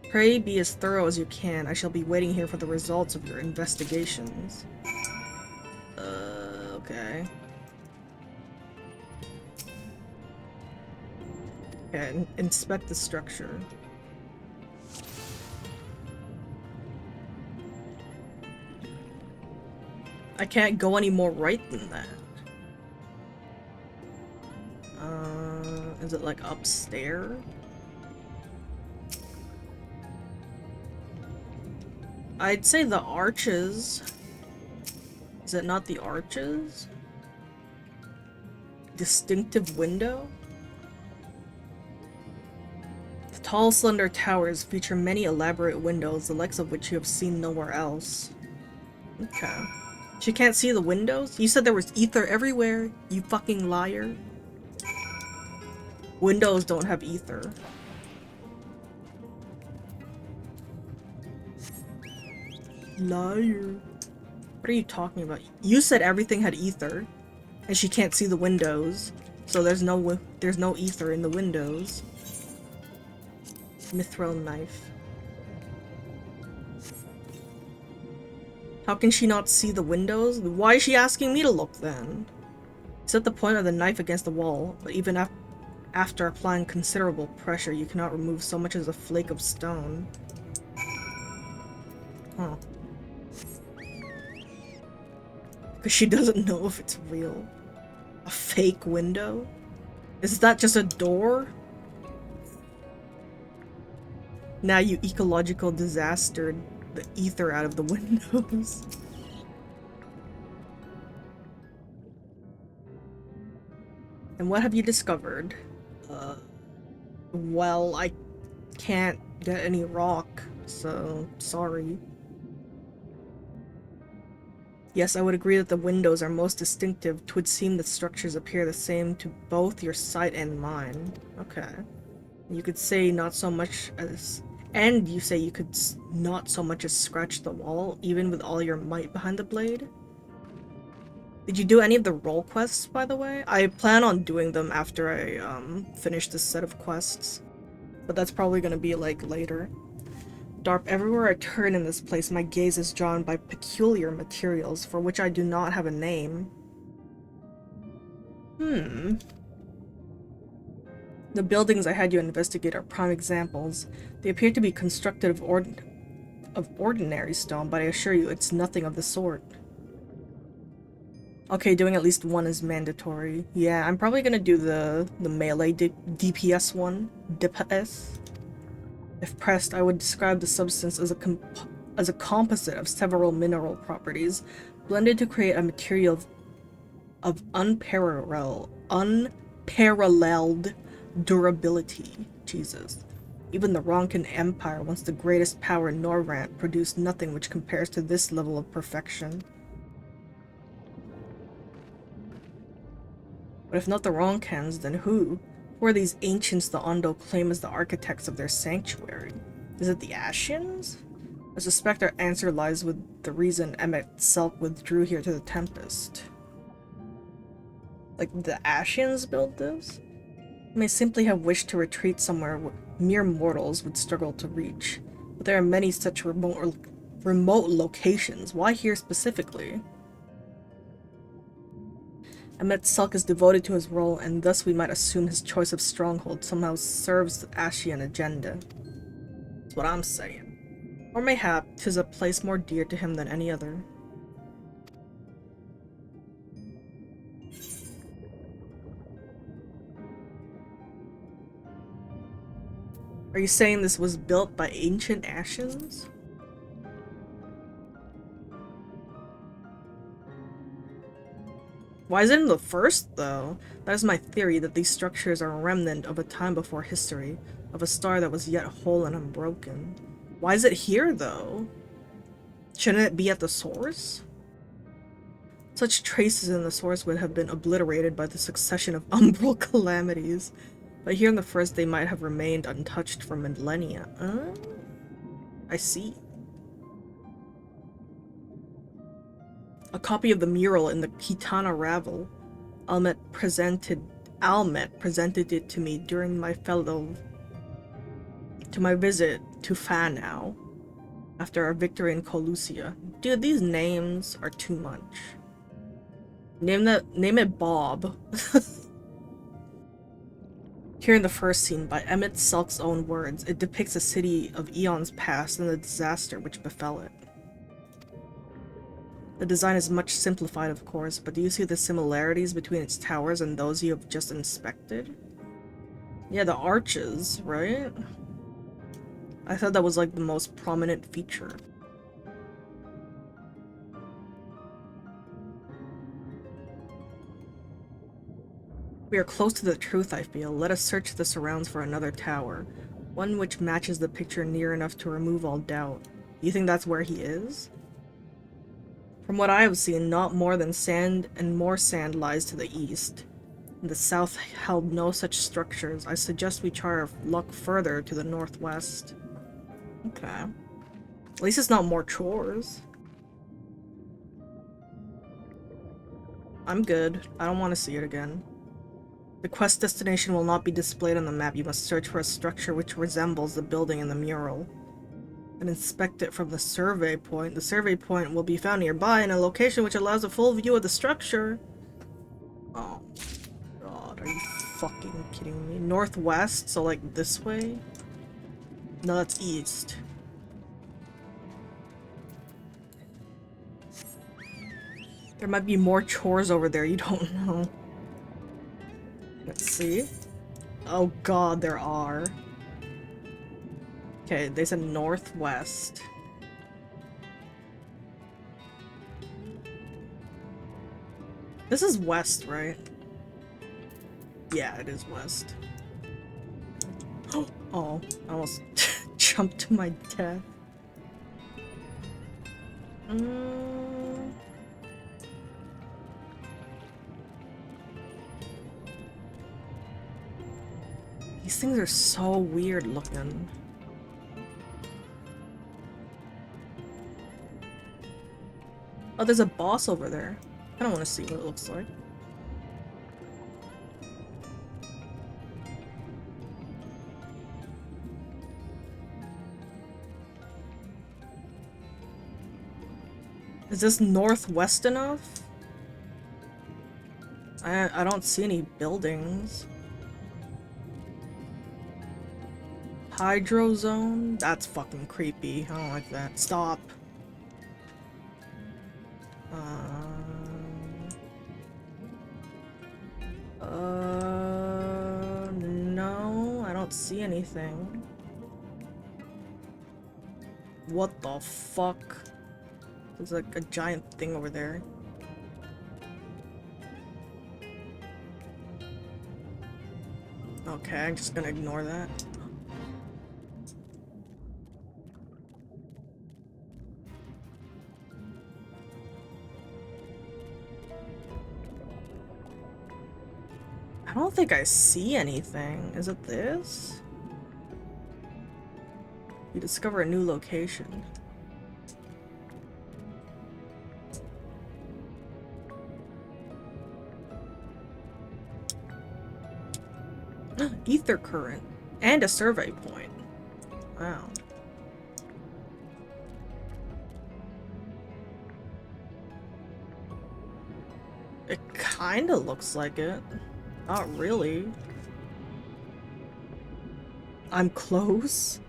S1: Pray be as thorough as you can. I shall be waiting here for the results of your investigations. Okay. Okay, inspect the structure. I can't go any more right than that. Is it like upstairs? I'd say the arches. Is it not the arches? Distinctive window? The tall, slender towers feature many elaborate windows, the likes of which you have seen nowhere else. Okay. She can't see the windows? You said there was ether everywhere, you fucking liar. Windows don't have ether. Liar. What are you talking about? You said everything had ether, and she can't see the windows, so there's no ether in the windows. Mithril knife. How can she not see the windows? Why is she asking me to look then? Set the point of the knife against the wall, but even after applying considerable pressure, you cannot remove so much as a flake of stone. Huh. Because she doesn't know if it's real. A fake window? Is that just a door? Now you ecological disastered the ether out of the windows. And what have you discovered? Well, I can't get any rock, so sorry. Yes, I would agree that the windows are most distinctive. 'Twould seem the structures appear the same to both your sight and mine. Okay. You could say not so much as... And you say you could not so much as scratch the wall, even with all your might behind the blade? Did you do any of the role quests, by the way? I plan on doing them after I finish this set of quests. But that's probably gonna be, like, later. Darp, everywhere I turn in this place, my gaze is drawn by peculiar materials, for which I do not have a name. The buildings I had you investigate are prime examples. They appear to be constructed of ordinary stone, but I assure you it's nothing of the sort. Okay, doing at least one is mandatory. Yeah, I'm probably gonna do the melee DPS one. DPS. If pressed, I would describe the substance as a composite of several mineral properties, blended to create a material of unparalleled durability. Jesus. Even the Ronkin Empire, once the greatest power in Norrant, produced nothing which compares to this level of perfection. But if not the Ronkans, then who? Who are these ancients the Ondo claim as the architects of their sanctuary? Is it the Ashians? I suspect our answer lies with the reason Emmet Selk withdrew here to the Tempest. Like, the Ashians built this? They may simply have wished to retreat somewhere mere mortals would struggle to reach. But there are many such remote locations. Why here specifically? Emmet Selk is devoted to his role, and thus we might assume his choice of stronghold somehow serves the Ashian agenda. That's what I'm saying. Or mayhap 'tis a place more dear to him than any other. Are you saying this was built by ancient Ashians? Why is it in the first, though? That is my theory, that these structures are a remnant of a time before history, of a star that was yet whole and unbroken. Why is it here, though? Shouldn't it be at the source? Such traces in the source would have been obliterated by the succession of umbral calamities. But here in the first, they might have remained untouched for millennia. I see. A copy of the mural in the Kitana Ravel. Almet presented it to me during my visit to Fanau after our victory in Colusia. Dude, these names are too much. Name it Bob. Here in the first scene, by Emmet Selk's own words, it depicts a city of eons past and the disaster which befell it. The design is much simplified, of course, but do you see the similarities between its towers and those you have just inspected? Yeah, the arches, right? I thought that was like the most prominent feature. We are close to the truth, I feel. Let us search the surrounds for another tower. One which matches the picture near enough to remove all doubt. You think that's where he is? From what I have seen, not more than sand, and more sand lies to the east. The south held no such structures. I suggest we try our luck further to the northwest. Okay. At least it's not more chores. I'm good. I don't want to see it again. The quest destination will not be displayed on the map. You must search for a structure which resembles the building in the mural. and inspect it from the survey point. The survey point will be found nearby in a location which allows a full view of the structure. Oh god, are you fucking kidding me? Northwest, so like this way? No, that's east. There might be more chores over there, you don't know. Let's see. Oh god, there are. Okay, they said northwest. This is west, right? Yeah, it is west. Oh, I almost jumped to my death. These things are so weird looking. Oh, there's a boss over there. I don't want to see what it looks like. Is this northwest enough? I don't see any buildings. Hydro zone? That's fucking creepy. I don't like that. Stop. No, I don't see anything. What the fuck? There's like a giant thing over there. Okay, I'm just gonna ignore that. I don't think I see anything. Is it this? You discover a new location. Ether current. And a survey point. Wow. It kinda looks like it. Not really. I'm close.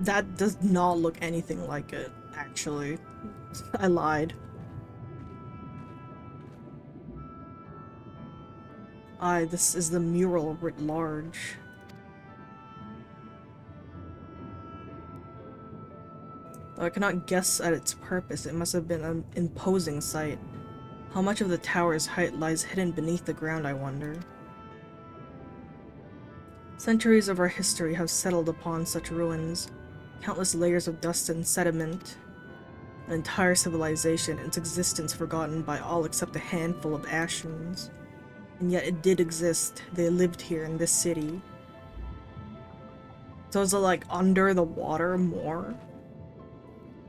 S1: That does not look anything like it, actually. I lied. This is the mural writ large. Though I cannot guess at its purpose, it must have been an imposing sight. How much of the tower's height lies hidden beneath the ground, I wonder? Centuries of our history have settled upon such ruins. Countless layers of dust and sediment. An entire civilization, its existence forgotten by all except a handful of Ashians. And yet it did exist. They lived here in this city. So is it like under the water more?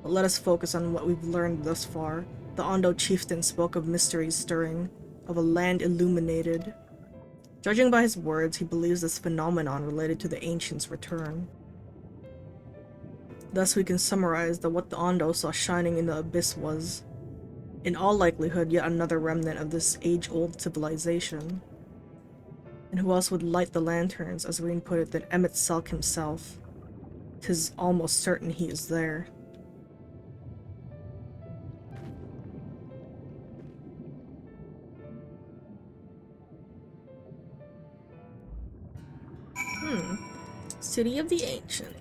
S1: But let us focus on what we've learned thus far. The Ondo chieftain spoke of mysteries stirring, of a land illuminated. Judging by his words, he believes this phenomenon related to the ancients' return. Thus we can summarize that what the Ondo saw shining in the abyss was, in all likelihood, yet another remnant of this age-old civilization. And who else would light the lanterns, as Reen put it, than Emmett Selk himself? 'Tis almost certain he is there. City of the Ancients.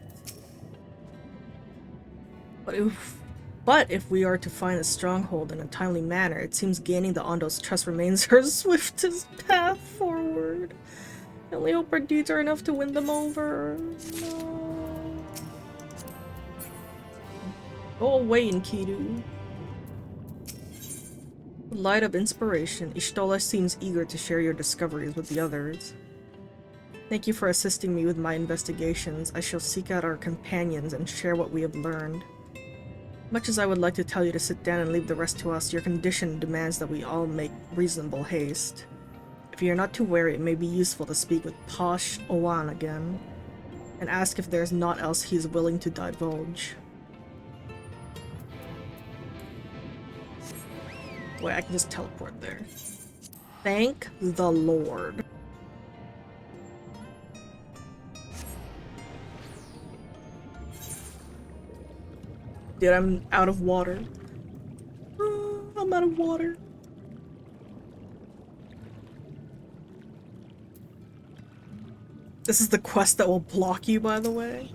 S1: But if we are to find a stronghold in a timely manner, it seems gaining the Ondo's trust remains our swiftest path forward. I only hope our deeds are enough to win them over. No. Go away, Enkidu. With light of inspiration, Ishtola seems eager to share your discoveries with the others. Thank you for assisting me with my investigations. I shall seek out our companions and share what we have learned. Much as I would like to tell you to sit down and leave the rest to us, your condition demands that we all make reasonable haste. If you are not too wary, it may be useful to speak with Posh Owan again, and ask if there is naught else he is willing to divulge. Wait, I can just teleport there. Thank the Lord. Dude, I'm out of water. I'm out of water. This is the quest that will block you, by the way.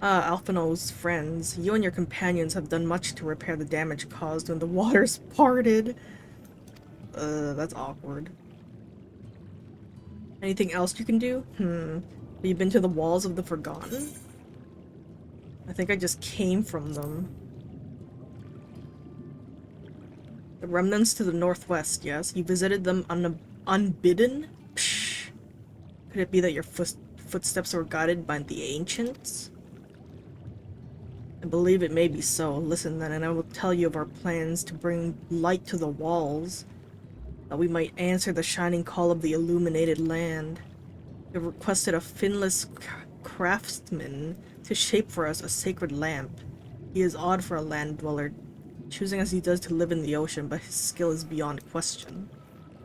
S1: Alphino's friends. You and your companions have done much to repair the damage caused when the waters parted. That's awkward. Anything else you can do? Have you been to the walls of the Forgotten? I think I just came from them. The remnants to the northwest, yes? You visited them unbidden? Psh. Could it be that your footsteps were guided by the ancients? I believe it may be so. Listen then, and I will tell you of our plans to bring light to the walls, that we might answer the shining call of the illuminated land. We have requested a finless craftsman to shape for us a sacred lamp. He is odd for a land dweller, choosing as he does to live in the ocean, but his skill is beyond question.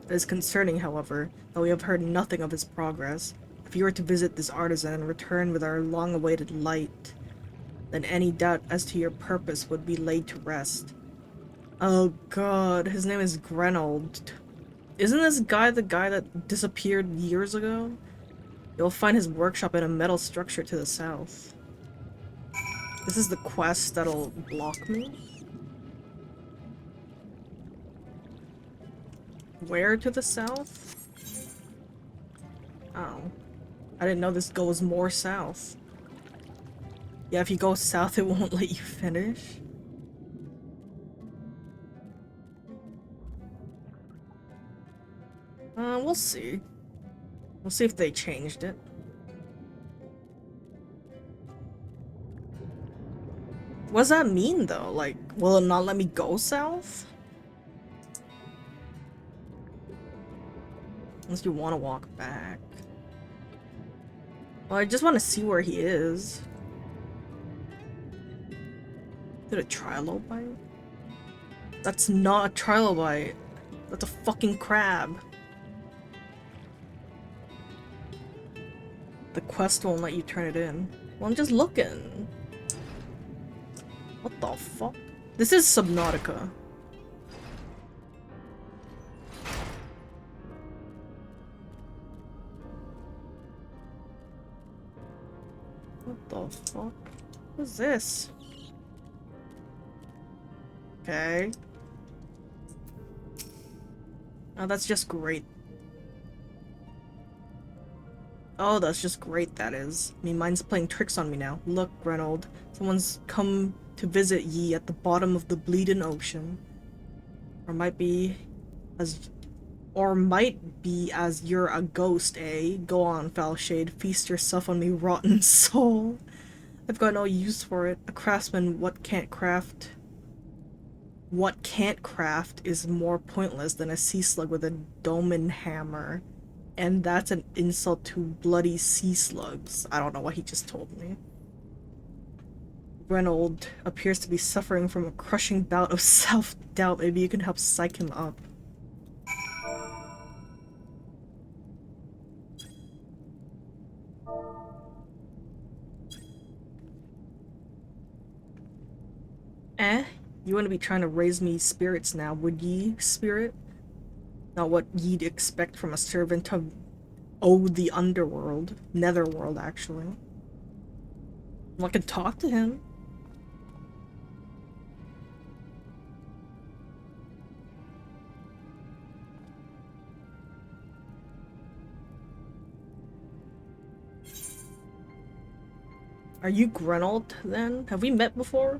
S1: It is concerning, however, that we have heard nothing of his progress. If you were to visit this artisan and return with our long-awaited light, then any doubt as to your purpose would be laid to rest. Oh god, his name is Grenold. Isn't this guy the guy that disappeared years ago? You'll find his workshop in a metal structure to the south. This is the quest that'll block me? Where to the south? Oh. I didn't know this goes more south. Yeah, if you go south, it won't let you finish. We'll see. We'll see if they changed it. What does that mean, though? Like, will it not let me go south? Unless you want to walk back. Well, I just want to see where he is. Is it a trilobite? That's not a trilobite. That's a fucking crab. The quest won't let you turn it in. Well, I'm just looking. What the fuck? This is Subnautica. What the fuck? What's this? Okay. Oh, that's just great. Oh, that's just great, that is. I mean, mine's playing tricks on me now. Look, Grenold. Someone's come to visit ye at the bottom of the bleeding ocean. Or might be as you're a ghost, eh? Go on, foul shade. Feast yourself on me, rotten soul. I've got no use for it. A craftsman, what can't craft is more pointless than a sea slug with a dolmen hammer. And that's an insult to bloody sea slugs. I don't know what he just told me. Grenold appears to be suffering from a crushing bout of self-doubt. Maybe you can help psych him up. You want to be trying to raise me spirits now, would ye, spirit? Not what ye'd expect from a servant of the underworld. Netherworld, actually. Well, I can talk to him. Are you Grenold, then? Have we met before?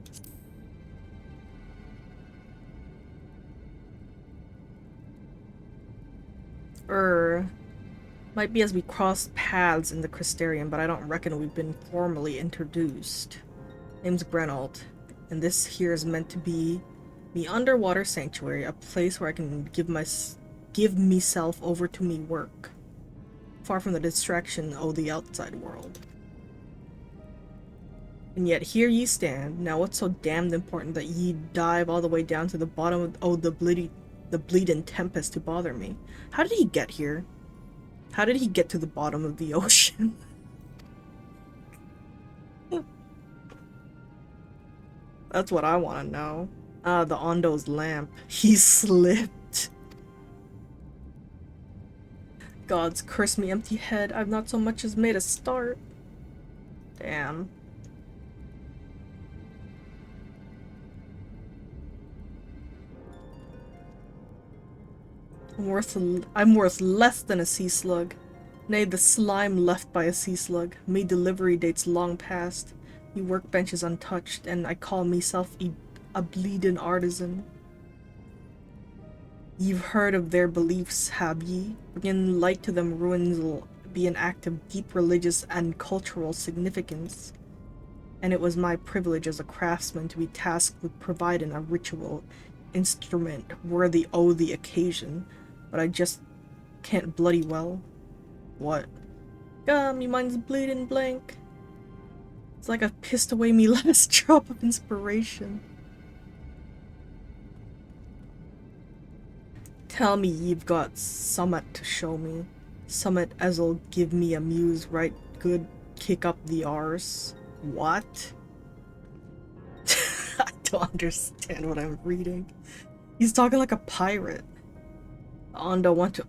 S1: Might be as we cross paths in the Crystarium, but I don't reckon we've been formally introduced. Name's Grenold, and this here is meant to be the underwater sanctuary, a place where I can give meself over to me work, far from the distraction of the outside world. And yet here ye stand. Now what's so damned important that ye dive all the way down to the bottom of the bleeding tempest to bother me? How did he get here? How did he get to the bottom of the ocean? That's what I want to know. Ah, the Ondo's lamp. He slipped. Gods curse me, empty head. I've not so much as made a start. Damn. I'm worth less than a sea slug. Nay, the slime left by a sea slug. Me delivery dates long past. Me workbench is untouched, and I call meself a bleedin' artisan. You've heard of their beliefs, have ye? Bringing light to them ruins be an act of deep religious and cultural significance. And it was my privilege as a craftsman to be tasked with providing a ritual instrument worthy o' the occasion. But I just can't bloody well. What? Me mind's bleeding blank. It's like I've pissed away me last drop of inspiration. Tell me you've got summat to show me. Summat as'll give me a muse right good kick up the arse. What? I don't understand what I'm reading. He's talking like a pirate. The Ondo want to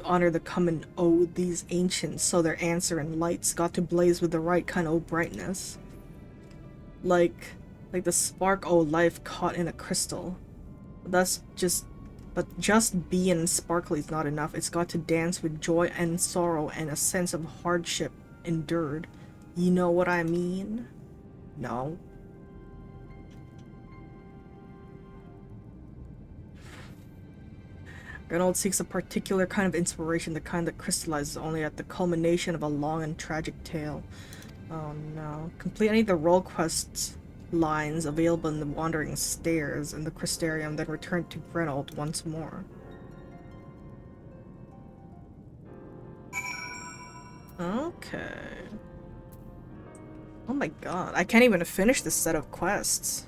S1: honor the coming o' these ancients, so their answering lights got to blaze with the right kind o' brightness. Like the spark o' life caught in a crystal. But just being sparkly is not enough. It's got to dance with joy and sorrow and a sense of hardship endured. You know what I mean? No. Grenold seeks a particular kind of inspiration, the kind that crystallizes only at the culmination of a long and tragic tale. Oh no. Complete any of the role quests lines available in the Wandering Stairs in the Crystarium, then return to Grenold once more. Okay. Oh my god, I can't even finish this set of quests.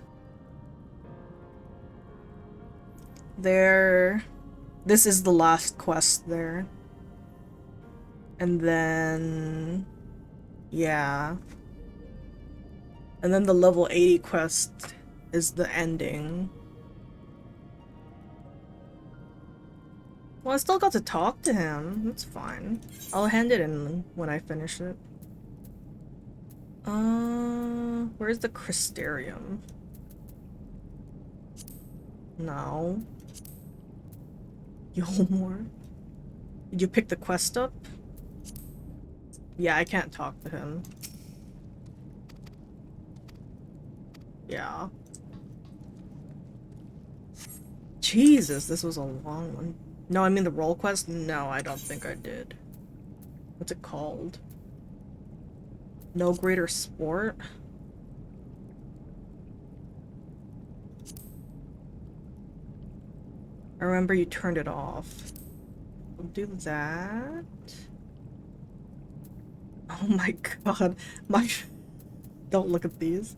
S1: This is the last quest there. And then... yeah. And then the level 80 quest is the ending. Well, I still got to talk to him. That's fine. I'll hand it in when I finish it. Where's the Crystarium? No. Yolmore? Did you pick the quest up? Yeah, I can't talk to him. Yeah. Jesus, this was a long one. No, I mean the role quest? No, I don't think I did. What's it called? No Greater Sport? I remember you turned it off. We'll do that. Oh my god. Don't look at these.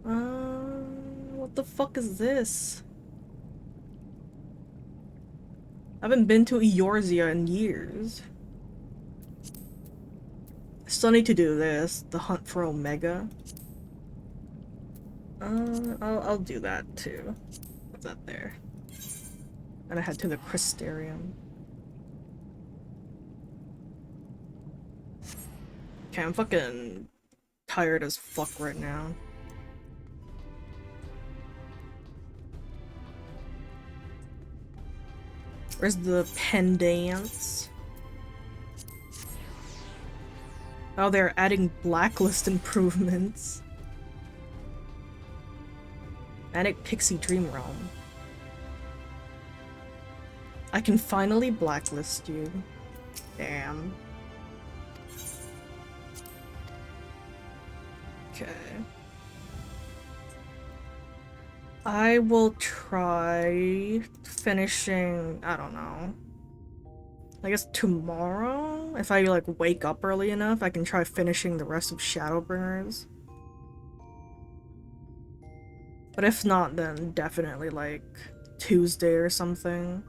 S1: What the fuck is this? I haven't been to Eorzea in years. Still need to do this. The hunt for Omega. I'll do that too. What's that there? And I head to the Crystarium. Okay, I'm fucking tired as fuck right now. Where's the pendants? Oh, they're adding blacklist improvements. Manic Pixie Dream Realm. I can finally blacklist you. Damn. Okay. I will try finishing, I don't know. I guess tomorrow? If I like wake up early enough, I can try finishing the rest of Shadowbringers. But if not, then definitely like Tuesday or something.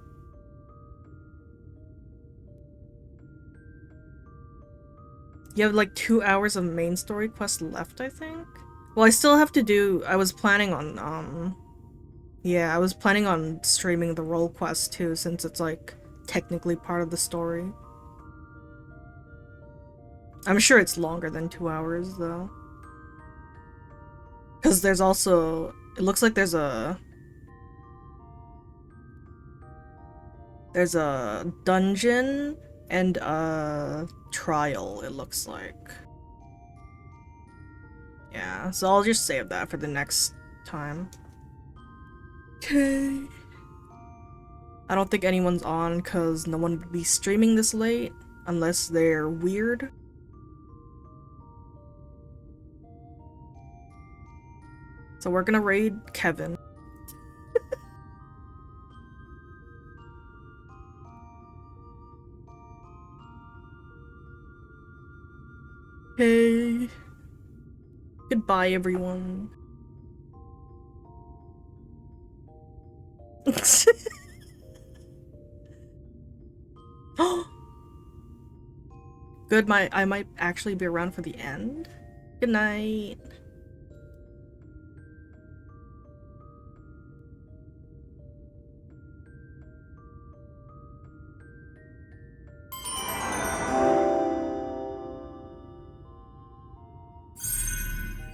S1: You have like 2 hours of main story quest left, I think? Well, I still have to do- I was planning on, yeah, I was planning on streaming the role quest too, since it's like technically part of the story. I'm sure it's longer than 2 hours though. Because there's also- it looks like there's a dungeon and a trial, it looks like. Yeah, so I'll just save that for the next time. Okay. I don't think anyone's on because no one would be streaming this late unless they're weird. So we're gonna raid Kevin. Hey. Goodbye, everyone. Good, I might actually be around for the end. Good night.